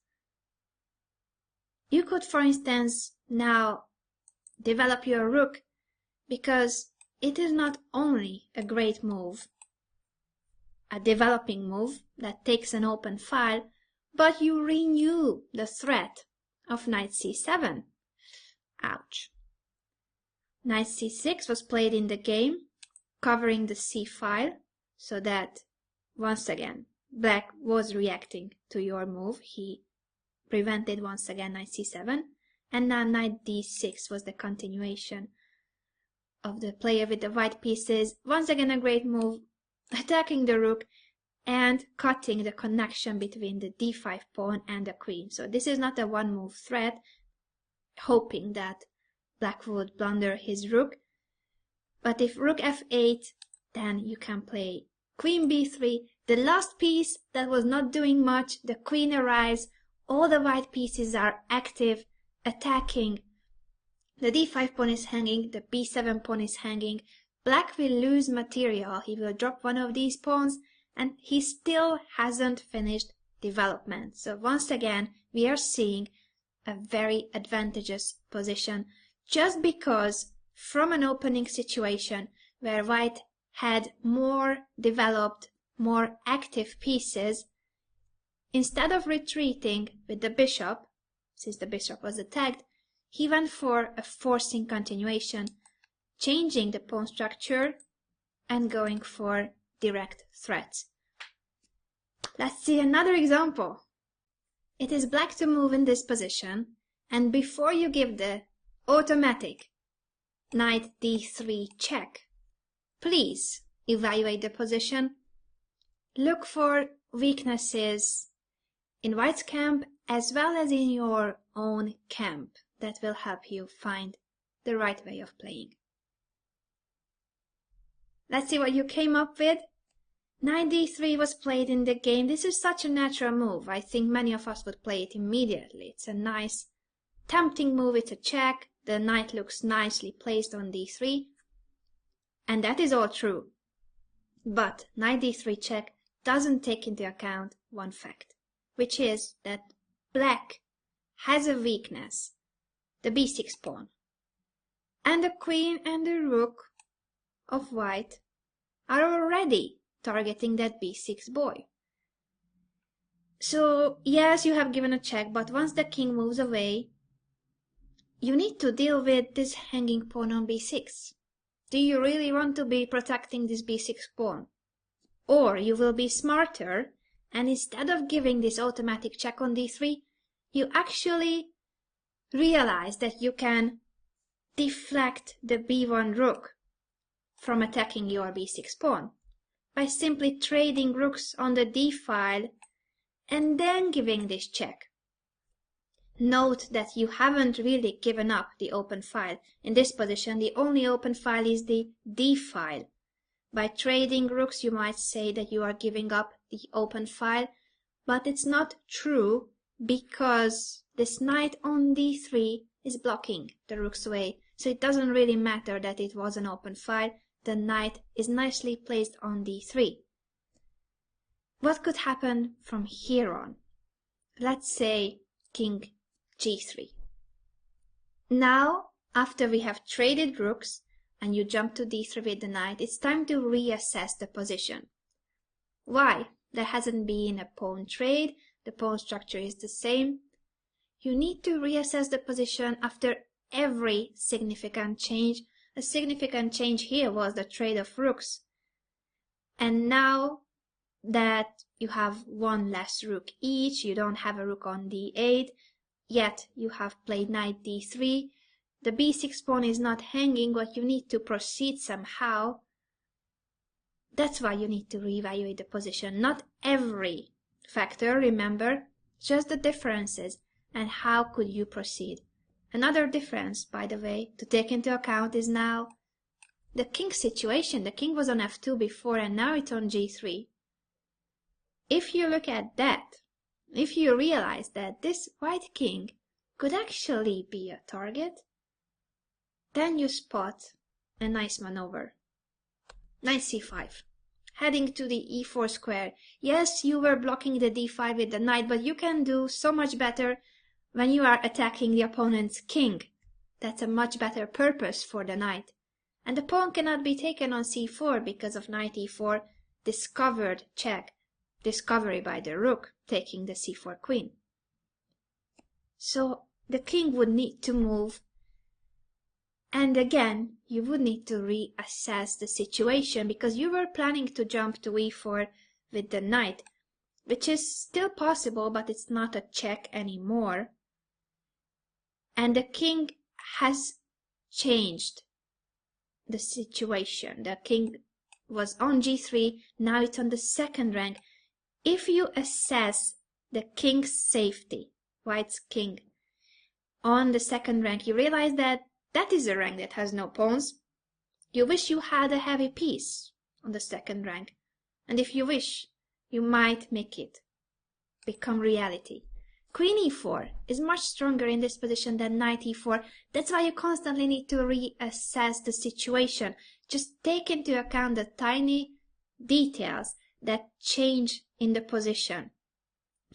You could, for instance, now develop your rook because it is not only a great move, a developing move that takes an open file, but you renew the threat of knight c7. Ouch. Knight c6 was played in the game, covering the c file, so that, once again, black was reacting to your move. He prevented once again knight c7, and now knight d6 was the continuation of the player with the white pieces. Once again a great move, attacking the rook and cutting the connection between the d5 pawn and the queen. So this is not a one-move threat, hoping that black would blunder his rook. But if rook f8, then you can play queen b3. The last piece that was not doing much, the queen arrives, all the white pieces are active, attacking. The d5 pawn is hanging, the b7 pawn is hanging. Black will lose material, he will drop one of these pawns, and he still hasn't finished development. So once again, we are seeing a very advantageous position, just because from an opening situation where white had more developed, more active pieces, instead of retreating with the bishop, since the bishop was attacked, he went for a forcing continuation, changing the pawn structure and going for direct threats. Let's see another example. It is black to move in this position, and before you give the automatic knight d3 check, please evaluate the position. Look for weaknesses in white's camp as well as in your own camp. That will help you find the right way of playing. Let's see what you came up with. Knight d3 was played in the game. This is such a natural move. I think many of us would play it immediately. It's a nice, tempting move. It's a check. The knight looks nicely placed on d3. And that is all true. But knight d3 check doesn't take into account one fact, which is that black has a weakness, the b6 pawn. And the queen and the rook of white are already targeting that b6 boy. So yes, you have given a check, but once the king moves away, you need to deal with this hanging pawn on b6. Do you really want to be protecting this b6 pawn? Or you will be smarter, and instead of giving this automatic check on d3, you actually realize that you can deflect the b1 rook from attacking your b6 pawn by simply trading rooks on the d file and then giving this check. Note that you haven't really given up the open file. In this position, the only open file is the d file. By trading rooks, you might say that you are giving up the open file, but it's not true because this knight on d3 is blocking the rook's way. So it doesn't really matter that it was an open file. The knight is nicely placed on d3. What could happen from here on? Let's say king g3. Now, after we have traded rooks and you jump to d3 with the knight, it's time to reassess the position. Why? There hasn't been a pawn trade, the pawn structure is the same. You need to reassess the position after every significant change. A significant change here was the trade of rooks. And now that you have one less rook each, you don't have a rook on d8, yet you have played knight d3. The b6 pawn is not hanging, but you need to proceed somehow. That's why you need to reevaluate the position. Not every factor, remember, just the differences and how could you proceed. Another difference, by the way, to take into account is now the king situation. The king was on f2 before and now it's on g3. If you look at that, if you realize that this white king could actually be a target, then you spot a nice maneuver. Knight c5, heading to the e4 square. Yes, you were blocking the d5 with the knight, but you can do so much better when you are attacking the opponent's king. That's a much better purpose for the knight. And the pawn cannot be taken on c4 because of knight e4, discovered check, discovery by the rook, taking the c4 queen. So the king would need to move, and again you would need to reassess the situation because you were planning to jump to e4 with the knight, which is still possible, but it's not a check anymore. And the king has changed the situation. The king was on g3, now it's on the second rank. If you assess the king's safety, white's king, on the second rank, you realize that that is a rank that has no pawns. You wish you had a heavy piece on the second rank, and if you wish, you might make it become reality. Queen e4 is much stronger in this position than knight e4. That's why you constantly need to reassess the situation. Just take into account the tiny details that change in the position.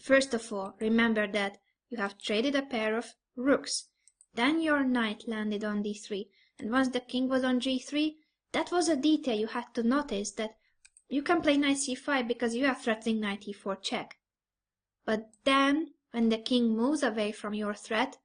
First of all, remember that you have traded a pair of rooks. Then your knight landed on d3, and once the king was on g3, that was a detail you had to notice, that you can play knight c5 because you are threatening knight e4 check. But then, when the king moves away from your threat,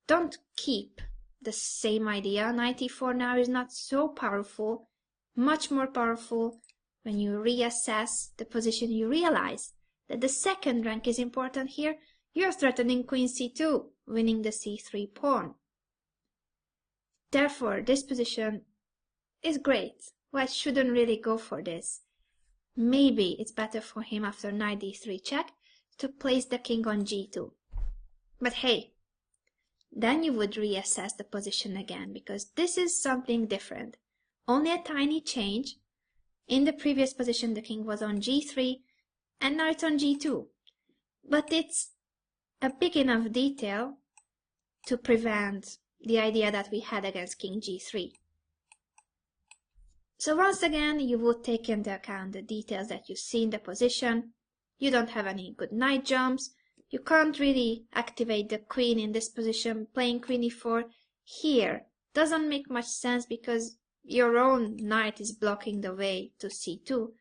don't keep the same idea. Knight e4 now is not so powerful, much more powerful. When you reassess the position, you realize that the second rank is important here. You're threatening queen c2, winning the c3 pawn. Therefore, this position is great. White shouldn't really go for this. Maybe it's better for him after knight d3 check to place the king on g2. But hey, then you would reassess the position again, because this is something different. Only a tiny change. In the previous position, the king was on g3, and now it's on g2. But it's a big enough detail to prevent the idea that we had against king g3. So once again, you would take into account the details that you see in the position. You don't have any good knight jumps. You can't really activate the queen in this position. Playing queen e4 here doesn't make much sense because your own knight is blocking the way to c2.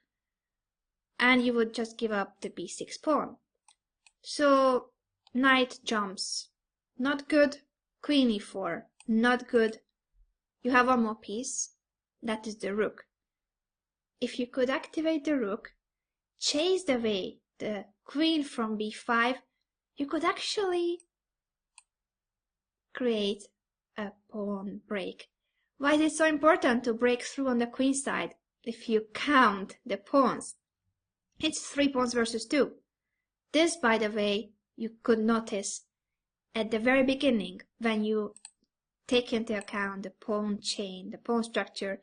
And you would just give up the b6 pawn. So knight jumps, not good. Queen e4, not good. You have one more piece, that is the rook. If you could activate the rook, chase away the queen from b5, you could actually create a pawn break. Why is it so important to break through on the queen side if you count the pawns? It's 3 pawns versus 2. This, by the way, you could notice at the very beginning when you take into account the pawn chain, the pawn structure.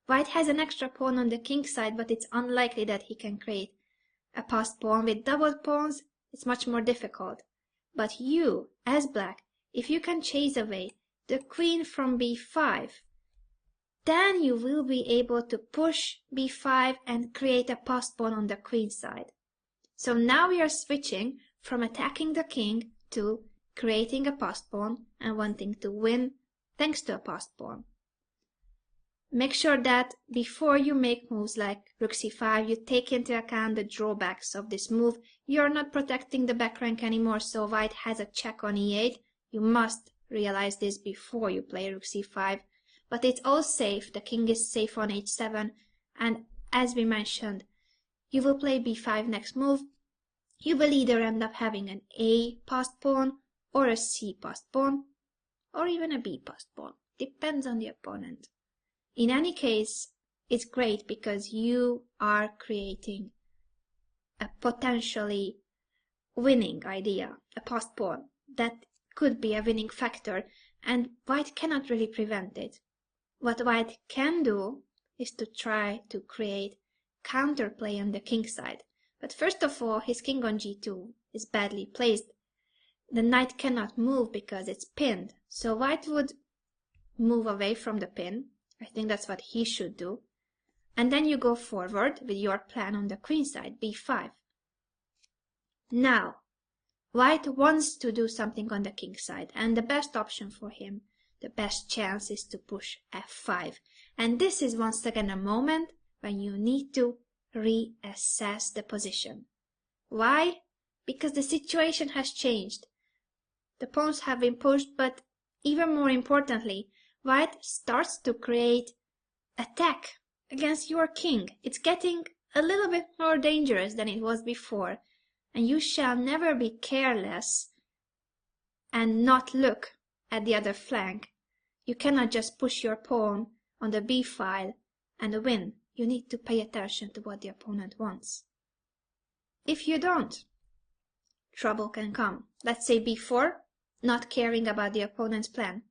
White has an extra pawn on the king side, but it's unlikely that he can create a passed pawn. With doubled pawns, it's much more difficult. But you, as black, if you can chase away the queen from b5, then you will be able to push b5 and create a passed pawn on the queen side. So now we are switching from attacking the king to creating a passed pawn and wanting to win thanks to a passed pawn. Make sure that before you make moves like rook c5, you take into account the drawbacks of this move. You're not protecting the back rank anymore, so white has a check on e8. You must realize this before you play rook c5. But it's all safe. The king is safe on h7, and as we mentioned, you will play b5 next move. You will either end up having an a passed pawn or a c passed pawn, or even a b passed pawn. Depends on the opponent. In any case, it's great because you are creating a potentially winning idea, a passed pawn, that could be a winning factor, and white cannot really prevent it. What white can do is to try to create counterplay on the king side. But first of all, his king on g2 is badly placed. The knight cannot move because it's pinned. So white would move away from the pin. I think that's what he should do. And then you go forward with your plan on the queen side, b5. Now, white wants to do something on the king side, and the best option for him, the best chance, is to push f5. And this is once again a moment when you need to reassess the position. Why? Because the situation has changed. The pawns have been pushed, but even more importantly, white starts to create attack against your king. It's getting a little bit more dangerous than it was before, and you shall never be careless and not look at the other flank. You cannot just push your pawn on the b file and win. You need to pay attention to what the opponent wants. If you don't, trouble can come. Let's say b4, not caring about the opponent's plan.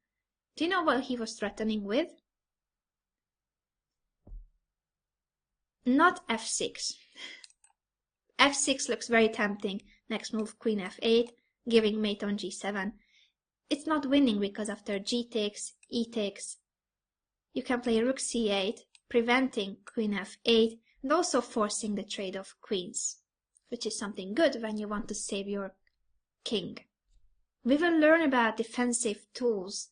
Do you know what he was threatening with? Not f6. f6 looks very tempting. Next move, queen f8, giving mate on g7. It's not winning because after g takes, e takes, you can play rook c8, preventing queen f8, and also forcing the trade of queens, which is something good when you want to save your king. We will learn about defensive tools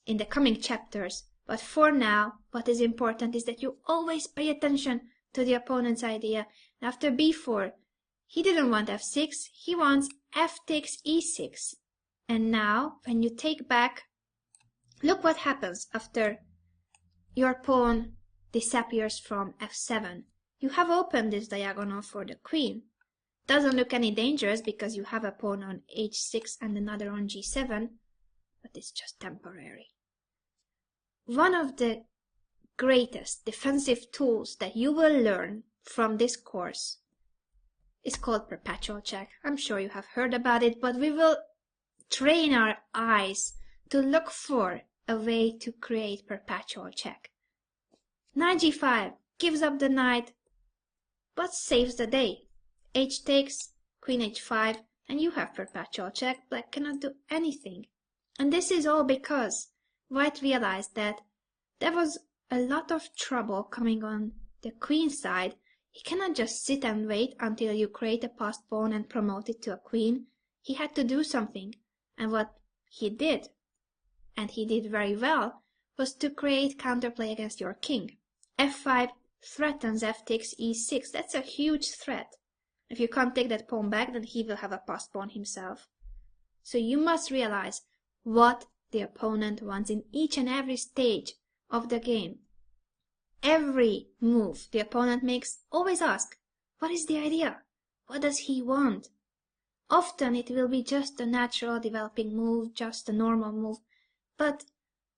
in the coming chapters, but for now, what is important is that you always pay attention to the opponent's idea. After b4, he didn't want f6, he wants f takes e6. And now, when you take back, look what happens after your pawn disappears from f7. You have opened this diagonal for the queen. Doesn't look any dangerous because you have a pawn on h6 and another on g7, but it's just temporary. One of the greatest defensive tools that you will learn from this course is called perpetual check. I'm sure you have heard about it, but we will train our eyes to look for a way to create perpetual check. Knight g5 gives up the knight, but saves the day. H takes, queen h5, and you have perpetual check. Black cannot do anything. And this is all because white realized that there was a lot of trouble coming on the queen side. He cannot just sit and wait until you create a passed pawn and promote it to a queen. He had to do something. And what he did, and he did very well, was to create counterplay against your king. f5 threatens f takes e6. That's a huge threat. If you can't take that pawn back, then he will have a passed pawn himself. So you must realize what the opponent wants in each and every stage of the game. Every move the opponent makes, always ask, what is the idea? What does he want? Often it will be just a natural developing move, just a normal move, but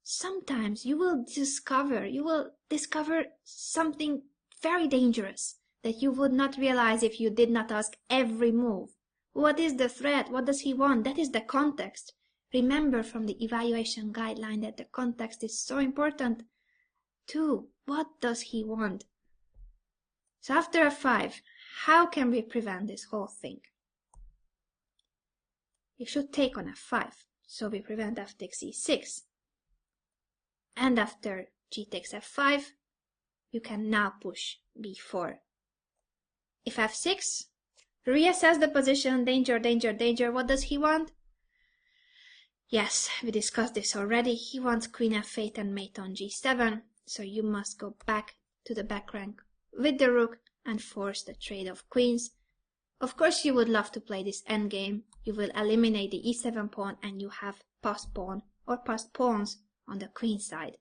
sometimes you will discover something very dangerous that you would not realize if you did not ask every move. What is the threat? What does he want? That is the context. Remember from the evaluation guideline that the context is so important too. What does he want? So after f5, how can we prevent this whole thing? You should take on f5, so we prevent f takes e6. And after g takes f5, you can now push b4. If f6, reassess the position, danger, danger, danger. What does he want? Yes, we discussed this already. He wants queen f8 and mate on g7, so you must go back to the back rank with the rook and force the trade of queens. Of course, you would love to play this endgame. You will eliminate the e7 pawn and you have passed pawn or passed pawns on the queen side.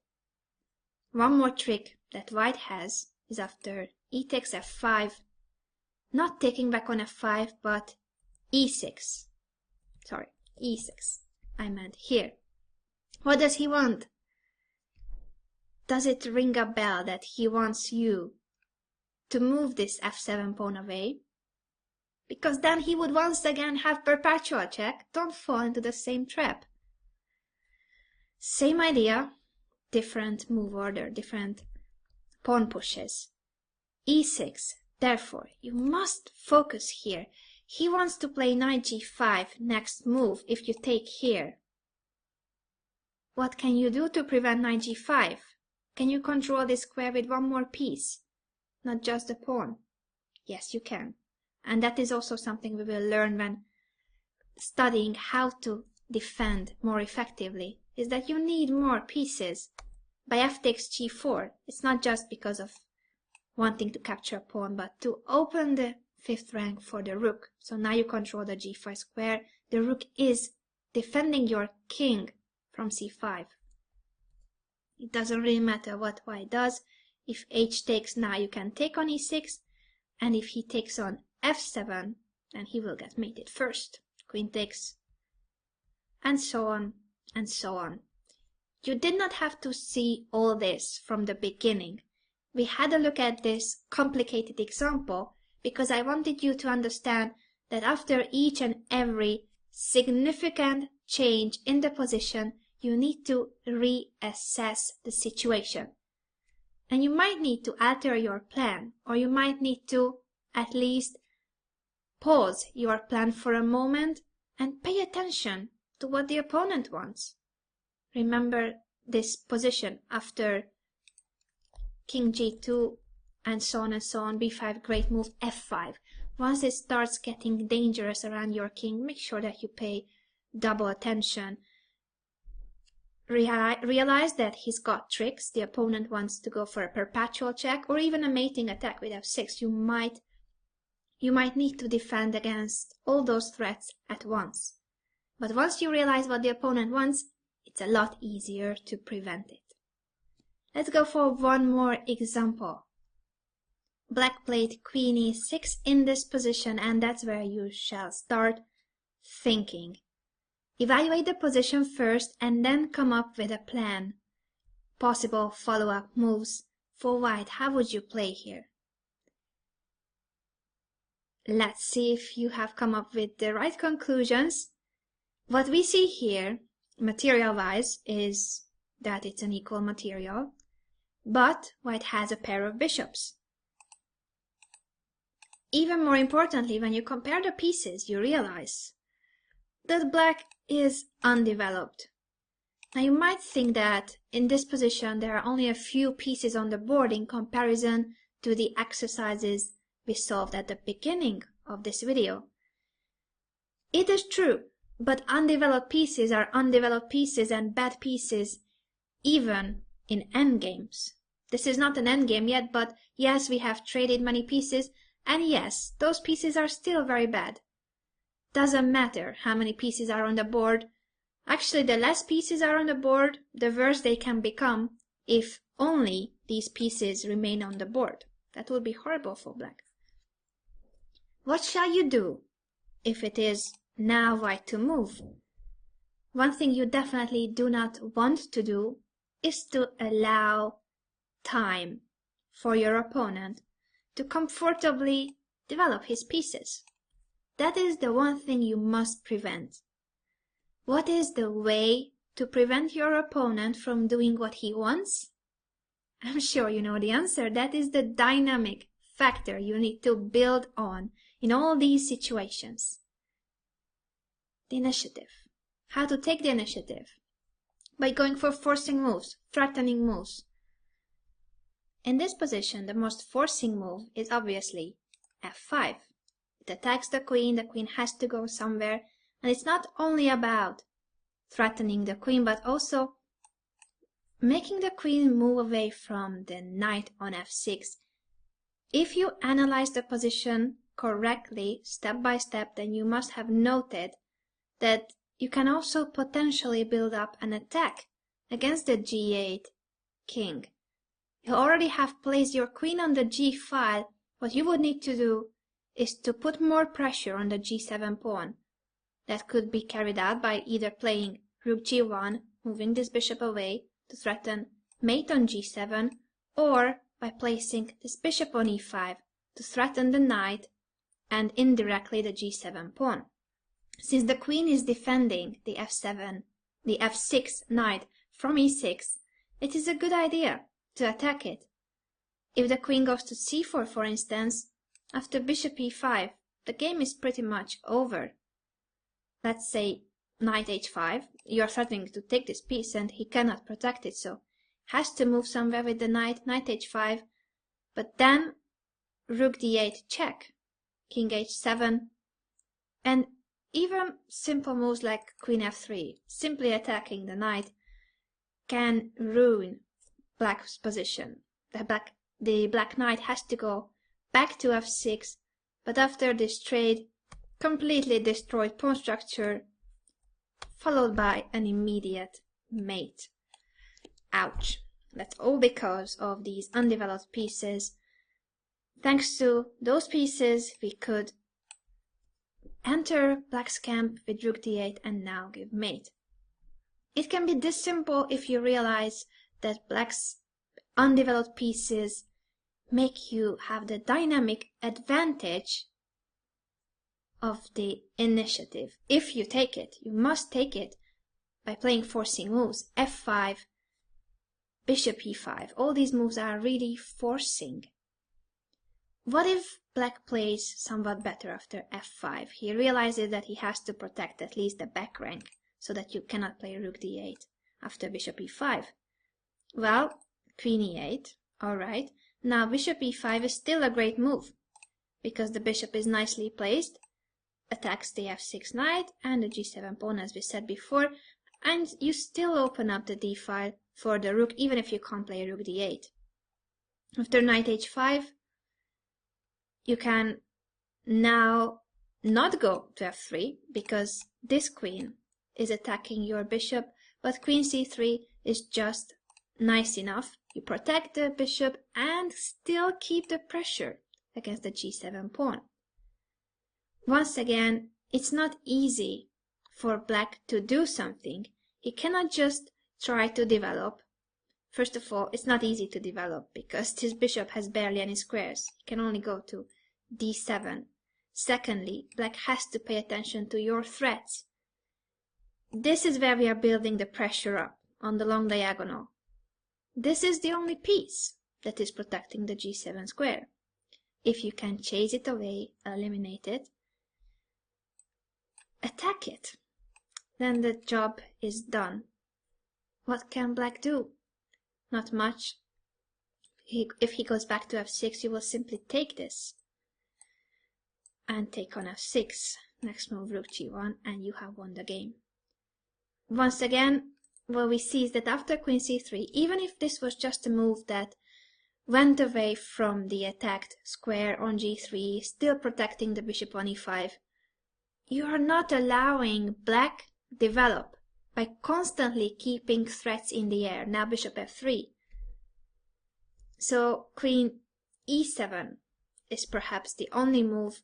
One more trick that white has is after e takes f5, not taking back on f5, but e6. Sorry, e6. I meant here. What does he want? Does it ring a bell that he wants you to move this f7 pawn away? Because then he would once again have perpetual check. Don't fall into the same trap. Same idea, different move order, different pawn pushes. e6. Therefore, you must focus here. He wants to play knight g5 next move if you take here. What can you do to prevent knight g5? Can you control this square with one more piece? Not just the pawn. Yes, you can. And that is also something we will learn when studying how to defend more effectively, is that you need more pieces. By f takes g4, it's not just because of wanting to capture a pawn, but to open the fifth rank for the rook. So now you control the g5 square. The rook is defending your king from c5. It doesn't really matter what white does. If h takes, now you can take on e6, and if he takes on f7, then he will get mated first. Queen takes, and so on, and so on. You did not have to see all this from the beginning. We had a look at this complicated example because I wanted you to understand that after each and every significant change in the position, you need to reassess the situation. And you might need to alter your plan, or you might need to at least pause your plan for a moment and pay attention to what the opponent wants. Remember this position after king g2 and so on, b5, great move, f5. Once it starts getting dangerous around your king, make sure that you pay double attention. Realize that he's got tricks. The opponent wants to go for a perpetual check or even a mating attack with f6. You might need to defend against all those threats at once. But once you realize what the opponent wants, it's a lot easier to prevent it. Let's go for one more example. Black played queen e6 in this position, and that's where you shall start thinking. Evaluate the position first and then come up with a plan. Possible follow-up moves for white. How would you play here? Let's see if you have come up with the right conclusions. What we see here, material-wise, is that it's an equal material, but white has a pair of bishops. Even more importantly, when you compare the pieces, you realize that black is undeveloped. Now you might think that in this position there are only a few pieces on the board in comparison to the exercises we solved at the beginning of this video. It is true, but undeveloped pieces are undeveloped pieces and bad pieces even in endgames. This is not an endgame yet, but yes, we have traded many pieces, and yes, those pieces are still very bad. Doesn't matter how many pieces are on the board. Actually, the less pieces are on the board, the worse they can become if only these pieces remain on the board. That would be horrible for black. What shall you do if it is now white to move? One thing you definitely do not want to do is to allow time for your opponent to comfortably develop his pieces. That is the one thing you must prevent. What is the way to prevent your opponent from doing what he wants? I'm sure you know the answer. That is the dynamic factor you need to build on in all these situations. The initiative. How to take the initiative? By going for forcing moves, threatening moves. In this position, the most forcing move is obviously f5. It attacks the queen has to go somewhere, and it's not only about threatening the queen, but also making the queen move away from the knight on f6. If you analyze the position correctly, step by step, then you must have noted that you can also potentially build up an attack against the g8 king. You already have placed your queen on the g file. What you would need to do is to put more pressure on the g7 pawn. that could be carried out by either playing rook g1, moving this bishop away to threaten mate on g7, or by placing this bishop on e5 to threaten the knight and indirectly the g7 pawn. Since the queen is defending the f6 knight from e6, it is a good idea to attack it. If the queen goes to c4, for instance, after bishop e5, the game is pretty much over. Let's say knight h5, you are threatening to take this piece and he cannot protect it, so has to move somewhere with the knight h5, but then rook d8 check, king h7, and even simple moves like queen f3, simply attacking the knight, can ruin black's position. The black knight has to go back to f6, but after this trade, completely destroyed pawn structure, followed by an immediate mate. Ouch. That's all because of these undeveloped pieces. Thanks to those pieces, we could enter black's camp with rook d8 and now give mate. It can be this simple if you realize that black's undeveloped pieces make you have the dynamic advantage of the initiative. If you take it, you must take it by playing forcing moves. f5, bishop e5. All these moves are really forcing. What if black plays somewhat better after f5? He realizes that he has to protect at least the back rank so that you cannot play rook d8 after bishop e5. Well, queen e8, alright. Now bishop e5 is still a great move because the bishop is nicely placed, attacks the f6 knight and the g7 pawn as we said before, and you still open up the d file for the rook even if you can't play rook d8. After knight h5, you can now not go to f3 because this queen is attacking your bishop, but queen c3 is just nice enough. You protect the bishop and still keep the pressure against the g7 pawn. Once again, it's not easy for black to do something. He cannot just try to develop. First of all, it's not easy to develop because this bishop has barely any squares. He can only go to d7. Secondly, black has to pay attention to your threats. This is where we are building the pressure up on the long diagonal. This is the only piece that is protecting the g7 square. If you can chase it away, eliminate it, attack it, then the job is done. What can black do? Not much. If he goes back to f6, you will simply take this and take on f6. Next move rook g1 and you have won the game. Once again, what we see is that after queen c3, even if this was just a move that went away from the attacked square on g3, still protecting the bishop on e5, you are not allowing black develop by constantly keeping threats in the air. Now bishop f3. So queen e7 is perhaps the only move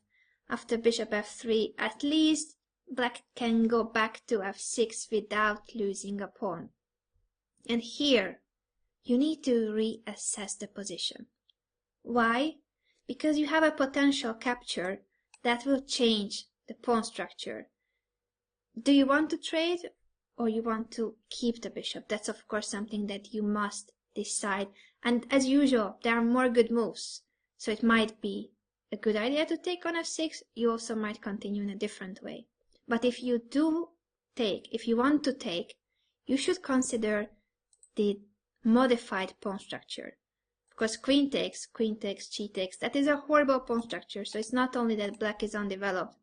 after bishop f3. At least black can go back to f6 without losing a pawn. And here you need to reassess the position. Why? Because you have a potential capture that will change the pawn structure. Do you want to trade or you want to keep the bishop? That's of course something that you must decide. And as usual, there are more good moves. So it might be a good idea to take on f6. You also might continue in a different way. But if you want to take, you should consider the modified pawn structure. Because queen takes, g takes, that is a horrible pawn structure. So it's not only that black is undeveloped.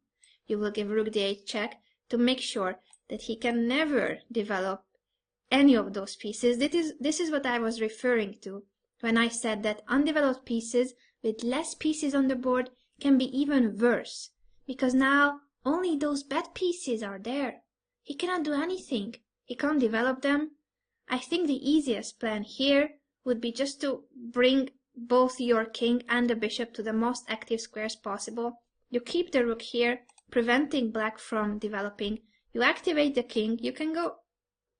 You will give rook d8 check to make sure that he can never develop any of those pieces. This is what I was referring to when I said that undeveloped pieces with less pieces on the board can be even worse. Because now only those bad pieces are there. He cannot do anything. He can't develop them. I think the easiest plan here would be just to bring both your king and the bishop to the most active squares possible. You keep the rook here, preventing black from developing. You activate the king. You can go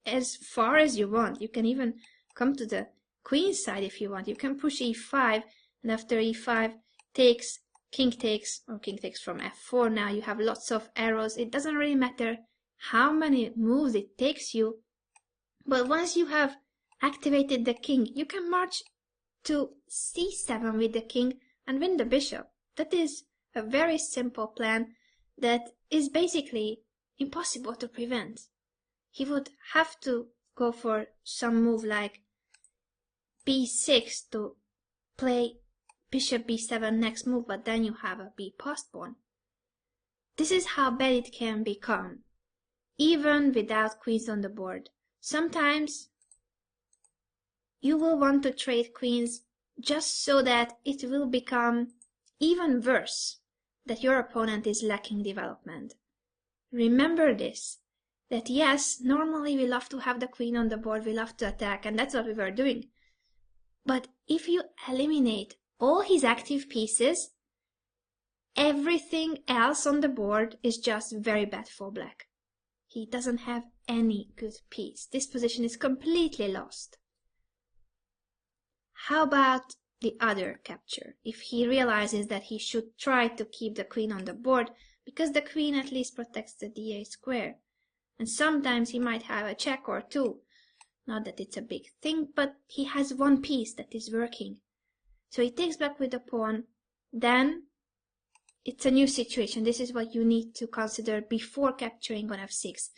as far as you want. You can even come to the queen side if you want. You can push e5, and after e5 takes, king takes, or king takes from f4. Now you have lots of arrows. It doesn't really matter how many moves it takes you, but once you have activated the king, you can march to c7 with the king and win the bishop. That is a very simple plan that is basically impossible to prevent. He would have to go for some move like b6 to play bishop b7 next move, but then you have a b pawn. This is how bad it can become, even without queens on the board. Sometimes you will want to trade queens just so that it will become even worse that your opponent is lacking development. Remember this, that yes, normally we love to have the queen on the board, we love to attack, and that's what we were doing. But if you eliminate all his active pieces, everything else on the board is just very bad for black. He doesn't have any good piece. This position is completely lost. How about the other capture? If he realizes that he should try to keep the queen on the board, because the queen at least protects the d8 square. And sometimes he might have a check or two. Not that it's a big thing, but he has one piece that is working. So he takes back with the pawn. Then it's a new situation. This is what you need to consider before capturing on f6.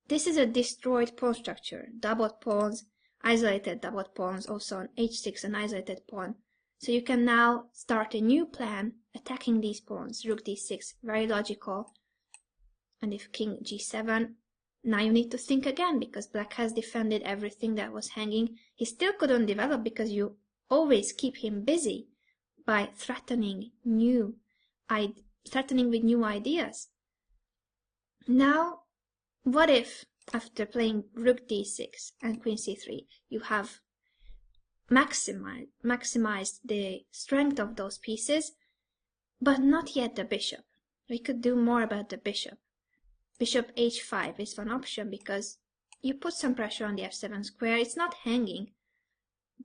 This is a destroyed pawn structure. Doubled pawns, isolated doubled pawns, also on h6 an isolated pawn. So you can now start a new plan attacking these pawns. Rook d6, very logical. And if king g7, now you need to think again, because black has defended everything that was hanging. He still couldn't develop because you always keep him busy by threatening with new ideas. Now, what if after playing rook d6 and queen c3, you have maximized the strength of those pieces, but not yet the bishop? We could do more about the bishop. Bishop h5 is one option because you put some pressure on the f7 square. It's not hanging,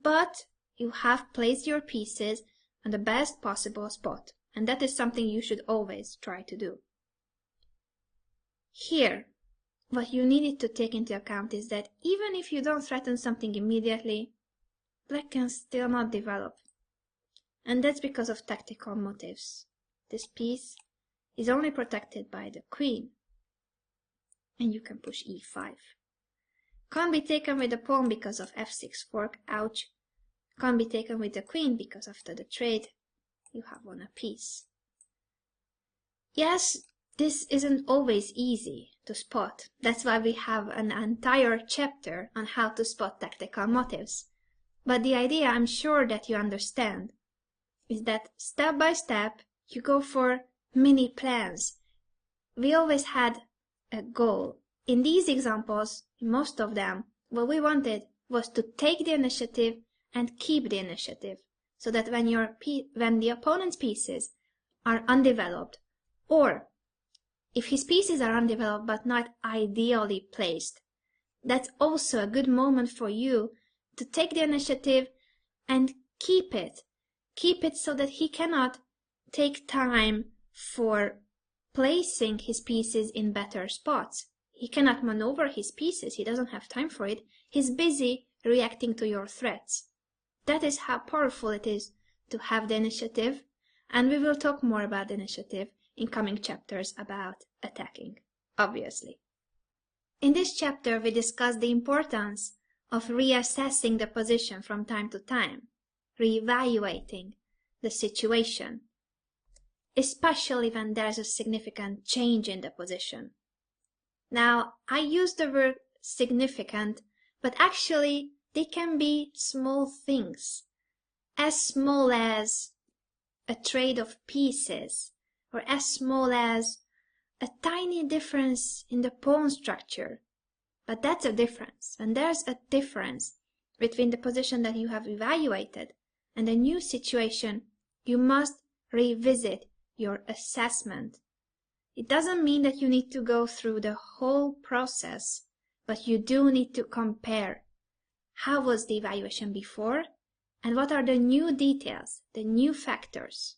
but you have placed your pieces on the best possible spot, and that is something you should always try to do. Here, what you needed to take into account is that even if you don't threaten something immediately, black can still not develop. And that's because of tactical motives. This piece is only protected by the queen, and you can push e5. Can't be taken with the pawn because of f6 fork, ouch. Can't be taken with the queen because after the trade, you have won a piece. Yes, this isn't always easy to spot. That's why we have an entire chapter on how to spot tactical motives. But the idea, I'm sure that you understand, is that step by step, you go for mini plans. We always had a goal. In these examples, in most of them, what we wanted was to take the initiative and keep the initiative, so that when the opponent's pieces are undeveloped, or if his pieces are undeveloped but not ideally placed, that's also a good moment for you to take the initiative and keep it. Keep it so that he cannot take time for placing his pieces in better spots. He cannot maneuver his pieces. He doesn't have time for it. He's busy reacting to your threats. That is how powerful it is to have the initiative, and we will talk more about the initiative in coming chapters about attacking, obviously. In this chapter, we discuss the importance of reassessing the position from time to time, reevaluating the situation, especially when there's a significant change in the position. Now, I use the word significant, but actually they can be small things, as small as a trade of pieces, or as small as a tiny difference in the pawn structure. But that's a difference, and there's a difference between the position that you have evaluated and a new situation. You must revisit your assessment It doesn't mean that you need to go through the whole process, but you do need to compare how was the evaluation before and what are the new details, the new factors.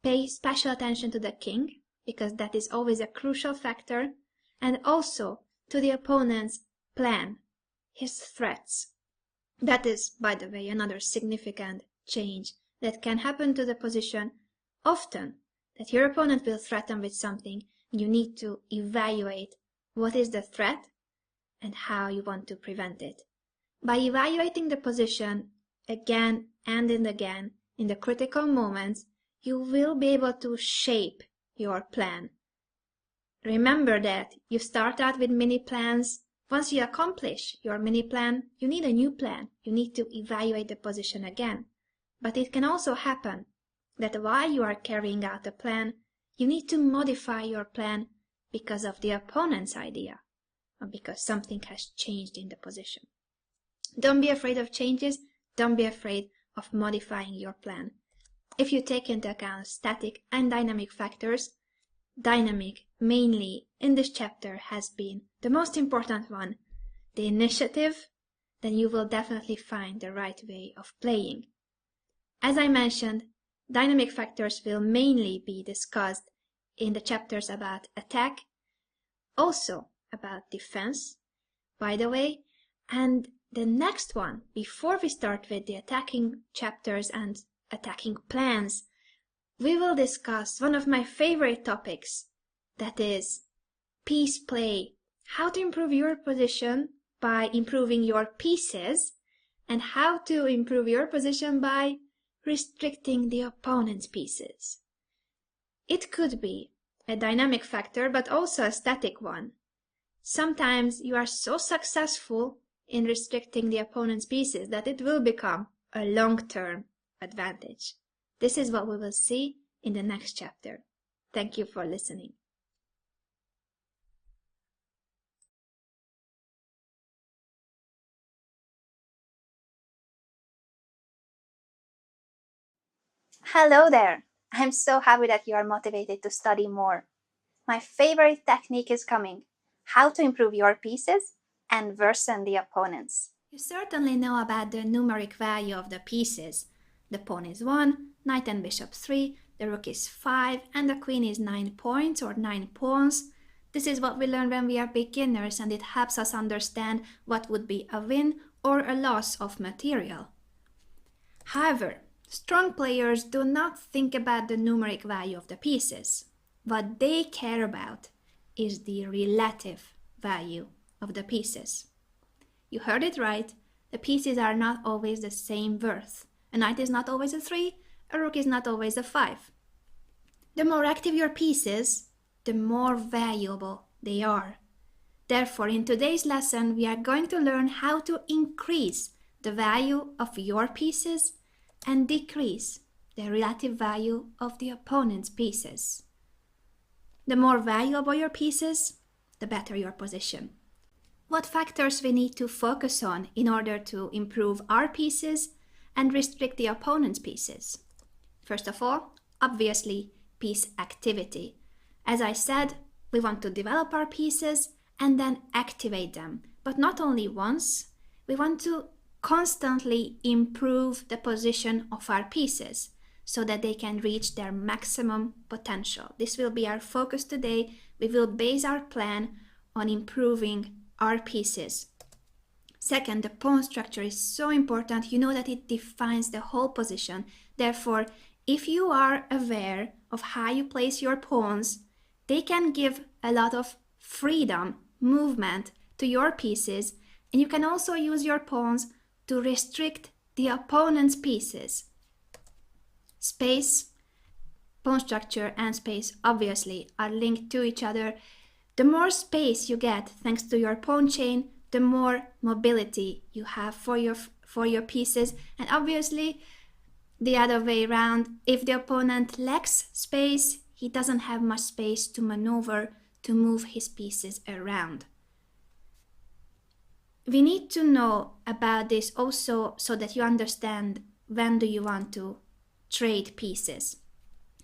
Pay special attention to the king, because that is always a crucial factor, and also to the opponent's plan, his threats. That is, by the way, another significant change that can happen to the position often, that your opponent will threaten with something, and you need to evaluate what is the threat and how you want to prevent it. By evaluating the position again and again in the critical moments, you will be able to shape your plan. Remember that you start out with mini plans. Once you accomplish your mini plan, you need a new plan. You need to evaluate the position again. But it can also happen that while you are carrying out a plan, you need to modify your plan because of the opponent's idea or because something has changed in the position. Don't be afraid of changes. Don't be afraid of modifying your plan. If you take into account static and dynamic factors, dynamic mainly in this chapter has been the most important one, the initiative, then you will definitely find the right way of playing. As I mentioned, dynamic factors will mainly be discussed in the chapters about attack, also about defense, by the way, and the next one, before we start with the attacking chapters and attacking plans, we will discuss one of my favorite topics, that is piece play, how to improve your position by improving your pieces, and how to improve your position by restricting the opponent's pieces. It could be a dynamic factor, but also a static one. Sometimes you are so successful in restricting the opponent's pieces that it will become a long-term advantage. This is what we will see in the next chapter. Thank you for listening. Hello there! I'm so happy that you are motivated to study more. My favorite technique is coming: how to improve your pieces and worsen the opponents. You certainly know about the numeric value of the pieces. The pawn is 1, knight and bishop 3, the rook is 5, and the queen is 9 points or 9 pawns. This is what we learn when we are beginners, and it helps us understand what would be a win or a loss of material. However, strong players do not think about the numeric value of the pieces. What they care about is the relative value of the pieces. You heard it right, the pieces are not always the same worth. A knight is not always a 3, a rook is not always a 5. The more active your pieces, the more valuable they are. Therefore, in today's lesson, we are going to learn how to increase the value of your pieces and decrease the relative value of the opponent's pieces. The more valuable your pieces, the better your position. What factors we need to focus on in order to improve our pieces and restrict the opponent's pieces? First of all, obviously, piece activity. As I said, we want to develop our pieces and then activate them. But not only once, we want to constantly improve the position of our pieces so that they can reach their maximum potential. This will be our focus today. We will base our plan on improving our pieces. Second, the pawn structure is so important. You know that it defines the whole position. Therefore, if you are aware of how you place your pawns, they can give a lot of freedom, movement to your pieces, and you can also use your pawns to restrict the opponent's pieces. Space, pawn structure and space obviously are linked to each other. The more space you get thanks to your pawn chain, the more mobility you have for your pieces, and obviously the other way around, if the opponent lacks space, he doesn't have much space to maneuver, to move his pieces around. We need to know about this also so that you understand when do you want to trade pieces.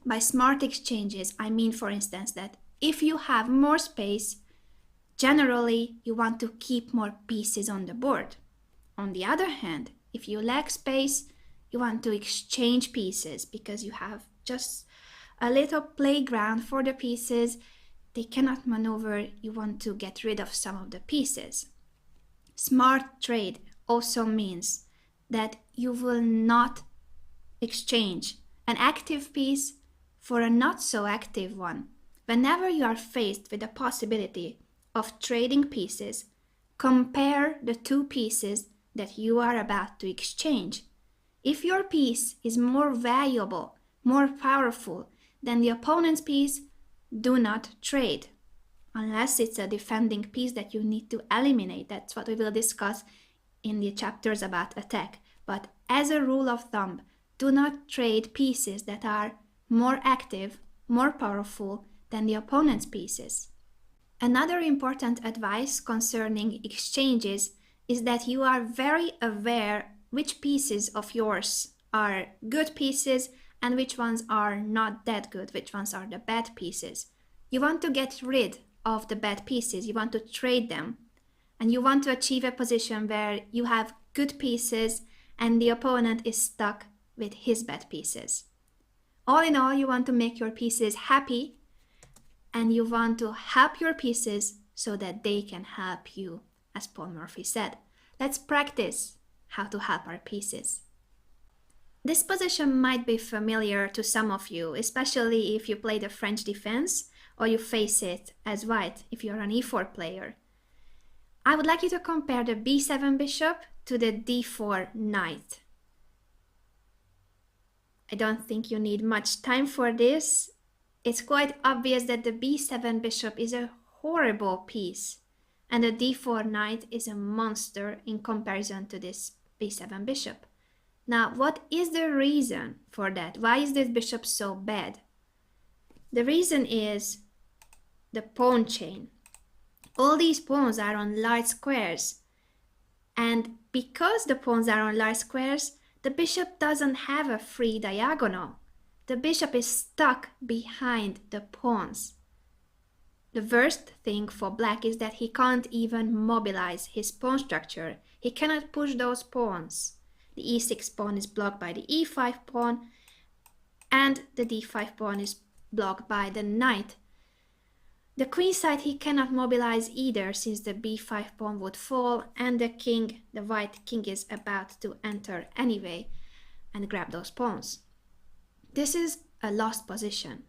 By smart exchanges, I mean, for instance, that if you have more space, generally you want to keep more pieces on the board. On the other hand, if you lack space, you want to exchange pieces because you have just a little playground for the pieces. They cannot maneuver. You want to get rid of some of the pieces. Smart trade also means that you will not exchange an active piece for a not so active one. Whenever you are faced with the possibility of trading pieces, compare the two pieces that you are about to exchange. If your piece is more valuable, more powerful than the opponent's piece, do not trade. Unless it's a defending piece that you need to eliminate. That's what we will discuss in the chapters about attack. But as a rule of thumb, do not trade pieces that are more active, more powerful than the opponent's pieces. Another important advice concerning exchanges is that you are very aware which pieces of yours are good pieces and which ones are not that good, which ones are the bad pieces. You want to get rid of the bad pieces, you want to trade them, and you want to achieve a position where you have good pieces and the opponent is stuck with his bad pieces. All in all, you want to make your pieces happy and you want to help your pieces so that they can help you, as Paul Murphy said. Let's practice how to help our pieces. This position might be familiar to some of you, especially if you play the French defense or you face it as white if you're an e4 player. I would like you to compare the b7 bishop to the d4 knight. I don't think you need much time for this. It's quite obvious that the b7 bishop is a horrible piece and the d4 knight is a monster in comparison to this b7 bishop. Now, what is the reason for that? Why is this bishop so bad? The reason is the pawn chain. All these pawns are on large squares, and because the pawns are on large squares, the bishop doesn't have a free diagonal. The bishop is stuck behind the pawns. The worst thing for black is that he can't even mobilize his pawn structure. He cannot push those pawns. The e6 pawn is blocked by the e5 pawn, and the d5 pawn is blocked by the knight. The queen side he cannot mobilize either, since the b5 pawn would fall and the king, the white king, is about to enter anyway and grab those pawns. This is a lost position,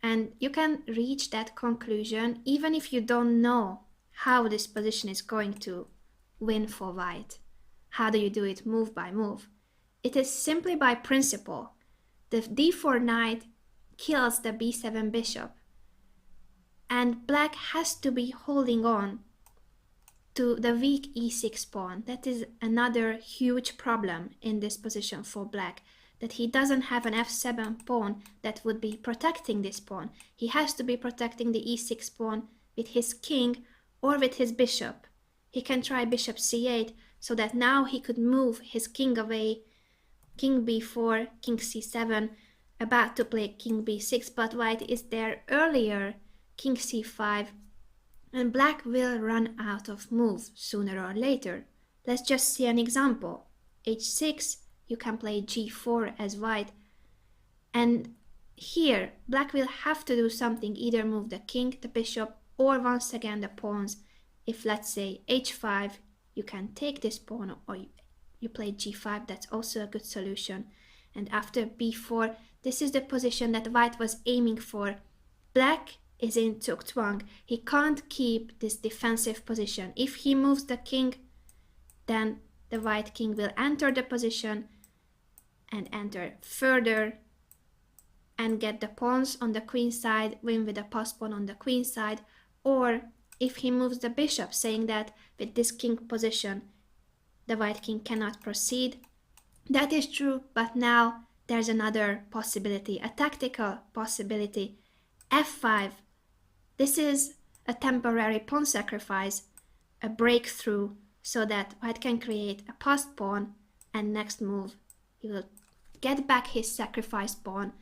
and you can reach that conclusion even if you don't know how this position is going to win for white. How do you do it move by move? It is simply by principle. The d4 knight kills the b7 bishop, and black has to be holding on to the weak e6 pawn. That is another huge problem in this position for black, that he doesn't have an f7 pawn that would be protecting this pawn. He has to be protecting the e6 pawn with his king or with his bishop. He can try bishop c8 so that now he could move his king away, king b4, king c7, about to play king b6, but white is there earlier, king c5, and black will run out of moves sooner or later. Let's just see an example. h6, you can play g4 as white, and here black will have to do something, either move the king, the bishop, or once again the pawns. If let's say h5, you can take this pawn, or you play g5, that's also a good solution. And after b4, this is the position that white was aiming for. Black is in Zugzwang. He can't keep this defensive position. If he moves the king, then the white king will enter the position and enter further and get the pawns on the queen side, win with a pass pawn on the queen side. Or if he moves the bishop, saying that with this king position the white king cannot proceed. That is true, but now there's another possibility, a tactical possibility. f5. This is a temporary pawn sacrifice, a breakthrough, so that white can create a passed pawn, and next move he will get back his sacrificed pawn,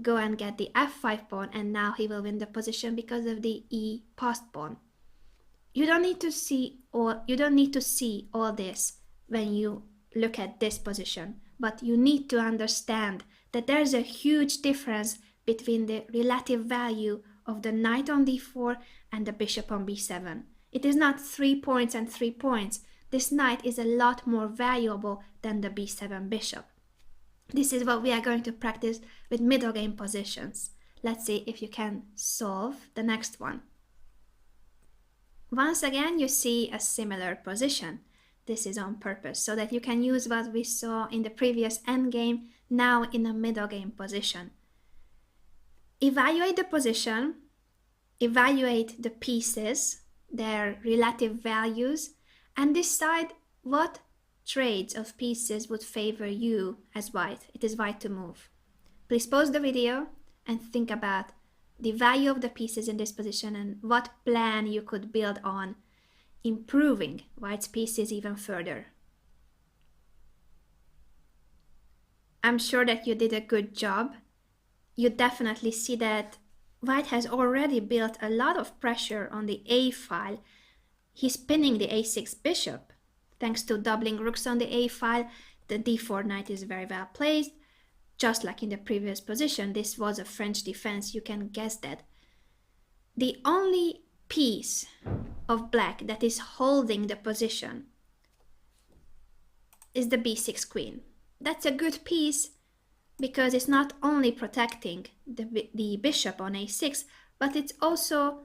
go and get the f5 pawn, and now he will win the position because of the e passed pawn. You don't need to see all this when you look at this position, but you need to understand that there's a huge difference between the relative value of the knight on d4 and the bishop on b7. It is not 3 points and 3 points. This knight is a lot more valuable than the b7 bishop. This is what we are going to practice with middle game positions. Let's see if you can solve the next one. Once again, you see a similar position. This is on purpose so that you can use what we saw in the previous endgame now in a middle game position. Evaluate the position, evaluate the pieces, their relative values, and decide what trades of pieces would favor you as white. It is white to move. Please pause the video and think about the value of the pieces in this position and what plan you could build on improving white's pieces even further. I'm sure that you did a good job. You definitely see that white has already built a lot of pressure on the a file. He's pinning the a6 bishop. Thanks to doubling rooks on the a file, the d4 knight is very well placed. Just like in the previous position, this was a French defense, you can guess that. The only piece of black that is holding the position is the b6 queen. That's a good piece because it's not only protecting the bishop on a6, but it's also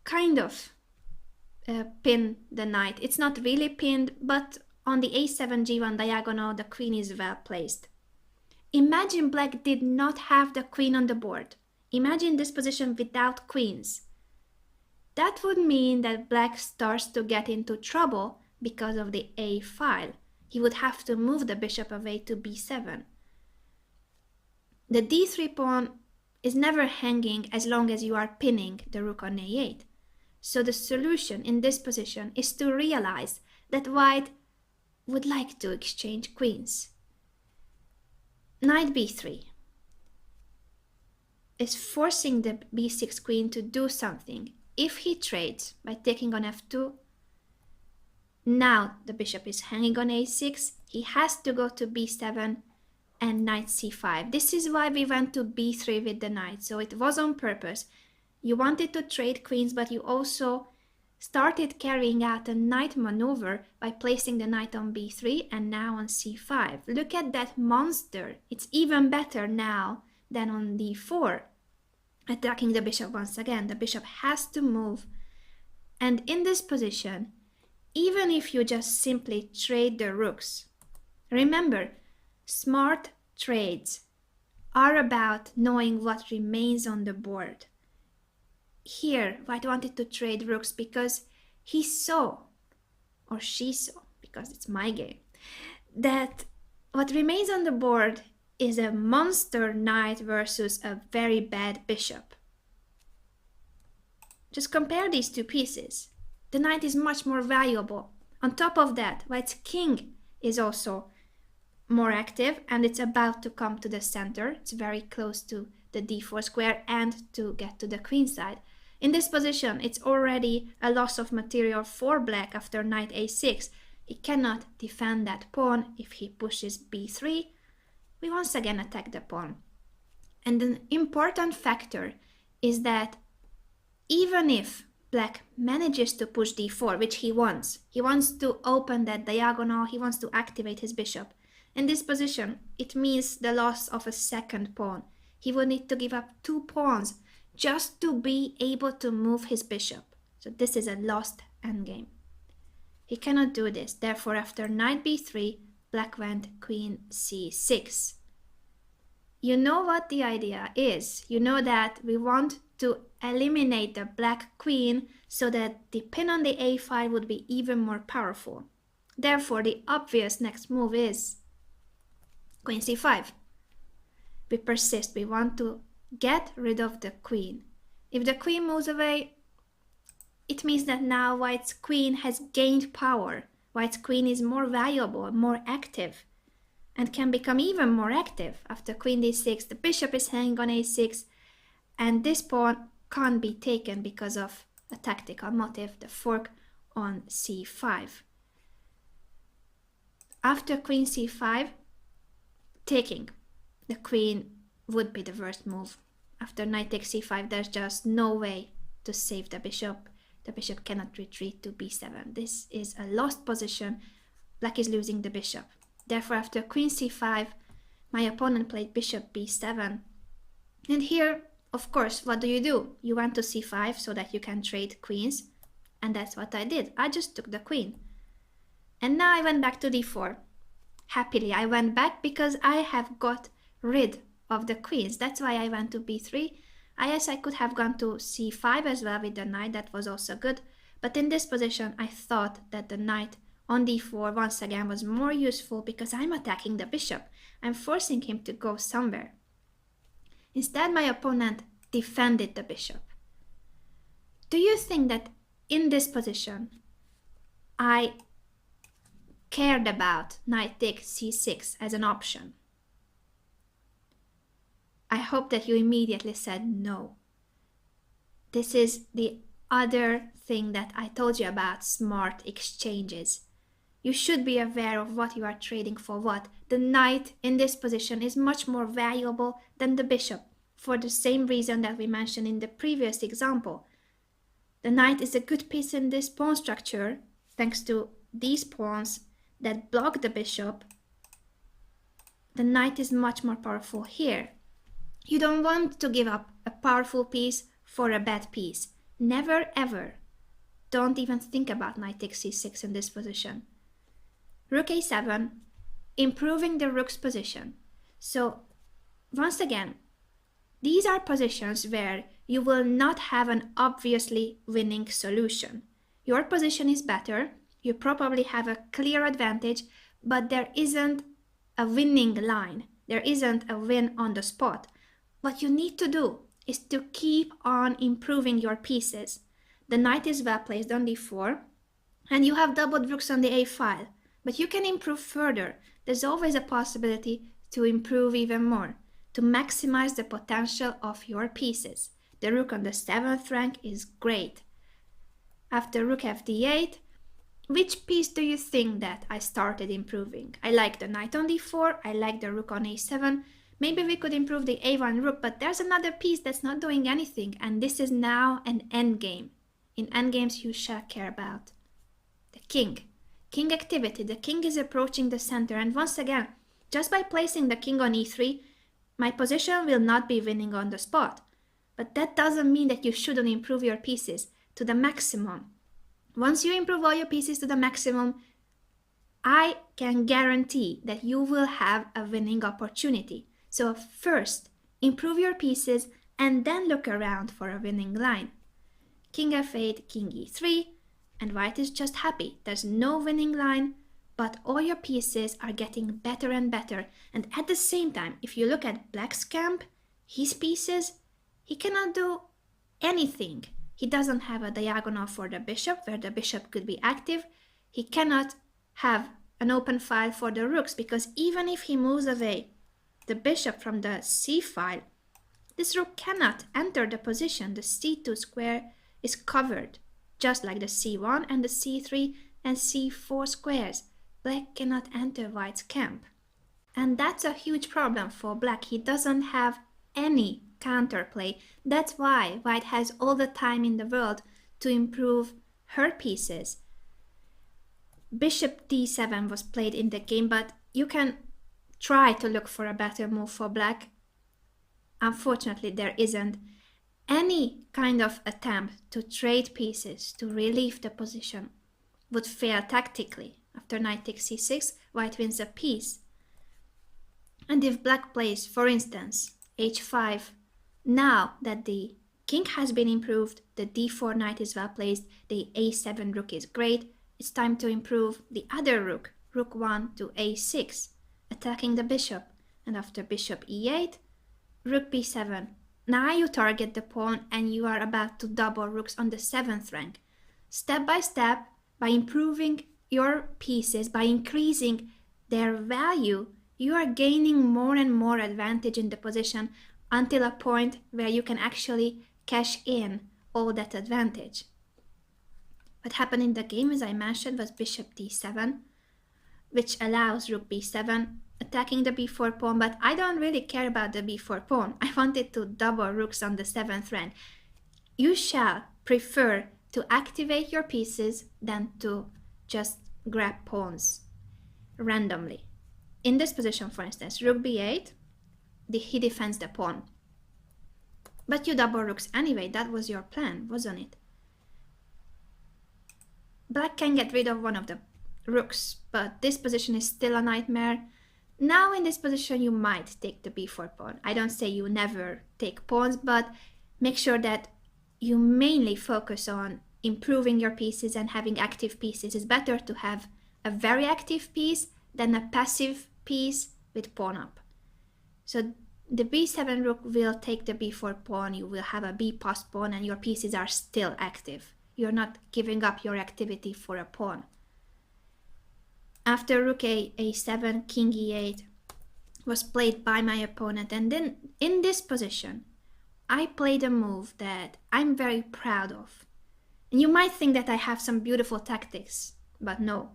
kind of pin the knight. It's not really pinned, but on the a7 g1 diagonal, the queen is well placed. Imagine black did not have the queen on the board. Imagine this position without queens. That would mean that black starts to get into trouble because of the a file. He would have to move the bishop away to b7. The d3 pawn is never hanging as long as you are pinning the rook on a8. So the solution in this position is to realize that white would like to exchange queens. Knight b3 is forcing the b6 queen to do something. If he trades by taking on f2, now the bishop is hanging on a6, he has to go to b7 and knight c5. This is why we went to b3 with the knight, so it was on purpose. You wanted to trade queens, but you also started carrying out a knight maneuver by placing the knight on b3 and now on c5. Look at that monster. It's even better now than on d4. Attacking the bishop once again. The bishop has to move. And in this position, even if you just simply trade the rooks, remember, smart trades are about knowing what remains on the board. Here, white wanted to trade rooks because he saw, or she saw, because it's my game, that what remains on the board is a monster knight versus a very bad bishop. Just compare these two pieces. The knight is much more valuable. On top of that, white's king is also more active and it's about to come to the center. It's very close to the d4 square and to get to the queen side. In this position, it's already a loss of material for black after knight a6. He cannot defend that pawn. If he pushes b3, we once again attack the pawn. And an important factor is that even if black manages to push d4, which he wants to open that diagonal, he wants to activate his bishop. In this position, it means the loss of a second pawn. He will need to give up 2 pawns just to be able to move his bishop. So this is a lost endgame. He cannot do this. Therefore, after knight b3, black went queen c6. You know what the idea is. You know that we want to eliminate the black queen so that the pin on the a file would be even more powerful. Therefore, the obvious next move is queen c5. We persist. We want to get rid of the queen. If the queen moves away, it means that now white's queen has gained power. White's queen is more valuable, more active. and can become even more active. After queen d6, the bishop is hanging on a6, and this pawn can't be taken because of a tactical motive, the fork on c5. After queen c5, taking the queen would be the worst move. After knight takes c5, there's just no way to save the bishop. The bishop cannot retreat to b7. This is a lost position. Black is losing the bishop. Therefore, after queen c5, my opponent played bishop b7. And here, of course, what do? You went to c5 so that you can trade queens. And that's what I did. I just took the queen. And now I went back to d4. Happily, I went back because I have got rid of the queens. That's why I went to b3. I could have gone to c5 as well with the knight. That was also good. But in this position, I thought that the knight on d4 once again was more useful because I'm attacking the bishop. I'm forcing him to go somewhere. Instead, my opponent defended the bishop. Do you think that in this position, I cared about knight takes c6 as an option? I hope that you immediately said no. This is the other thing that I told you about smart exchanges. You should be aware of what you are trading for what. The knight in this position is much more valuable than the bishop for the same reason that we mentioned in the previous example. The knight is a good piece in this pawn structure thanks to these pawns that block the bishop. The knight is much more powerful here. You don't want to give up a powerful piece for a bad piece. Never ever. Don't even think about knight takes c6 in this position. Rook a7, improving the rook's position. So once again, these are positions where you will not have an obviously winning solution. Your position is better, you probably have a clear advantage, but there isn't a winning line. There isn't a win on the spot. What you need to do is to keep on improving your pieces. The knight is well placed on d4, and you have doubled rooks on the a file. But you can improve further. There's always a possibility to improve even more, to maximize the potential of your pieces. The rook on the 7th rank is great. After rook fd8, which piece do you think that I started improving? I like the knight on d4, I like the rook on a7. Maybe we could improve the a1 rook, but there's another piece that's not doing anything, and this is now an endgame. In endgames you shall care about the king. King activity. The king is approaching the center, and once again, just by placing the king on e3, my position will not be winning on the spot. But that doesn't mean that you shouldn't improve your pieces to the maximum. Once you improve all your pieces to the maximum, I can guarantee that you will have a winning opportunity. So first, improve your pieces and then look around for a winning line. King f8, king e3, and white is just happy. There's no winning line, but all your pieces are getting better and better. And at the same time, if you look at black's camp, his pieces, he cannot do anything. He doesn't have a diagonal for the bishop where the bishop could be active. He cannot have an open file for the rooks because even if he moves away the bishop from the c file, this rook cannot enter the position. The c2 square is covered, just like the c1 and the c3 and c4 squares. Black cannot enter white's camp. And that's a huge problem for black. He doesn't have any counterplay. That's why white has all the time in the world to improve her pieces. Bishop d7 was played in the game, but you can try to look for a better move for black. Unfortunately, there isn't. Any kind of attempt to trade pieces to relieve the position would fail tactically. After knight takes c6, white wins a piece. And if black plays, for instance, h5, now that the king has been improved, the d4 knight is well placed, the a7 rook is great, it's time to improve the other rook, rook 1 to a6, attacking the bishop. And after bishop e8, rook b7. Now you target the pawn and you are about to double rooks on the 7th rank. Step by step, by improving your pieces, by increasing their value, you are gaining more and more advantage in the position until a point where you can actually cash in all that advantage. What happened in the game, as I mentioned, was bishop d7, which allows rook b7, attacking the b4 pawn, but I don't really care about the b4 pawn. I wanted to double rooks on the 7th rank. You shall prefer to activate your pieces than to just grab pawns randomly. In this position, for instance, rook b8, he defends the pawn. But you double rooks anyway, that was your plan, wasn't it? Black can get rid of one of the rooks, but this position is still a nightmare. Now in this position you might take the b4 pawn. I don't say you never take pawns, but make sure that you mainly focus on improving your pieces and having active pieces. It's better to have a very active piece than a passive piece with pawn up. So the b7 rook will take the b4 pawn, you will have a b pass pawn, and your pieces are still active. You're not giving up your activity for a pawn. After rook a7, king e8 was played by my opponent, and then in this position I played a move that I'm very proud of. And you might think that I have some beautiful tactics, but no.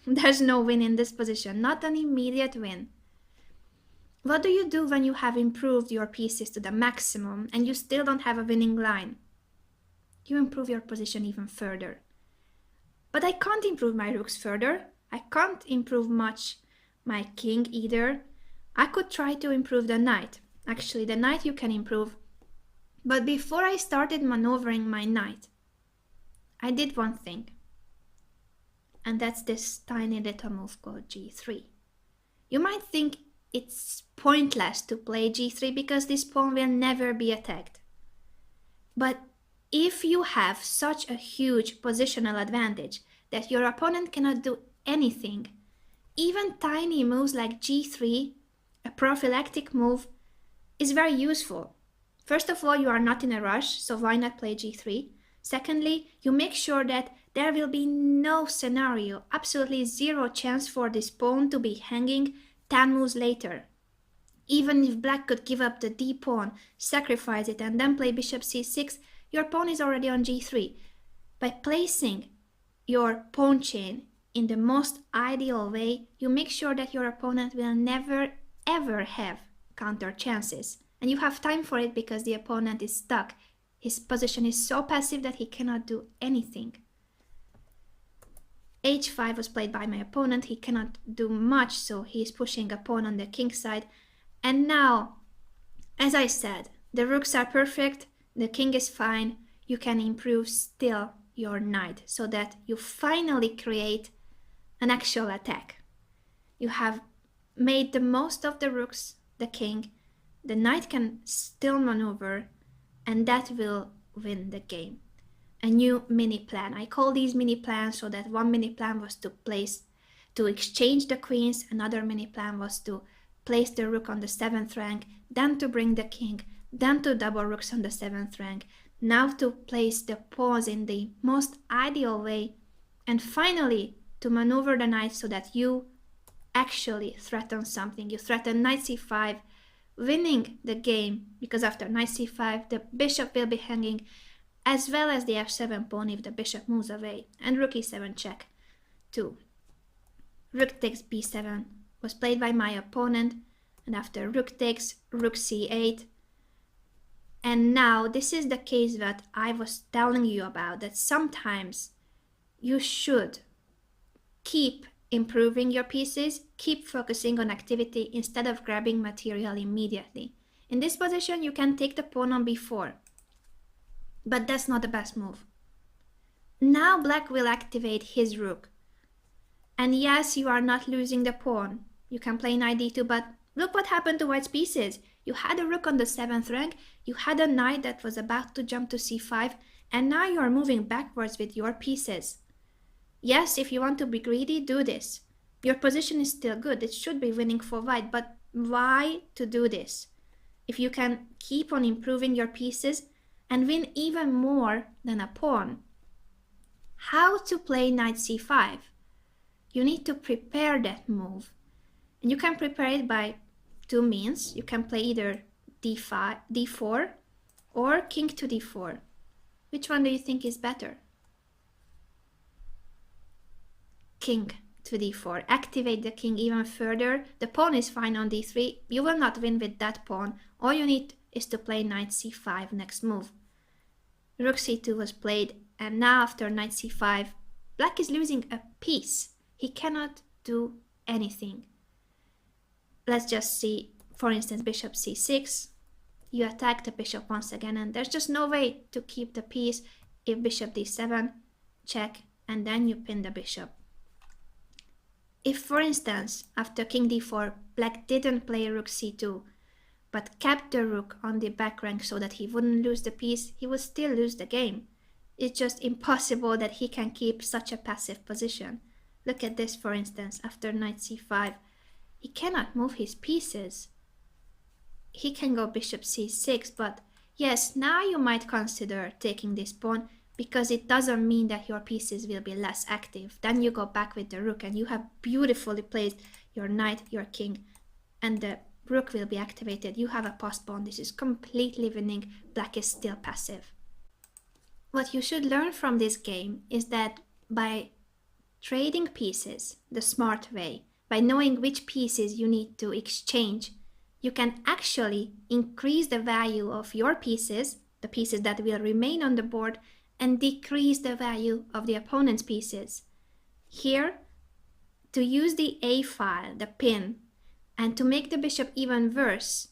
There's no win in this position, not an immediate win. What do you do when you have improved your pieces to the maximum and you still don't have a winning line? You improve your position even further. But I can't improve my rooks further. I can't improve much my king either. I could try to improve the knight. Actually, the knight you can improve. But before I started maneuvering my knight, I did one thing. And that's this tiny little move called g3. You might think it's pointless to play g3 because this pawn will never be attacked. But if you have such a huge positional advantage that your opponent cannot do anything, even tiny moves like g3, a prophylactic move, is very useful. First of all, you are not in a rush, so why not play g3? Secondly, you make sure that there will be no scenario, absolutely zero chance for this pawn to be hanging 10 moves later. Even if black could give up the d pawn, sacrifice it, and then play bishop c6, your pawn is already on g3. By placing your pawn chain in the most ideal way, you make sure that your opponent will never ever have counter chances. And you have time for it because the opponent is stuck. His position is so passive that he cannot do anything. h5 was played by my opponent. He cannot do much, so he is pushing a pawn on the king side. And now, as I said, the rooks are perfect, the king is fine. You can improve still your knight so that you finally create an actual attack. You have made the most of the rooks, the king. The knight can still maneuver, and that will win the game. A new mini plan. I call these mini plans so that one mini plan was to exchange the queens, another mini plan was to place the rook on the 7th rank, then to bring the king, then to double rooks on the 7th rank, now to place the pawns in the most ideal way, and finally to maneuver the knight so that you actually threaten something. You threaten knight c5, winning the game, because after knight c5 the bishop will be hanging, as well as the f7 pawn if the bishop moves away, and rook e7 check 2. Rook takes b7 was played by my opponent, and after rook takes, rook c8. And now this is the case that I was telling you about, that sometimes you should keep improving your pieces, keep focusing on activity instead of grabbing material immediately. In this position you can take the pawn on b4, but that's not the best move. Now black will activate his rook. And yes, you are not losing the pawn. You can play knight d2, but look what happened to white's pieces. You had a rook on the 7th rank, you had a knight that was about to jump to c5, and now you are moving backwards with your pieces. Yes, if you want to be greedy, do this. Your position is still good, it should be winning for white, but why to do this? If you can keep on improving your pieces and win even more than a pawn. How to play knight c5? You need to prepare that move. And you can prepare it by two means. You can play either d5, d4 or king to d4. Which one do you think is better? King to d4. Activate the king even further. The pawn is fine on d3. You will not win with that pawn. All you need is to play knight c5 next move. Rook c2 was played, and now after knight c5, black is losing a piece. He cannot do anything. Let's just see, for instance, bishop c6. You attack the bishop once again, and there's just no way to keep the piece. If bishop d7, check, and then you pin the bishop. If, for instance, after king d4, black didn't play rook c2, but kept the rook on the back rank so that he wouldn't lose the piece, he would still lose the game. It's just impossible that he can keep such a passive position. Look at this, for instance, after knight c5. He cannot move his pieces. He can go bishop c6, but yes, now you might consider taking this pawn, because it doesn't mean that your pieces will be less active. Then you go back with the rook and you have beautifully placed your knight, your king, and the rook will be activated. You have a passed pawn. This is completely winning. Black is still passive. What you should learn from this game is that by trading pieces the smart way, by knowing which pieces you need to exchange, you can actually increase the value of your pieces, the pieces that will remain on the board, and decrease the value of the opponent's pieces. Here, to use the A file, the pin, and to make the bishop even worse,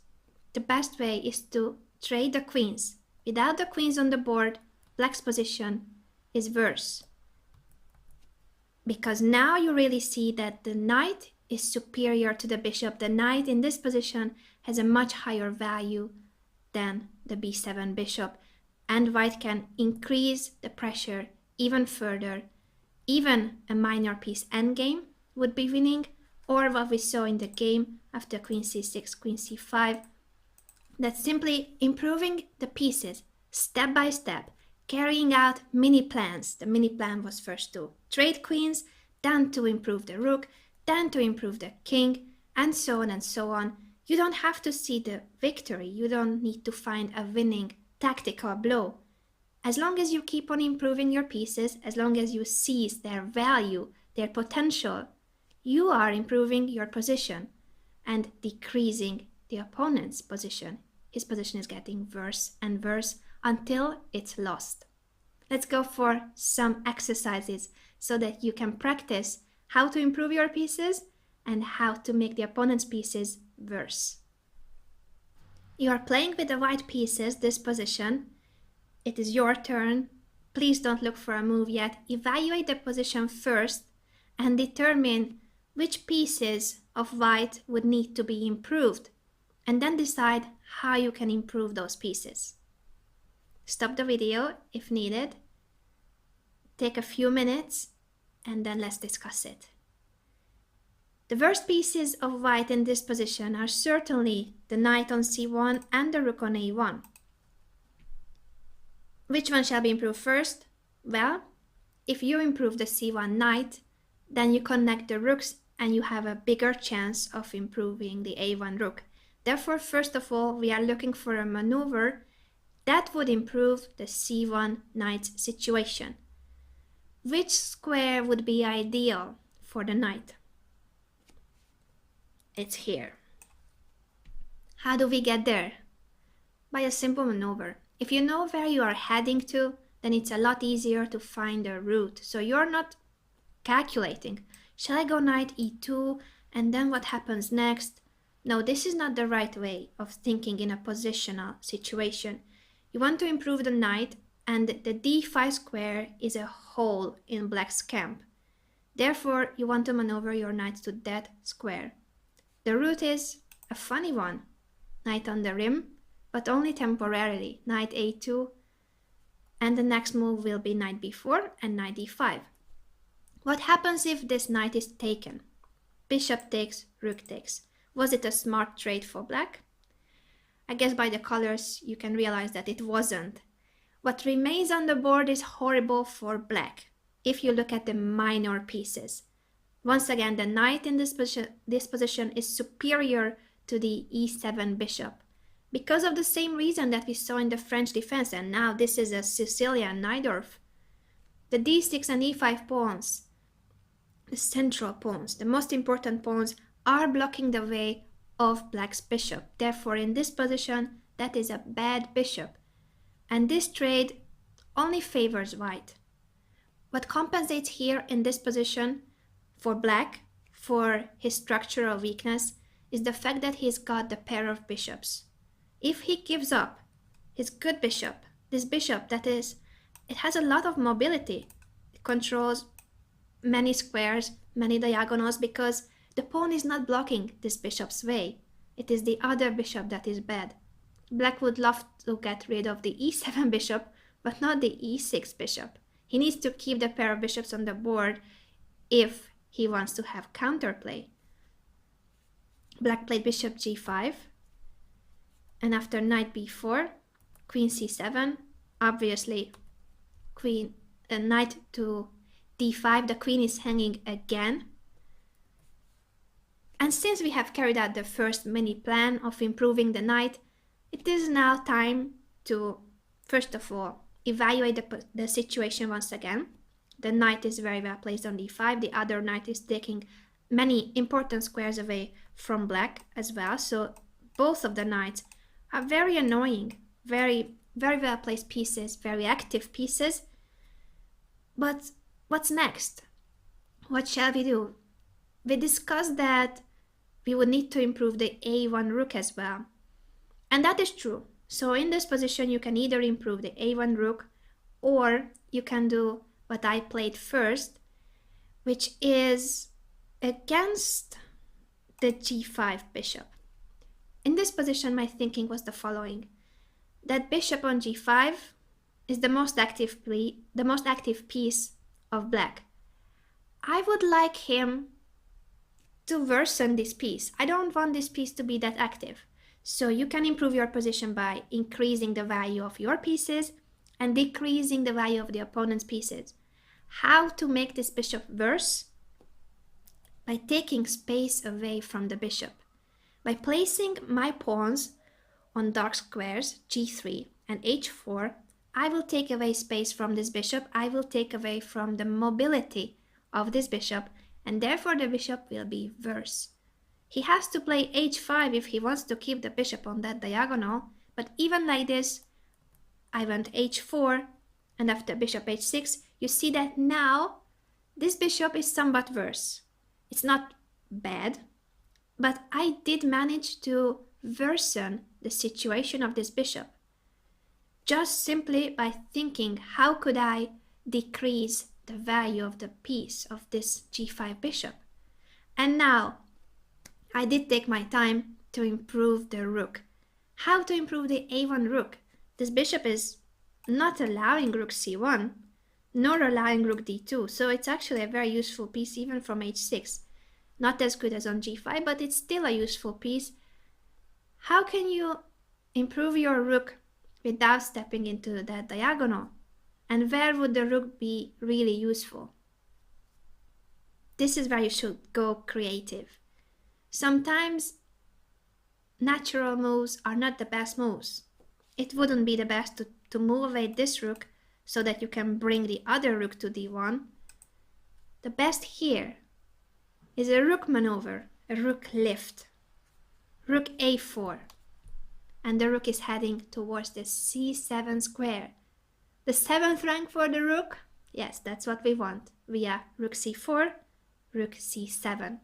the best way is to trade the queens. Without the queens on the board, black's position is worse. Because now you really see that the knight is superior to the bishop. The knight in this position has a much higher value than the b7 bishop, and white can increase the pressure even further. Even a minor piece endgame would be winning, or what we saw in the game after queen c6, queen c5. That's simply improving the pieces step by step, carrying out mini plans. The mini plan was first to trade queens, then to improve the rook, then to improve the king, and so on and so on. You don't have to see the victory. You don't need to find a winning tactical blow. As long as you keep on improving your pieces, as long as you seize their value, their potential, you are improving your position and decreasing the opponent's position. His position is getting worse and worse until it's lost. Let's go for some exercises so that you can practice how to improve your pieces and how to make the opponent's pieces worse. You are playing with the white pieces, this position. It is your turn. Please don't look for a move yet. Evaluate the position first and determine which pieces of white would need to be improved, and then decide how you can improve those pieces. Stop the video if needed. Take a few minutes and then let's discuss it. The worst pieces of white in this position are certainly the knight on c1 and the rook on a1. Which one shall be improved first? Well, if you improve the c1 knight, then you connect the rooks and you have a bigger chance of improving the a1 rook. Therefore, first of all, we are looking for a maneuver that would improve the c1 knight's situation. Which square would be ideal for the knight? It's here. How do we get there? By a simple maneuver. If you know where you are heading to, then it's a lot easier to find a route. So you're not calculating. Shall I go knight e2 and then what happens next? No, this is not the right way of thinking in a positional situation. You want to improve the knight, and the d5 square is a hole in black's camp. Therefore, you want to maneuver your knight to that square. The route is a funny one. Knight on the rim, but only temporarily. Knight a2, and the next move will be knight b4 and knight d5. What happens if this knight is taken? Bishop takes, rook takes. Was it a smart trade for black? I guess by the colors you can realize that it wasn't. What remains on the board is horrible for black if you look at the minor pieces. Once again, the knight in this position is superior to the e7 bishop, because of the same reason that we saw in the French defense, and now this is a Sicilian Najdorf. The d6 and e5 pawns, the central pawns, the most important pawns, are blocking the way of black's bishop. Therefore, in this position, that is a bad bishop. And this trade only favors white. What compensates here in this position for black, for his structural weakness, is the fact that he's got the pair of bishops. If he gives up his good bishop, this bishop that is, it has a lot of mobility. It controls many squares, many diagonals, because the pawn is not blocking this bishop's way. It is the other bishop that is bad. Black would love to get rid of the e7 bishop, but not the e6 bishop. He needs to keep the pair of bishops on the board if he wants to have counterplay. Black played bishop g5, and after knight b4, queen c7, obviously knight to d5, the queen is hanging again. And since we have carried out the first mini plan of improving the knight, it is now time to, first of all, evaluate the situation once again. The knight is very well placed on d5. The other knight is taking many important squares away from black as well. So both of the knights are very annoying, very well placed pieces, very active pieces. But what's next? What shall we do? We discussed that we would need to improve the a1 rook as well. And that is true. So in this position, you can either improve the a1 rook, or you can do what I played first, which is against the g5 bishop. In this position, my thinking was the following: that bishop on g5 is the most active piece of black. I would like him to worsen this piece. I don't want this piece to be that active. So you can improve your position by increasing the value of your pieces and decreasing the value of the opponent's pieces. How to make this bishop worse? By taking space away from the bishop. By placing my pawns on dark squares, g3 and h4, I will take away space from this bishop. I will take away from the mobility of this bishop, and therefore the bishop will be worse. He has to play h5 if he wants to keep the bishop on that diagonal, but even like this, I went h4, and after bishop h6, you see that now this bishop is somewhat worse. It's not bad, but I did manage to worsen the situation of this bishop, just simply by thinking, how could I decrease the value of the piece of this g5 bishop? And now, I did take my time to improve the rook. How to improve the a1 rook? This bishop is not allowing rook c1, nor allowing rook d2, so it's actually a very useful piece even from h6. Not as good as on g5, but it's still a useful piece. How can you improve your rook without stepping into that diagonal? And where would the rook be really useful? This is where you should go creative. Sometimes natural moves are not the best moves. It wouldn't be the best to move away this rook so that you can bring the other rook to d1. The best here is a rook maneuver, a rook lift, rook a4, and the rook is heading towards the c7 square. The 7th rank for the rook? Yes, that's what we want, via rook c4, rook c7.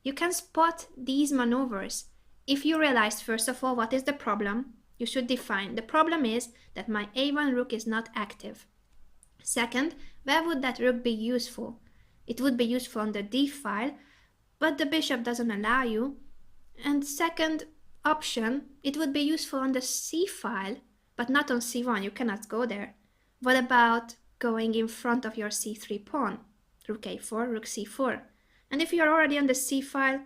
You can spot these maneuvers. If you realize, first of all, what is the problem, you should define. The problem is that my a1 rook is not active. Second, where would that rook be useful? It would be useful on the d file, but the bishop doesn't allow you. And second option, it would be useful on the c file, but not on c1. You cannot go there. What about going in front of your c3 pawn? Rook a4, rook c4. And if you're already on the c file,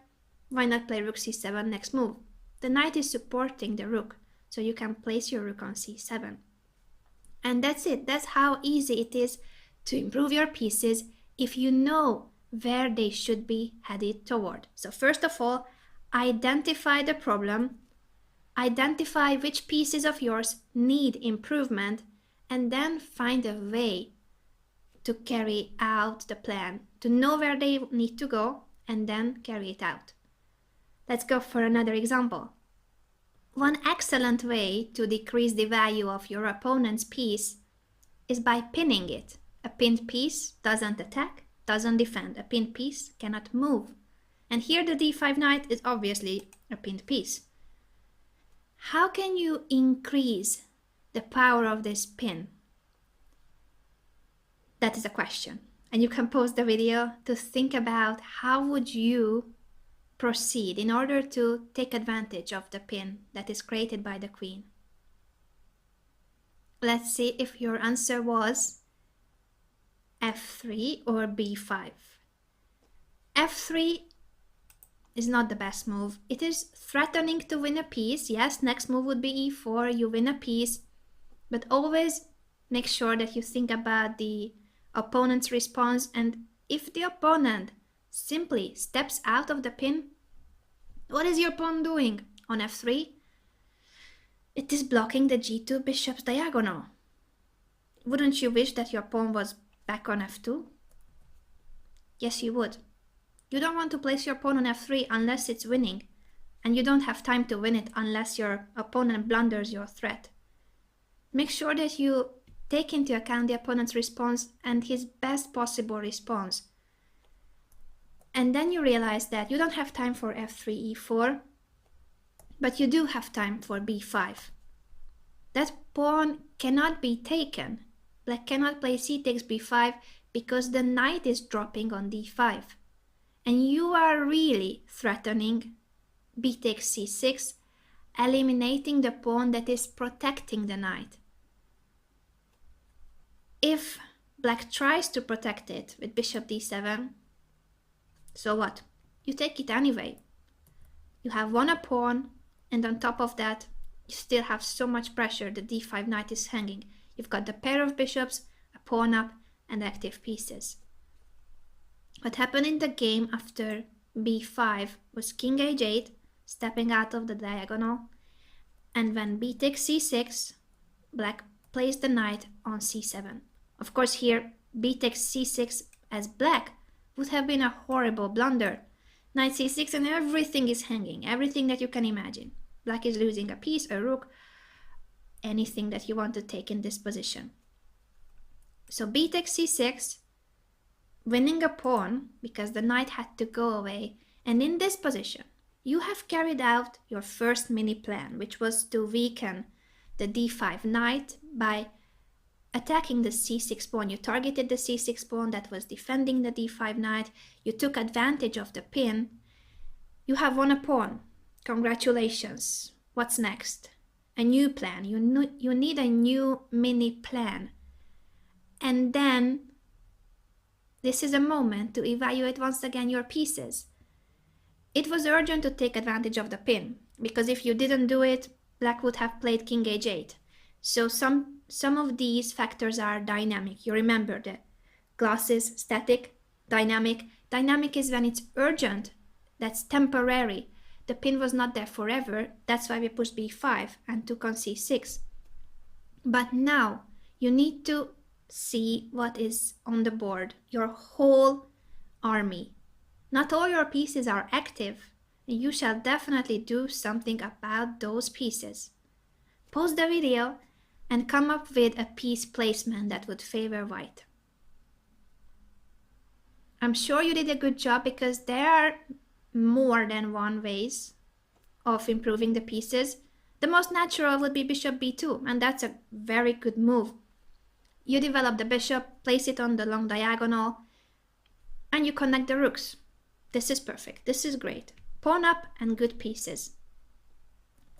why not play rook c7 next move? The knight is supporting the rook, so you can place your rook on c7. And that's it. That's how easy it is to improve your pieces if you know where they should be headed toward. So first of all, identify the problem, identify which pieces of yours need improvement, and then find a way to carry out the plan, to know where they need to go, and then carry it out. Let's go for another example. One excellent way to decrease the value of your opponent's piece is by pinning it. A pinned piece doesn't attack, doesn't defend. A pinned piece cannot move. And here the d5 knight is obviously a pinned piece. How can you increase the power of this pin? That is a question. And you can pause the video to think about how would you proceed in order to take advantage of the pin that is created by the queen. Let's see if your answer was f3 or b5. f3 is not the best move. It is threatening to win a piece. Yes, next move would be e4, you win a piece, but always make sure that you think about the opponent's response, and if the opponent simply steps out of the pin, what is your pawn doing on f3? It is blocking the g2 bishop's diagonal. Wouldn't you wish that your pawn was back on f2? Yes, you would. You don't want to place your pawn on f3 unless it's winning, and you don't have time to win it unless your opponent blunders your threat. Make sure that you take into account the opponent's response and his best possible response. And then you realize that you don't have time for f3, e4, but you do have time for b5. That pawn cannot be taken. Black cannot play c takes b5 because the knight is dropping on d5. And you are really threatening b takes c6, eliminating the pawn that is protecting the knight. If black tries to protect it with bishop d7, so what? You take it anyway. You have won a pawn, and on top of that, you still have so much pressure. The d5 knight is hanging. You've got the pair of bishops, a pawn up, and active pieces. What happened in the game after b5 was king h8, stepping out of the diagonal, and when b takes c6, black placed the knight on c7. Of course, here b takes c6 as black would have been a horrible blunder. Knight c6 and everything is hanging, everything that you can imagine. Black is losing a piece, a rook, anything that you want to take in this position. So b takes c6, winning a pawn because the knight had to go away. And in this position, you have carried out your first mini plan, which was to weaken the d5 knight by attacking the c6 pawn. You targeted the c6 pawn that was defending the d5 knight. You took advantage of the pin. You have won a pawn. Congratulations. What's next? A new plan. You need a new mini plan. And then this is a moment to evaluate once again your pieces. It was urgent to take advantage of the pin, because if you didn't do it, black would have played king h8. So some of these factors are dynamic. You remember the classes, static, dynamic. Dynamic is when it's urgent. That's temporary. The pin was not there forever. That's why we pushed b5 and took on c6. But now you need to see what is on the board. Your whole army. Not all your pieces are active. You shall definitely do something about those pieces. Pause the video and come up with a piece placement that would favor white. I'm sure you did a good job because there are more than one ways of improving the pieces. The most natural would be bishop b2, and that's a very good move. You develop the bishop, place it on the long diagonal, and you connect the rooks. This is perfect. This is great. Pawn up and good pieces.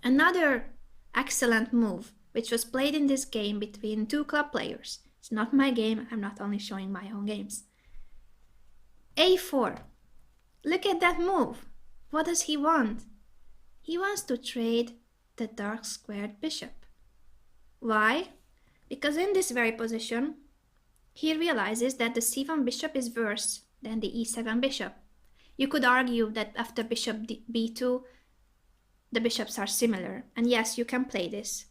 Another excellent move, which was played in this game between two club players. It's not my game. I'm not only showing my own games. a4. Look at that move. What does he want? He wants to trade the dark squared bishop. Why? Because in this very position, he realizes that the c1 bishop is worse than the e7 bishop. You could argue that after bishop b2, the bishops are similar, and yes, you can play this.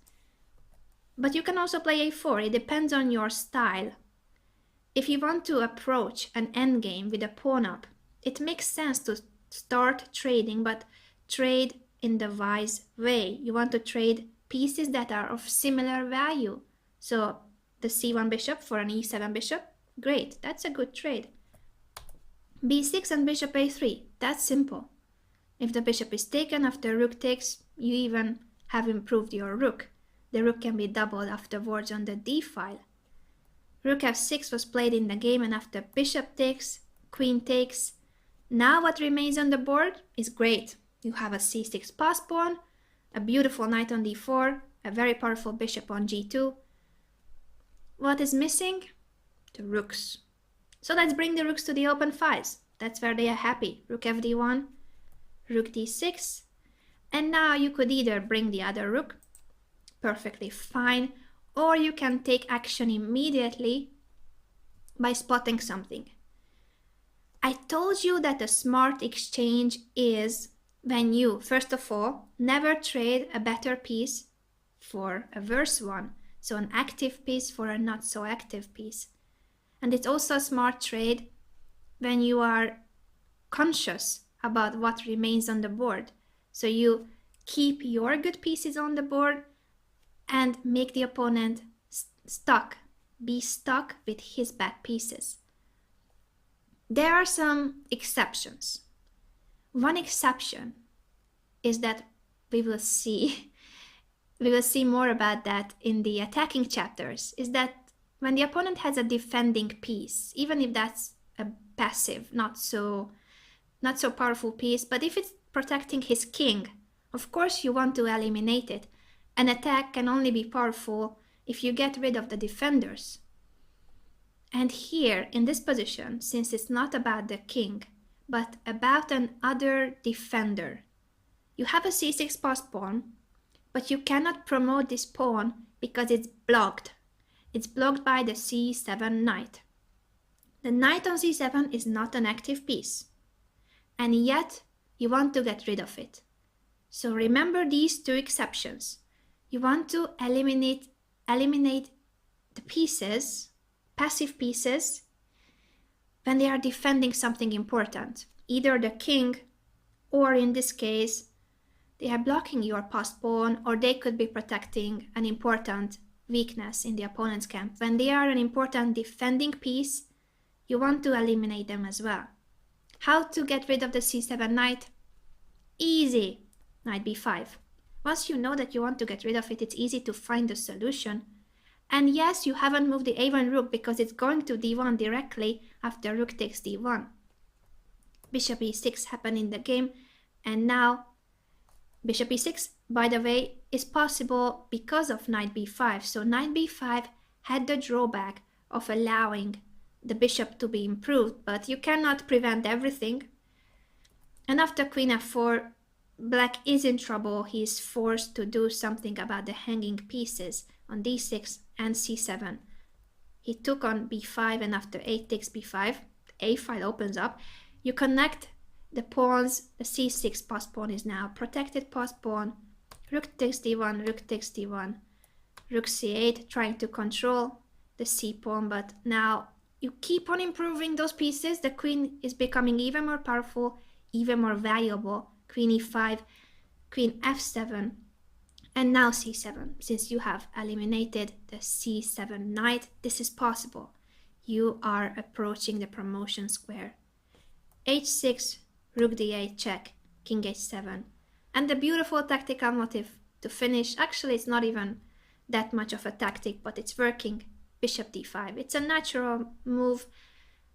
But you can also play a4, it depends on your style. If you want to approach an endgame with a pawn up, it makes sense to start trading, but trade in the wise way. You want to trade pieces that are of similar value. So the c1 bishop for an e7 bishop, great, that's a good trade. b6 and bishop a3, that's simple. If the bishop is taken after rook takes, you even have improved your rook. The rook can be doubled afterwards on the d file. Rook f6 was played in the game, and after bishop takes, queen takes. Now what remains on the board is great. You have a c6 pass pawn, a beautiful knight on d4, a very powerful bishop on g2. What is missing? The rooks. So let's bring the rooks to the open files. That's where they are happy. Rook fd1, rook d6, and now you could either bring the other rook, perfectly fine, or you can take action immediately by spotting something. I told you that a smart exchange is when you, first of all, never trade a better piece for a worse one, so an active piece for a not so active piece. And it's also a smart trade when you are conscious about what remains on the board. So you keep your good pieces on the board and make the opponent be stuck with his bad pieces. There are some exceptions. One exception is that we will see more about that in the attacking chapters, is that when the opponent has a defending piece, even if that's a passive, not so powerful piece, but if it's protecting his king, of course you want to eliminate it. An attack can only be powerful if you get rid of the defenders. And here, in this position, since it's not about the king, but about another defender, you have a c6 pass pawn, but you cannot promote this pawn because it's blocked. It's blocked by the c7 knight. The knight on c7 is not an active piece, and yet you want to get rid of it. So remember these two exceptions. You want to eliminate the pieces, passive pieces, when they are defending something important, either the king, or in this case, they are blocking your passed pawn, or they could be protecting an important weakness in the opponent's camp. When they are an important defending piece, you want to eliminate them as well. How to get rid of the c7 knight? Easy. Knight b5. Once you know that you want to get rid of it, it's easy to find the solution. And yes, you haven't moved the a1 rook because it's going to d1 directly after rook takes d1. Bishop e6 happened in the game, and now bishop e6, by the way, is possible because of knight b5. So knight b5 had the drawback of allowing the bishop to be improved, but you cannot prevent everything. And after queen f4, black is in trouble. He is forced to do something about the hanging pieces on d6 and c7. He took on b5, and after a takes b5, the a file opens up. You connect the pawns. The c6 pass pawn is now protected pass pawn. Rook takes d1, rook takes d1, rook c8, trying to control the c pawn, but now you keep on improving those pieces. The queen is becoming even more powerful, even more valuable. Queen e5, queen f7, and now c7. Since you have eliminated the c7 knight, this is possible. You are approaching the promotion square. h6, rook d8 check, king h7. And the beautiful tactical motive to finish, actually it's not even that much of a tactic, but it's working. Bishop d5. It's a natural move,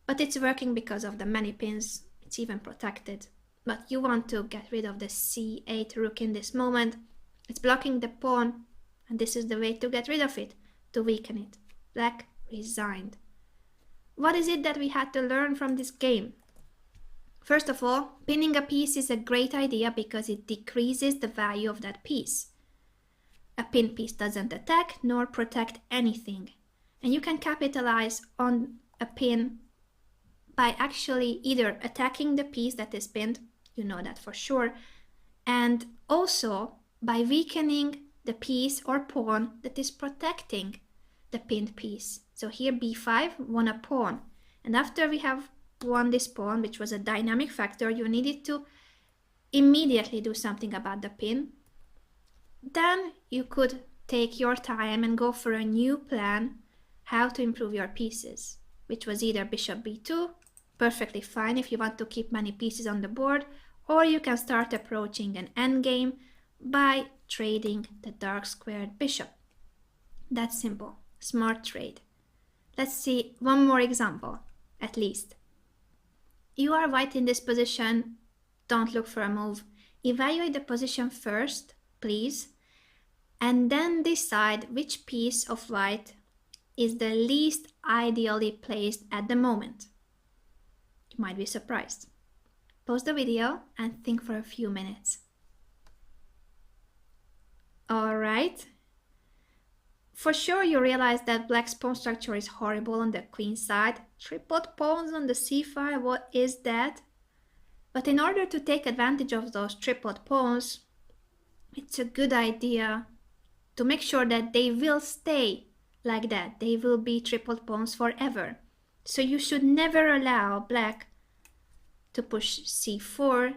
but it's working because of the many pins. It's even protected. But you want to get rid of the c8 rook in this moment. It's blocking the pawn, and this is the way to get rid of it, to weaken it. Black resigned. What is it that we had to learn from this game? First of all, pinning a piece is a great idea because it decreases the value of that piece. A pinned piece doesn't attack nor protect anything, and you can capitalize on a pin by actually either attacking the piece that is pinned, you know that for sure, and also by weakening the piece or pawn that is protecting the pinned piece. So here b5 won a pawn, and after we have won this pawn, which was a dynamic factor, you needed to immediately do something about the pin. Then you could take your time and go for a new plan how to improve your pieces, which was either bishop b2, perfectly fine if you want to keep many pieces on the board, or you can start approaching an endgame by trading the dark squared bishop. That's simple, smart trade. Let's see one more example, at least. You are white in this position, don't look for a move. Evaluate the position first, please, and then decide which piece of white is the least ideally placed at the moment. You might be surprised. Pause the video and think for a few minutes. Alright. For sure you realize that black's pawn structure is horrible on the queen side. Tripled pawns on the c5, what is that? But in order to take advantage of those tripled pawns, it's a good idea to make sure that they will stay like that. They will be tripled pawns forever. So you should never allow black to push c4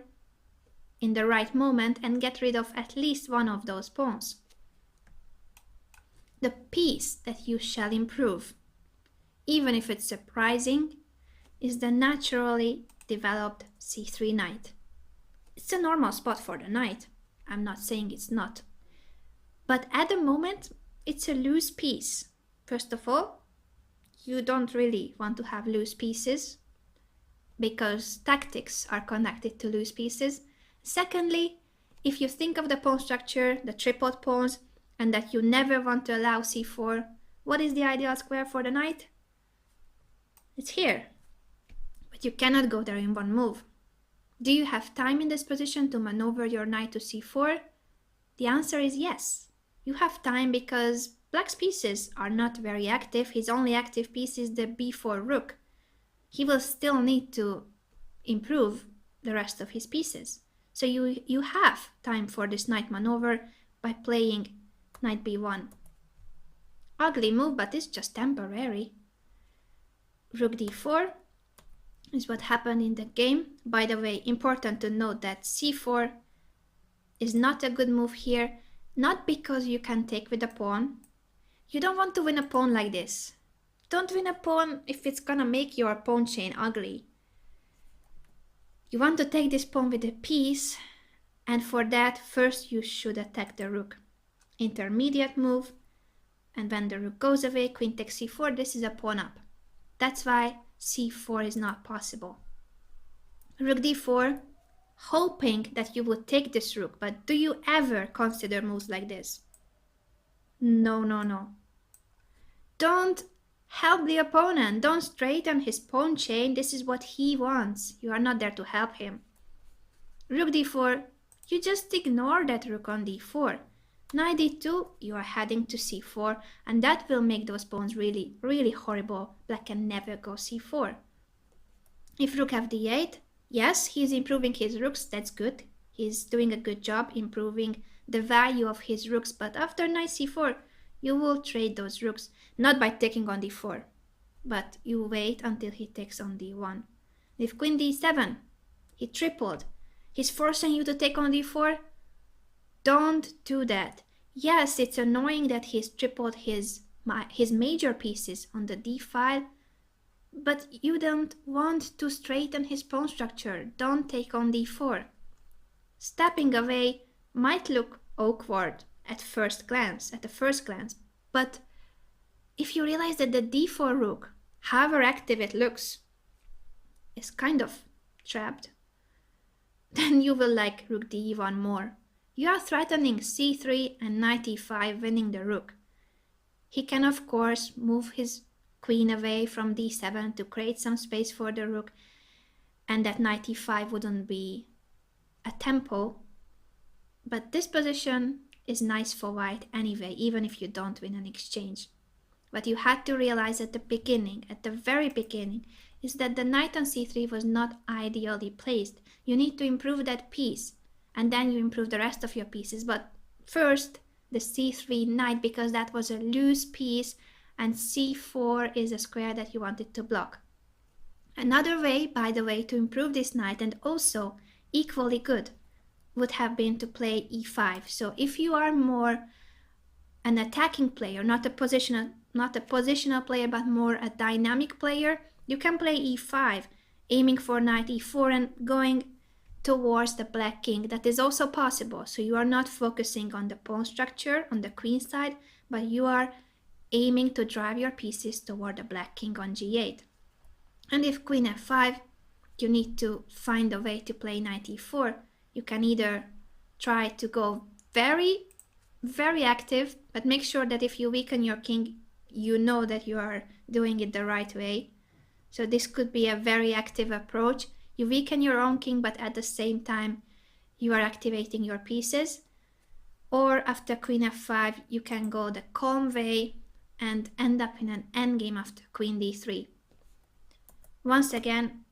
in the right moment and get rid of at least one of those pawns. The piece that you shall improve, even if it's surprising, is the naturally developed c3 knight. It's a normal spot for the knight. I'm not saying it's not. But at the moment, it's a loose piece. First of all, you don't really want to have loose pieces because tactics are connected to loose pieces. Secondly, if you think of the pawn structure, the tripled pawns, and that you never want to allow c4, what is the ideal square for the knight? It's here. But you cannot go there in one move. Do you have time in this position to maneuver your knight to c4? The answer is yes. You have time because black's pieces are not very active. His only active piece is the b4 rook. He will still need to improve the rest of his pieces. So you have time for this knight maneuver by playing knight b1. Ugly move, but it's just temporary. Rook d4 is what happened in the game. By the way, important to note that c4 is not a good move here, not because you can take with a pawn. You don't want to win a pawn like this. Don't win a pawn if it's gonna make your pawn chain ugly. You want to take this pawn with a piece, and for that, first you should attack the rook. Intermediate move, and when the rook goes away, queen takes c4, this is a pawn up. That's why c4 is not possible. Rook d4, hoping that you would take this rook, but do you ever consider moves like this? No, no, no. Don't help the opponent. Don't straighten his pawn chain. This is what he wants. You are not there to help him. Rook d4, you just ignore that rook on d4. Knight d2, you are heading to c4, and that will make those pawns really, really horrible. Black can never go c4. If rook fd8, yes, he's improving his rooks, that's good. He's doing a good job improving the value of his rooks, but after knight c4, you will trade those rooks, not by taking on d4, but you wait until he takes on d1. If queen d7, he tripled, he's forcing you to take on d4. Don't do that. Yes, it's annoying that he's tripled his major pieces on the d file, but you don't want to straighten his pawn structure. Don't take on d4. Stepping away might look awkward at the first glance, but if you realize that the d4 rook, however active it looks, is kind of trapped, then you will like rook d1 more. You are threatening c3 and knight e5, winning the rook. He can of course move his queen away from d7 to create some space for the rook, and that knight e5 wouldn't be a tempo, but this position is nice for white anyway, even if you don't win an exchange. What you had to realize at the beginning, at the very beginning, is that the knight on c3 was not ideally placed. You need to improve that piece, and then you improve the rest of your pieces. But first, the c3 knight, because that was a loose piece, and c4 is a square that you wanted to block. Another way, by the way, to improve this knight, and also equally good, would have been to play e5. So if you are more an attacking player, not a positional player, but more a dynamic player, you can play e5, aiming for knight e4 and going towards the black king. That is also possible. So you are not focusing on the pawn structure on the queen side, but you are aiming to drive your pieces toward the black king on g8. And if queen f5, you need to find a way to play knight e4. You can either try to go very, very active, but make sure that if you weaken your king, you know that you are doing it the right way. So this could be a very active approach. You weaken your own king, but at the same time, you are activating your pieces. Or after queen f5, you can go the calm way and end up in an endgame after queen d3. Once again,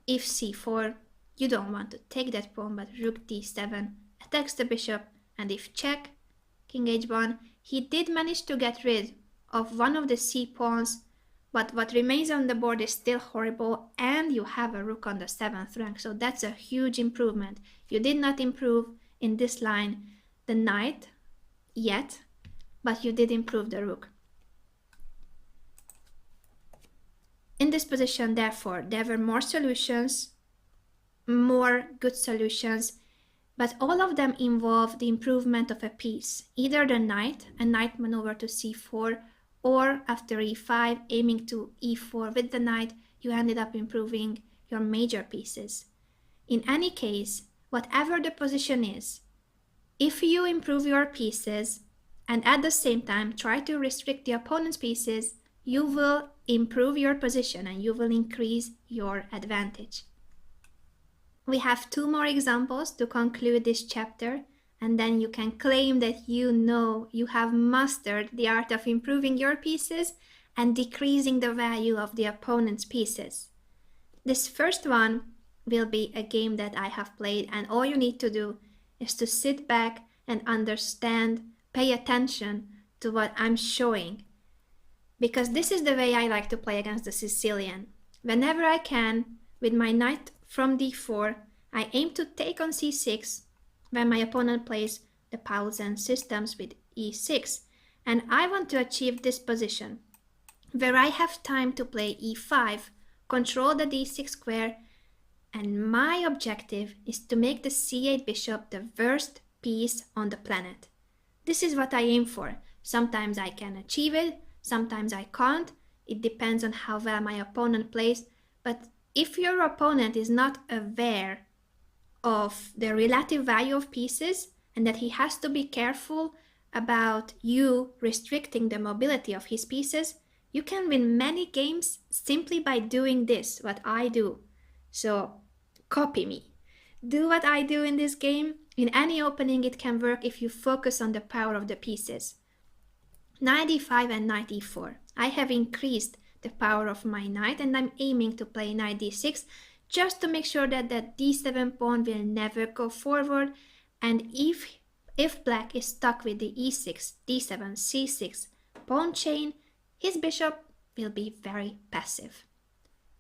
if c4, you don't want to take that pawn, but rook d7 attacks the bishop, and if check, king h1, he did manage to get rid of one of the c pawns, but what remains on the board is still horrible, and you have a rook on the 7th rank, so that's a huge improvement. You did not improve in this line the knight yet, but you did improve the rook. In this position, therefore, there were more solutions, more good solutions, but all of them involve the improvement of a piece, either the knight, a knight maneuver to c4, or after e5, aiming to e4 with the knight, you ended up improving your major pieces. In any case, whatever the position is, if you improve your pieces and at the same time try to restrict the opponent's pieces, you will improve your position and you will increase your advantage. We have 2 more examples to conclude this chapter, and then you can claim that you know you have mastered the art of improving your pieces and decreasing the value of the opponent's pieces. This first one will be a game that I have played, and all you need to do is to sit back and understand, pay attention to what I'm showing. Because this is the way I like to play against the Sicilian. Whenever I can, with my knight from d4, I aim to take on c6 when my opponent plays the Paulsen systems with e6. And I want to achieve this position, where I have time to play e5, control the d6 square, and my objective is to make the c8 bishop the worst piece on the planet. This is what I aim for. Sometimes I can achieve it, sometimes I can't. It depends on how well my opponent plays. But if your opponent is not aware of the relative value of pieces and that he has to be careful about you restricting the mobility of his pieces, you can win many games simply by doing this, what I do. So copy me. Do what I do in this game. In any opening it can work if you focus on the power of the pieces. Knight e5 and knight e4. I have increased the power of my knight and I'm aiming to play knight d6 just to make sure that that d7 pawn will never go forward, and if black is stuck with the e6, d7, c6 pawn chain, his bishop will be very passive.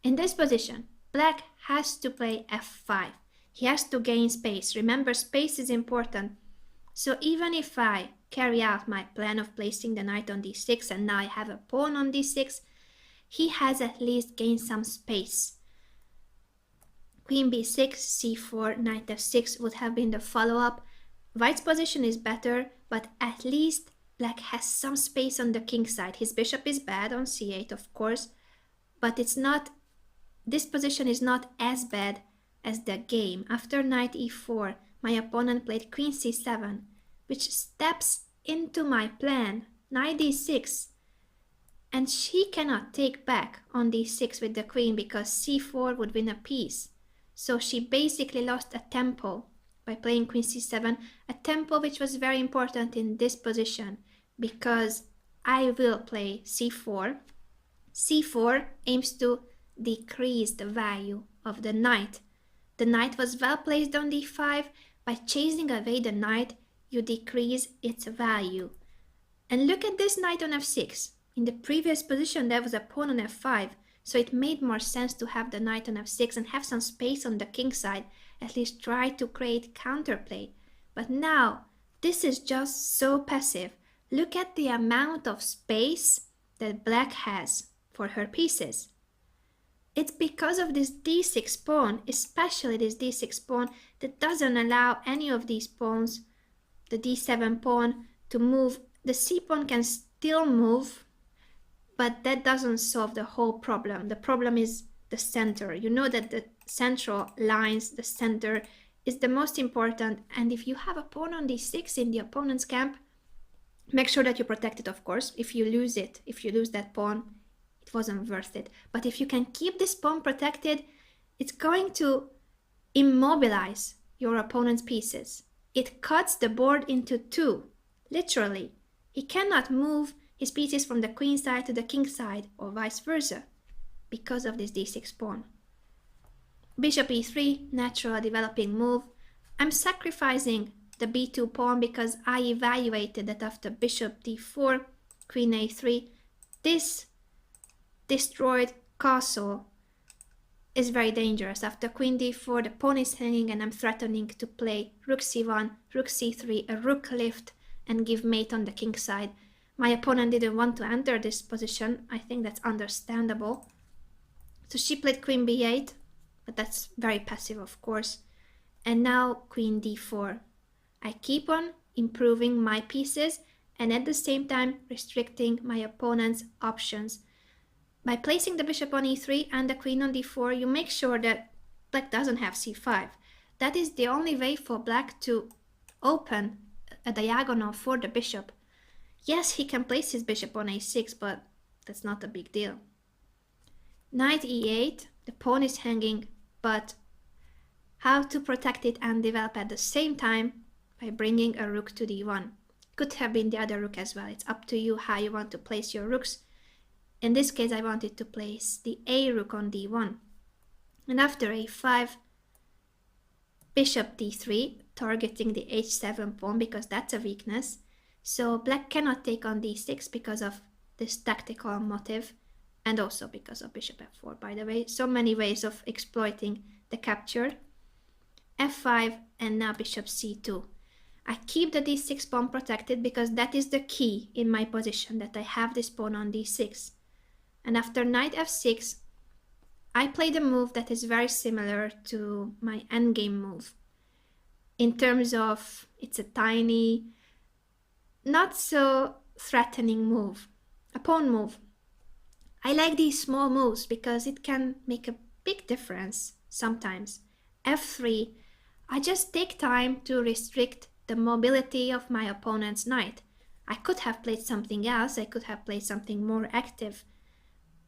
In this position, black has to play f5. He has to gain space. Remember, space is important. So even if I carry out my plan of placing the knight on d6 and now I have a pawn on d6, he has at least gained some space. Queen b6, c4, knight f6 would have been the follow-up. White's position is better, but at least black has some space on the king side. His bishop is bad on c8, of course, but this position is not as bad as the game. After knight e4, my opponent played queen c7, which steps into my plan, knight d6, and she cannot take back on d6 with the queen because c4 would win a piece. So she basically lost a tempo by playing queen c7, a tempo which was very important in this position because I will play c4. c4 aims to decrease the value of the knight. The knight was well placed on d5. By chasing away the knight, you decrease its value. And look at this knight on f6. In the previous position, there was a pawn on f5, so it made more sense to have the knight on f6 and have some space on the king side, at least try to create counterplay. But now, this is just so passive. Look at the amount of space that black has for her pieces. It's because of this d6 pawn, especially this d6 pawn, that doesn't allow any of these pawns, the d7 pawn, to move. The c pawn can still move, but that doesn't solve the whole problem. The problem is the center. You know that the central lines, the center, is the most important. And if you have a pawn on d6 in the opponent's camp, make sure that you protect it, of course. If you lose that pawn, it wasn't worth it. But if you can keep this pawn protected, it's going to immobilize your opponent's pieces. It cuts the board into two, literally. He cannot move his pieces from the queen side to the king side or vice versa because of this d6 pawn. Bishop e3, natural developing move. I'm sacrificing the b2 pawn because I evaluated that after bishop d4, queen a3, this destroyed castle is very dangerous. After queen d4, the pawn is hanging and I'm threatening to play rook c1, rook c3, a rook lift and give mate on the king side. My opponent didn't want to enter this position. I think that's understandable. So she played queen b8, but that's very passive, of course. And now queen d4. I keep on improving my pieces and at the same time restricting my opponent's options. By placing the bishop on e3 and the queen on d4, you make sure that black doesn't have c5. That is the only way for black to open a diagonal for the bishop. Yes, he can place his bishop on a6, but that's not a big deal. Knight e8, the pawn is hanging, but how to protect it and develop at the same time? By bringing a rook to d1. Could have been the other rook as well. It's up to you how you want to place your rooks. In this case, I wanted to place the a rook on d1. And after a5, bishop d3, targeting the h7 pawn because that's a weakness. So black cannot take on d6 because of this tactical motive and also because of bishop f4, by the way. So many ways of exploiting the capture. f5 and now bishop c2. I keep the d6 pawn protected because that is the key in my position, that I have this pawn on d6. And after knight f6, I played a move that is very similar to my endgame move. In terms of, it's a tiny, not so threatening move, a pawn move. I like these small moves because it can make a big difference sometimes. f3, I just take time to restrict the mobility of my opponent's knight. I could have played something else, I could have played something more active.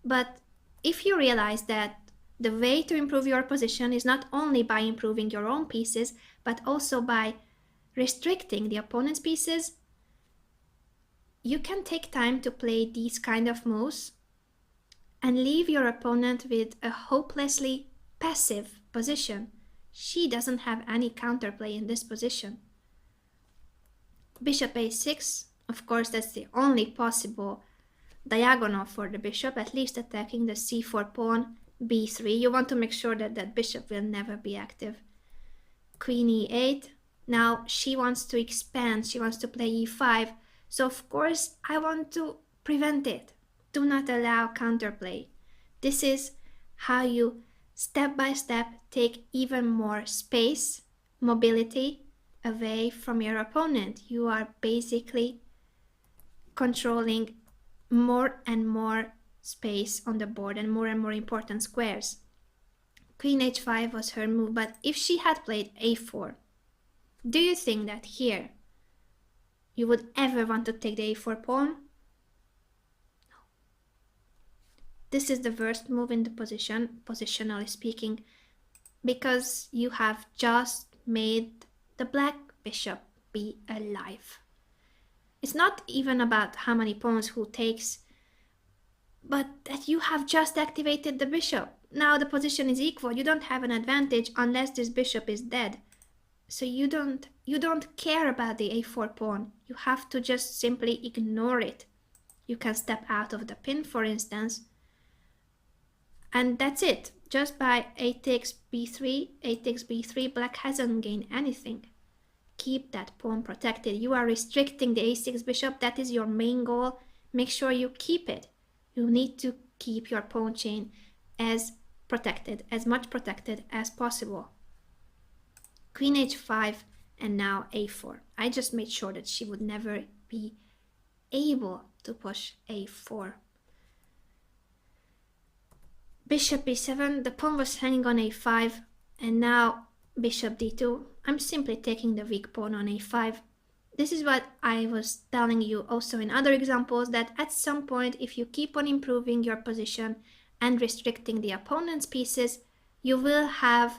But if you realize that the way to improve your position is not only by improving your own pieces, but also by restricting the opponent's pieces, you can take time to play these kind of moves and leave your opponent with a hopelessly passive position. She doesn't have any counterplay in this position. Bishop a6, of course, that's the only possible diagonal for the bishop, at least attacking the c4 pawn. b3, you want to make sure that that bishop will never be active. Queen e8, now she wants to expand, she wants to play e5, so of course I want to prevent it. Do not allow counterplay. This is how you step by step take even more space, mobility away from your opponent. You are basically controlling more and more space on the board and more important squares. Queen h5 was her move, but if she had played a4, do you think that here you would ever want to take the a4 pawn? No. This is the worst move in the position, positionally speaking, because you have just made the black bishop be alive. It's not even about how many pawns who takes, But that you have just activated the bishop. Now the position is equal. You don't have an advantage unless this bishop is dead. So you don't care about the a4 pawn. You have to just simply ignore it. You can step out of the pin, for instance. And that's it. Just by a takes b3, black hasn't gained anything. Keep that pawn protected. You are restricting the a6 bishop. That is your main goal. Make sure you keep it. You need to keep your pawn chain as protected, as much protected as possible. Queen h5 and now a4. I just made sure that she would never be able to push a4. Bishop b7, the pawn was hanging on a5, and now bishop d2. I'm simply taking the weak pawn on a5. This is what I was telling you also in other examples, that at some point, if you keep on improving your position and restricting the opponent's pieces, you will have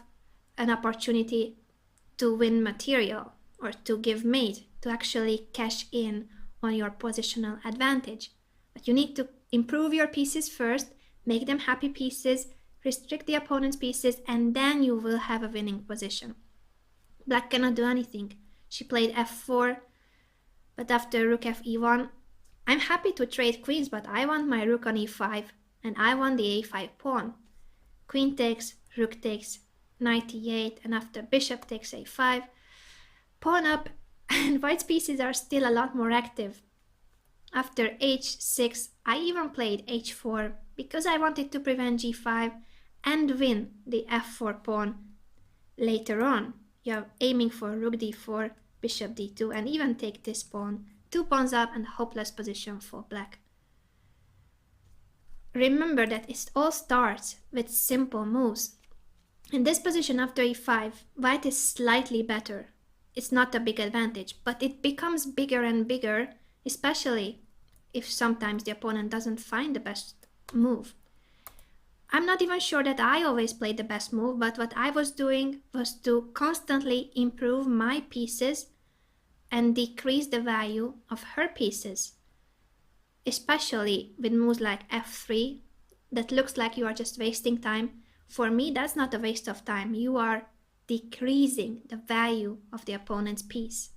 an opportunity to win material or to give mate, to actually cash in on your positional advantage. But you need to improve your pieces first, make them happy pieces, restrict the opponent's pieces, and then you will have a winning position. Black cannot do anything. She played f4, but after rook fe1, I'm happy to trade queens, but I want my rook on e5, and I want the a5 pawn. Queen takes, rook takes, knight e8, and after bishop takes a5, pawn up, and white's pieces are still a lot more active. After h6, I even played h4 because I wanted to prevent g5 and win the f4 pawn later on. You're aiming for rook d4, bishop d2, and even take this pawn. 2 pawns up and hopeless position for black. Remember that it all starts with simple moves. In this position after e5, white is slightly better. It's not a big advantage, but it becomes bigger and bigger, especially if sometimes the opponent doesn't find the best move. I'm not even sure that I always played the best move, but what I was doing was to constantly improve my pieces and decrease the value of her pieces, especially with moves like f3 that looks like you are just wasting time. For me, that's not a waste of time. You are decreasing the value of the opponent's piece.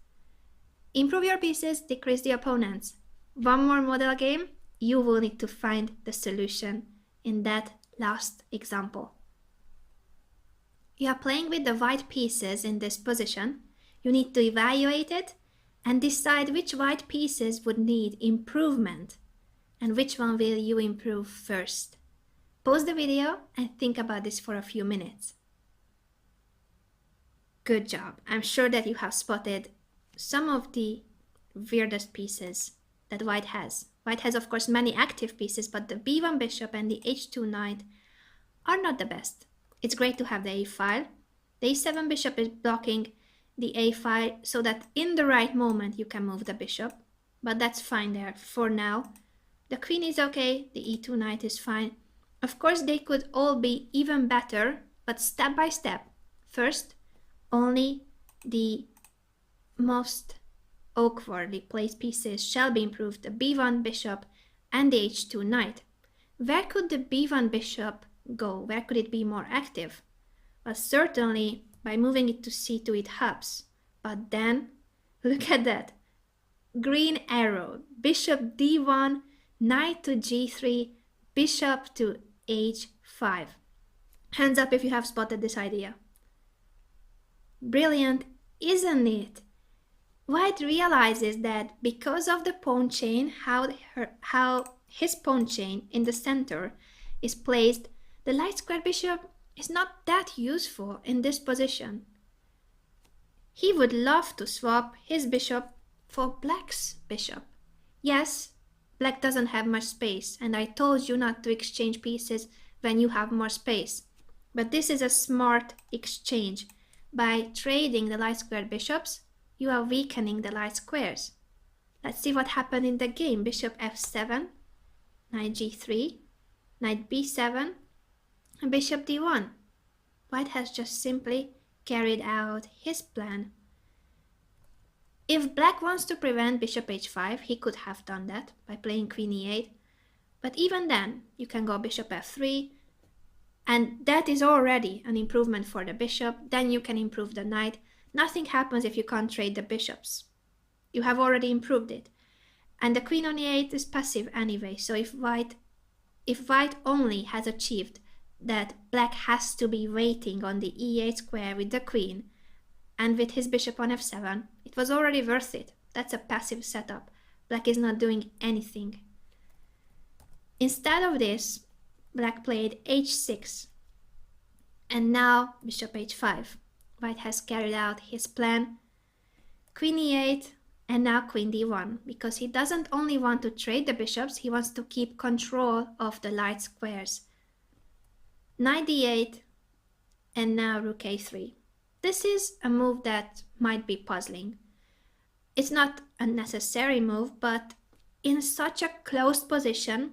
Improve your pieces, decrease the opponent's. One more model game, you will need to find the solution in that last example. You are playing with the white pieces in this position. You need to evaluate it and decide which white pieces would need improvement and which one will you improve first. Pause the video and think about this for a few minutes. Good job. I'm sure that you have spotted some of the weirdest pieces that white has. White has, of course, many active pieces, but the b1 bishop and the h2 knight are not the best. It's great to have the a file. The e7 bishop is blocking the a file so that in the right moment you can move the bishop, but that's fine there for now. The queen is okay, the e2 knight is fine. Of course, they could all be even better, but step by step. First, only the most awkwardly placed pieces shall be improved, the b1 bishop and the h2 knight. Where could the b1 bishop go? Where could it be more active? Well, certainly by moving it to c2 it helps. But then, look at that. Green arrow, bishop d1, knight to g3, bishop to h5. Hands up if you have spotted this idea. Brilliant, isn't it? White realizes that because of the pawn chain, how his pawn chain in the center is placed, the light square bishop is not that useful in this position. He would love to swap his bishop for black's bishop. Yes, black doesn't have much space, and I told you not to exchange pieces when you have more space. But this is a smart exchange. By trading the light square bishops, you are weakening the light squares. Let's see what happened in the game. Bishop f7, knight g3, knight b7, and bishop d1. White has just simply carried out his plan. If black wants to prevent bishop h5, he could have done that by playing queen e8. But even then, you can go bishop f3, and that is already an improvement for the bishop. Then you can improve the knight. Nothing happens if you can't trade the bishops. You have already improved it. And the queen on e8 is passive anyway, so if white only has achieved that black has to be waiting on the e8 square with the queen and with his bishop on f7, it was already worth it. That's a passive setup. Black is not doing anything. Instead of this, black played h6, and now bishop h5. White has carried out his plan. Queen e8, and now queen d1, because he doesn't only want to trade the bishops, he wants to keep control of the light squares. Knight d8, and now rook a3. This is a move that might be puzzling. It's not a necessary move, but in such a closed position,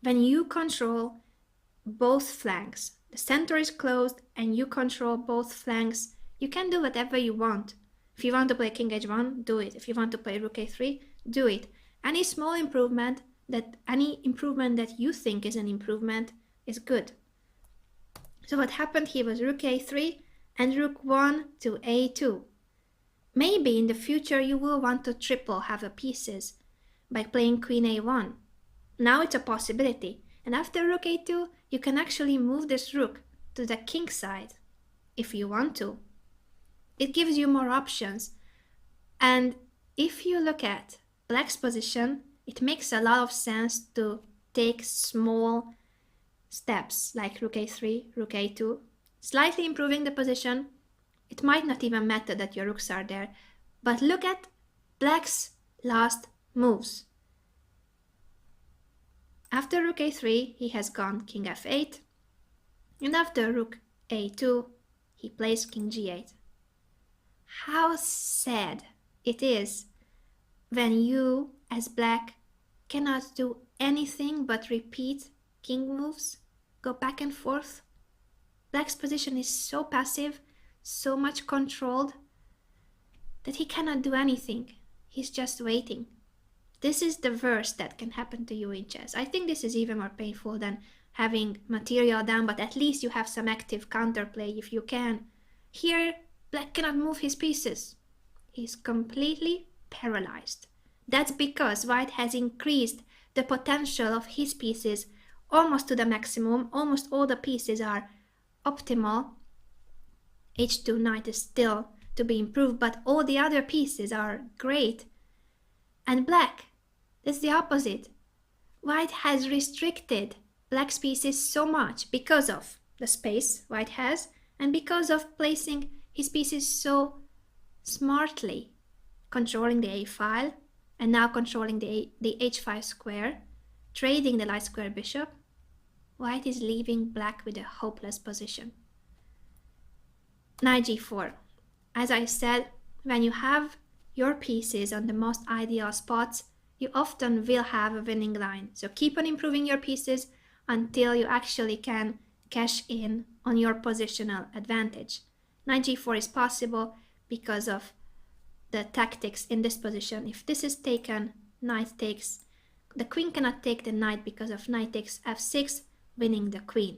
when you control both flanks, the center is closed and you control both flanks, you can do whatever you want. If you want to play king h1, do it. If you want to play rook a3, do it. Any improvement that you think is an improvement is good. So what happened here was rook a3 and rook 1 to a2. Maybe in the future you will want to triple have the pieces by playing queen a1. Now it's a possibility. And after rook a2, you can actually move this rook to the king side if you want to. It gives you more options. And if you look at black's position, it makes a lot of sense to take small steps like rook a3, rook a2, slightly improving the position. It might not even matter that your rooks are there, but look at black's last moves. After rook a3, he has gone king f8, and after rook a2, he plays king g8. How sad it is when you, as black, cannot do anything but repeat king moves, go back and forth. Black's position is so passive, so much controlled, that he cannot do anything. He's just waiting. This is the worst that can happen to you in chess. I think this is even more painful than having material down, but at least you have some active counterplay if you can. Here, black cannot move his pieces. He's completely paralyzed. That's because white has increased the potential of his pieces almost to the maximum. Almost all the pieces are optimal. h2 knight is still to be improved, but all the other pieces are great. And black, that's the opposite. White has restricted black's pieces so much because of the space white has and because of placing his pieces so smartly, controlling the a file and now controlling the h5 square, trading the light square bishop. White is leaving black with a hopeless position. Knight g4. As I said, when you have your pieces on the most ideal spots, you often will have a winning line. So keep on improving your pieces until you actually can cash in on your positional advantage. Knight g4 is possible because of the tactics in this position. If this is taken, knight takes. The queen cannot take the knight because of knight takes f6, winning the queen.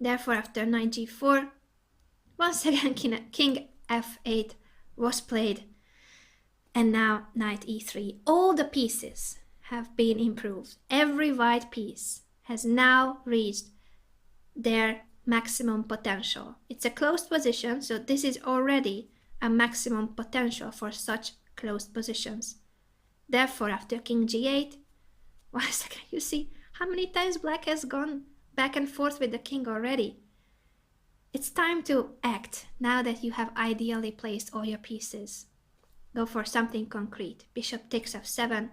Therefore, after knight g4, once again king f8 was played. And now knight e3. All the pieces have been improved. Every white piece has now reached their maximum potential. It's a closed position, so this is already a maximum potential for such closed positions. Therefore, after king g8, once again, you see how many times black has gone back and forth with the king already. It's time to act now that you have ideally placed all your pieces. Go for something concrete. Bishop takes f7,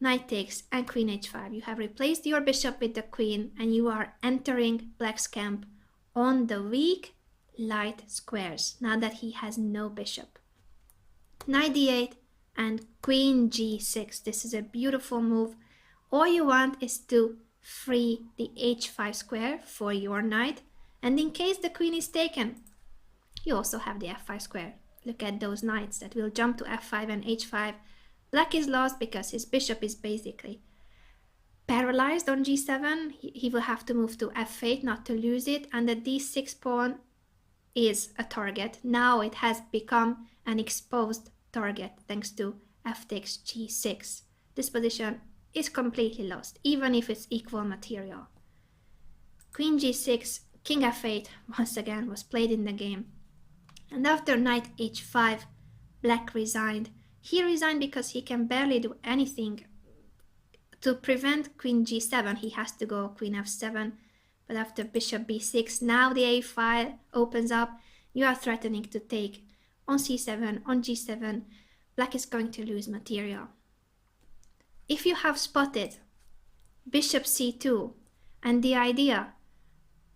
knight takes, and queen h5. You have replaced your bishop with the queen, and you are entering black's camp on the weak light squares, now that he has no bishop. Knight d8 and queen g6. This is a beautiful move. All you want is to free the h5 square for your knight, and in case the queen is taken, you also have the f5 square. Look at those knights that will jump to f5 and h5. Black is lost because his bishop is basically paralyzed on g7. He will have to move to f8 not to lose it, and the d6 pawn is a target. Now it has become an exposed target thanks to f takes g6. This position is completely lost, even if it's equal material. Queen g6, king f8 once again was played in the game. And after knight h5, black resigned. He resigned because he can barely do anything. To prevent queen g7, he has to go queen f7. But after bishop b6, now the a file opens up. You are threatening to take on c7, on g7. Black is going to lose material. If you have spotted bishop c2 and the idea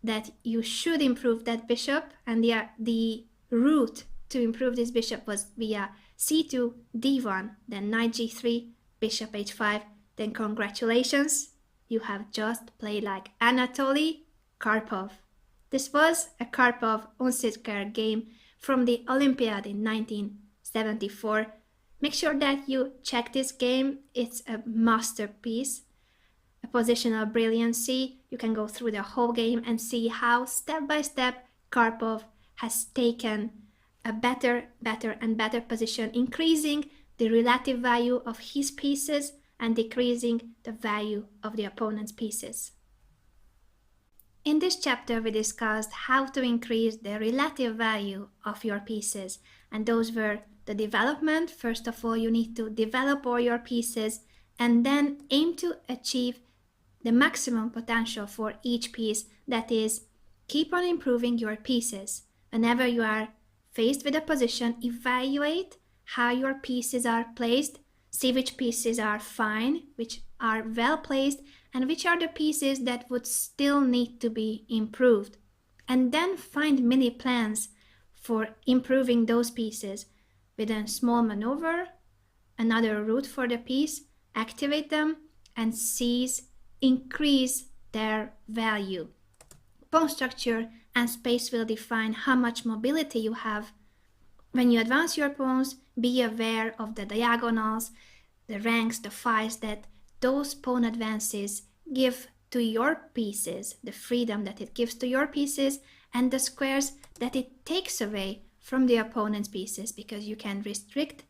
that you should improve that bishop, and the route to improve this bishop was via c2, d1, then knight g3, bishop h5, then congratulations, you have just played like Anatoly Karpov. This was a Karpov-Unsitkar game from the Olympiad in 1974. Make sure that you check this game. It's a masterpiece, a positional brilliancy. You can go through the whole game and see how step by step Karpov has taken a better and better position, increasing the relative value of his pieces and decreasing the value of the opponent's pieces. In this chapter, we discussed how to increase the relative value of your pieces, and those were the development. First of all, you need to develop all your pieces and then aim to achieve the maximum potential for each piece. That is, keep on improving your pieces. Whenever you are faced with a position, evaluate how your pieces are placed, see which pieces are fine, which are well placed, and which are the pieces that would still need to be improved. And then find mini plans for improving those pieces with a small maneuver, another route for the piece, activate them and increase their value. Pawn structure and space will define how much mobility you have. When you advance your pawns, be aware of the diagonals, the ranks, the files that those pawn advances give to your pieces, the freedom that it gives to your pieces, and the squares that it takes away from the opponent's pieces, because you can restrict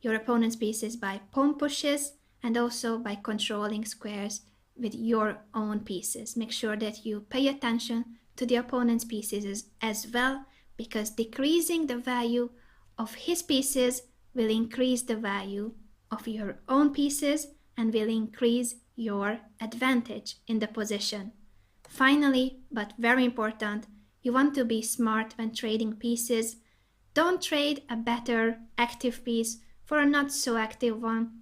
your opponent's pieces by pawn pushes and also by controlling squares with your own pieces. Make sure that you pay attention to the opponent's pieces as well, because decreasing the value of his pieces will increase the value of your own pieces and will increase your advantage in the position. Finally, but very important, you want to be smart when trading pieces. Don't trade a better active piece for a not so active one,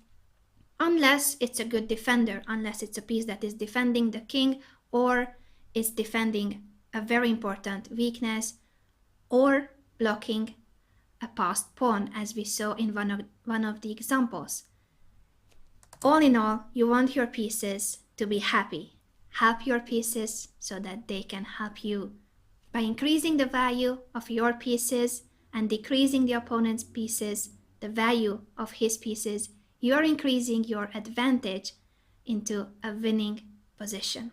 unless it's a good defender, unless it's a piece that is defending the king or is defending a very important weakness or blocking a passed pawn, as we saw in one of the examples. All in all, you want your pieces to be happy. Help your pieces so that they can help you. By increasing the value of your pieces and decreasing the opponent's pieces, the value of his pieces, you are increasing your advantage into a winning position.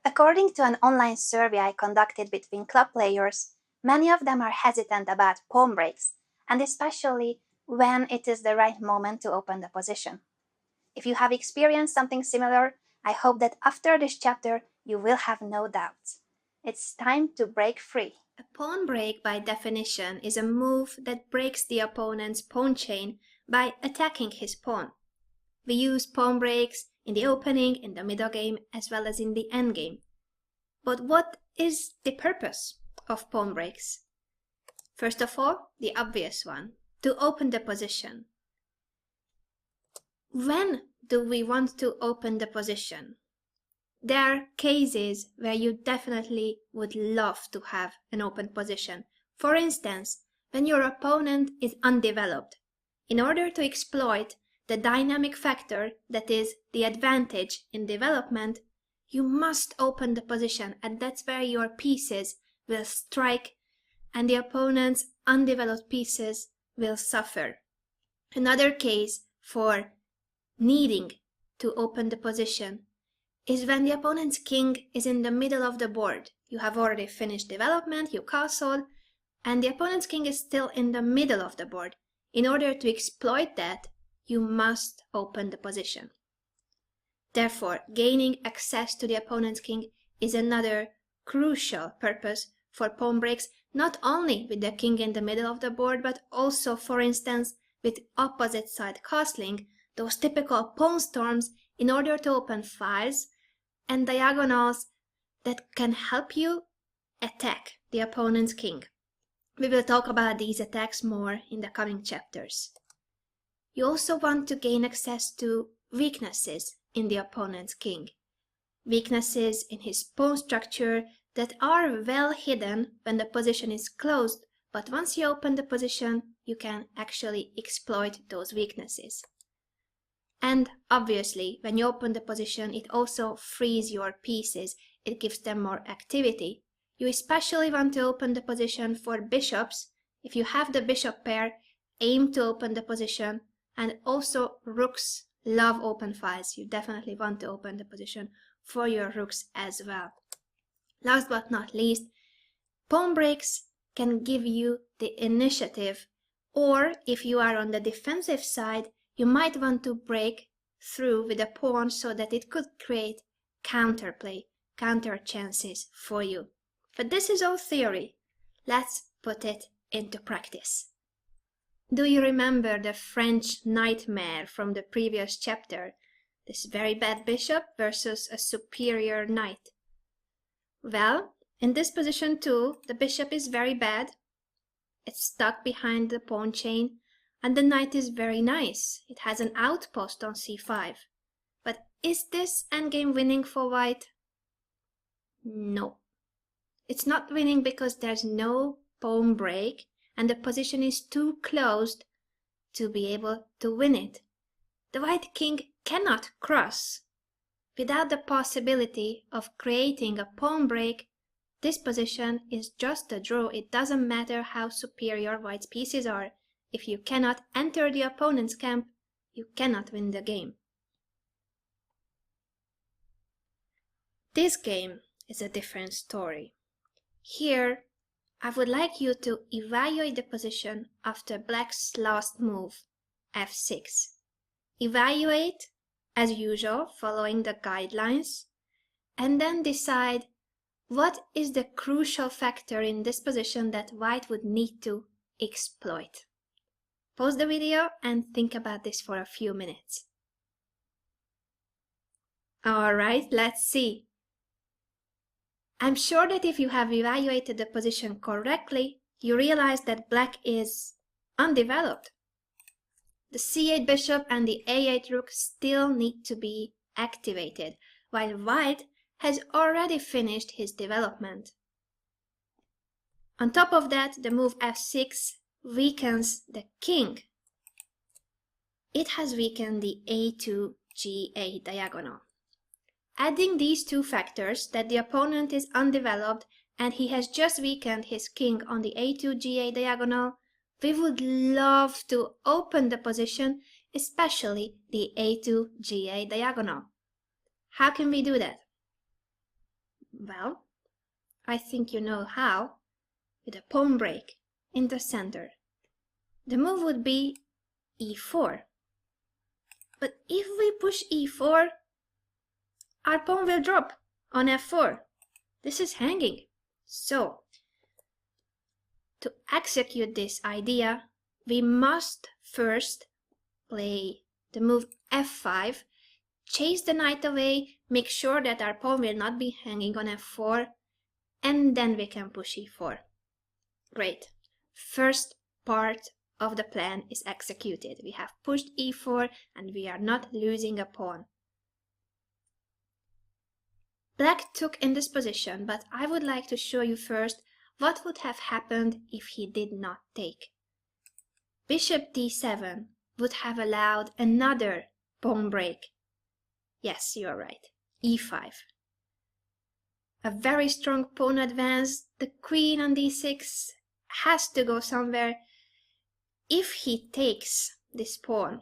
According to an online survey I conducted between club players, many of them are hesitant about pawn breaks, and especially when it is the right moment to open the position. If you have experienced something similar, I hope that after this chapter you will have no doubts. It's time to break free. A pawn break, by definition, is a move that breaks the opponent's pawn chain by attacking his pawn. We use pawn breaks in the opening, in the middle game, as well as in the endgame. But what is the purpose of pawn breaks? First of all, the obvious one, to open the position. When do we want to open the position? There are cases where you definitely would love to have an open position. For instance, when your opponent is undeveloped. In order to exploit the dynamic factor that is the advantage in development, you must open the position, and that's where your pieces will strike and the opponent's undeveloped pieces will suffer. Another case for needing to open the position is when the opponent's king is in the middle of the board. You have already finished development, you castle, and the opponent's king is still in the middle of the board. In order to exploit that, you must open the position. Therefore, gaining access to the opponent's king is another crucial purpose for pawn breaks, not only with the king in the middle of the board, but also, for instance, with opposite side castling, those typical pawn storms, in order to open files and diagonals that can help you attack the opponent's king. We will talk about these attacks more in the coming chapters. You also want to gain access to weaknesses in the opponent's king. Weaknesses in his pawn structure that are well hidden when the position is closed, but once you open the position, you can actually exploit those weaknesses. And obviously, when you open the position, it also frees your pieces. It gives them more activity. You especially want to open the position for bishops. If you have the bishop pair, aim to open the position. And also rooks love open files. You definitely want to open the position for your rooks as well. Last but not least, pawn breaks can give you the initiative, or if you are on the defensive side, you might want to break through with a pawn so that it could create counterplay, counter chances for you. But this is all theory. Let's put it into practice. Do you remember the French nightmare from the previous chapter? This very bad bishop versus a superior knight. Well, in this position too, the bishop is very bad. It's stuck behind the pawn chain, and the knight is very nice. It has an outpost on c5. But is this endgame winning for white? No. It's not winning because there's no pawn break, and the position is too closed to be able to win it. The white king cannot cross. Without the possibility of creating a pawn break, this position is just a draw. It doesn't matter how superior white's pieces are. If you cannot enter the opponent's camp, you cannot win the game. This game is a different story. Here, I would like you to evaluate the position after black's last move, f6. Evaluate, as usual, following the guidelines, and then decide what is the crucial factor in this position that white would need to exploit. Pause the video and think about this for a few minutes. Alright, let's see. I'm sure that if you have evaluated the position correctly, you realize that black is undeveloped. The c8 bishop and the a8 rook still need to be activated, while white has already finished his development. On top of that, the move f6 weakens the king. It has weakened the a2 ga diagonal. Adding these two factors, that the opponent is undeveloped and he has just weakened his king on the a2 ga diagonal, we would love to open the position, especially the a2 ga diagonal. How can we do that? Well, I think you know how, with a pawn break in the center. The move would be e4. But if we push e4, our pawn will drop on f4. This is hanging. So, to execute this idea, we must first play the move f5, chase the knight away, make sure that our pawn will not be hanging on f4, and then we can push e4. Great. First part of the plan is executed. We have pushed e4 and we are not losing a pawn. Black took in this position, but I would like to show you first what would have happened if he did not take. Bishop d7 would have allowed another pawn break. Yes, you're right. e5. a very strong pawn advance. The queen on d6 has to go somewhere. If he takes this pawn,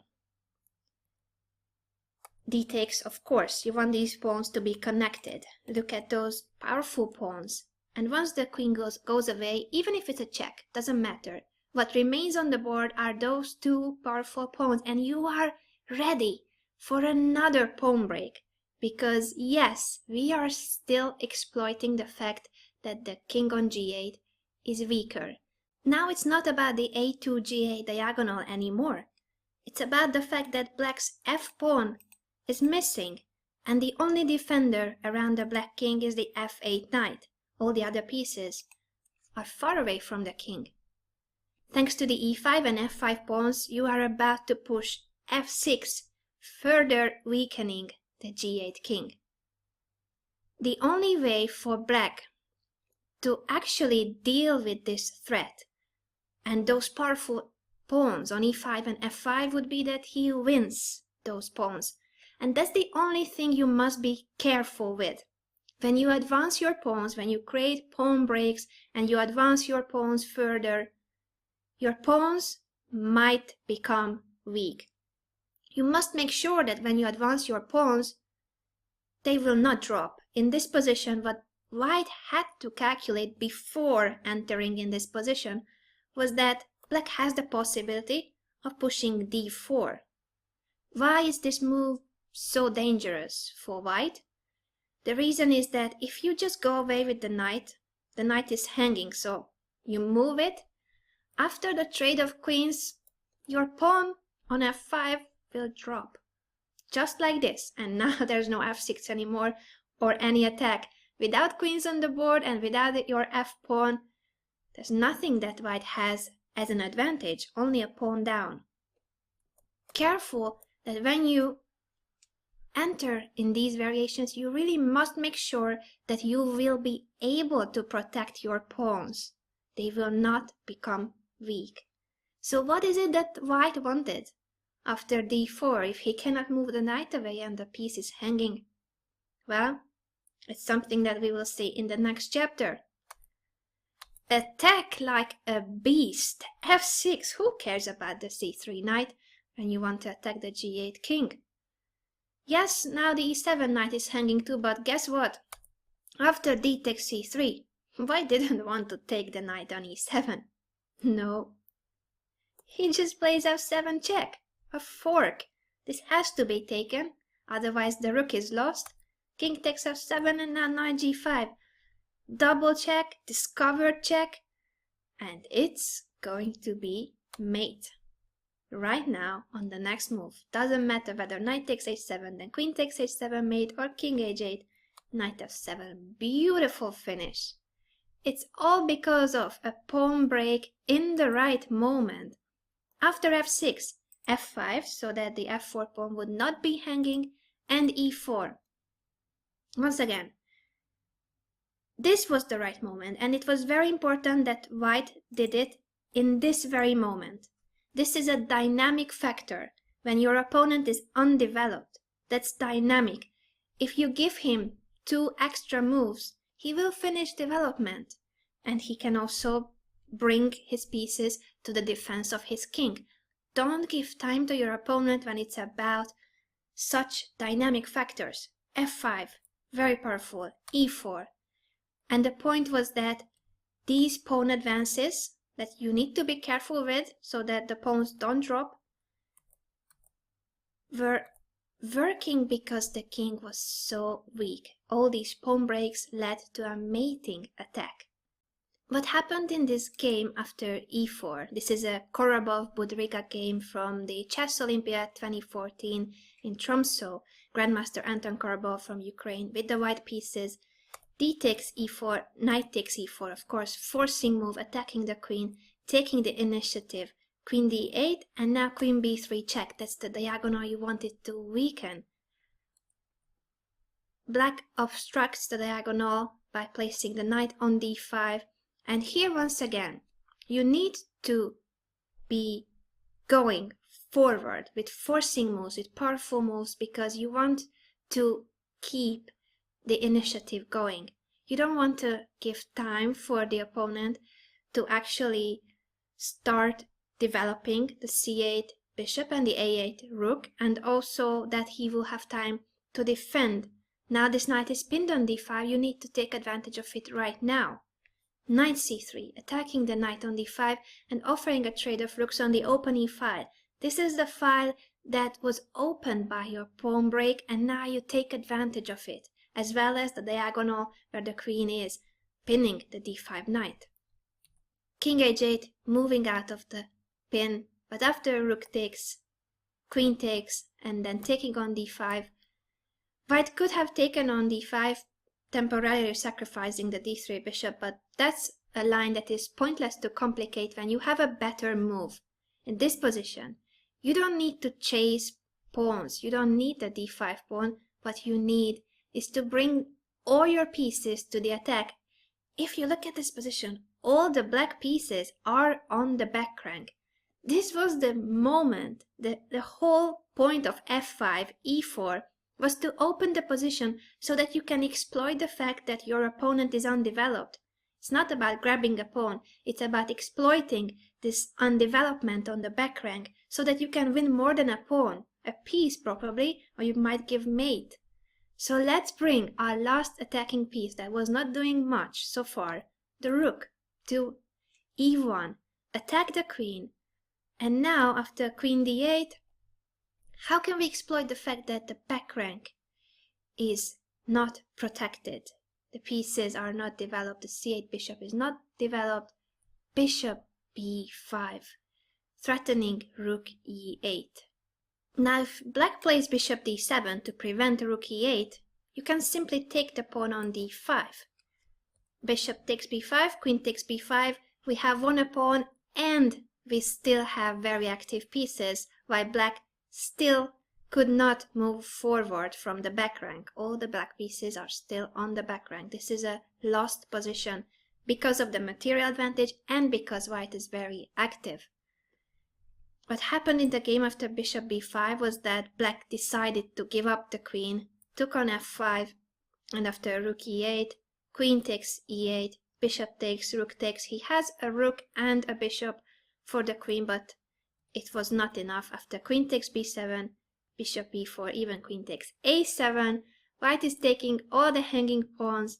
d takes, of course, you want these pawns to be connected. Look at those powerful pawns. And once the queen goes away, even if it's a check, doesn't matter. What remains on the board are those two powerful pawns, and you are ready for another pawn break. Because yes, we are still exploiting the fact that the king on g8 is weaker. Now it's not about the a2 g8 diagonal anymore. It's about the fact that black's f pawn is missing, and the only defender around the black king is the f8 knight. All the other pieces are far away from the king. Thanks to the e5 and f5 pawns, you are about to push f6, further weakening the g8 king. The only way for black to actually deal with this threat and those powerful pawns on e5 and f5 would be that he wins those pawns. And that's the only thing you must be careful with. When you advance your pawns, when you create pawn breaks and you advance your pawns further, your pawns might become weak. You must make sure that when you advance your pawns, they will not drop. In this position, what white had to calculate before entering in this position was that black has the possibility of pushing d4. Why is this move so dangerous for white? The reason is that if you just go away with the knight is hanging, so you move it. After the trade of queens, your pawn on f5 will drop. Just like this, and now there's no f6 anymore or any attack. Without queens on the board and without your f-pawn, there's nothing that white has as an advantage, only a pawn down. Careful that when you enter in these variations, you really must make sure that you will be able to protect your pawns. They will not become weak. So what is it that white wanted? After d4, if he cannot move the knight away and the piece is hanging? Well, it's something that we will see in the next chapter. Attack like a beast. f6, who cares about the c3 knight when you want to attack the g8 king? Yes, now the e7 knight is hanging too, but guess what? After d takes c3, white didn't want to take the knight on e7. No. He just plays f7 check. A fork. This has to be taken, otherwise the rook is lost. King takes f7 and now knight g5. Double check, discovered check, and it's going to be mate. Right now, on the next move, doesn't matter whether knight takes h7, then queen takes h7 mate, or king h8, knight f7. Beautiful finish. It's all because of a pawn break in the right moment. After f6, f5, so that the f4 pawn would not be hanging, and e4. Once again, this was the right moment, and it was very important that white did it in this very moment. This is a dynamic factor. When your opponent is undeveloped, that's dynamic. If you give him 2 extra moves, he will finish development, and he can also bring his pieces to the defense of his king. Don't give time to your opponent when it's about such dynamic factors. f5, very powerful, e4. And the point was that these pawn advances that you need to be careful with so that the pawns don't drop were working because the king was so weak. All these pawn breaks led to a mating attack. What happened in this game after e4? This is a Korobov-Budryga game from the Chess Olympiad 2014 in Tromsø. Grandmaster Anton Korobov from Ukraine with the white pieces. D takes e4, knight takes e4, of course, forcing move, attacking the queen, taking the initiative. Queen d8, and now queen b3 check. That's the diagonal you wanted to weaken. Black obstructs the diagonal by placing the knight on d5. And here once again, you need to be going forward with forcing moves, with powerful moves, because you want to keep the initiative going. You don't want to give time for the opponent to actually start developing the c8 bishop and the a8 rook, and also that he will have time to defend. Now this knight is pinned on d5, you need to take advantage of it right now. Knight c3, attacking the knight on d5 and offering a trade of rooks on the open e file. This is the file that was opened by your pawn break, and now you take advantage of it, as well as the diagonal where the queen is, pinning the d5 knight. King h8, moving out of the pin, but after rook takes, queen takes, and then taking on d5, white could have taken on d5, temporarily sacrificing the d3 bishop, but that's a line that is pointless to complicate when you have a better move. In this position, you don't need to chase pawns, you don't need the d5 pawn. What you need is to bring all your pieces to the attack. If you look at this position, all the black pieces are on the back rank. This was the moment, the whole point of f5, e4, was to open the position so that you can exploit the fact that your opponent is undeveloped. It's not about grabbing a pawn, it's about exploiting this undevelopment on the back rank so that you can win more than a pawn, a piece probably, or you might give mate. So let's bring our last attacking piece that was not doing much so far, the rook, to e1, attack the queen, and now after queen d8, how can we exploit the fact that the back rank is not protected? The pieces are not developed, the c8 bishop is not developed, bishop b5, threatening rook e8. Now if black plays bishop d7 to prevent rook e8, you can simply take the pawn on d5. Bishop takes b5, queen takes b5, we have won a pawn and we still have very active pieces, while black still could not move forward from the back rank. All the black pieces are still on the back rank. This is a lost position because of the material advantage and because white is very active. What happened in the game after bishop b5 was that black decided to give up the queen, took on f5, and after rook e8, queen takes e8, bishop takes, rook takes. He has a rook and a bishop for the queen, but it was not enough. After queen takes b7, bishop b4, even queen takes a7, white is taking all the hanging pawns,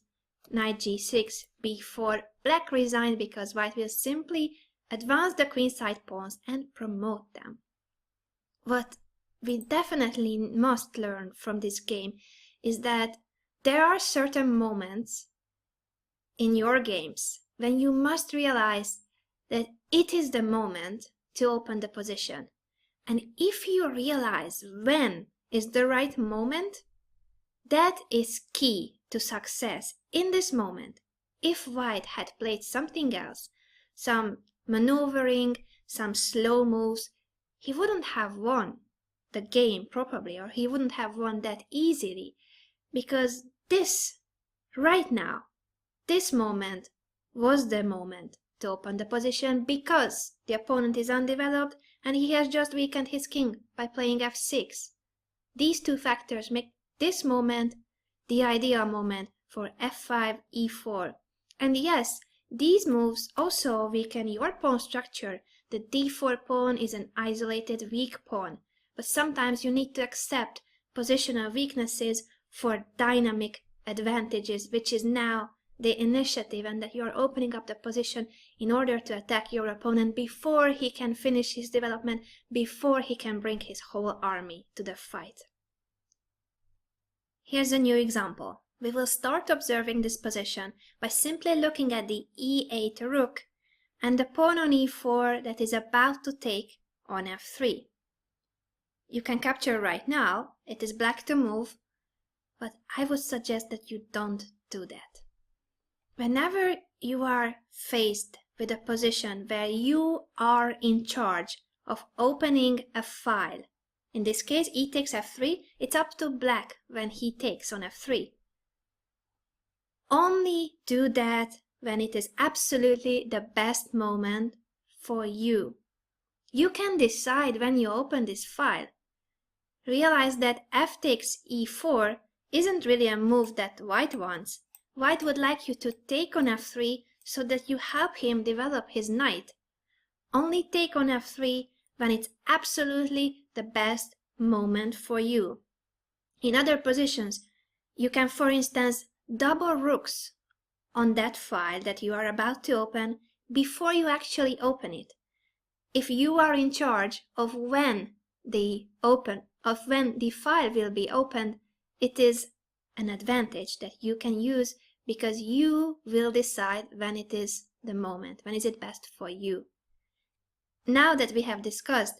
knight g6, b4. Black resigned because white will simply advance the queenside pawns and promote them. What we definitely must learn from this game is that there are certain moments in your games when you must realize that it is the moment to open the position. And if you realize when is the right moment, that is key to success in this moment. If white had played something else, some maneuvering, some slow moves, he wouldn't have won the game probably, or he wouldn't have won that easily, because this, right now, this moment was the moment to open the position because the opponent is undeveloped and he has just weakened his king by playing f6. These two factors make this moment the ideal moment for f5, e4. And yes, these moves also weaken your pawn structure. The d4 pawn is an isolated weak pawn, but sometimes you need to accept positional weaknesses for dynamic advantages, which is now the initiative, and that you are opening up the position in order to attack your opponent before he can finish his development, before he can bring his whole army to the fight. Here's a new example. We will start observing this position by simply looking at the e8 rook and the pawn on e4 that is about to take on f3. You can capture right now, it is black to move, but I would suggest that you don't do that. Whenever you are faced with a position where you are in charge of opening a file, in this case e takes f3, it's up to black when he takes on f3. Only do that when it is absolutely the best moment for you. You can decide when you open this file. Realize that f takes e4 isn't really a move that white wants. White would like you to take on f3 so that you help him develop his knight. Only take on f3 when it's absolutely the best moment for you. In other positions, you can, for instance, double rooks on that file that you are about to open before you actually open it. If you are in charge of when the file will be opened, it is an advantage that you can use because you will decide when it is the moment, when is it best for you. Now that we have discussed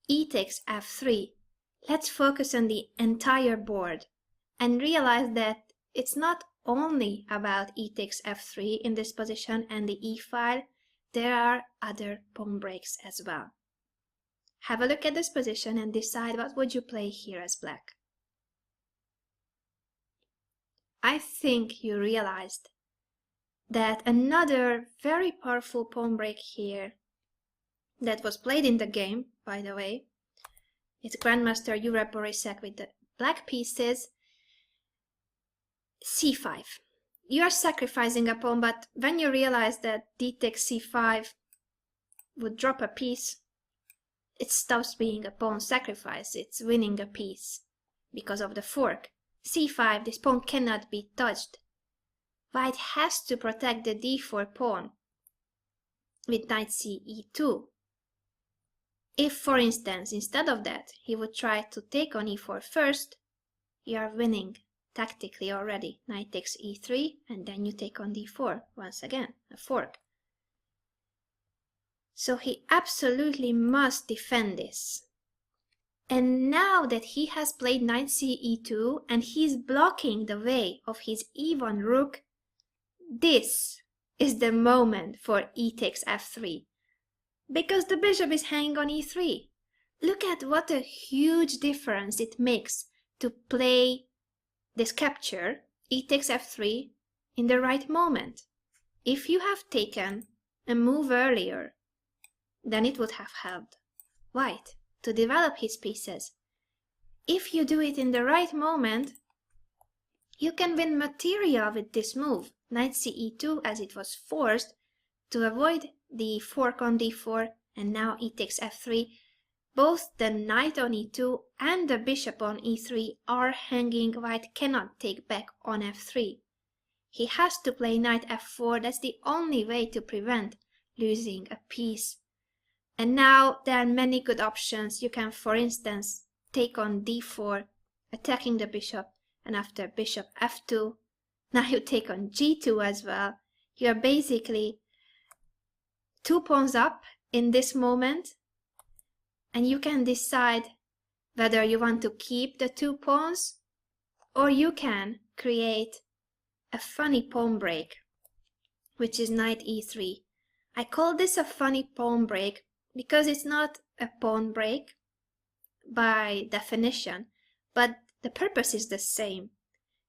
e takes f3, let's focus on the entire board and realize that it's not only about e takes f3 in this position and the e file, there are other pawn breaks as well. Have a look at this position and decide what would you play here as black. I think you realized that another very powerful pawn break here that was played in the game, by the way, it's Grandmaster Jure Borisek with the black pieces, c5. You are sacrificing a pawn, but when you realize that d takes c5 would drop a piece, it stops being a pawn sacrifice, it's winning a piece because of the fork. c5, this pawn cannot be touched. White has to protect the d4 pawn with knight ce2. If, for instance, instead of that, he would try to take on e4 first, you are winning tactically already. Knight takes e3, and then you take on d4, once again, a fork. So he absolutely must defend this. And now that he has played knight ce2, and he's blocking the way of his e1 rook, this is the moment for e takes f3. Because the bishop is hanging on e3. Look at what a huge difference it makes to play this capture, e takes f3, in the right moment. If you have taken a move earlier, then it would have helped White to develop his pieces. If you do it in the right moment, you can win material with this move, knight ce2, as it was forced to avoid the fork on d4, and now e takes f3. Both the knight on e2 and the bishop on e3 are hanging. White cannot take back on f3. He has to play knight f4. That's the only way to prevent losing a piece. And now there are many good options. You can, for instance, take on d4, attacking the bishop, and after bishop f2, now you take on g2 as well. You're basically 2 pawns up in this moment, and you can decide whether you want to keep the 2 pawns or you can create a funny pawn break, which is knight e3. I call this a funny pawn break because it's not a pawn break by definition, but the purpose is the same.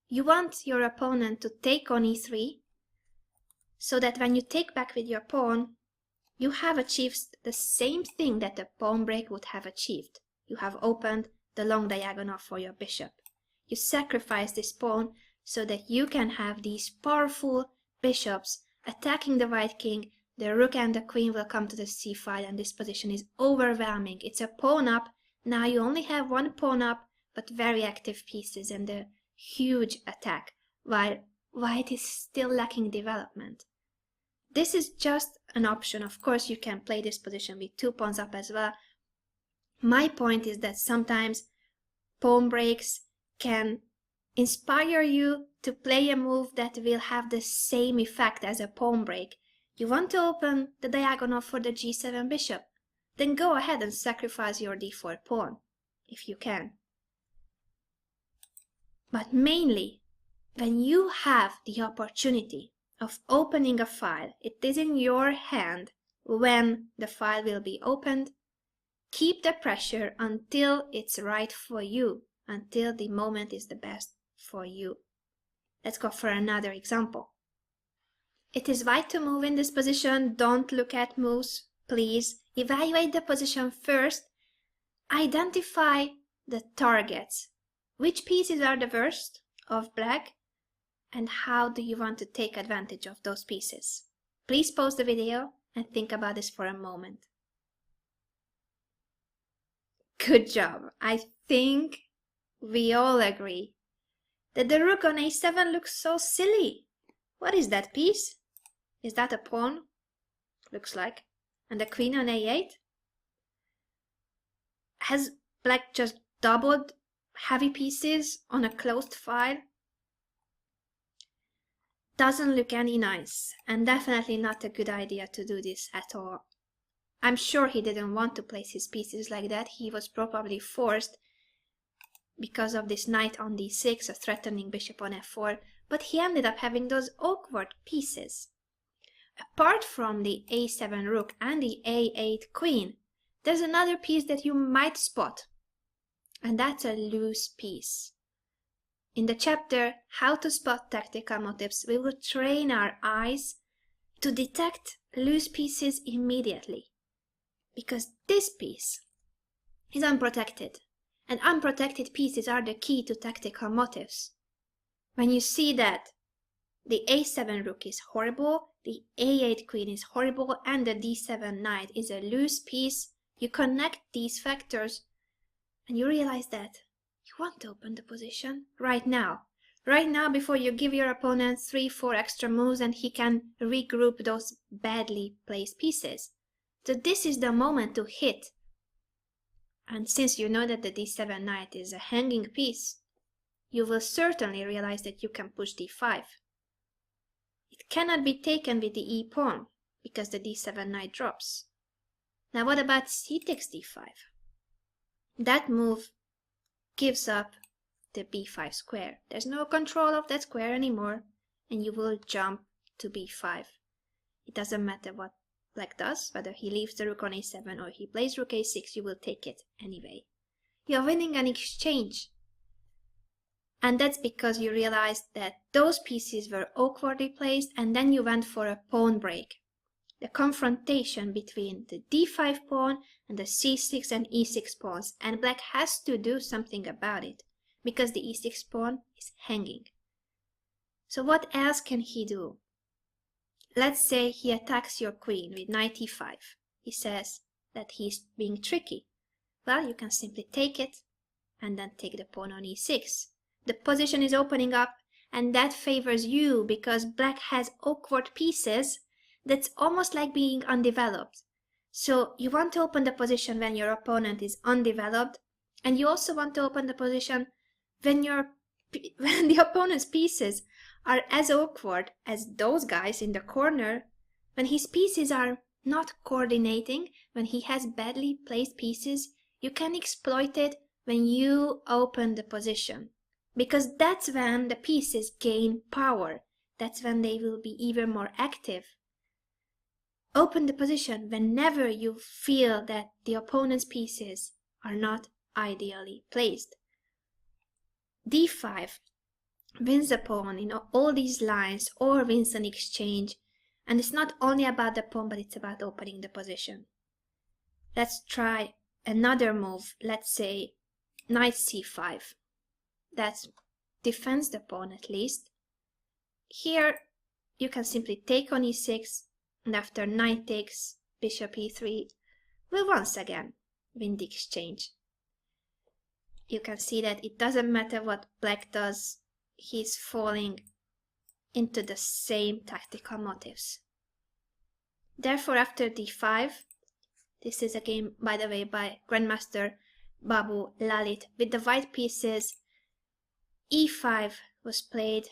You want your opponent to take on e3 so that when you take back with your pawn, you have achieved the same thing that a pawn break would have achieved. You have opened the long diagonal for your bishop. You sacrifice this pawn so that you can have these powerful bishops attacking the white king. The rook and the queen will come to the c file, and this position is overwhelming. It's a pawn up. Now you only have 1 pawn up, but very active pieces and a huge attack, while white is still lacking development. This is just an option. Of course, you can play this position with 2 pawns up as well. My point is that sometimes pawn breaks can inspire you to play a move that will have the same effect as a pawn break. You want to open the diagonal for the g7 bishop? Then go ahead and sacrifice your d4 pawn, if you can. But mainly, when you have the opportunity of opening a file, it is in your hand when the file will be opened. Keep the pressure until it's right for you, until the moment is the best for you. Let's go for another example. It is white to move in this position. Don't look at moves, please. Evaluate the position first. Identify the targets. Which pieces are the worst of black? and how do you want to take advantage of those pieces? Please pause the video and think about this for a moment. Good job. I think we all agree that the rook on a7 looks so silly. What is that piece? Is that a pawn? Looks like. And the queen on a8? Has black just doubled heavy pieces on a closed file? Doesn't look any nice, and definitely not a good idea to do this at all. I'm sure he didn't want to place his pieces like that. He was probably forced because of this knight on d6, a threatening bishop on f4, but he ended up having those awkward pieces. Apart from the a7 rook and the a8 queen, there's another piece that you might spot, and that's a loose piece. In the chapter How to Spot Tactical Motives, we will train our eyes to detect loose pieces immediately, because this piece is unprotected, and unprotected pieces are the key to tactical motives. When you see that the a7 rook is horrible, the a8 queen is horrible, and the d7 knight is a loose piece, you connect these factors and you realize that you want to open the position right now. Right now, before you give your opponent 3-4 extra moves and he can regroup those badly placed pieces. So this is the moment to hit. And since you know that the d7 knight is a hanging piece, you will certainly realize that you can push d5. It cannot be taken with the e pawn because the d7 knight drops. Now what about c takes d5? That move gives up the b5 square. There's no control of that square anymore, and you will jump to b5. It doesn't matter what black does, whether he leaves the rook on a7 or he plays rook a6, you will take it anyway. You're winning an exchange. And that's because you realized that those pieces were awkwardly placed, and then you went for a pawn break. The confrontation between the d5 pawn and the c6 and e6 pawns, and black has to do something about it, because the e6 pawn is hanging. So what else can he do? Let's say he attacks your queen with knight e5. He says that he's being tricky. Well, you can simply take it and then take the pawn on e6. The position is opening up, and that favors you because black has awkward pieces that's almost like being undeveloped. So you want to open the position when your opponent is undeveloped, and you also want to open the position when the opponent's pieces are as awkward as those guys in the corner, when his pieces are not coordinating, when he has badly placed pieces. You can exploit it when you open the position, because that's when the pieces gain power. That's when they will be even more active. Open the position whenever you feel that the opponent's pieces are not ideally placed. d5 wins a pawn in all these lines or wins an exchange, and it's not only about the pawn, but it's about opening the position. Let's try another move. Let's say knight c5. That defends the pawn at least. Here you can simply take on e6, and after knight takes, bishop e3 will once again win the exchange. You can see that it doesn't matter what black does, he's falling into the same tactical motives. Therefore, after d5, this is a game, by the way, by Grandmaster Babu Lalit, with the white pieces. e5 was played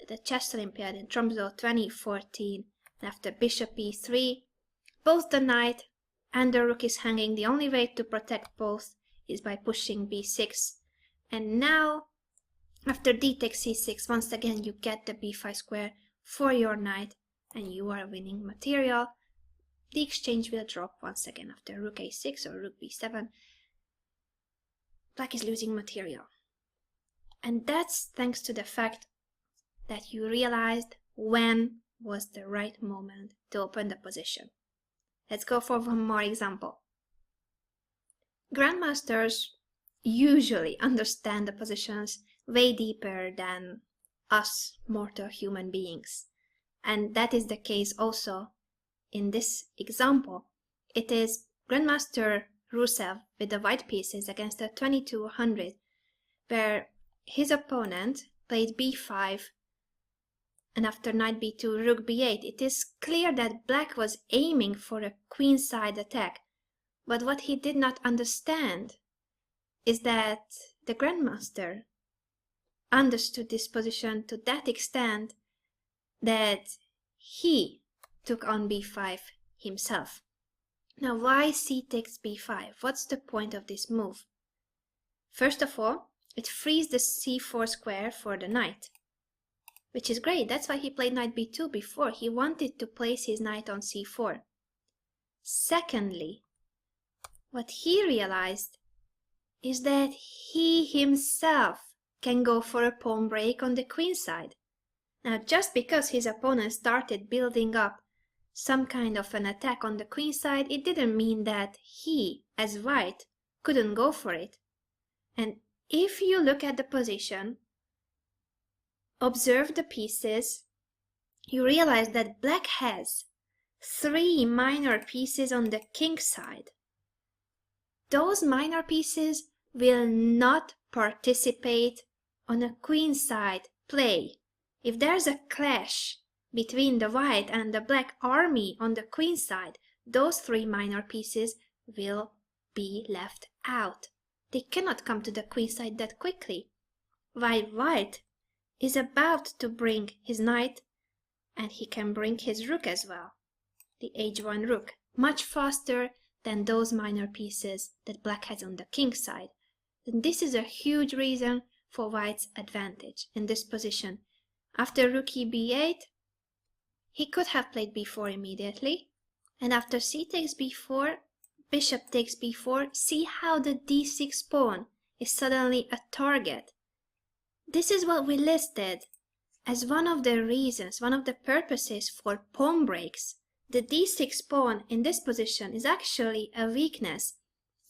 at the Chess Olympiad in Tromsø 2014. After bishop e3, both the knight and the rook is hanging. The only way to protect both is by pushing b6. And now, after d takes c6, once again you get the b5 square for your knight, and you are winning material. The exchange will drop once again after rook a6 or rook b7. Black is losing material. And that's thanks to the fact that you realized when was the right moment to open the position. Let's go for one more example. Grandmasters usually understand the positions way deeper than us mortal human beings. And that is the case also in this example. It is Grandmaster Rusev with the white pieces against a 2200, where his opponent played b5, and after knight b2, rook b8. It is clear that black was aiming for a queenside attack, but what he did not understand is that the Grandmaster understood this position to that extent that he took on b5 himself. Now, why c takes b5? What's the point of this move? First of all, it frees the c4 square for the knight, which is great. That's why he played knight b2 before. He wanted to place his knight on c4. Secondly, what he realized is that he himself can go for a pawn break on the queen side. Now, just because his opponent started building up some kind of an attack on the queen side, it didn't mean that he, as white, couldn't go for it. And if you look at the position, observe the pieces, you realize that black has 3 minor pieces on the king side. Those minor pieces will not participate on a queen side play. If there's a clash between the white and the black army on the queen side, those 3 minor pieces will be left out. They cannot come to the queen side that quickly, while white is about to bring his knight, and he can bring his rook as well, the h1 rook, much faster than those minor pieces that black has on the king side. And this is a huge reason for white's advantage in this position. After rook b8, he could have played b4 immediately, and after c takes b4, bishop takes b4, see how the d6 pawn is suddenly a target. This is what we listed as one of the reasons, one of the purposes for pawn breaks. The d6 pawn in this position is actually a weakness,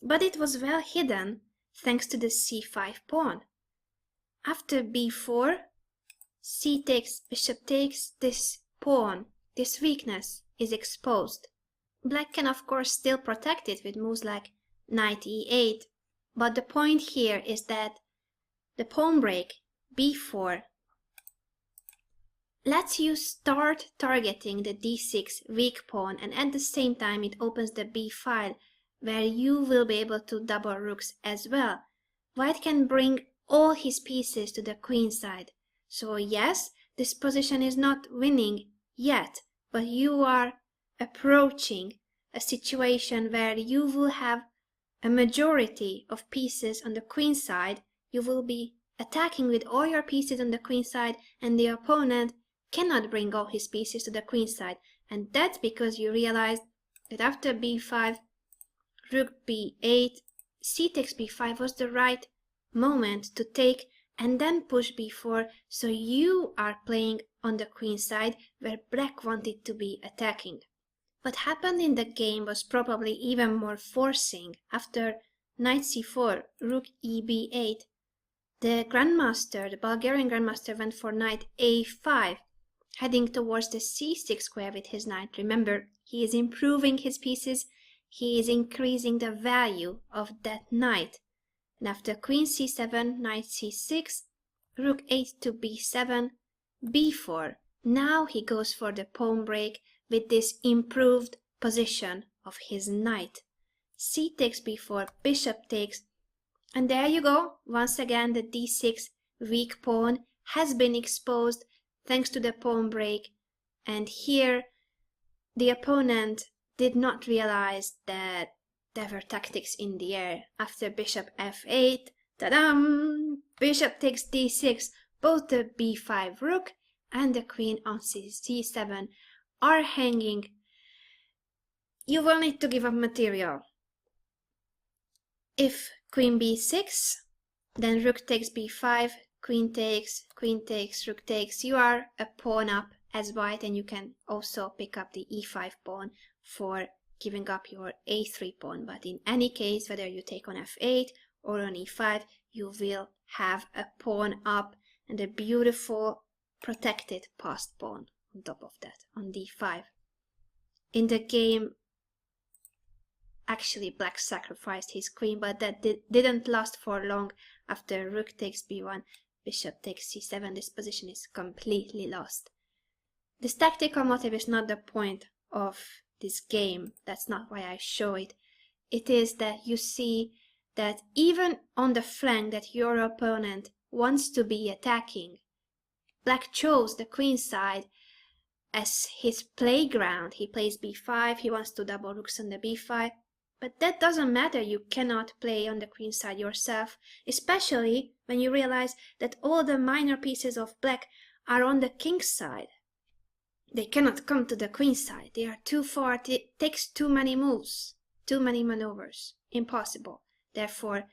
but it was well hidden thanks to the c5 pawn. After b4, c takes, bishop takes, this pawn, this weakness is exposed. Black can of course still protect it with moves like knight e8, but the point here is that the pawn break b4 lets you start targeting the d6 weak pawn, and at the same time it opens the b file where you will be able to double rooks as well. White can bring all his pieces to the queen side. So yes, this position is not winning yet, but you are approaching a situation where you will have a majority of pieces on the queen side. You will be attacking with all your pieces on the queen side, and the opponent cannot bring all his pieces to the queen side. And that's because you realized that after b5, rook b8, c takes b5 was the right moment to take and then push b4, so you are playing on the queen side where black wanted to be attacking. What happened in the game was probably even more forcing. After knight c4, rook eb8, the grandmaster, the Bulgarian grandmaster, went for knight a5, heading towards the c6 square with his knight. Remember, he is improving his pieces, he is increasing the value of that knight. And after queen c7, knight c6, rook 8 to b7, b4. Now he goes for the pawn break with this improved position of his knight. C takes b4, bishop takes, and there you go. Once again, the d6 weak pawn has been exposed thanks to the pawn break. And here, the opponent did not realize that there were tactics in the air. After bishop f8, ta-dam! Bishop takes d6. Both the b5 rook and the queen on c7 are hanging. You will need to give up material. If queen b6, then rook takes b5, queen takes, rook takes. You are a pawn up as white, and you can also pick up the e5 pawn for giving up your a3 pawn. But in any case, whether you take on f8 or on e5, you will have a pawn up and a beautiful protected passed pawn on top of that, on d5. In the game, actually black sacrificed his queen, but that didn't last for long. After rook takes b1, bishop takes c7, this position is completely lost. This tactical motive is not the point of this game. That's not why I show it. It is that you see that even on the flank that your opponent wants to be attacking, black chose the queen side as his playground. He plays b5, he wants to double rooks on the b5, but that doesn't matter. You cannot play on the queen side yourself, especially when you realize that all the minor pieces of black are on the king side. They cannot come to the queen side. They are too far. It takes too many moves, too many maneuvers. Impossible. Therefore,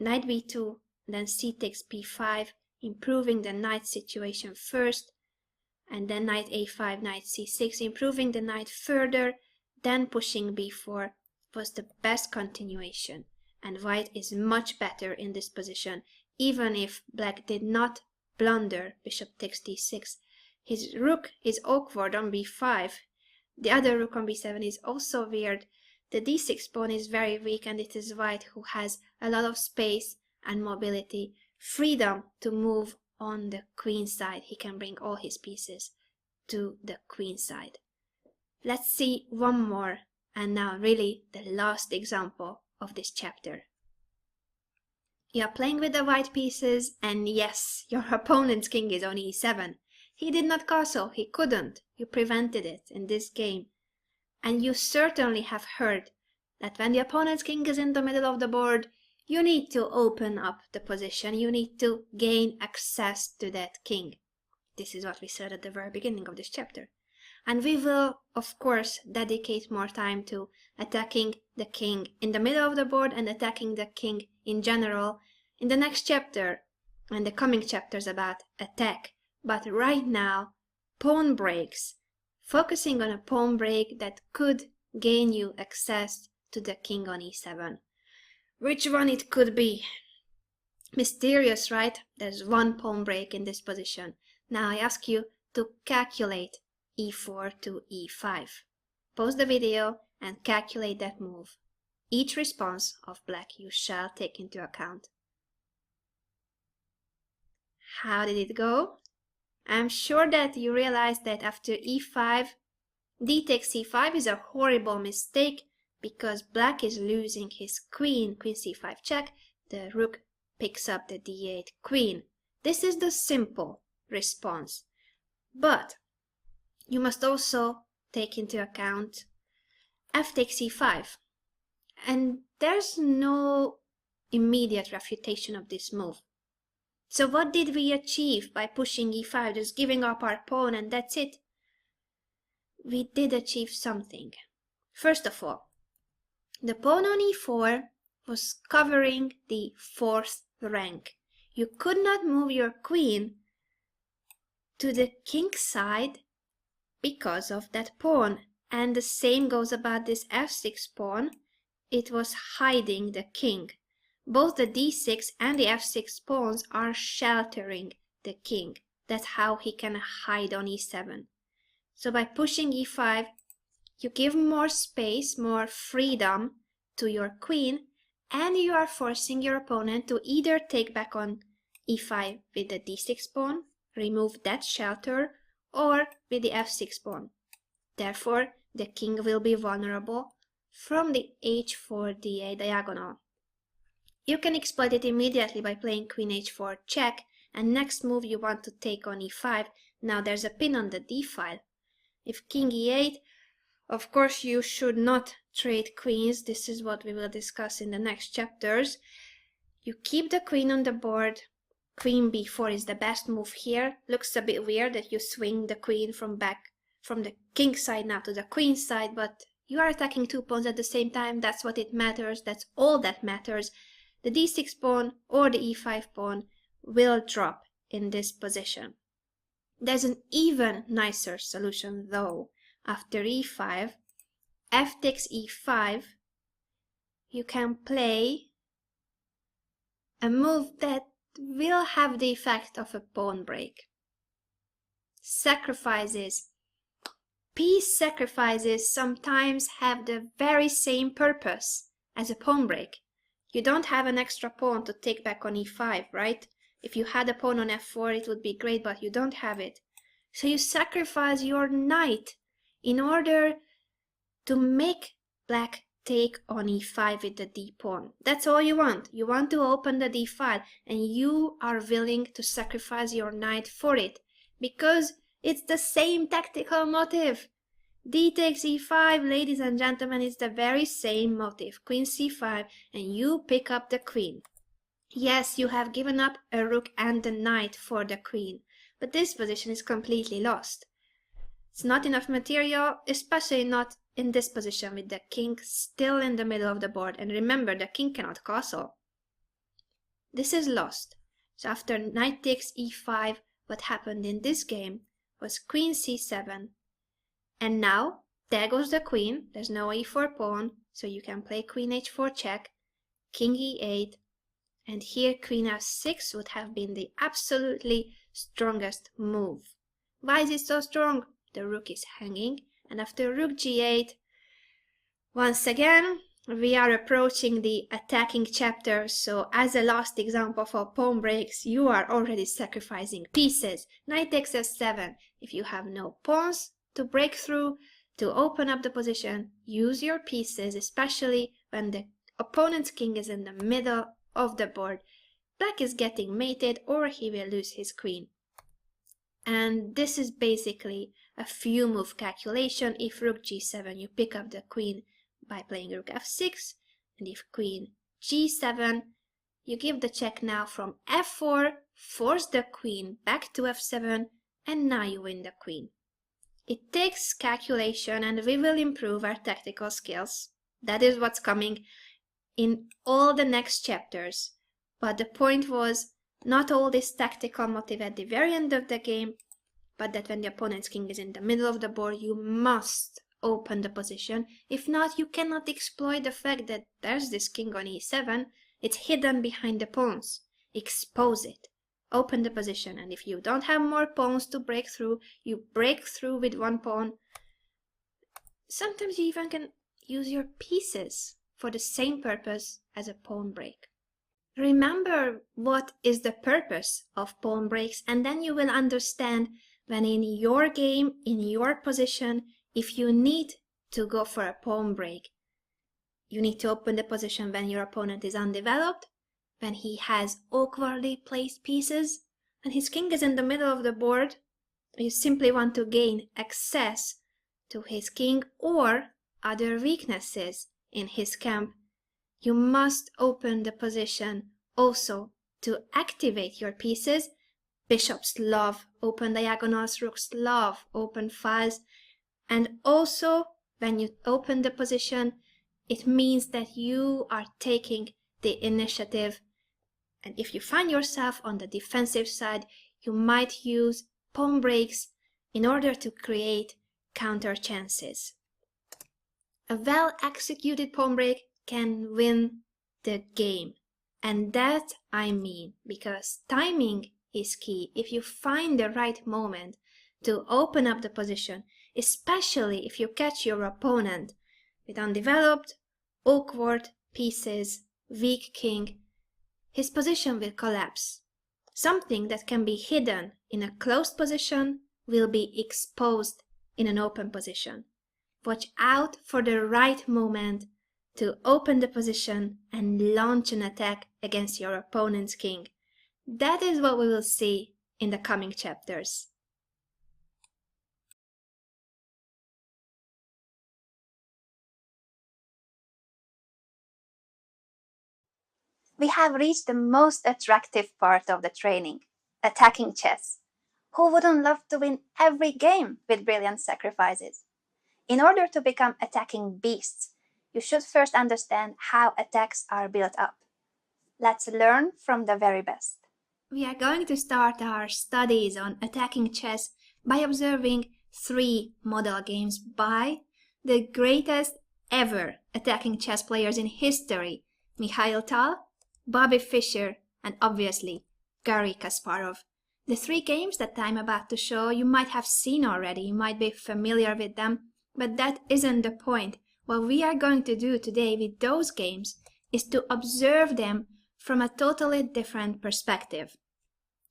knight b2, then c takes b5, improving the knight situation first, and then knight a5, knight c6, improving the knight further, then pushing b4 was the best continuation. And white is much better in this position, even if black did not blunder bishop takes d6. His rook is awkward on b5. The other rook on b7 is also weird. The d6 pawn is very weak, and it is white who has a lot of space and mobility, freedom to move on the queen side. He can bring all his pieces to the queen side. Let's see one more, and now really the last example of this chapter. You are playing with the white pieces, and yes, your opponent's king is on e7. He did not castle, he couldn't. You prevented it in this game. And you certainly have heard that when the opponent's king is in the middle of the board, you need to open up the position. You need to gain access to that king. This is what we said at the very beginning of this chapter. And we will, of course, dedicate more time to attacking the king in the middle of the board and attacking the king in general in the next chapter and the coming chapters about attack. But right now, pawn breaks, focusing on a pawn break that could gain you access to the king on e7. Which one it could be? Mysterious, right? There's one pawn break in this position. Now I ask you to calculate e4 to e5. Pause the video and calculate that move. Each response of black you shall take into account. How did it go? I'm sure that you realize that after e5, d takes c5 is a horrible mistake because black is losing his queen. Queen c5 check, the rook picks up the d8 queen. This is the simple response. But you must also take into account f takes e5. And there's no immediate refutation of this move. So what did we achieve by pushing e5, just giving up our pawn and that's it? We did achieve something. First of all, the pawn on e4 was covering the fourth rank. You could not move your queen to the king side because of that pawn. And the same goes about this f6 pawn. It was hiding the king. Both the d6 and the f6 pawns are sheltering the king. That's how he can hide on e7. So by pushing e5, you give more space, more freedom to your queen, and you are forcing your opponent to either take back on e5 with the d6 pawn, remove that shelter, or with the f6 pawn. Therefore, the king will be vulnerable from the h4 d8 diagonal. You can exploit it immediately by playing queen h4 check, and next move you want to take on e5. Now there's a pin on the d file. If king e8, of course you should not trade queens. This is what we will discuss in the next chapters. You keep the queen on the board. Queen b4 is the best move here. Looks a bit weird that you swing the queen from the king side now to the queen side, but you are attacking two pawns at the same time. That's what it matters. That's all that matters. The d6 pawn or the e5 pawn will drop in this position. There's an even nicer solution though. After e5, f takes e5, you can play a move that will have the effect of a pawn break. sacrifices. Piece sacrifices sometimes have the very same purpose as a pawn break. You don't have an extra pawn to take back on e5, right? If you had a pawn on f4, it would be great, but you don't have it. So you sacrifice your knight in order to make black take on e5 with the d pawn. That's all you want. You want to open the d file, and you are willing to sacrifice your knight for it, because it's the same tactical motive. D takes e5, ladies and gentlemen, it's the very same motive. Queen c5, and you pick up the queen. Yes, you have given up a rook and a knight for the queen, but this position is completely lost. It's not enough material, especially not in this position with the king still in the middle of the board. And remember, the king cannot castle. This is lost. So after knight takes e5, what happened in this game was queen c7. And now, there goes the queen. There's no e4 pawn, so you can play queen h4 check, king e8, and here queen f6 would have been the absolutely strongest move. Why is it so strong? The rook is hanging, and after rook g8, once again, we are approaching the attacking chapter, so as a last example for pawn breaks, you are already sacrificing pieces. Knight takes f7. If you have no pawns to break through, to open up the position, use your pieces, especially when the opponent's king is in the middle of the board. Black is getting mated, or he will lose his queen. And this is basically a few move calculation. If rook g7, you pick up the queen by playing rook f6, and if queen g7, you give the check now from f4, force the queen back to f7, and now you win the queen. It takes calculation, and we will improve our tactical skills. That is what's coming in all the next chapters. But the point was not all this tactical motive at the very end of the game, but that when the opponent's king is in the middle of the board, you must open the position. If not, you cannot exploit the fact that there's this king on e7. It's hidden behind the pawns. Expose it. Open the position, and if you don't have more pawns to break through, you break through with one pawn. Sometimes you even can use your pieces for the same purpose as a pawn break. Remember what is the purpose of pawn breaks, and then you will understand when in your game, in your position, if you need to go for a pawn break. You need to open the position when your opponent is undeveloped, when he has awkwardly placed pieces, and his king is in the middle of the board. You simply want to gain access to his king or other weaknesses in his camp. You must open the position also to activate your pieces. Bishops love open diagonals, rooks love open files, and also when you open the position, it means that you are taking the initiative. And if you find yourself on the defensive side, you might use pawn breaks in order to create counter chances. A well-executed pawn break can win the game. And that I mean, because timing is key. If you find the right moment to open up the position, especially if you catch your opponent with undeveloped, awkward pieces, weak king, his position will collapse. Something that can be hidden in a closed position will be exposed in an open position. Watch out for the right moment to open the position and launch an attack against your opponent's king. That is what we will see in the coming chapters. We have reached the most attractive part of the training, attacking chess. Who wouldn't love to win every game with brilliant sacrifices? In order to become attacking beasts, you should first understand how attacks are built up. Let's learn from the very best. We are going to start our studies on attacking chess by observing 3 model games by the greatest ever attacking chess players in history, Mikhail Tal, Bobby Fischer, and obviously Garry Kasparov. The three games that I'm about to show you might have seen already, you might be familiar with them, but that isn't the point. What we are going to do today with those games is to observe them from a totally different perspective.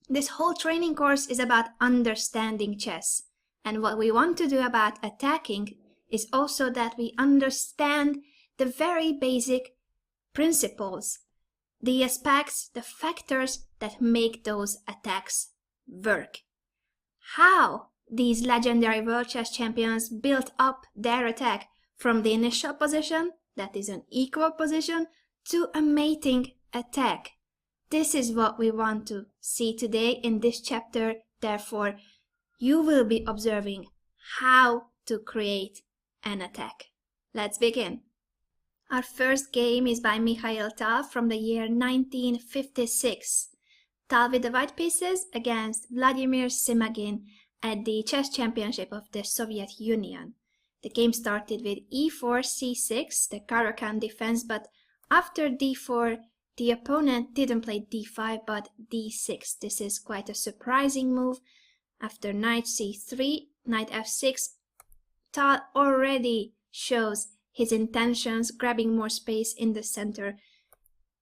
This whole training course is about understanding chess, and what we want to do about attacking is also that we understand the very basic principles, the aspects, the factors that make those attacks work. How these legendary world chess champions built up their attack from the initial position, that is an equal position, to a mating attack. This is what we want to see today in this chapter. Therefore, you will be observing how to create an attack. Let's begin. Our first game is by Mikhail Tal from the year 1956. Tal with the white pieces against Vladimir Simagin at the chess championship of the Soviet Union. The game started with e4, c6, the Caro-Kann defense, but after d4, the opponent didn't play d5 but d6. This is quite a surprising move. After knight c3, knight f6, Tal already shows his intentions, grabbing more space in the center.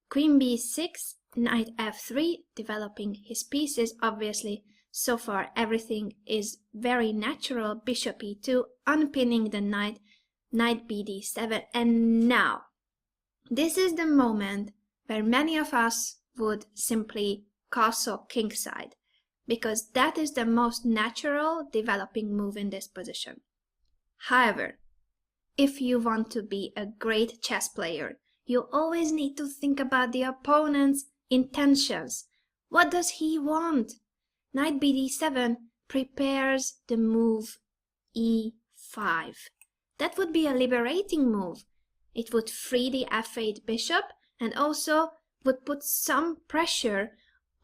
Queen b6, knight f3, developing his pieces. Obviously, so far everything is very natural. Bishop e2, unpinning the knight, knight bd7, and now this is the moment where many of us would simply castle kingside, because that is the most natural developing move in this position. However, if you want to be a great chess player, you always need to think about the opponent's intentions. What does he want? Knight bd7 prepares the move e5. That would be a liberating move. It would free the f8 bishop and also would put some pressure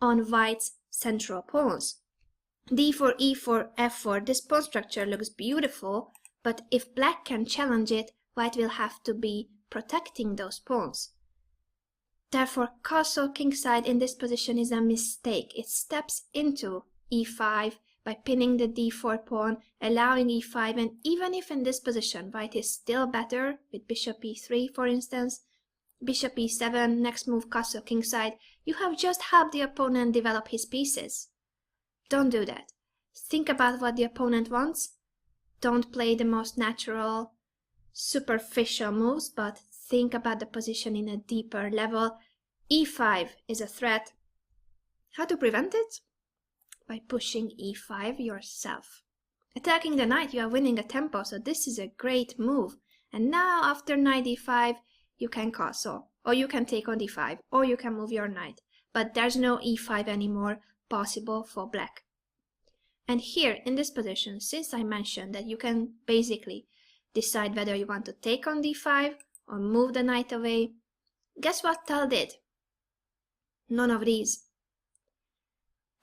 on white's central pawns. d4, e4, f4, this pawn structure looks beautiful, but if black can challenge it, white will have to be protecting those pawns. Therefore, castle kingside in this position is a mistake. It steps into e5 by pinning the d4 pawn, allowing e5, and even if in this position white is still better, with bishop e3 for instance, bishop e7, next move castle kingside, you have just helped the opponent develop his pieces. Don't do that. Think about what the opponent wants. Don't play the most natural, superficial moves, but think about the position in a deeper level. e5 is a threat. How to prevent it? By pushing e5 yourself. Attacking the knight, you are winning a tempo, so this is a great move. And now after knight e5, you can castle, or you can take on d5, or you can move your knight. But there's no e5 anymore possible for black. And here in this position, since I mentioned that you can basically decide whether you want to take on d5 or move the knight away, guess what Tal did? None of these.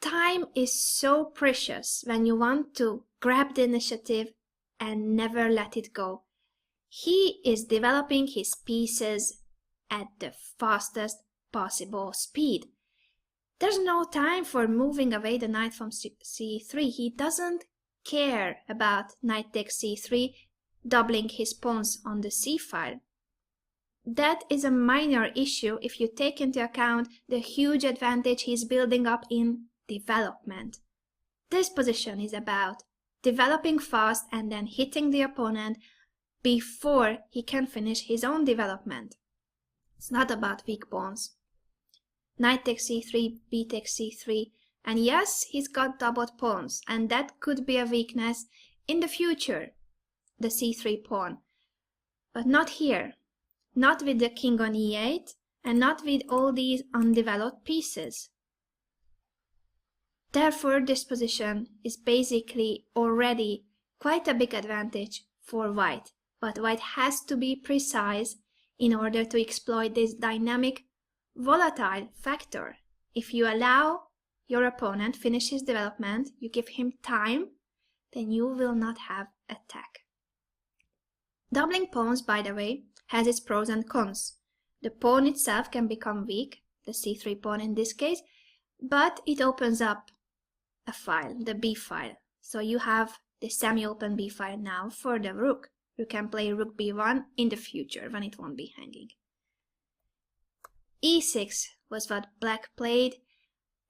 Time is so precious when you want to grab the initiative and never let it go. He is developing his pieces at the fastest possible speed. There's no time for moving away the knight from c3. He doesn't care about knight takes c3, doubling his pawns on the c file. That is a minor issue if you take into account the huge advantage he's building up in development. This position is about developing fast and then hitting the opponent before he can finish his own development. It's not about weak pawns. Knight takes c3, b takes c3, and yes, he's got doubled pawns, and that could be a weakness in the future, the c3 pawn. But not here, not with the king on e8, and not with all these undeveloped pieces. Therefore, this position is basically already quite a big advantage for white, but white has to be precise in order to exploit this dynamic, volatile factor. If you allow your opponent finish his development, you give him time, then you will not have attack. Doubling pawns, by the way, has its pros and cons. The pawn itself can become weak, the c3 pawn in this case, but it opens up a file, the b file. So you have the semi-open b file now for the rook. You can play rook b1 in the future when it won't be hanging. e6 was what black played.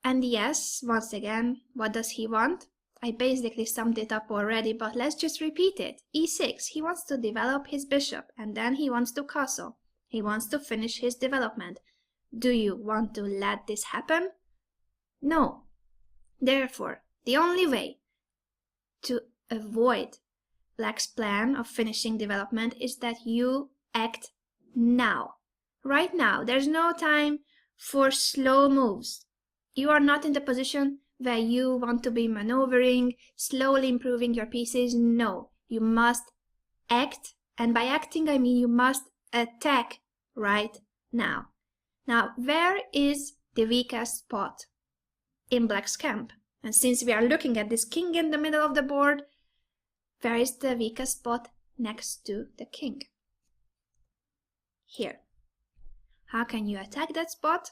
And yes, once again, what does he want? I basically summed it up already, but let's just repeat it. e6, he wants to develop his bishop, and then he wants to castle. He wants to finish his development. Do you want to let this happen? No. Therefore, the only way to avoid black's plan of finishing development is that you act now. Right now, there's no time for slow moves. You are not in the position where you want to be maneuvering, slowly improving your pieces. No, you must act, and by acting I mean you must attack right now. Now, where is the weakest spot in black's camp? And since we are looking at this king in the middle of the board, where is the weakest spot next to the king? Here. How can you attack that spot?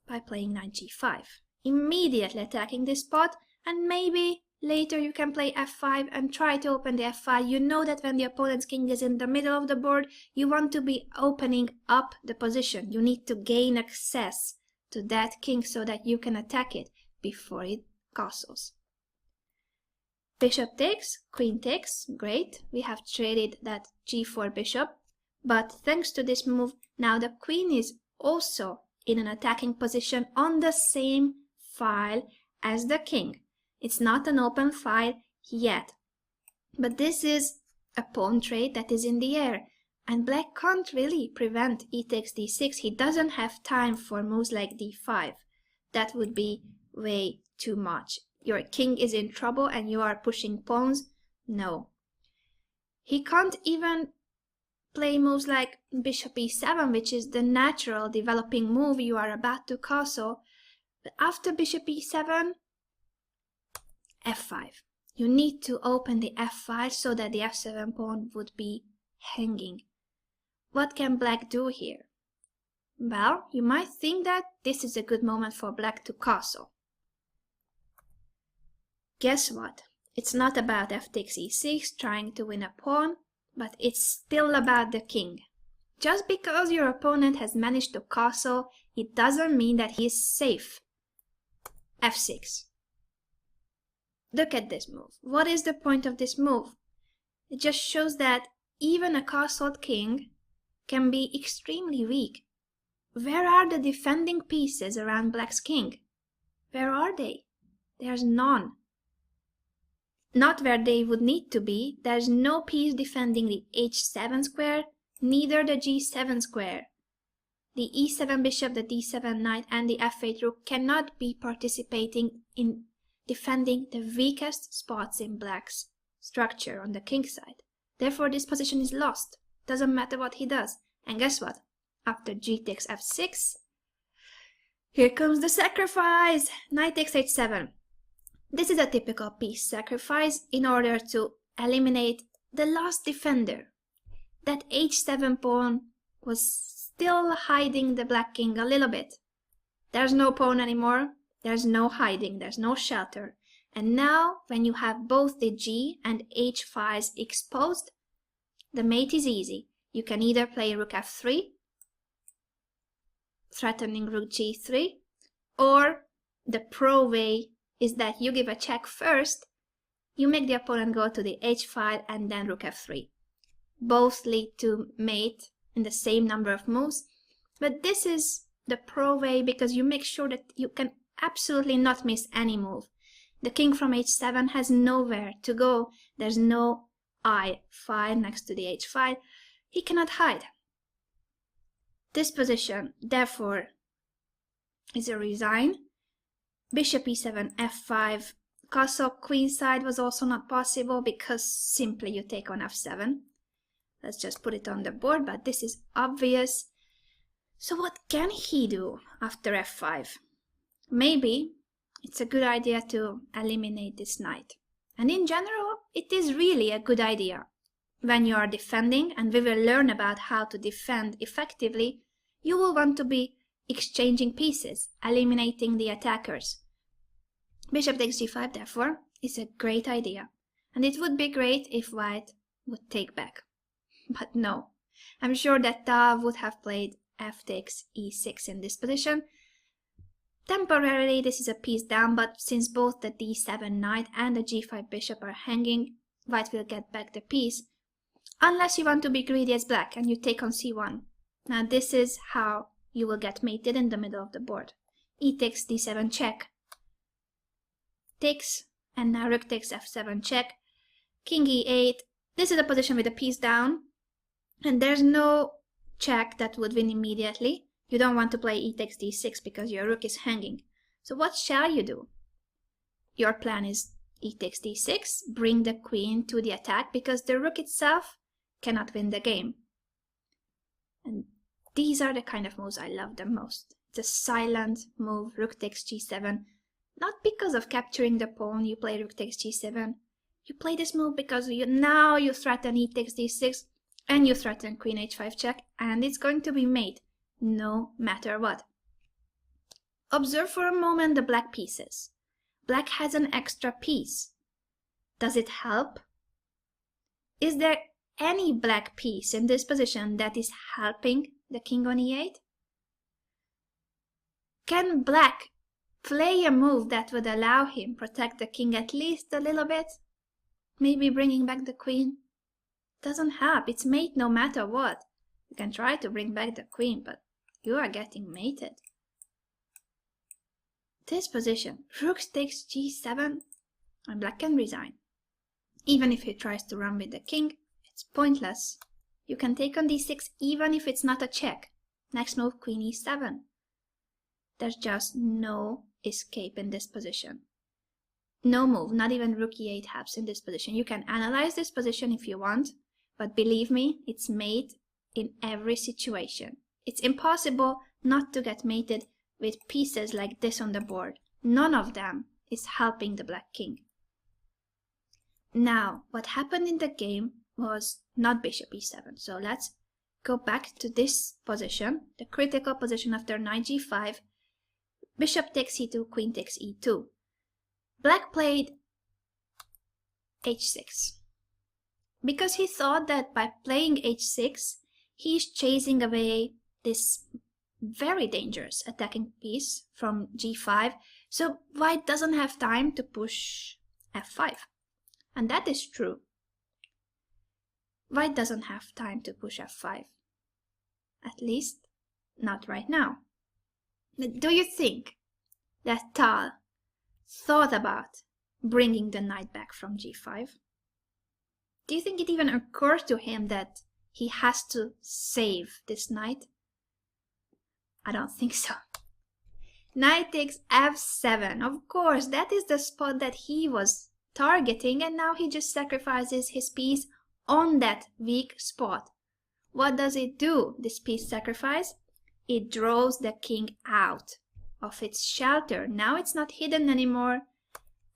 By playing knight g5. Immediately attacking this spot, and maybe later you can play f5 and try to open the f5. You know that when the opponent's king is in the middle of the board, you want to be opening up the position. You need to gain access to that king so that you can attack it before it castles. Bishop takes, queen takes, great. We have traded that g4 bishop, but thanks to this move, now the queen is also in an attacking position on the same file as the king. It's not an open file yet, but this is a pawn trade that is in the air, and black can't really prevent e takes d6. He doesn't have time for moves like d5. That would be way too much. Your king is in trouble and you are pushing pawns. No. He can't even play moves like bishop e7, which is the natural developing move. You are about to castle. But after bishop e7, f5. You need to open the f5 so that the f7 pawn would be hanging. What can black do here? Well, you might think that this is a good moment for black to castle. Guess what? It's not about f takes e6 trying to win a pawn, but it's still about the king. Just because your opponent has managed to castle, it doesn't mean that he is safe. f6. Look at this move. What is the point of this move? It just shows that even a castled king can be extremely weak. Where are the defending pieces around black's king? Where are they? There's none. Not where they would need to be. There's no piece defending the h7 square, neither the g7 square. The e7 bishop, the d7 knight, and the f8 rook cannot be participating in defending the weakest spots in black's structure on the king side. Therefore, this position is lost. Doesn't matter what he does. And guess what? After g takes f6, here comes the sacrifice. Knight takes h7. This is a typical piece sacrifice in order to eliminate the last defender. That h7 pawn was still hiding the black king a little bit. There's no pawn anymore. There's no hiding. There's no shelter. And now, when you have both the g and h files exposed, the mate is easy. You can either play rook f3, threatening rook g3, or the pro way is that you give a check first, you make the opponent go to the h file and then rook f3. Both lead to mate in the same number of moves, but this is the pro way because you make sure that you can absolutely not miss any move. The king from h7 has nowhere to go. There's no I file next to the h file. He cannot hide. This position, therefore, is a resign. Bishop e7, f5, castle queenside was also not possible because simply you take on f7. Let's just put it on the board, but this is obvious. So what can he do after f5? Maybe it's a good idea to eliminate this knight. And in general, it is really a good idea. When you are defending, and we will learn about how to defend effectively, you will want to be exchanging pieces, eliminating the attackers. Bishop takes g5, therefore, is a great idea. And it would be great if white would take back. But no. I'm sure that Ta would have played f takes e6 in this position. Temporarily, this is a piece down, but since both the d7 knight and the g5 bishop are hanging, white will get back the piece. Unless you want to be greedy as black and you take on c1. Now this is how you will get mated in the middle of the board. E takes d7 check. Takes, and now rook takes f7 check. King e8. This is a position with a piece down. And there's no check that would win immediately. You don't want to play e takes d6 because your rook is hanging. So what shall you do? Your plan is e takes d6, bring the queen to the attack because the rook itself cannot win the game. And these are the kind of moves I love the most. It's a silent move, rook takes g7. Not because of capturing the pawn, you play rook takes g7. You play this move because now you threaten e takes d6 and you threaten queen h5 check, and it's going to be mate, no matter what. Observe for a moment the black pieces. Black has an extra piece. Does it help? Is there any black piece in this position that is helping the king on e8? Can black play a move that would allow him protect the king at least a little bit? Maybe bringing back the queen? Doesn't help. It's mate no matter what. You can try to bring back the queen, but you are getting mated. This position, rook takes g7, and black can resign. Even if he tries to run with the king, it's pointless. You can take on d6 even if it's not a check. Next move, queen e7. There's just no escape in this position. No move, not even rook e8 helps in this position. You can analyze this position if you want, but believe me, it's mate in every situation. It's impossible not to get mated with pieces like this on the board. None of them is helping the black king. Now, what happened in the game was not bishop e7. So let's go back to this position, the critical position after knight g5. Bishop takes e2, queen takes e2. Black played h6 because he thought that by playing h6 he's chasing away this very dangerous attacking piece from g5, so white doesn't have time to push f5. And that is true. White doesn't have time to push f5. At least not right now. But do you think that Tal thought about bringing the knight back from g5? Do you think it even occurred to him that he has to save this knight? I don't think so. Knight takes f7. Of course, that is the spot that he was targeting, and now he just sacrifices his piece on that weak spot. What does it do, this piece sacrifice? It draws the king out of its shelter. Now it's not hidden anymore.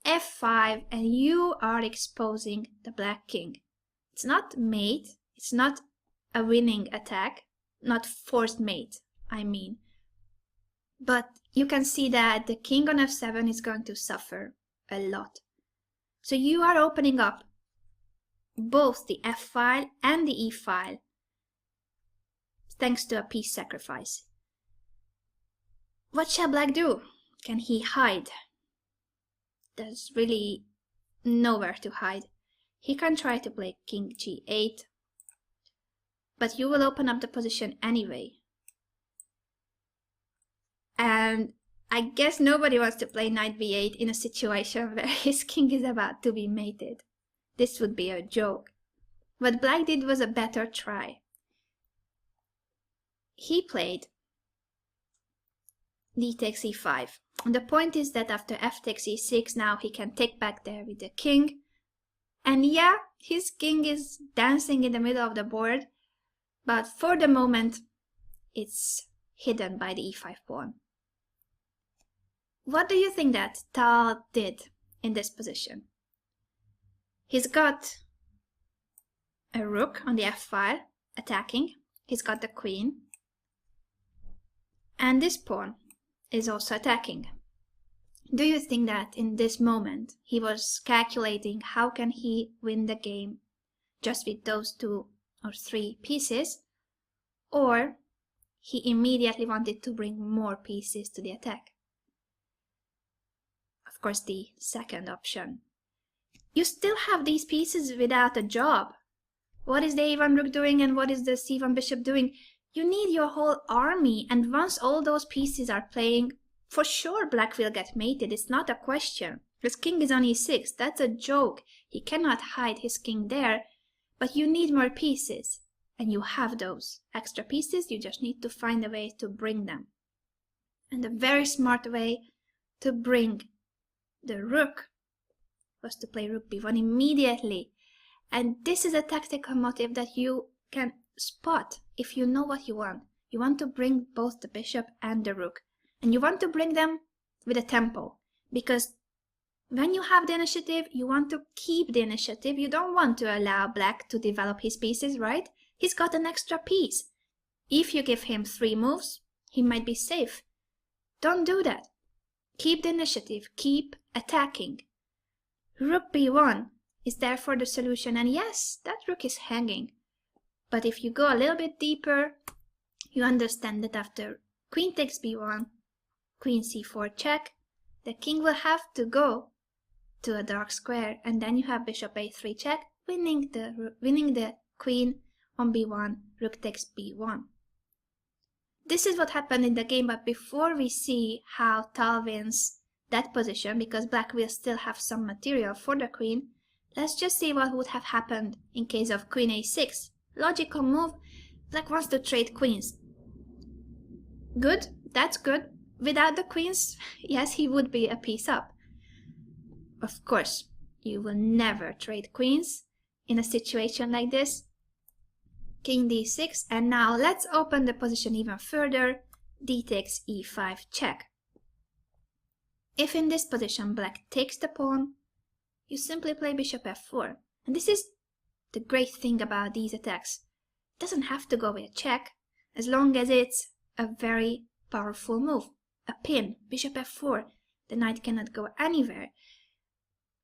f5, and you are exposing the black king. It's not mate, it's not a winning attack, not forced mate, I mean. But you can see that the king on f7 is going to suffer a lot. So you are opening up both the f file and the e file thanks to a piece sacrifice. What shall black do? Can he hide? There's really nowhere to hide. He can try to play king g8, but you will open up the position anyway. And I guess nobody wants to play knight b8 in a situation where his king is about to be mated. This would be a joke. What black did was a better try. He played d takes e5. And the point is that after f takes e6, now he can take back there with the king. And yeah, his king is dancing in the middle of the board, but for the moment, it's hidden by the e5 pawn. What do you think that Tal did in this position? He's got a rook on the f file, attacking. He's got the queen. And this pawn is also attacking. Do you think that in this moment he was calculating how can he win the game just with those 2 or 3 pieces, or he immediately wanted to bring more pieces to the attack? Of course, the second option. You still have these pieces without a job. What is the a1 rook doing and what is the c1 bishop doing? You need your whole army, and once all those pieces are playing, for sure black will get mated. It's not a question. His king is on e6. That's a joke. He cannot hide his king there, but you need more pieces. And you have those extra pieces. You just need to find a way to bring them. And a very smart way to bring the rook was to play rook b1 immediately. And this is a tactical motive that you can spot if you know what you want. You want to bring both the bishop and the rook. And you want to bring them with a tempo. Because when you have the initiative, you want to keep the initiative. You don't want to allow black to develop his pieces, right? He's got an extra piece. If you give him 3 moves, he might be safe. Don't do that. Keep the initiative. Keep attacking. Rook b1 is therefore the solution. And yes, that rook is hanging. But if you go a little bit deeper, you understand that after queen takes b1, queen c4 check, the king will have to go to a dark square, and then you have bishop a3 check, winning the queen on b1, rook takes b1. This is what happened in the game, but before we see how Tal wins that position, because black will still have some material for the queen, let's just see what would have happened in case of queen a6. Logical move, black wants to trade queens. Good, that's good. Without the queens, yes, he would be a piece up. Of course, you will never trade queens in a situation like this. King d6, and now let's open the position even further. D takes e5 check. If in this position black takes the pawn, you simply play bishop f4. And this is the great thing about these attacks. It doesn't have to go with a check, as long as it's a very powerful move. A pin, bishop f4, the knight cannot go anywhere.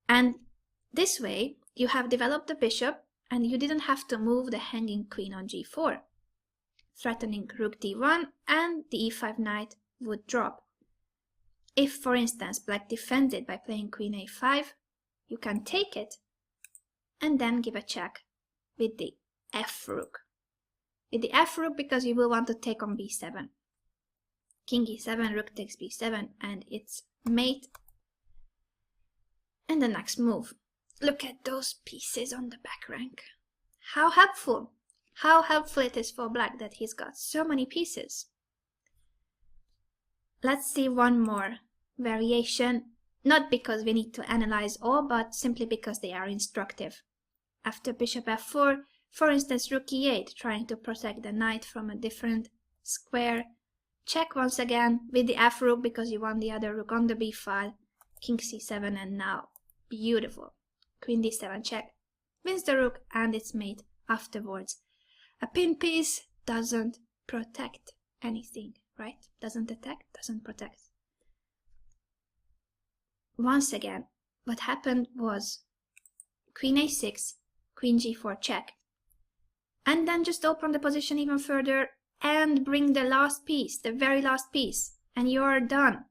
And this way, you have developed the bishop, and you didn't have to move the hanging queen on g4, threatening rook d1, and the e5 knight would drop. If, for instance, black defended by playing queen a5, you can take it, and then give a check with the f rook. With the f rook, because you will want to take on b7. King e7, rook takes b7, and it's mate. And the next move. Look at those pieces on the back rank. How helpful! How helpful it is for black that he's got so many pieces. Let's see one more variation, not because we need to analyze all, but simply because they are instructive. After bishop f4, for instance, rook e8, trying to protect the knight from a different square. Check once again with the f rook because you want the other rook on the b file. King c7, and now beautiful. Queen d7 check. Wins the rook and its mate afterwards. A pin piece doesn't protect anything, right? Doesn't attack, doesn't protect. Once again, what happened was queen a6, queen g4 check. And then just open the position even further and bring the last piece, the very last piece, and you're done.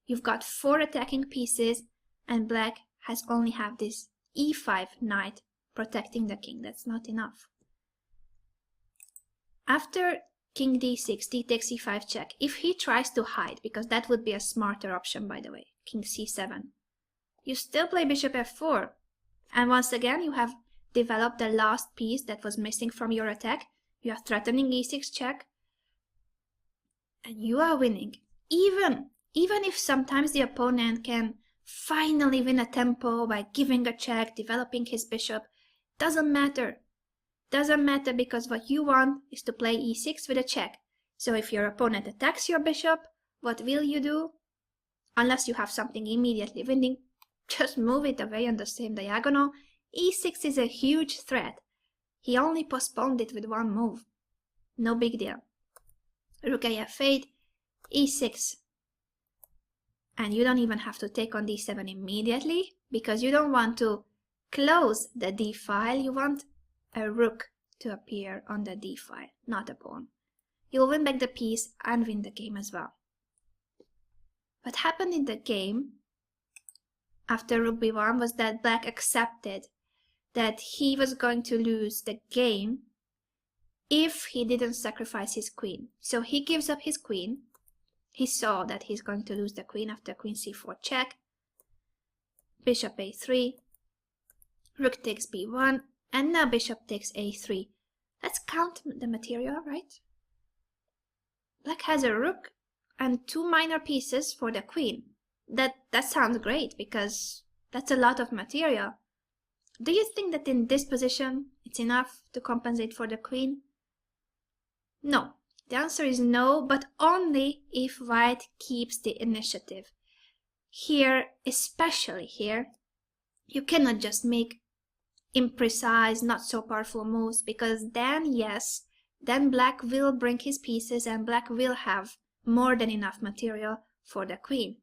You've got 4 attacking pieces, and black has only have this e5 knight protecting the king. That's not enough. After king d6, d takes e5 check, if he tries to hide, because that would be a smarter option, by the way, king c7, you still play bishop f4, and once again you have developed the last piece that was missing from your attack. You are threatening e6 check, and you are winning. Even if sometimes the opponent can finally win a tempo by giving a check, developing his bishop, doesn't matter. Doesn't matter, because what you want is to play e6 with a check. So if your opponent attacks your bishop, what will you do? Unless you have something immediately winning, just move it away on the same diagonal. e6 is a huge threat. He only postponed it with one move. No big deal. Rook af8, e6. And you don't even have to take on d7 immediately, because you don't want to close the d file. You want a rook to appear on the d file, not a pawn. You'll win back the piece and win the game as well. What happened in the game after rook b1 was that black accepted that he was going to lose the game if he didn't sacrifice his queen. So he gives up his queen. He saw that he's going to lose the queen after queen c4 check, bishop a3, rook takes b1, and now bishop takes a3. Let's count the material, right? Black has a rook and 2 minor pieces for the queen. That sounds great, because that's a lot of material. Do you think that in this position it's enough to compensate for the queen? No. The answer is no, but only if white keeps the initiative. Here, especially here, you cannot just make imprecise, not so powerful moves, because then, yes, then black will bring his pieces and black will have more than enough material for the queen.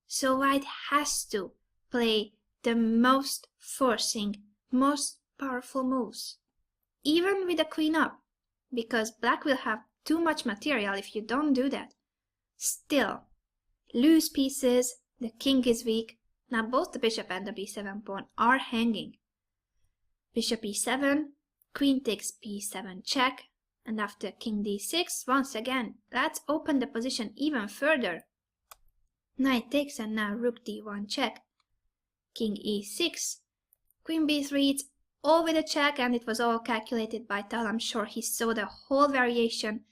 So white has to play the most forcing, most powerful moves, even with the queen up, because black will have too much material if you don't do that. Still, loose pieces, the king is weak. Now both the bishop and the b7 pawn are hanging. Bishop e7, queen takes b7 check, and after king d6, once again, let's open the position even further. Knight takes, and now rook d1 check, king e6, queen b3, it's all with a check, and it was all calculated by Tal. I'm sure he saw the whole variation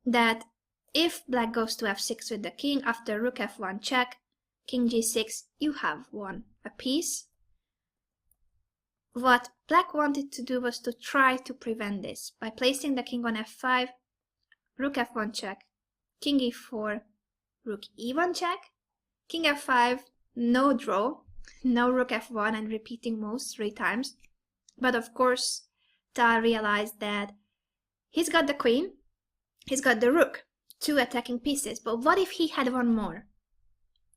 that if black goes to f6 with the king, after rook f1 check, king g6, you have won a piece. What black wanted to do was to try to prevent this by placing the king on f5, rook f1 check, king e4, rook e1 check, king f5, no draw, no rook f1, and repeating moves 3 times. But of course, Tal realized that he's got the queen, he's got the rook, 2 attacking pieces, but what if he had one more?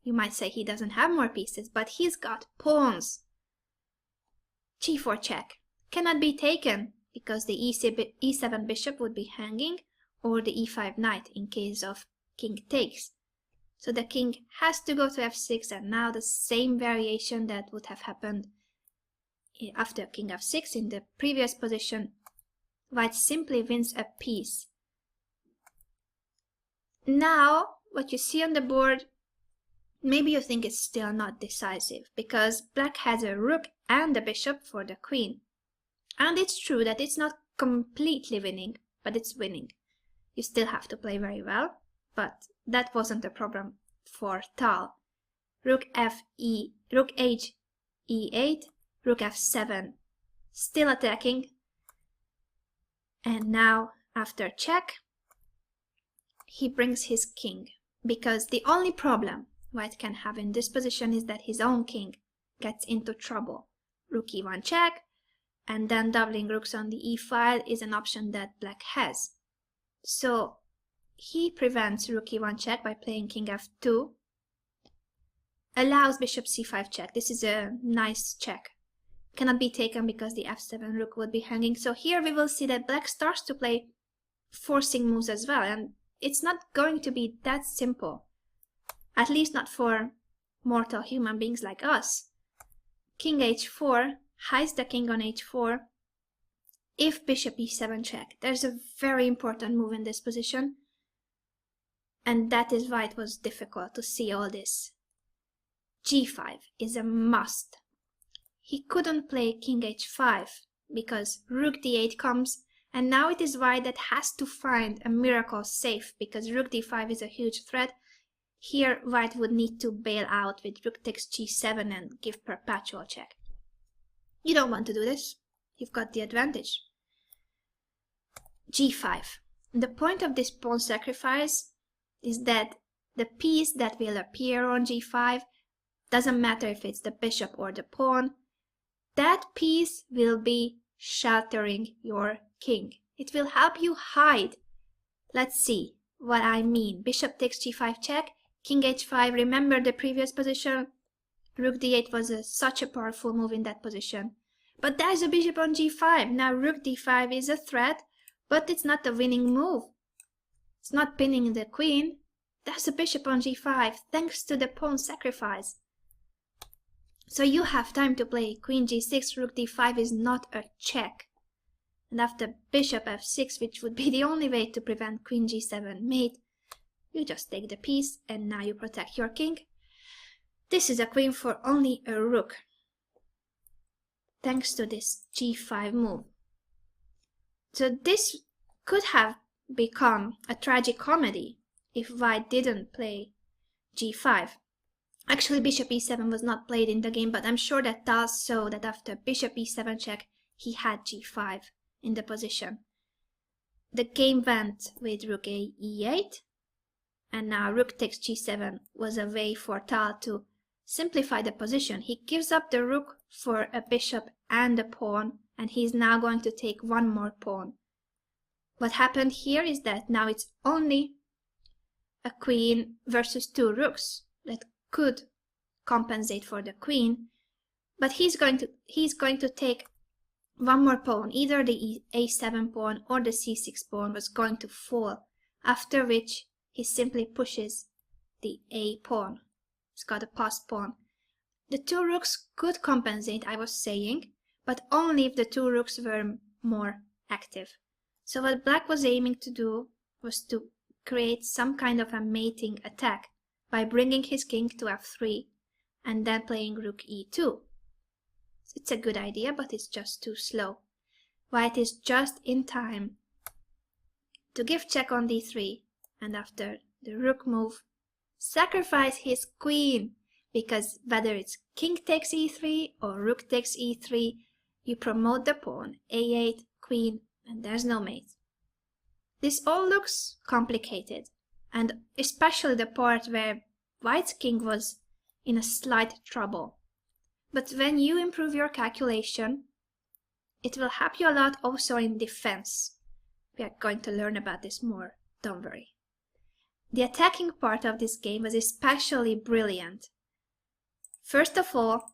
You might say he doesn't have more pieces, but he's got pawns. g4 check cannot be taken because the e7 bishop would be hanging, or the e5 knight in case of king takes. So the king has to go to f6, and now the same variation that would have happened after king f6 in the previous position. White simply wins a piece. Now, what you see on the board, maybe you think it's still not decisive, because black has a rook and a bishop for the queen. And it's true that it's not completely winning, but it's winning. You still have to play very well, but that wasn't a problem for Tal. Rook h e8, rook f7, still attacking. And now, after check, he brings his king, because the only problem white can have in this position is that his own king gets into trouble. Rook e1 check, and then doubling rooks on the e file is an option that black has. So he prevents rook e1 check by playing king f2, allows bishop c5 check. This is a nice check. Cannot be taken because the f7 rook would be hanging. So here we will see that black starts to play forcing moves as well, and it's not going to be that simple. At least not for mortal human beings like us. King h4 hides the king on h4. If bishop e7 check, there's a very important move in this position, and that is why it was difficult to see all this. g5 is a must. He couldn't play king h5 because rook d8 comes, and now it is white that has to find a miracle safe, because rook d5 is a huge threat. Here white would need to bail out with rook takes g7 and give perpetual check. You don't want to do this. You've got the advantage. g5. The point of this pawn sacrifice is that the piece that will appear on g5, doesn't matter if it's the bishop or the pawn, that piece will be sheltering your king. It will help you hide. Let's see what I mean. Bishop takes g5 check, king h5, remember the previous position? Rook d8 was such a powerful move in that position. But there's a bishop on g5. Now rook d5 is a threat, but it's not a winning move. It's not pinning the queen. There's a bishop on g5 thanks to the pawn sacrifice. So you have time to play queen g6, rook d5 is not a check. And after bishop f6, which would be the only way to prevent queen g7 mate, you just take the piece and now you protect your king. This is a queen for only a rook, thanks to this g5 move. So this could have become a tragic comedy if white didn't play g5. Actually, bishop e7 was not played in the game, but I'm sure that Tal saw that after bishop e7 check, he had g5 in the position. The game went with rook a e8, and now rook takes g7 was a way for Tal to simplify the position. He gives up the rook for a bishop and a pawn, and he's now going to take one more pawn. What happened here is that now it's only a queen versus two rooks that could compensate for the queen, but he's going to take one more pawn. Either the a7 pawn or the c6 pawn was going to fall, after which he simply pushes the a pawn. It's got a passed pawn. The two rooks could compensate, I was saying, but only if the two rooks were more active. So what black was aiming to do was to create some kind of a mating attack by bringing his king to f3 and then playing rook e2. It's a good idea, but it's just too slow. White is just in time to give check on d3, and after the rook move, sacrifice his queen, because whether it's king takes e3 or rook takes e3, you promote the pawn, a8, queen, and there's no mate. This all looks complicated, and especially the part where white's king was in a slight trouble. But when you improve your calculation, it will help you a lot also in defense. We are going to learn about this more, don't worry. The attacking part of this game was especially brilliant. First of all,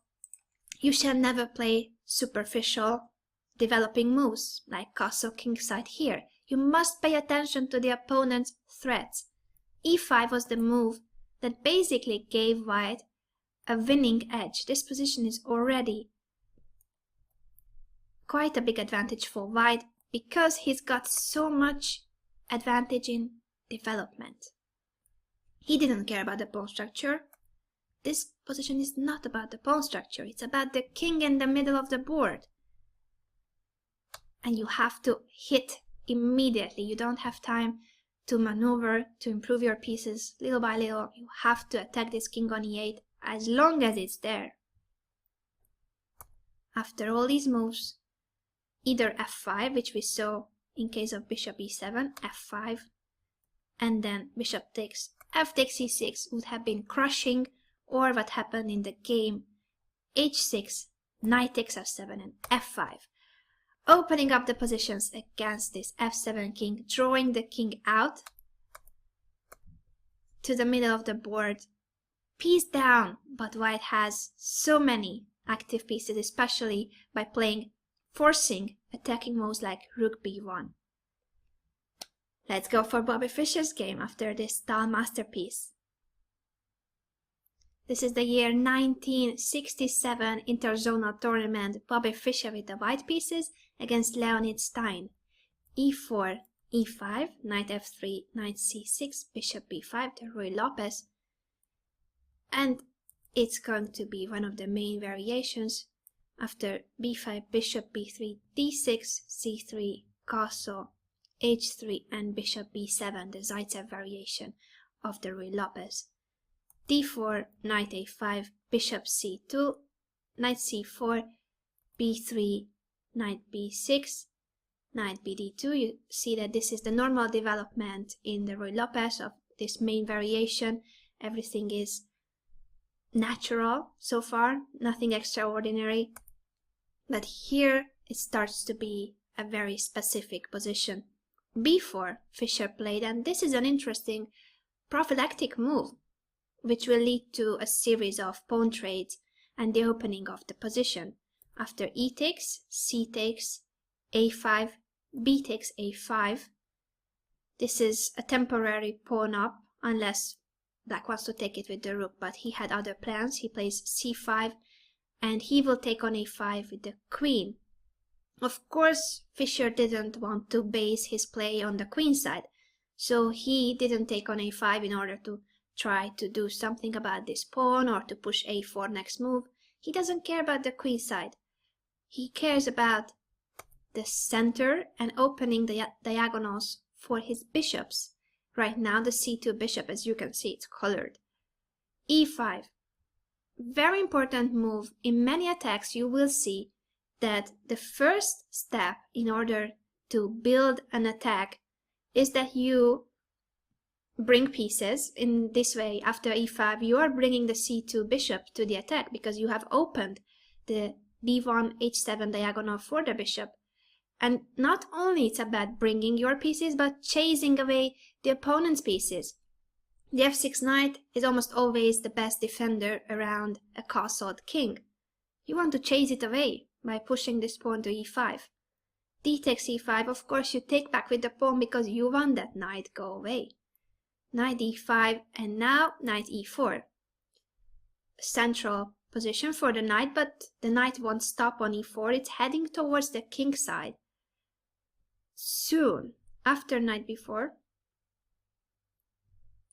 you shall never play superficial developing moves like castle kingside here. You must pay attention to the opponent's threats. e5 was the move that basically gave white a winning edge. This position is already quite a big advantage for white because he's got so much advantage in development. He didn't care about the pawn structure. This position is not about the pawn structure. It's about the king in the middle of the board. And you have to hit immediately. You don't have time to maneuver, to improve your pieces little by little. You have to attack this king on e8 as long as it's there. After all these moves, either f5, which we saw in case of bishop e7, f5, and then bishop takes f takes e6 would have been crushing, or what happened in the game, h6, knight takes f7 and f5. Opening up the positions against this f7 king, drawing the king out to the middle of the board. Piece down, but white has so many active pieces, especially by forcing attacking moves like rook b1. Let's go for Bobby Fischer's game after this Tal masterpiece. This is the year 1967 interzonal tournament. Bobby Fischer with the white pieces against Leonid Stein. e4, e5, knight f3, knight c6, bishop b5 to Ruy Lopez. And it's going to be one of the main variations after b5, bishop b3, d6, c3, castle, h3, and bishop b7, the Zaitsev variation of the Ruy Lopez. d4, knight a5, bishop c2, knight c4, b3, knight b6, knight bd2. You see that this is the normal development in the Ruy Lopez of this main variation. Everything is natural so far, nothing extraordinary. But here it starts to be a very specific position. b4 Fischer played, and this is an interesting prophylactic move. which will lead to a series of pawn trades and the opening of the position. After e takes, c takes, a5, b takes a5. This is a temporary pawn up, unless black wants to take it with the rook, but he had other plans. He plays c5, and he will take on a5 with the queen. Of course, Fischer didn't want to base his play on the queen side, so he didn't take on a5 in order to try to do something about this pawn or to push a4 next move. He doesn't care about the queen side. He cares about the center and opening the diagonals for his bishops. Right now the c2 bishop, as you can see, it's colored. e5. Very important move. In many attacks you will see that the first step in order to build an attack is that you bring pieces. In this way, after e5, you are bringing the c2 bishop to the attack because you have opened the b1 h7 diagonal for the bishop. And not only it's about bringing your pieces, but chasing away the opponent's pieces. The f6 knight is almost always the best defender around a castled king. You want to chase it away by pushing this pawn to e5. D takes e5, of course you take back with the pawn because you want that knight go away. Knight e5, and now knight e4. Central position for the knight, but the knight won't stop on e4, it's heading towards the king side. Soon, after knight b4,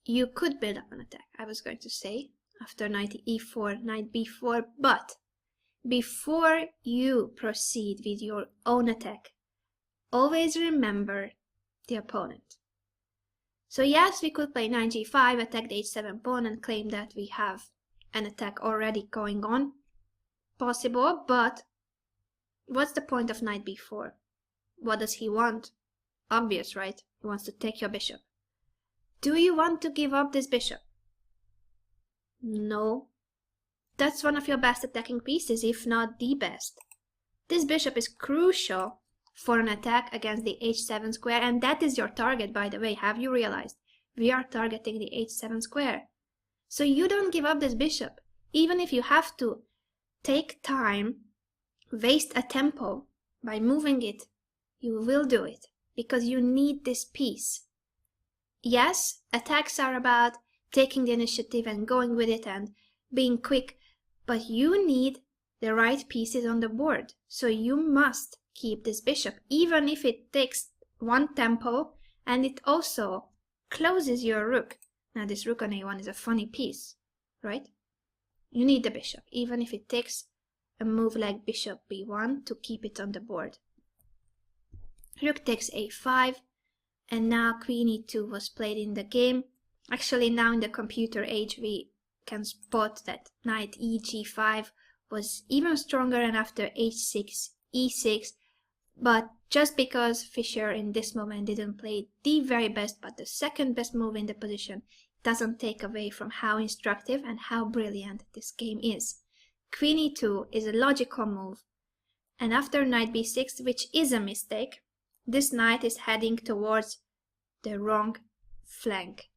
you could build up an attack, I was going to say, after knight e4, knight b4, but before you proceed with your own attack, always remember the opponent. So yes, we could play knight g5, attack the h7 pawn and claim that we have an attack already going on. Possible, but what's the point of knight b4? What does he want? Obvious, right? He wants to take your bishop. Do you want to give up this bishop? No. That's one of your best attacking pieces, if not the best. This bishop is crucial for an attack against the h7 square, and that is your target, by the way. Have you realized? We are targeting the h7 square. So you don't give up this bishop. Even if you have to take time, waste a tempo by moving it, you will do it, because you need this piece. Yes, attacks are about taking the initiative and going with it and being quick, but you need the right pieces on the board. So you must keep this bishop, even if it takes one tempo and it also closes your rook. Now this rook on a1 is a funny piece, right? You need the bishop, even if it takes a move like bishop b1 to keep it on the board. Rook takes a5, and now queen e2 was played in the game. Actually, now in the computer age we can spot that knight e5 was even stronger, and after h6, e6, but just because Fischer in this moment didn't play the very best but the second best move in the position, doesn't take away from how instructive and how brilliant this game is. Queen e2 is a logical move, and after knight b6, which is a mistake, this knight is heading towards the wrong flank.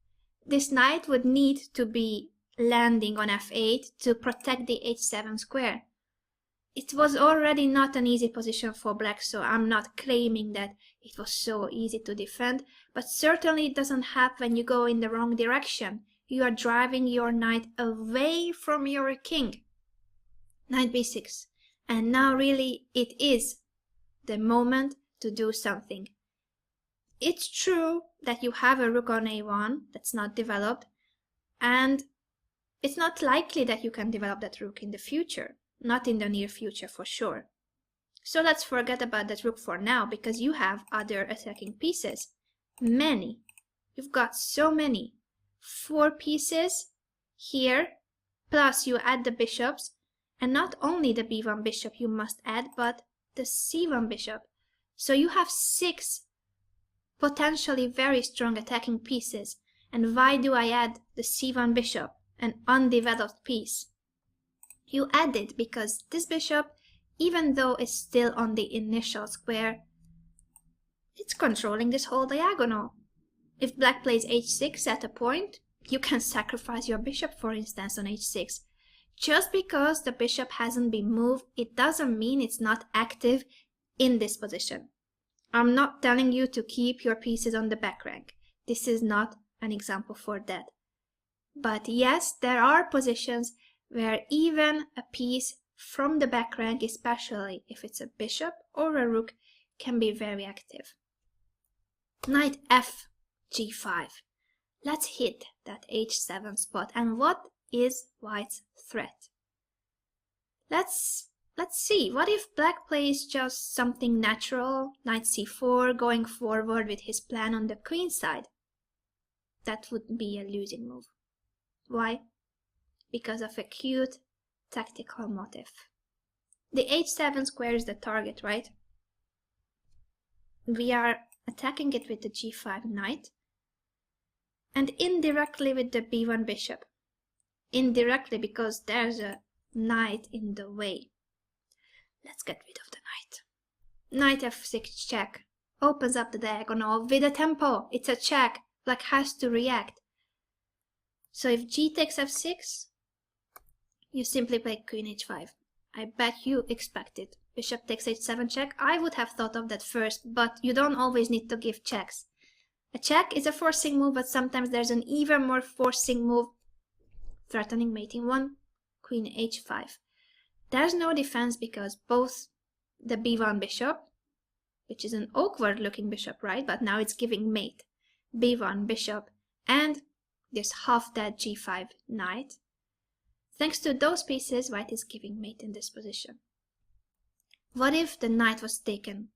This knight would need to be landing on f8 to protect the h7 square. It was already not an easy position for black, so I'm not claiming that it was so easy to defend, but certainly it doesn't help when you go in the wrong direction. You are driving your knight away from your king. Knight b6. And now really it is the moment to do something. It's true that you have a rook on a1 that's not developed, and it's not likely that you can develop that rook in the future. Not in the near future for sure. So let's forget about that rook for now, because you have other attacking pieces. Many. You've got so many. 4 pieces here, plus you add the bishops, and not only the b1 bishop you must add, but the c1 bishop. So you have 6 potentially very strong attacking pieces. And why do I add the c1 bishop, an undeveloped piece? You add it because this bishop, even though it's still on the initial square, it's controlling this whole diagonal. If black plays h6 at a point, You can sacrifice your bishop, for instance, on h6. Just because the bishop hasn't been moved, it doesn't mean it's not active in this position. I'm not telling you to keep your pieces on the back rank. This is not an example for that. But yes, there are positions where even a piece from the back rank, especially if it's a bishop or a rook, can be very active. Knight f, g5. Let's hit that h7 spot. And what is white's threat? Let's see. What if black plays just something natural, knight c4, going forward with his plan on the queen side? That would be a losing move. Why? Because of a cute tactical motif. The h7 square is the target, right? We are attacking it with the g5 knight, and indirectly with the b1 bishop. Indirectly because there's a knight in the way. Let's get rid of the knight. Knight f6 check. Opens up the diagonal with a tempo. It's a check. Black has to react. So if g takes f6, you simply play queen h5. I bet you expect it. Bishop takes h7 check. I would have thought of that first, but you don't always need to give checks. A check is a forcing move, but sometimes there's an even more forcing move, threatening mating one, queen h5. There's no defense because both the b1 bishop, which is an awkward looking bishop, right? But now it's giving mate. b1 bishop and this half-dead g5 knight. Thanks to those pieces, white is giving mate in this position. What if the knight was taken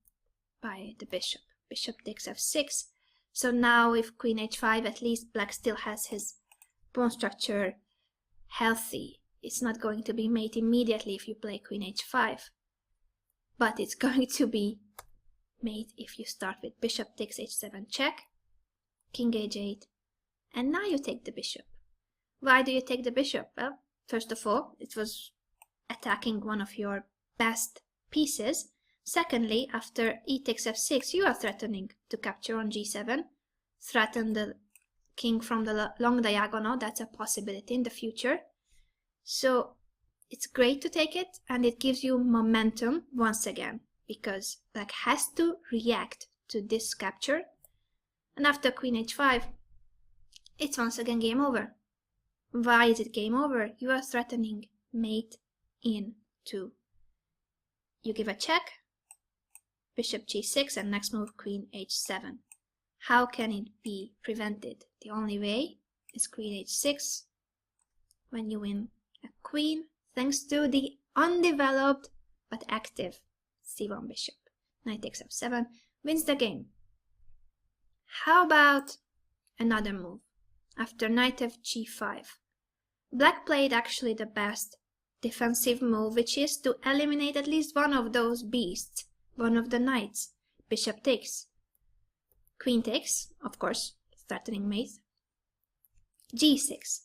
by the bishop? Bishop takes f6. So now with queen h5, at least black still has his pawn structure healthy. It's not going to be mate immediately if you play queen h5. But it's going to be mate if you start with bishop takes h7 check, king h8, and now you take the bishop. Why do you take the bishop? Well, first of all, it was attacking one of your best pieces. Secondly, after e takes f6, you are threatening to capture on g7, threaten the king from the long diagonal. That's a possibility in the future. So it's great to take it, and it gives you momentum once again, because black has to react to this capture. And after queen h5, it's once again game over. Why is it game over? You are threatening mate in 2. You give a check, bishop g6, and next move queen h7. How can it be prevented? The only way is queen h6 when you win a queen, thanks to the undeveloped but active c1 bishop. Knight takes f7, wins the game. How about another move? After knight f g5, black played actually the best defensive move, which is to eliminate at least one of those beasts, one of the knights. Bishop takes, queen takes, of course, threatening mate, g6.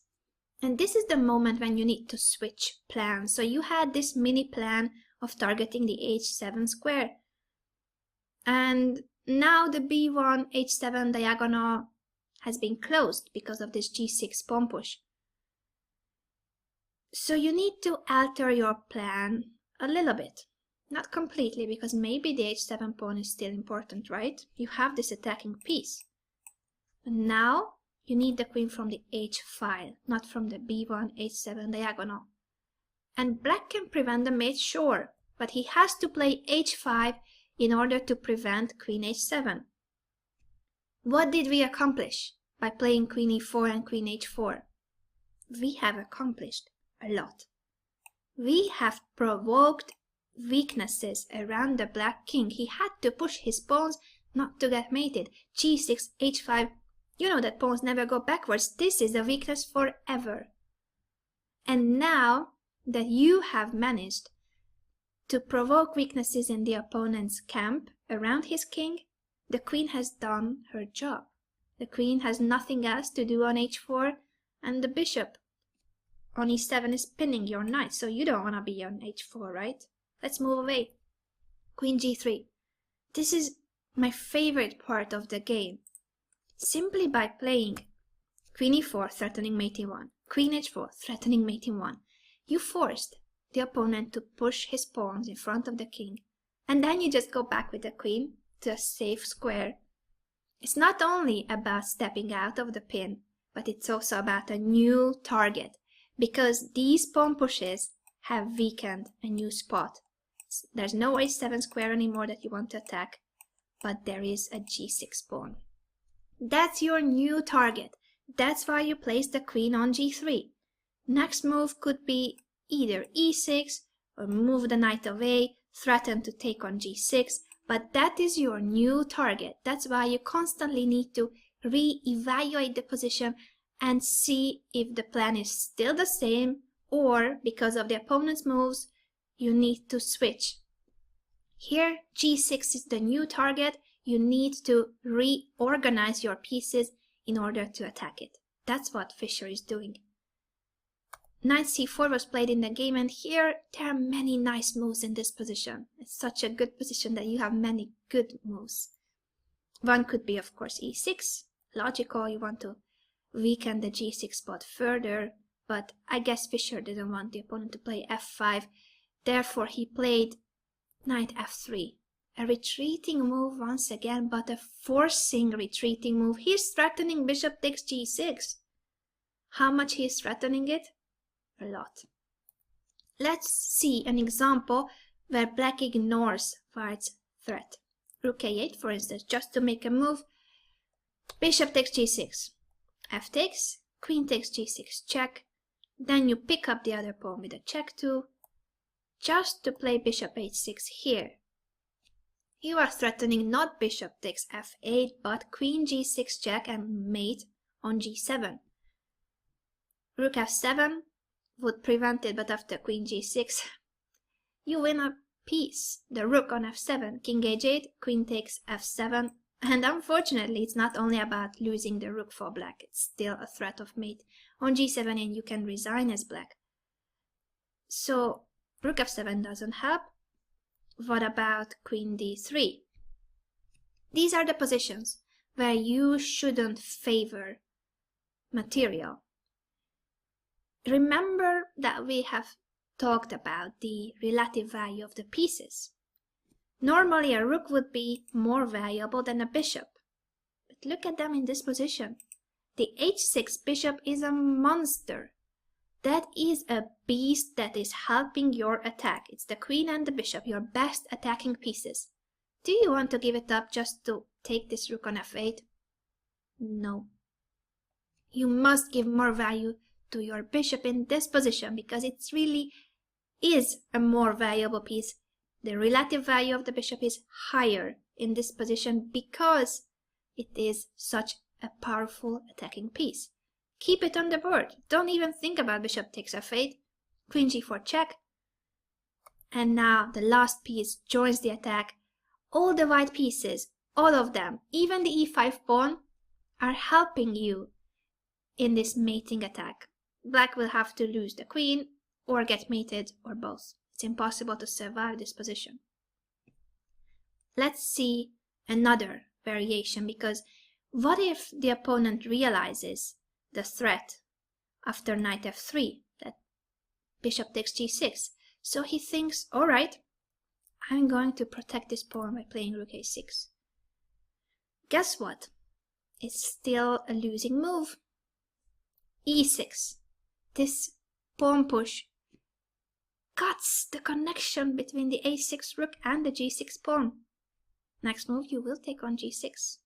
And this is the moment when you need to switch plans. So you had this mini plan of targeting the h7 square. And now the b1 h7 diagonal has been closed because of this g6 pawn push. So you need to alter your plan a little bit. Not completely, because maybe the h7 pawn is still important, right? You have this attacking piece. But now you need the queen from the h file, not from the b1 h7 diagonal. And black can prevent the mate, sure, but he has to play h5 in order to prevent queen h7. What did we accomplish by playing queen e4 and queen h4? We have accomplished a lot. We have provoked weaknesses around the black king. He had to push his pawns not to get mated. g6, h5, you know that pawns never go backwards. This is a weakness forever. And now that you have managed to provoke weaknesses in the opponent's camp around his king, the queen has done her job. The queen has nothing else to do on h4, and the bishop on e7 is pinning your knight, so you don't want to be on h4, right? Let's move away. Queen g3. This is my favorite part of the game. Simply by playing Queen e4, threatening mate e1. Queen h4, threatening mate e1. You forced the opponent to push his pawns in front of the king, and then you just go back with the queen to a safe square. It's not only about stepping out of the pin, but it's also about a new target, because these pawn pushes have weakened a new spot. There's no h7 square anymore that you want to attack, but there is a g6 pawn. That's your new target. That's why you place the queen on g3. Next move could be either e6 or move the knight away, threaten to take on g6, but that is your new target. That's why you constantly need to re-evaluate the position and see if the plan is still the same, or because of the opponent's moves, you need to switch. Here, g6 is the new target. You need to reorganize your pieces in order to attack it. That's what Fischer is doing. Knight c4 was played in the game, and here there are many nice moves in this position. It's such a good position that you have many good moves. One could be, of course, e6. Logical, you want to weaken the g6 spot further, but I guess Fischer didn't want the opponent to play f5. Therefore, he played knight f3. A retreating move once again, but a forcing retreating move. He's threatening bishop takes g6. How much he is threatening it? A lot. Let's see an example where black ignores white's threat. Rook a8, for instance, just to make a move. Bishop takes g6. F takes, queen takes g6 check. Then you pick up the other pawn with a check 2, just to play bishop h6 here. You are threatening not bishop takes f8, but queen g6 check and mate on g7. Rook f7 would prevent it, but after queen g6, you win a piece. The rook on f7, king h8, queen takes f7, and unfortunately it's not only about losing the rook for black, it's still a threat of mate on g7 and you can resign as black. So rook f7 doesn't help. What about queen d3? These are the positions where you shouldn't favor material. Remember that we have talked about the relative value of the pieces. Normally a rook would be more valuable than a bishop. But look at them in this position. The h6 bishop is a monster. That is a beast that is helping your attack. It's the queen and the bishop, your best attacking pieces. Do you want to give it up just to take this rook on f8? No. You must give more value to your bishop in this position because it really is a more valuable piece. The relative value of the bishop is higher in this position because it is such a powerful attacking piece. Keep it on the board. Don't even think about bishop takes f8. Queen g4 check. And now the last piece joins the attack. All the white pieces, all of them, even the e5 pawn, are helping you in this mating attack. Black will have to lose the queen or get mated or both. It's impossible to survive this position. Let's see another variation, because what if the opponent realizes the threat after knight f3, that bishop takes g6? So he thinks, all right, I'm going to protect this pawn by playing rook a6. Guess what? It's still a losing move. e6. This pawn push cuts the connection between the a6 rook and the g6 pawn. Next move, you will take on g6.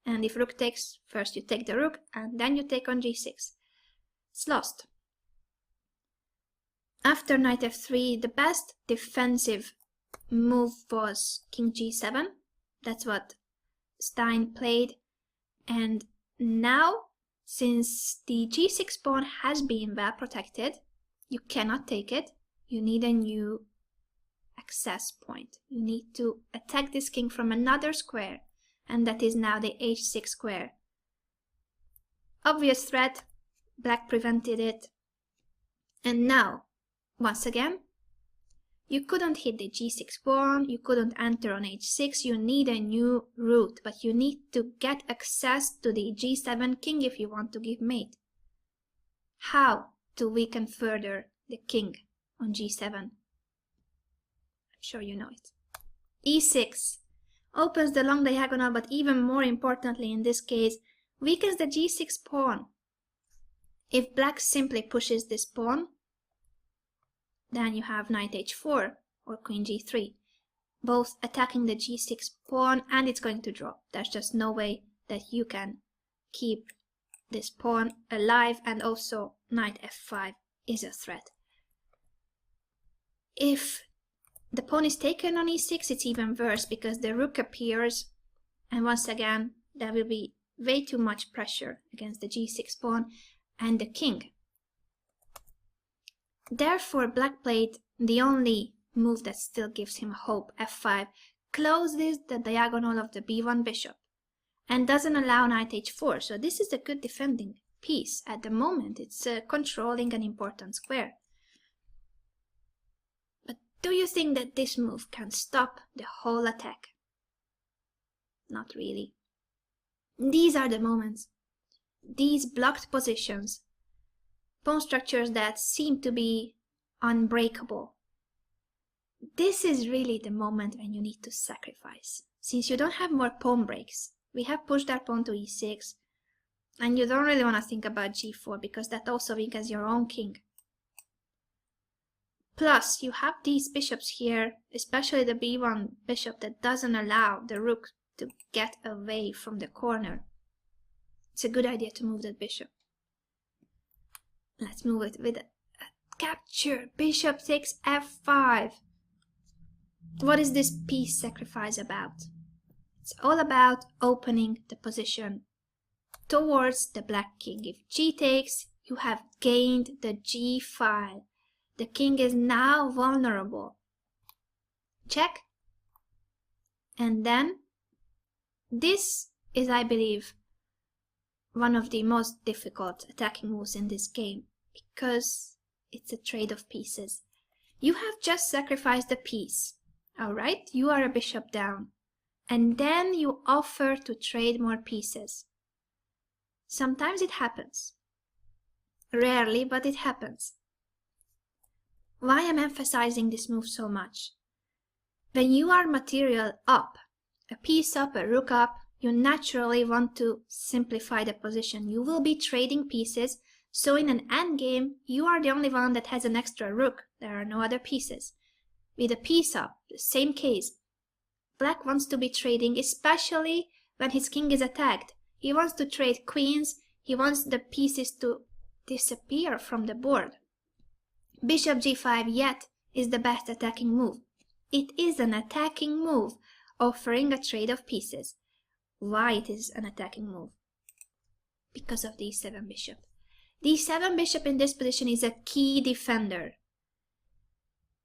And if rook takes, first you take the rook and then you take on g6. It's lost. After knight f3, the best defensive move was king g7. That's what Stein played. And now, since the g6 pawn has been well protected, you cannot take it. You need a new access point. You need to attack this king from another square, and that is now the h6 square. Obvious threat, black prevented it. And now, once again, You couldn't hit the g6 pawn, you couldn't enter on h6, you need a new route, but you need to get access to the g7 king if you want to give mate. How to weaken further the king on g7? I'm sure you know it. e6 opens the long diagonal, but even more importantly in this case, weakens the g6 pawn. If black simply pushes this pawn, then you have knight h4 or queen g3, both attacking the g6 pawn, and it's going to drop. There's just no way that you can keep this pawn alive, and also knight f5 is a threat. If the pawn is taken on e6, it's even worse because the rook appears, and once again there will be way too much pressure against the g6 pawn and the king. Therefore, black played the only move that still gives him hope, f5, closes the diagonal of the b1 bishop and doesn't allow knight h4. So this is a good defending piece. At the moment, it's controlling an important square. But do you think that this move can stop the whole attack? Not really. These are the moments, these blocked positions, pawn structures that seem to be unbreakable. This is really the moment when you need to sacrifice. Since you don't have more pawn breaks, we have pushed our pawn to e6, and you don't really want to think about g4 because that also weakens your own king. Plus, you have these bishops here, especially the b1 bishop, that doesn't allow the rook to get away from the corner. It's a good idea to move that bishop. Let's move it with a capture. Bishop takes f5. What is this piece sacrifice about? It's all about opening the position towards the black king. If g takes, you have gained the g file. The king is now vulnerable. Check. And then, this is, I believe, one of the most difficult attacking moves in this game, because it's a trade of pieces. You have just sacrificed a piece, alright? You are a bishop down. And then you offer to trade more pieces. Sometimes it happens. Rarely, but it happens. Why am I emphasizing this move so much? When you are material up, a piece up, a rook up, you naturally want to simplify the position. You will be trading pieces, so in an endgame, you are the only one that has an extra rook. There are no other pieces. With a piece up, the same case. Black wants to be trading, especially when his king is attacked. He wants to trade queens, he wants the pieces to disappear from the board. Bishop g5 yet is the best attacking move. It is an attacking move, offering a trade of pieces. Why it is an attacking move? Because of the e7 bishop. The e7 bishop in this position is a key defender.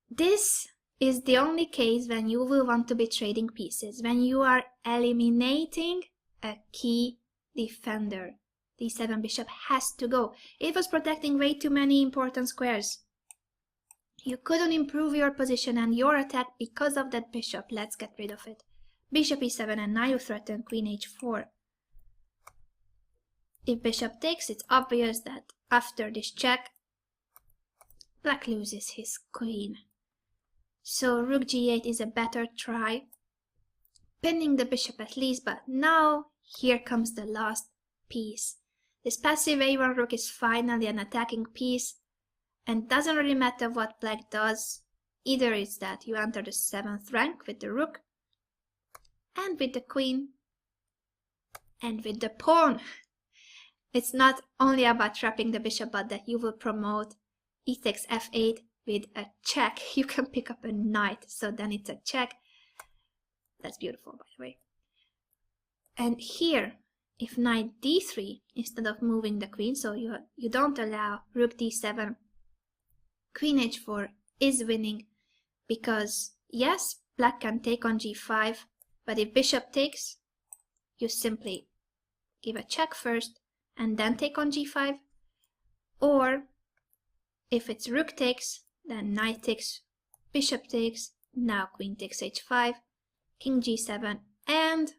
This is the only case when you will want to be trading pieces, when you are eliminating a key defender. The e7 bishop has to go. It was protecting way too many important squares. You couldn't improve your position and your attack because of that bishop. Let's get rid of it. Bishop e7, and now you threaten queen h4. If bishop takes, it's obvious that after this check, black loses his queen. So rook g8 is a better try, pinning the bishop at least, but now here comes the last piece. This passive a1 rook is finally an attacking piece, and doesn't really matter what black does. Either it's that you enter the 7th rank with the rook, and with the queen, and with the pawn. It's not only about trapping the bishop, but that you will promote e takes f8 with a check. You can pick up a knight, so then it's a check. That's beautiful, by the way. And here, if knight d3, instead of moving the queen, so you don't allow rook d7, queen h4 is winning, because yes, black can take on g5, but if bishop takes, you simply give a check first and then take on g5. Or if it's rook takes, then knight takes bishop takes, now queen takes h5, king g7, and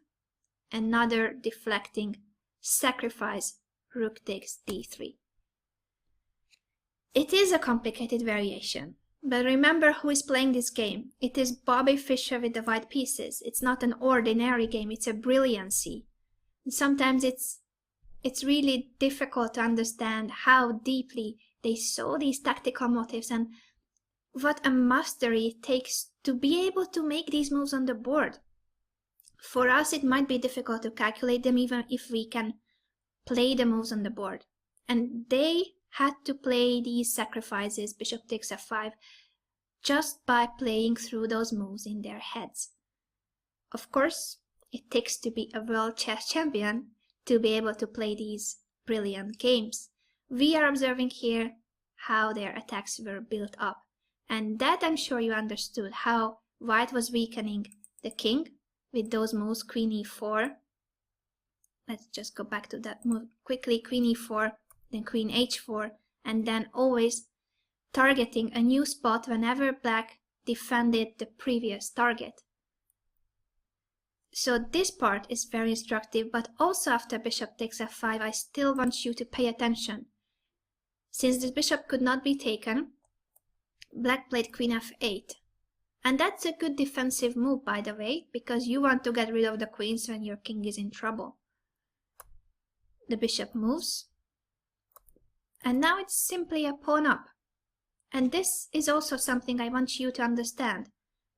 another deflecting sacrifice, rook takes d3. It is a complicated variation, but remember who is playing this game. It is Bobby Fischer with the white pieces. It's not an ordinary game, it's a brilliancy. And sometimes it's really difficult to understand how deeply they saw these tactical motives and what a mastery it takes to be able to make these moves on the board. For us, it might be difficult to calculate them even if we can play the moves on the board. And they had to play these sacrifices, bishop takes f5, just by playing through those moves in their heads. Of course, it takes to be a world chess champion to be able to play these brilliant games. We are observing here how their attacks were built up. And that I'm sure you understood, how white was weakening the king with those moves, queen e4. Let's just go back to that move quickly, queen e4, then queen h4, and then always targeting a new spot whenever black defended the previous target. So this part is very instructive, but also after bishop takes f5, I still want you to pay attention. Since this bishop could not be taken, black played queen f8. And that's a good defensive move, by the way, because you want to get rid of the queens when your king is in trouble. The bishop moves. And now it's simply a pawn up. And this is also something I want you to understand.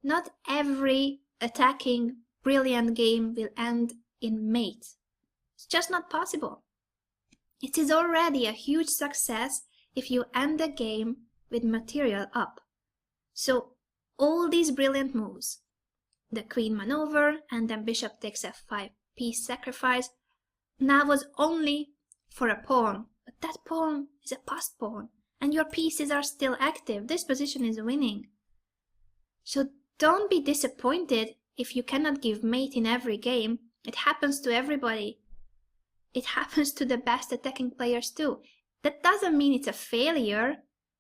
Not every attacking brilliant game will end in mate. It's just not possible. It is already a huge success if you end the game with material up. So all these brilliant moves, the queen maneuver and then bishop takes f5, piece sacrifice, now was only for a pawn. But that pawn is a passed pawn, and your pieces are still active. This position is winning. So don't be disappointed if you cannot give mate in every game. It happens to everybody. It happens to the best attacking players too. That doesn't mean it's a failure.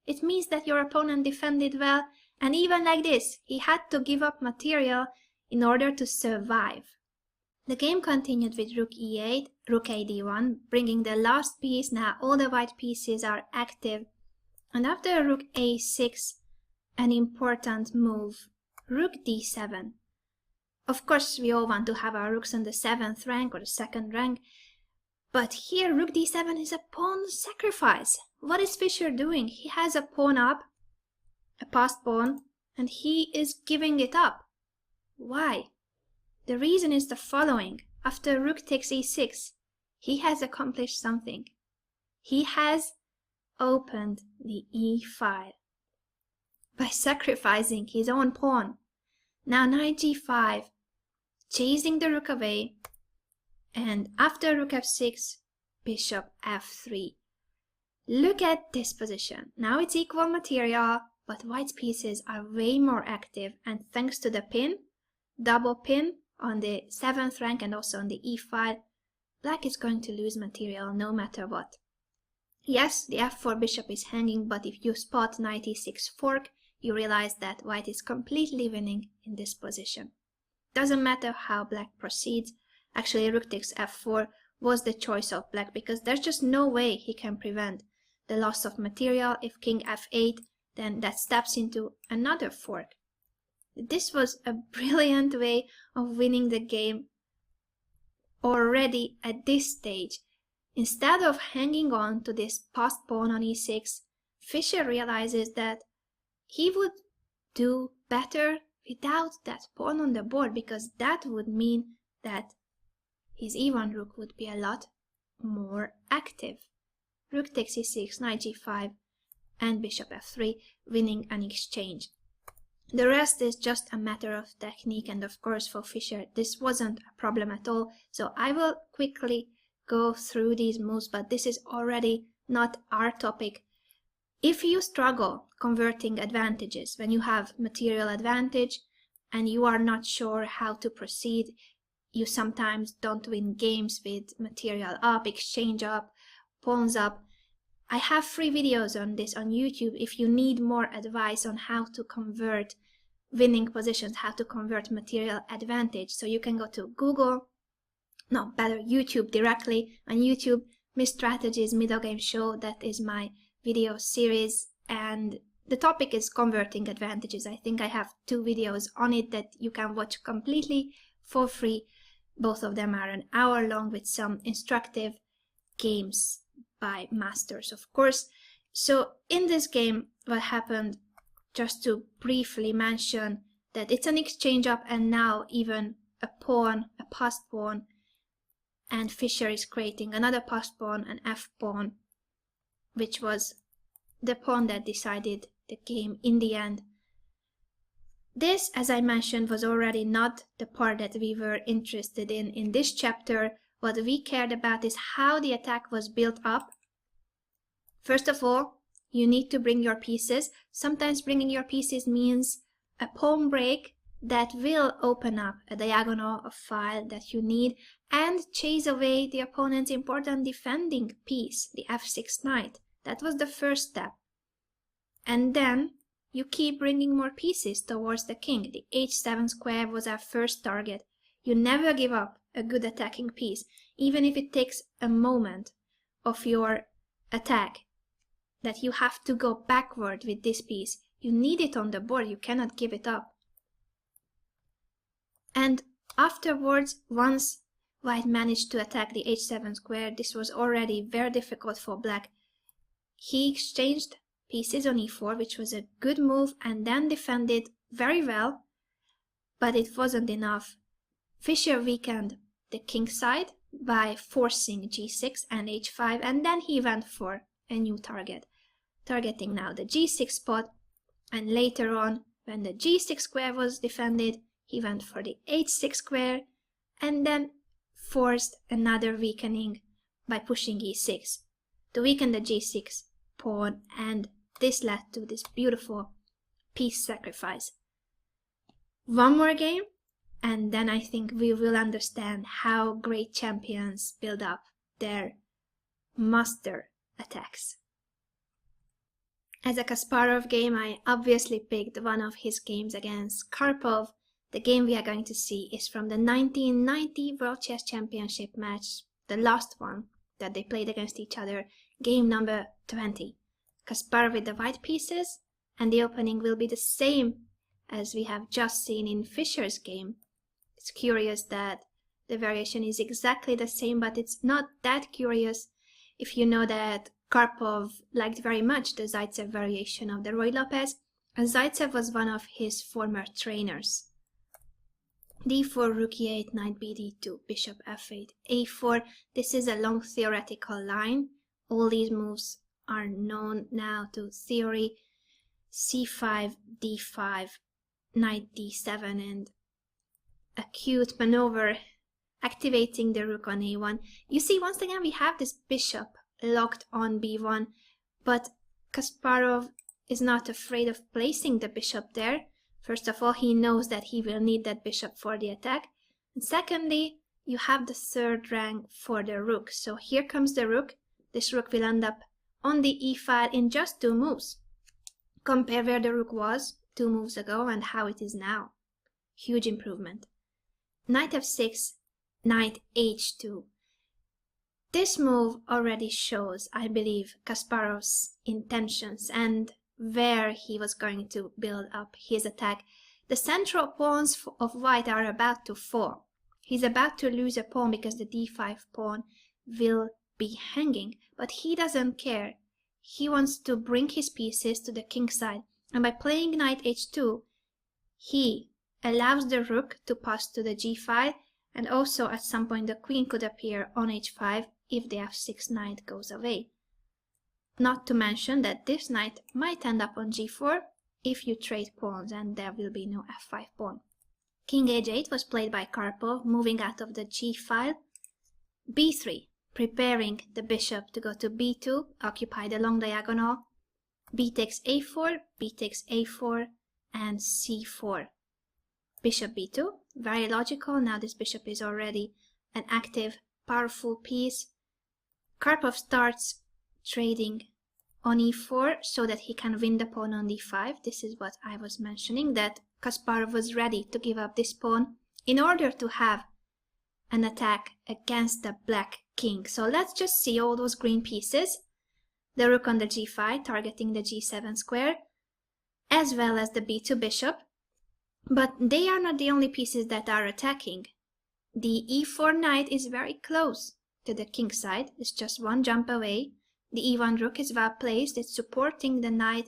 It means that your opponent defended well, and even like this, he had to give up material in order to survive. The game continued with rook e8, rook a d1, bringing the last piece. Now all the white pieces are active. And after rook a6, an important move, rook d7. Of course, we all want to have our rooks on the 7th rank or the 2nd rank, but here rook d7 is a pawn sacrifice. What is Fischer doing? He has a pawn up, a passed pawn, and he is giving it up. Why? The reason is the following. After rook takes e6, he has accomplished something. He has opened the e file by sacrificing his own pawn. Now knight g5, chasing the rook away, and after rook f6, bishop f3. Look at this position. Now it's equal material, but white's pieces are way more active, and thanks to the pin, double pin on the 7th rank and also on the e file, black is going to lose material no matter what. Yes, the f4 bishop is hanging, but if you spot knight e6 fork, you realize that white is completely winning in this position. Doesn't matter how black proceeds. Actually, rook takes f4 was the choice of black because there's just no way he can prevent the loss of material. If king f8, then that steps into another fork. This was a brilliant way of winning the game already at this stage. Instead of hanging on to this passed pawn on e6, Fischer realizes that he would do better without that pawn on the board, because that would mean that his e1 rook would be a lot more active. Rook takes e6, knight g5, and bishop f3, winning an exchange. The rest is just a matter of technique, and of course for Fischer this wasn't a problem at all. So I will quickly go through these moves, but this is already not our topic. If you struggle converting advantages, when you have material advantage and you are not sure how to proceed, you sometimes don't win games with material up, exchange up, pawns up. I have free videos on this on YouTube if you need more advice on how to convert winning positions, how to convert material advantage. So you can go to Google, no, better YouTube directly. On YouTube, Miss Strategy's Middlegame Show, that is my video series, and the topic is converting advantages. I think I have 2 videos on it that you can watch completely for free. Both of them are an hour long with some instructive games by masters, of course. So in this game, what happened, just to briefly mention that it's an exchange up, and now even a pawn, a passed pawn, and Fischer is creating another passed pawn, an F pawn, which was the pawn that decided the game in the end. This, as I mentioned, was already not the part that we were interested in this chapter. What we cared about is how the attack was built up. First of all, you need to bring your pieces. Sometimes bringing your pieces means a pawn break that will open up a diagonal of file that you need and chase away the opponent's important defending piece, the f6 knight. That was the first step. And then you keep bringing more pieces towards the king. The h7 square was our first target. You never give up a good attacking piece, even if it takes a moment of your attack that you have to go backward with this piece. You need it on the board, you cannot give it up. And afterwards, once white managed to attack the h7 square, this was already very difficult for black. He exchanged pieces on e4, which was a good move, and then defended very well, but it wasn't enough. Fischer weakened the king side by forcing g6 and h5, and then he went for a new target, targeting now the g6 spot, and later on, when the g6 square was defended, he went for the h6 square, and then forced another weakening by pushing e6 to weaken the g6 pawn, and this led to this beautiful piece sacrifice. One more game, and then I think we will understand how great champions build up their master attacks. As a Kasparov game, I obviously picked one of his games against Karpov. The game we are going to see is from the 1990 World Chess Championship match, the last one that they played against each other, game number 20. Kasparov with the white pieces, and the opening will be the same as we have just seen in Fischer's game. It's curious that the variation is exactly the same, but it's not that curious if you know that Karpov liked very much the Zaitsev variation of the Ruy Lopez, and Zaitsev was one of his former trainers. d4, rook e8, knight bd2, bishop f8, a4. This is a long theoretical line. All these moves are known now to theory. c5, d5, knight d7, and a cute maneuver activating the rook on a1. You see, once again we have this bishop locked on b1, but Kasparov is not afraid of placing the bishop there. First of all, he knows that he will need that bishop for the attack, and secondly, you have the third rank for the rook. So here comes the rook. This rook will end up on the e file in just 2 moves. Compare where the rook was 2 moves ago and how it is now. Huge improvement. Knight f6, knight h2. This move already shows, I believe, Kasparov's intentions and where he was going to build up his attack. The central pawns of white are about to fall. He's about to lose a pawn because the d5 pawn will be hanging, but he doesn't care. He wants to bring his pieces to the king side, and by playing knight h2, he allows the rook to pass to the g file, and also at some point the queen could appear on h5 if the f6 knight goes away. Not to mention that this knight might end up on g4 if you trade pawns, and there will be no f5 pawn. King h8 was played by Karpov, moving out of the g file. b3, preparing the bishop to go to b2, occupy the long diagonal. b takes a4, b takes a4, and c4. Bishop b2, very logical. Now this bishop is already an active, powerful piece. Karpov starts trading on e4 so that he can win the pawn on d5. This is what I was mentioning, that Kasparov was ready to give up this pawn in order to have an attack against the black king. So let's just see all those green pieces. The rook on the g5 targeting the g7 square, as well as the b2 bishop. But they are not the only pieces that are attacking. The e4 knight is very close to the king side. It's just one jump away. The e1 rook is well placed. It's supporting the knight.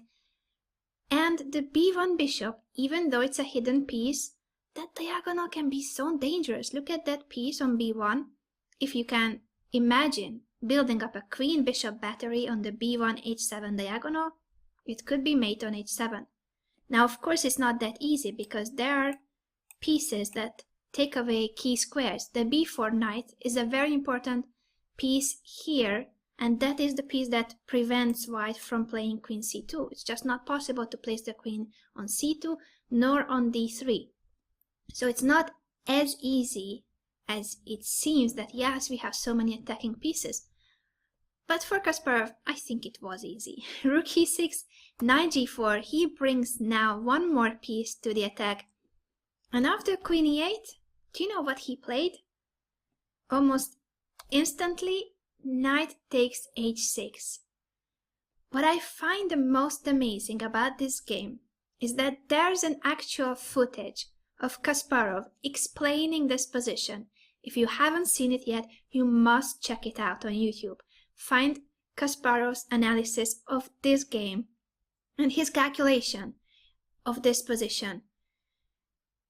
And the b1 bishop, even though it's a hidden piece, that diagonal can be so dangerous. Look at that piece on b1. If you can imagine building up a queen bishop battery on the b1 h7 diagonal, it could be mate on h7. Now, of course, it's not that easy because there are pieces that take away key squares. The b4 knight is a very important piece here, and that is the piece that prevents white from playing queen c2. It's just not possible to place the queen on c2 nor on d3. So it's not as easy as it seems that, yes, we have so many attacking pieces. But for Kasparov, I think it was easy. Rook e6, knight g4, he brings now one more piece to the attack. And after queen e8, do you know what he played? Almost instantly, knight takes h6. What I find the most amazing about this game is that there's an actual footage of Kasparov explaining this position. If you haven't seen it yet, you must check it out on YouTube. Find Kasparov's analysis of this game and his calculation of this position.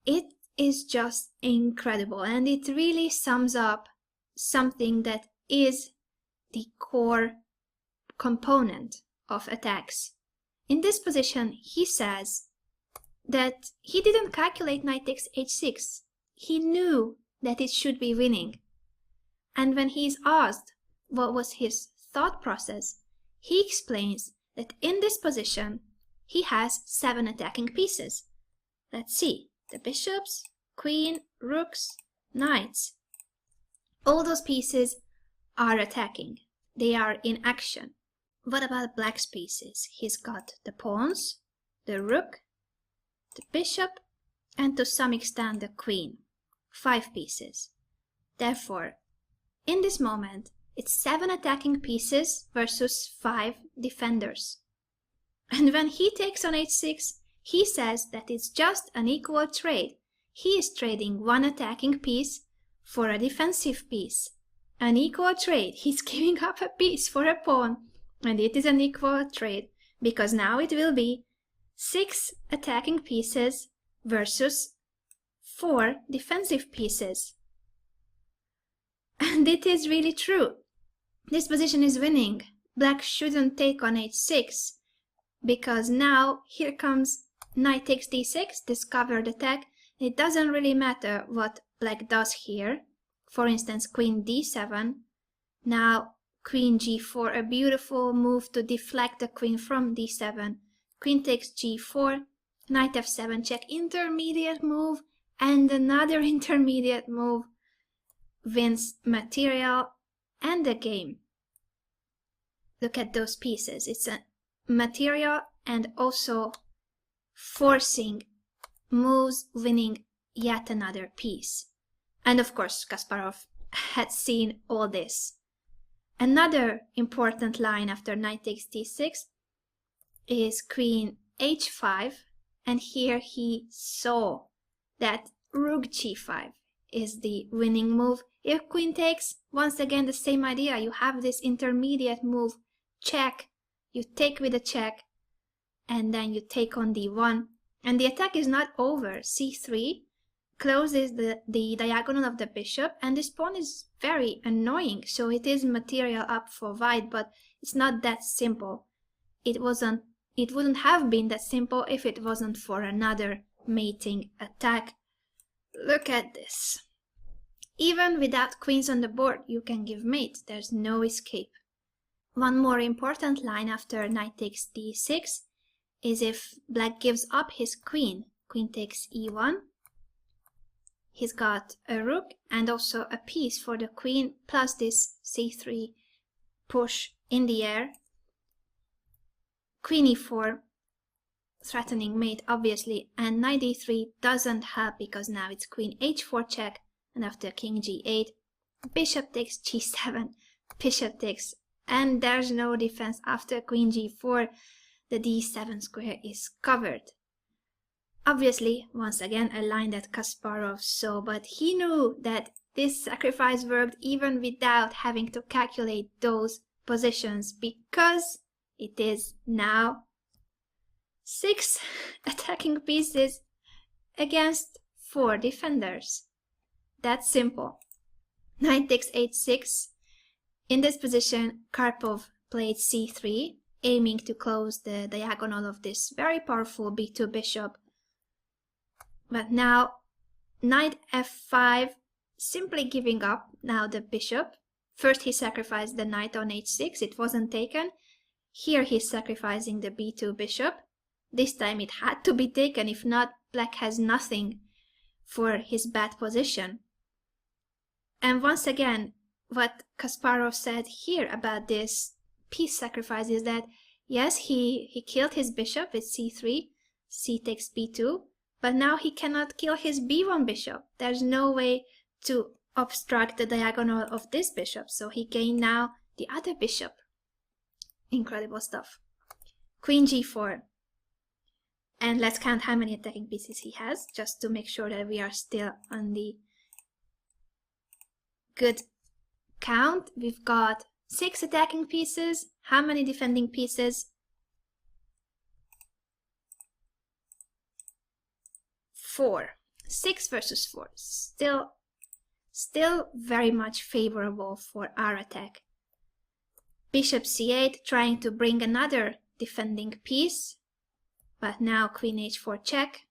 It is just incredible, and it really sums up something that is the core component of attacks. In this position, he says that he didn't calculate knight takes h6. He knew that it should be winning. And when he is asked what was his thought process, he explains that in this position, he has 7 attacking pieces. Let's see, the bishops, queen, rooks, knights. All those pieces are attacking. They are in action. What about black's pieces? He's got the pawns, the rook, the bishop, and to some extent the queen. 5 pieces. Therefore, in this moment, it's 7 attacking pieces versus 5 defenders. And when he takes on h6, he says that it's just an equal trade. He is trading one attacking piece for a defensive piece. An equal trade. He's giving up a piece for a pawn. And it is an equal trade because now it will be 6 attacking pieces versus 4 defensive pieces. And it is really true. This position is winning. Black shouldn't take on h6 because now here comes knight takes d6, discovered attack. It doesn't really matter what black does here. For instance, queen d7. Now queen g4, a beautiful move to deflect the queen from d7. Queen takes g4, knight f7 check, intermediate move, and another intermediate move wins material and the game. Look at those pieces. It's a material and also forcing moves, winning yet another piece. And of course, Kasparov had seen all this. Another important line after knight takes d6 is queen h5, and here he saw that rook g5 is the winning move. If queen takes, once again the same idea. You have this intermediate move, check, you take with a check, and then you take on d1. And the attack is not over. c3 closes the diagonal of the bishop, and this pawn is very annoying. So it is material up for white, but it's not that simple. It wouldn't have been that simple if it wasn't for another mating attack. Look at this. Even without queens on the board, you can give mate. There's no escape. One more important line after knight takes d6 is if black gives up his queen. Queen takes e1. He's got a rook and also a piece for the queen, plus this c3 push in the air. Queen e4. threatening mate, obviously, and knight d3 doesn't help because now it's queen h4 check, and after king g8, bishop takes g7, bishop takes, and there's no defense. After queen g4, the d7 square is covered. Obviously, once again, a line that Kasparov saw, but he knew that this sacrifice worked even without having to calculate those positions, because it is now 6 attacking pieces against 4 defenders. That's simple. Knight takes h6. In this position, Karpov played c3, aiming to close the diagonal of this very powerful b2 bishop. But now, knight f5, simply giving up now the bishop. First he sacrificed the knight on h6, it wasn't taken. Here he's sacrificing the b2 bishop. This time it had to be taken, if not, black has nothing for his bad position. And once again, what Kasparov said here about this piece sacrifice is that, yes, he killed his bishop with c3, c takes b2, but now he cannot kill his b1 bishop. There's no way to obstruct the diagonal of this bishop, so he gained now the other bishop. Incredible stuff. Queen g4. And let's count how many attacking pieces he has, just to make sure that we are still on the good count. We've got 6 attacking pieces. How many defending pieces? 4. 6 versus 4. Still very much favorable for our attack. Bishop c8, trying to bring another defending piece. But now queen h4 check.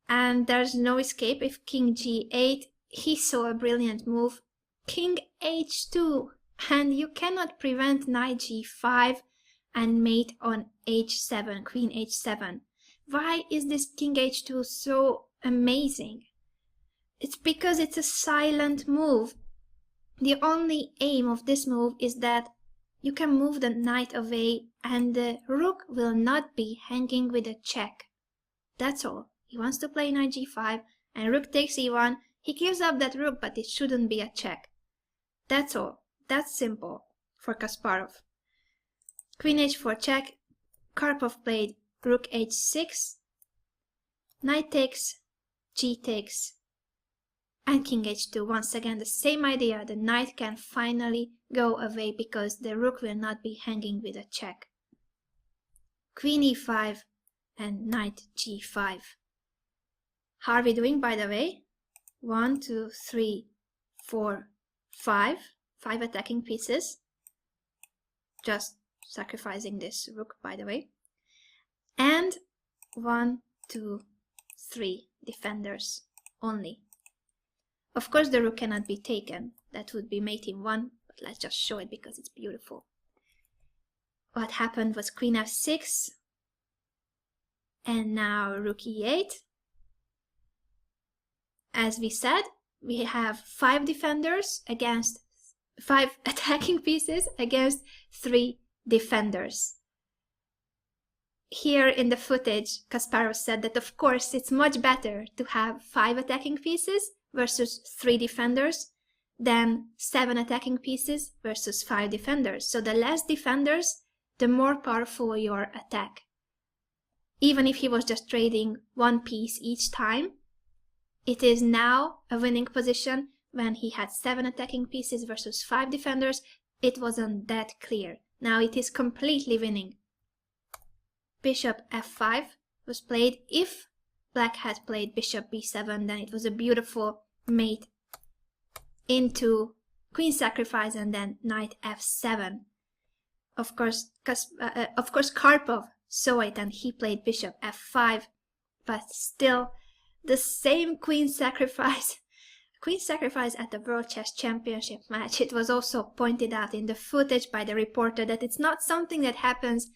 And there's no escape if king g8. He saw a brilliant move. King h2. And you cannot prevent knight g5 and mate on h7, queen h7. Why is this king h2 so amazing? It's because it's a silent move. The only aim of this move is that you can move the knight away and the rook will not be hanging with a check. That's all. He wants to play knight g5 and rook takes e1. He gives up that rook, but it shouldn't be a check. That's all. That's simple for Kasparov. Queen h4 check. Karpov played rook h6. Knight takes, g takes, and king h2. Once again, the same idea. The knight can finally go away because the rook will not be hanging with a check. Queen e5 and knight g5. How are we doing, by the way? 1, 2, 3, 4, 5. 5 attacking pieces. Just sacrificing this rook, by the way. And 1, 2, 3 defenders only. Of course, the rook cannot be taken. That would be mate in 1, but let's just show it because it's beautiful. What happened was queen f6, and now rook e8. As we said, we have 5 defenders against 5 attacking pieces against 3 defenders. Here in the footage, Kasparov said that of course it's much better to have 5 attacking pieces versus 3 defenders than 7 attacking pieces versus 5 defenders. So the less defenders, the more powerful your attack. Even if he was just trading 1 piece each time, it is now a winning position. When he had 7 attacking pieces versus 5 defenders, it wasn't that clear. Now it is completely winning. Bishop f5 was played. If black had played bishop b7, then it was a beautiful mate into queen sacrifice and then knight f7. Of course, Karpov saw it and he played bishop f5, but still the same queen sacrifice. Queen sacrifice at the World Chess Championship match. It was also pointed out in the footage by the reporter that it's not something that happens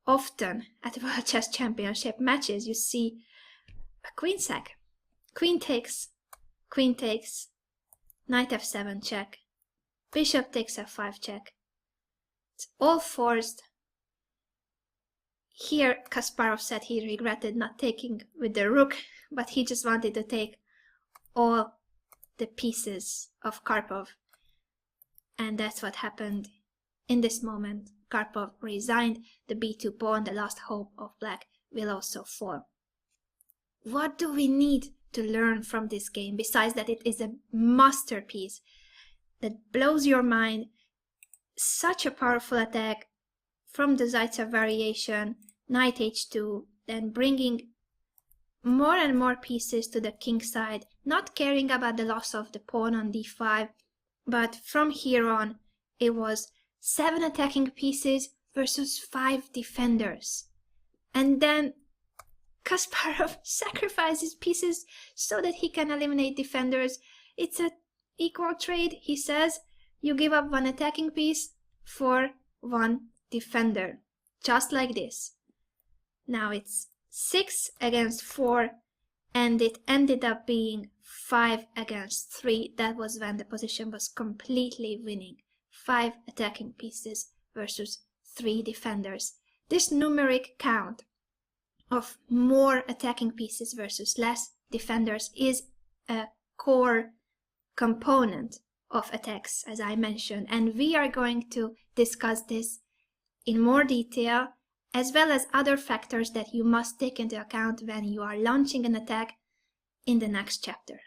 often at the World Chess Championship matches. You see a queen sac, queen takes, knight f7 check, bishop takes f5 check. It's all forced. Here Kasparov said he regretted not taking with the rook, but he just wanted to take all the pieces of Karpov. And that's what happened. In this moment, Karpov resigned. The b2 pawn, the last hope of black, will also fall. What do we need to learn from this game, besides that it is a masterpiece that blows your mind? Such a powerful attack from the Zaitsev variation, knight h2, then bringing more and more pieces to the king side, not caring about the loss of the pawn on d5, but from here on it was 7 attacking pieces versus 5 defenders. And then Kasparov sacrifices pieces so that he can eliminate defenders. It's an equal trade, he says. You give up 1 attacking piece for 1 defender. Just like this. Now it's 6 against 4, and it ended up being 5 against 3. That was when the position was completely winning. 5 attacking pieces versus 3 defenders. This numeric count of more attacking pieces versus less defenders is a core component of attacks, as I mentioned, and we are going to discuss this in more detail, as well as other factors that you must take into account when you are launching an attack in the next chapter.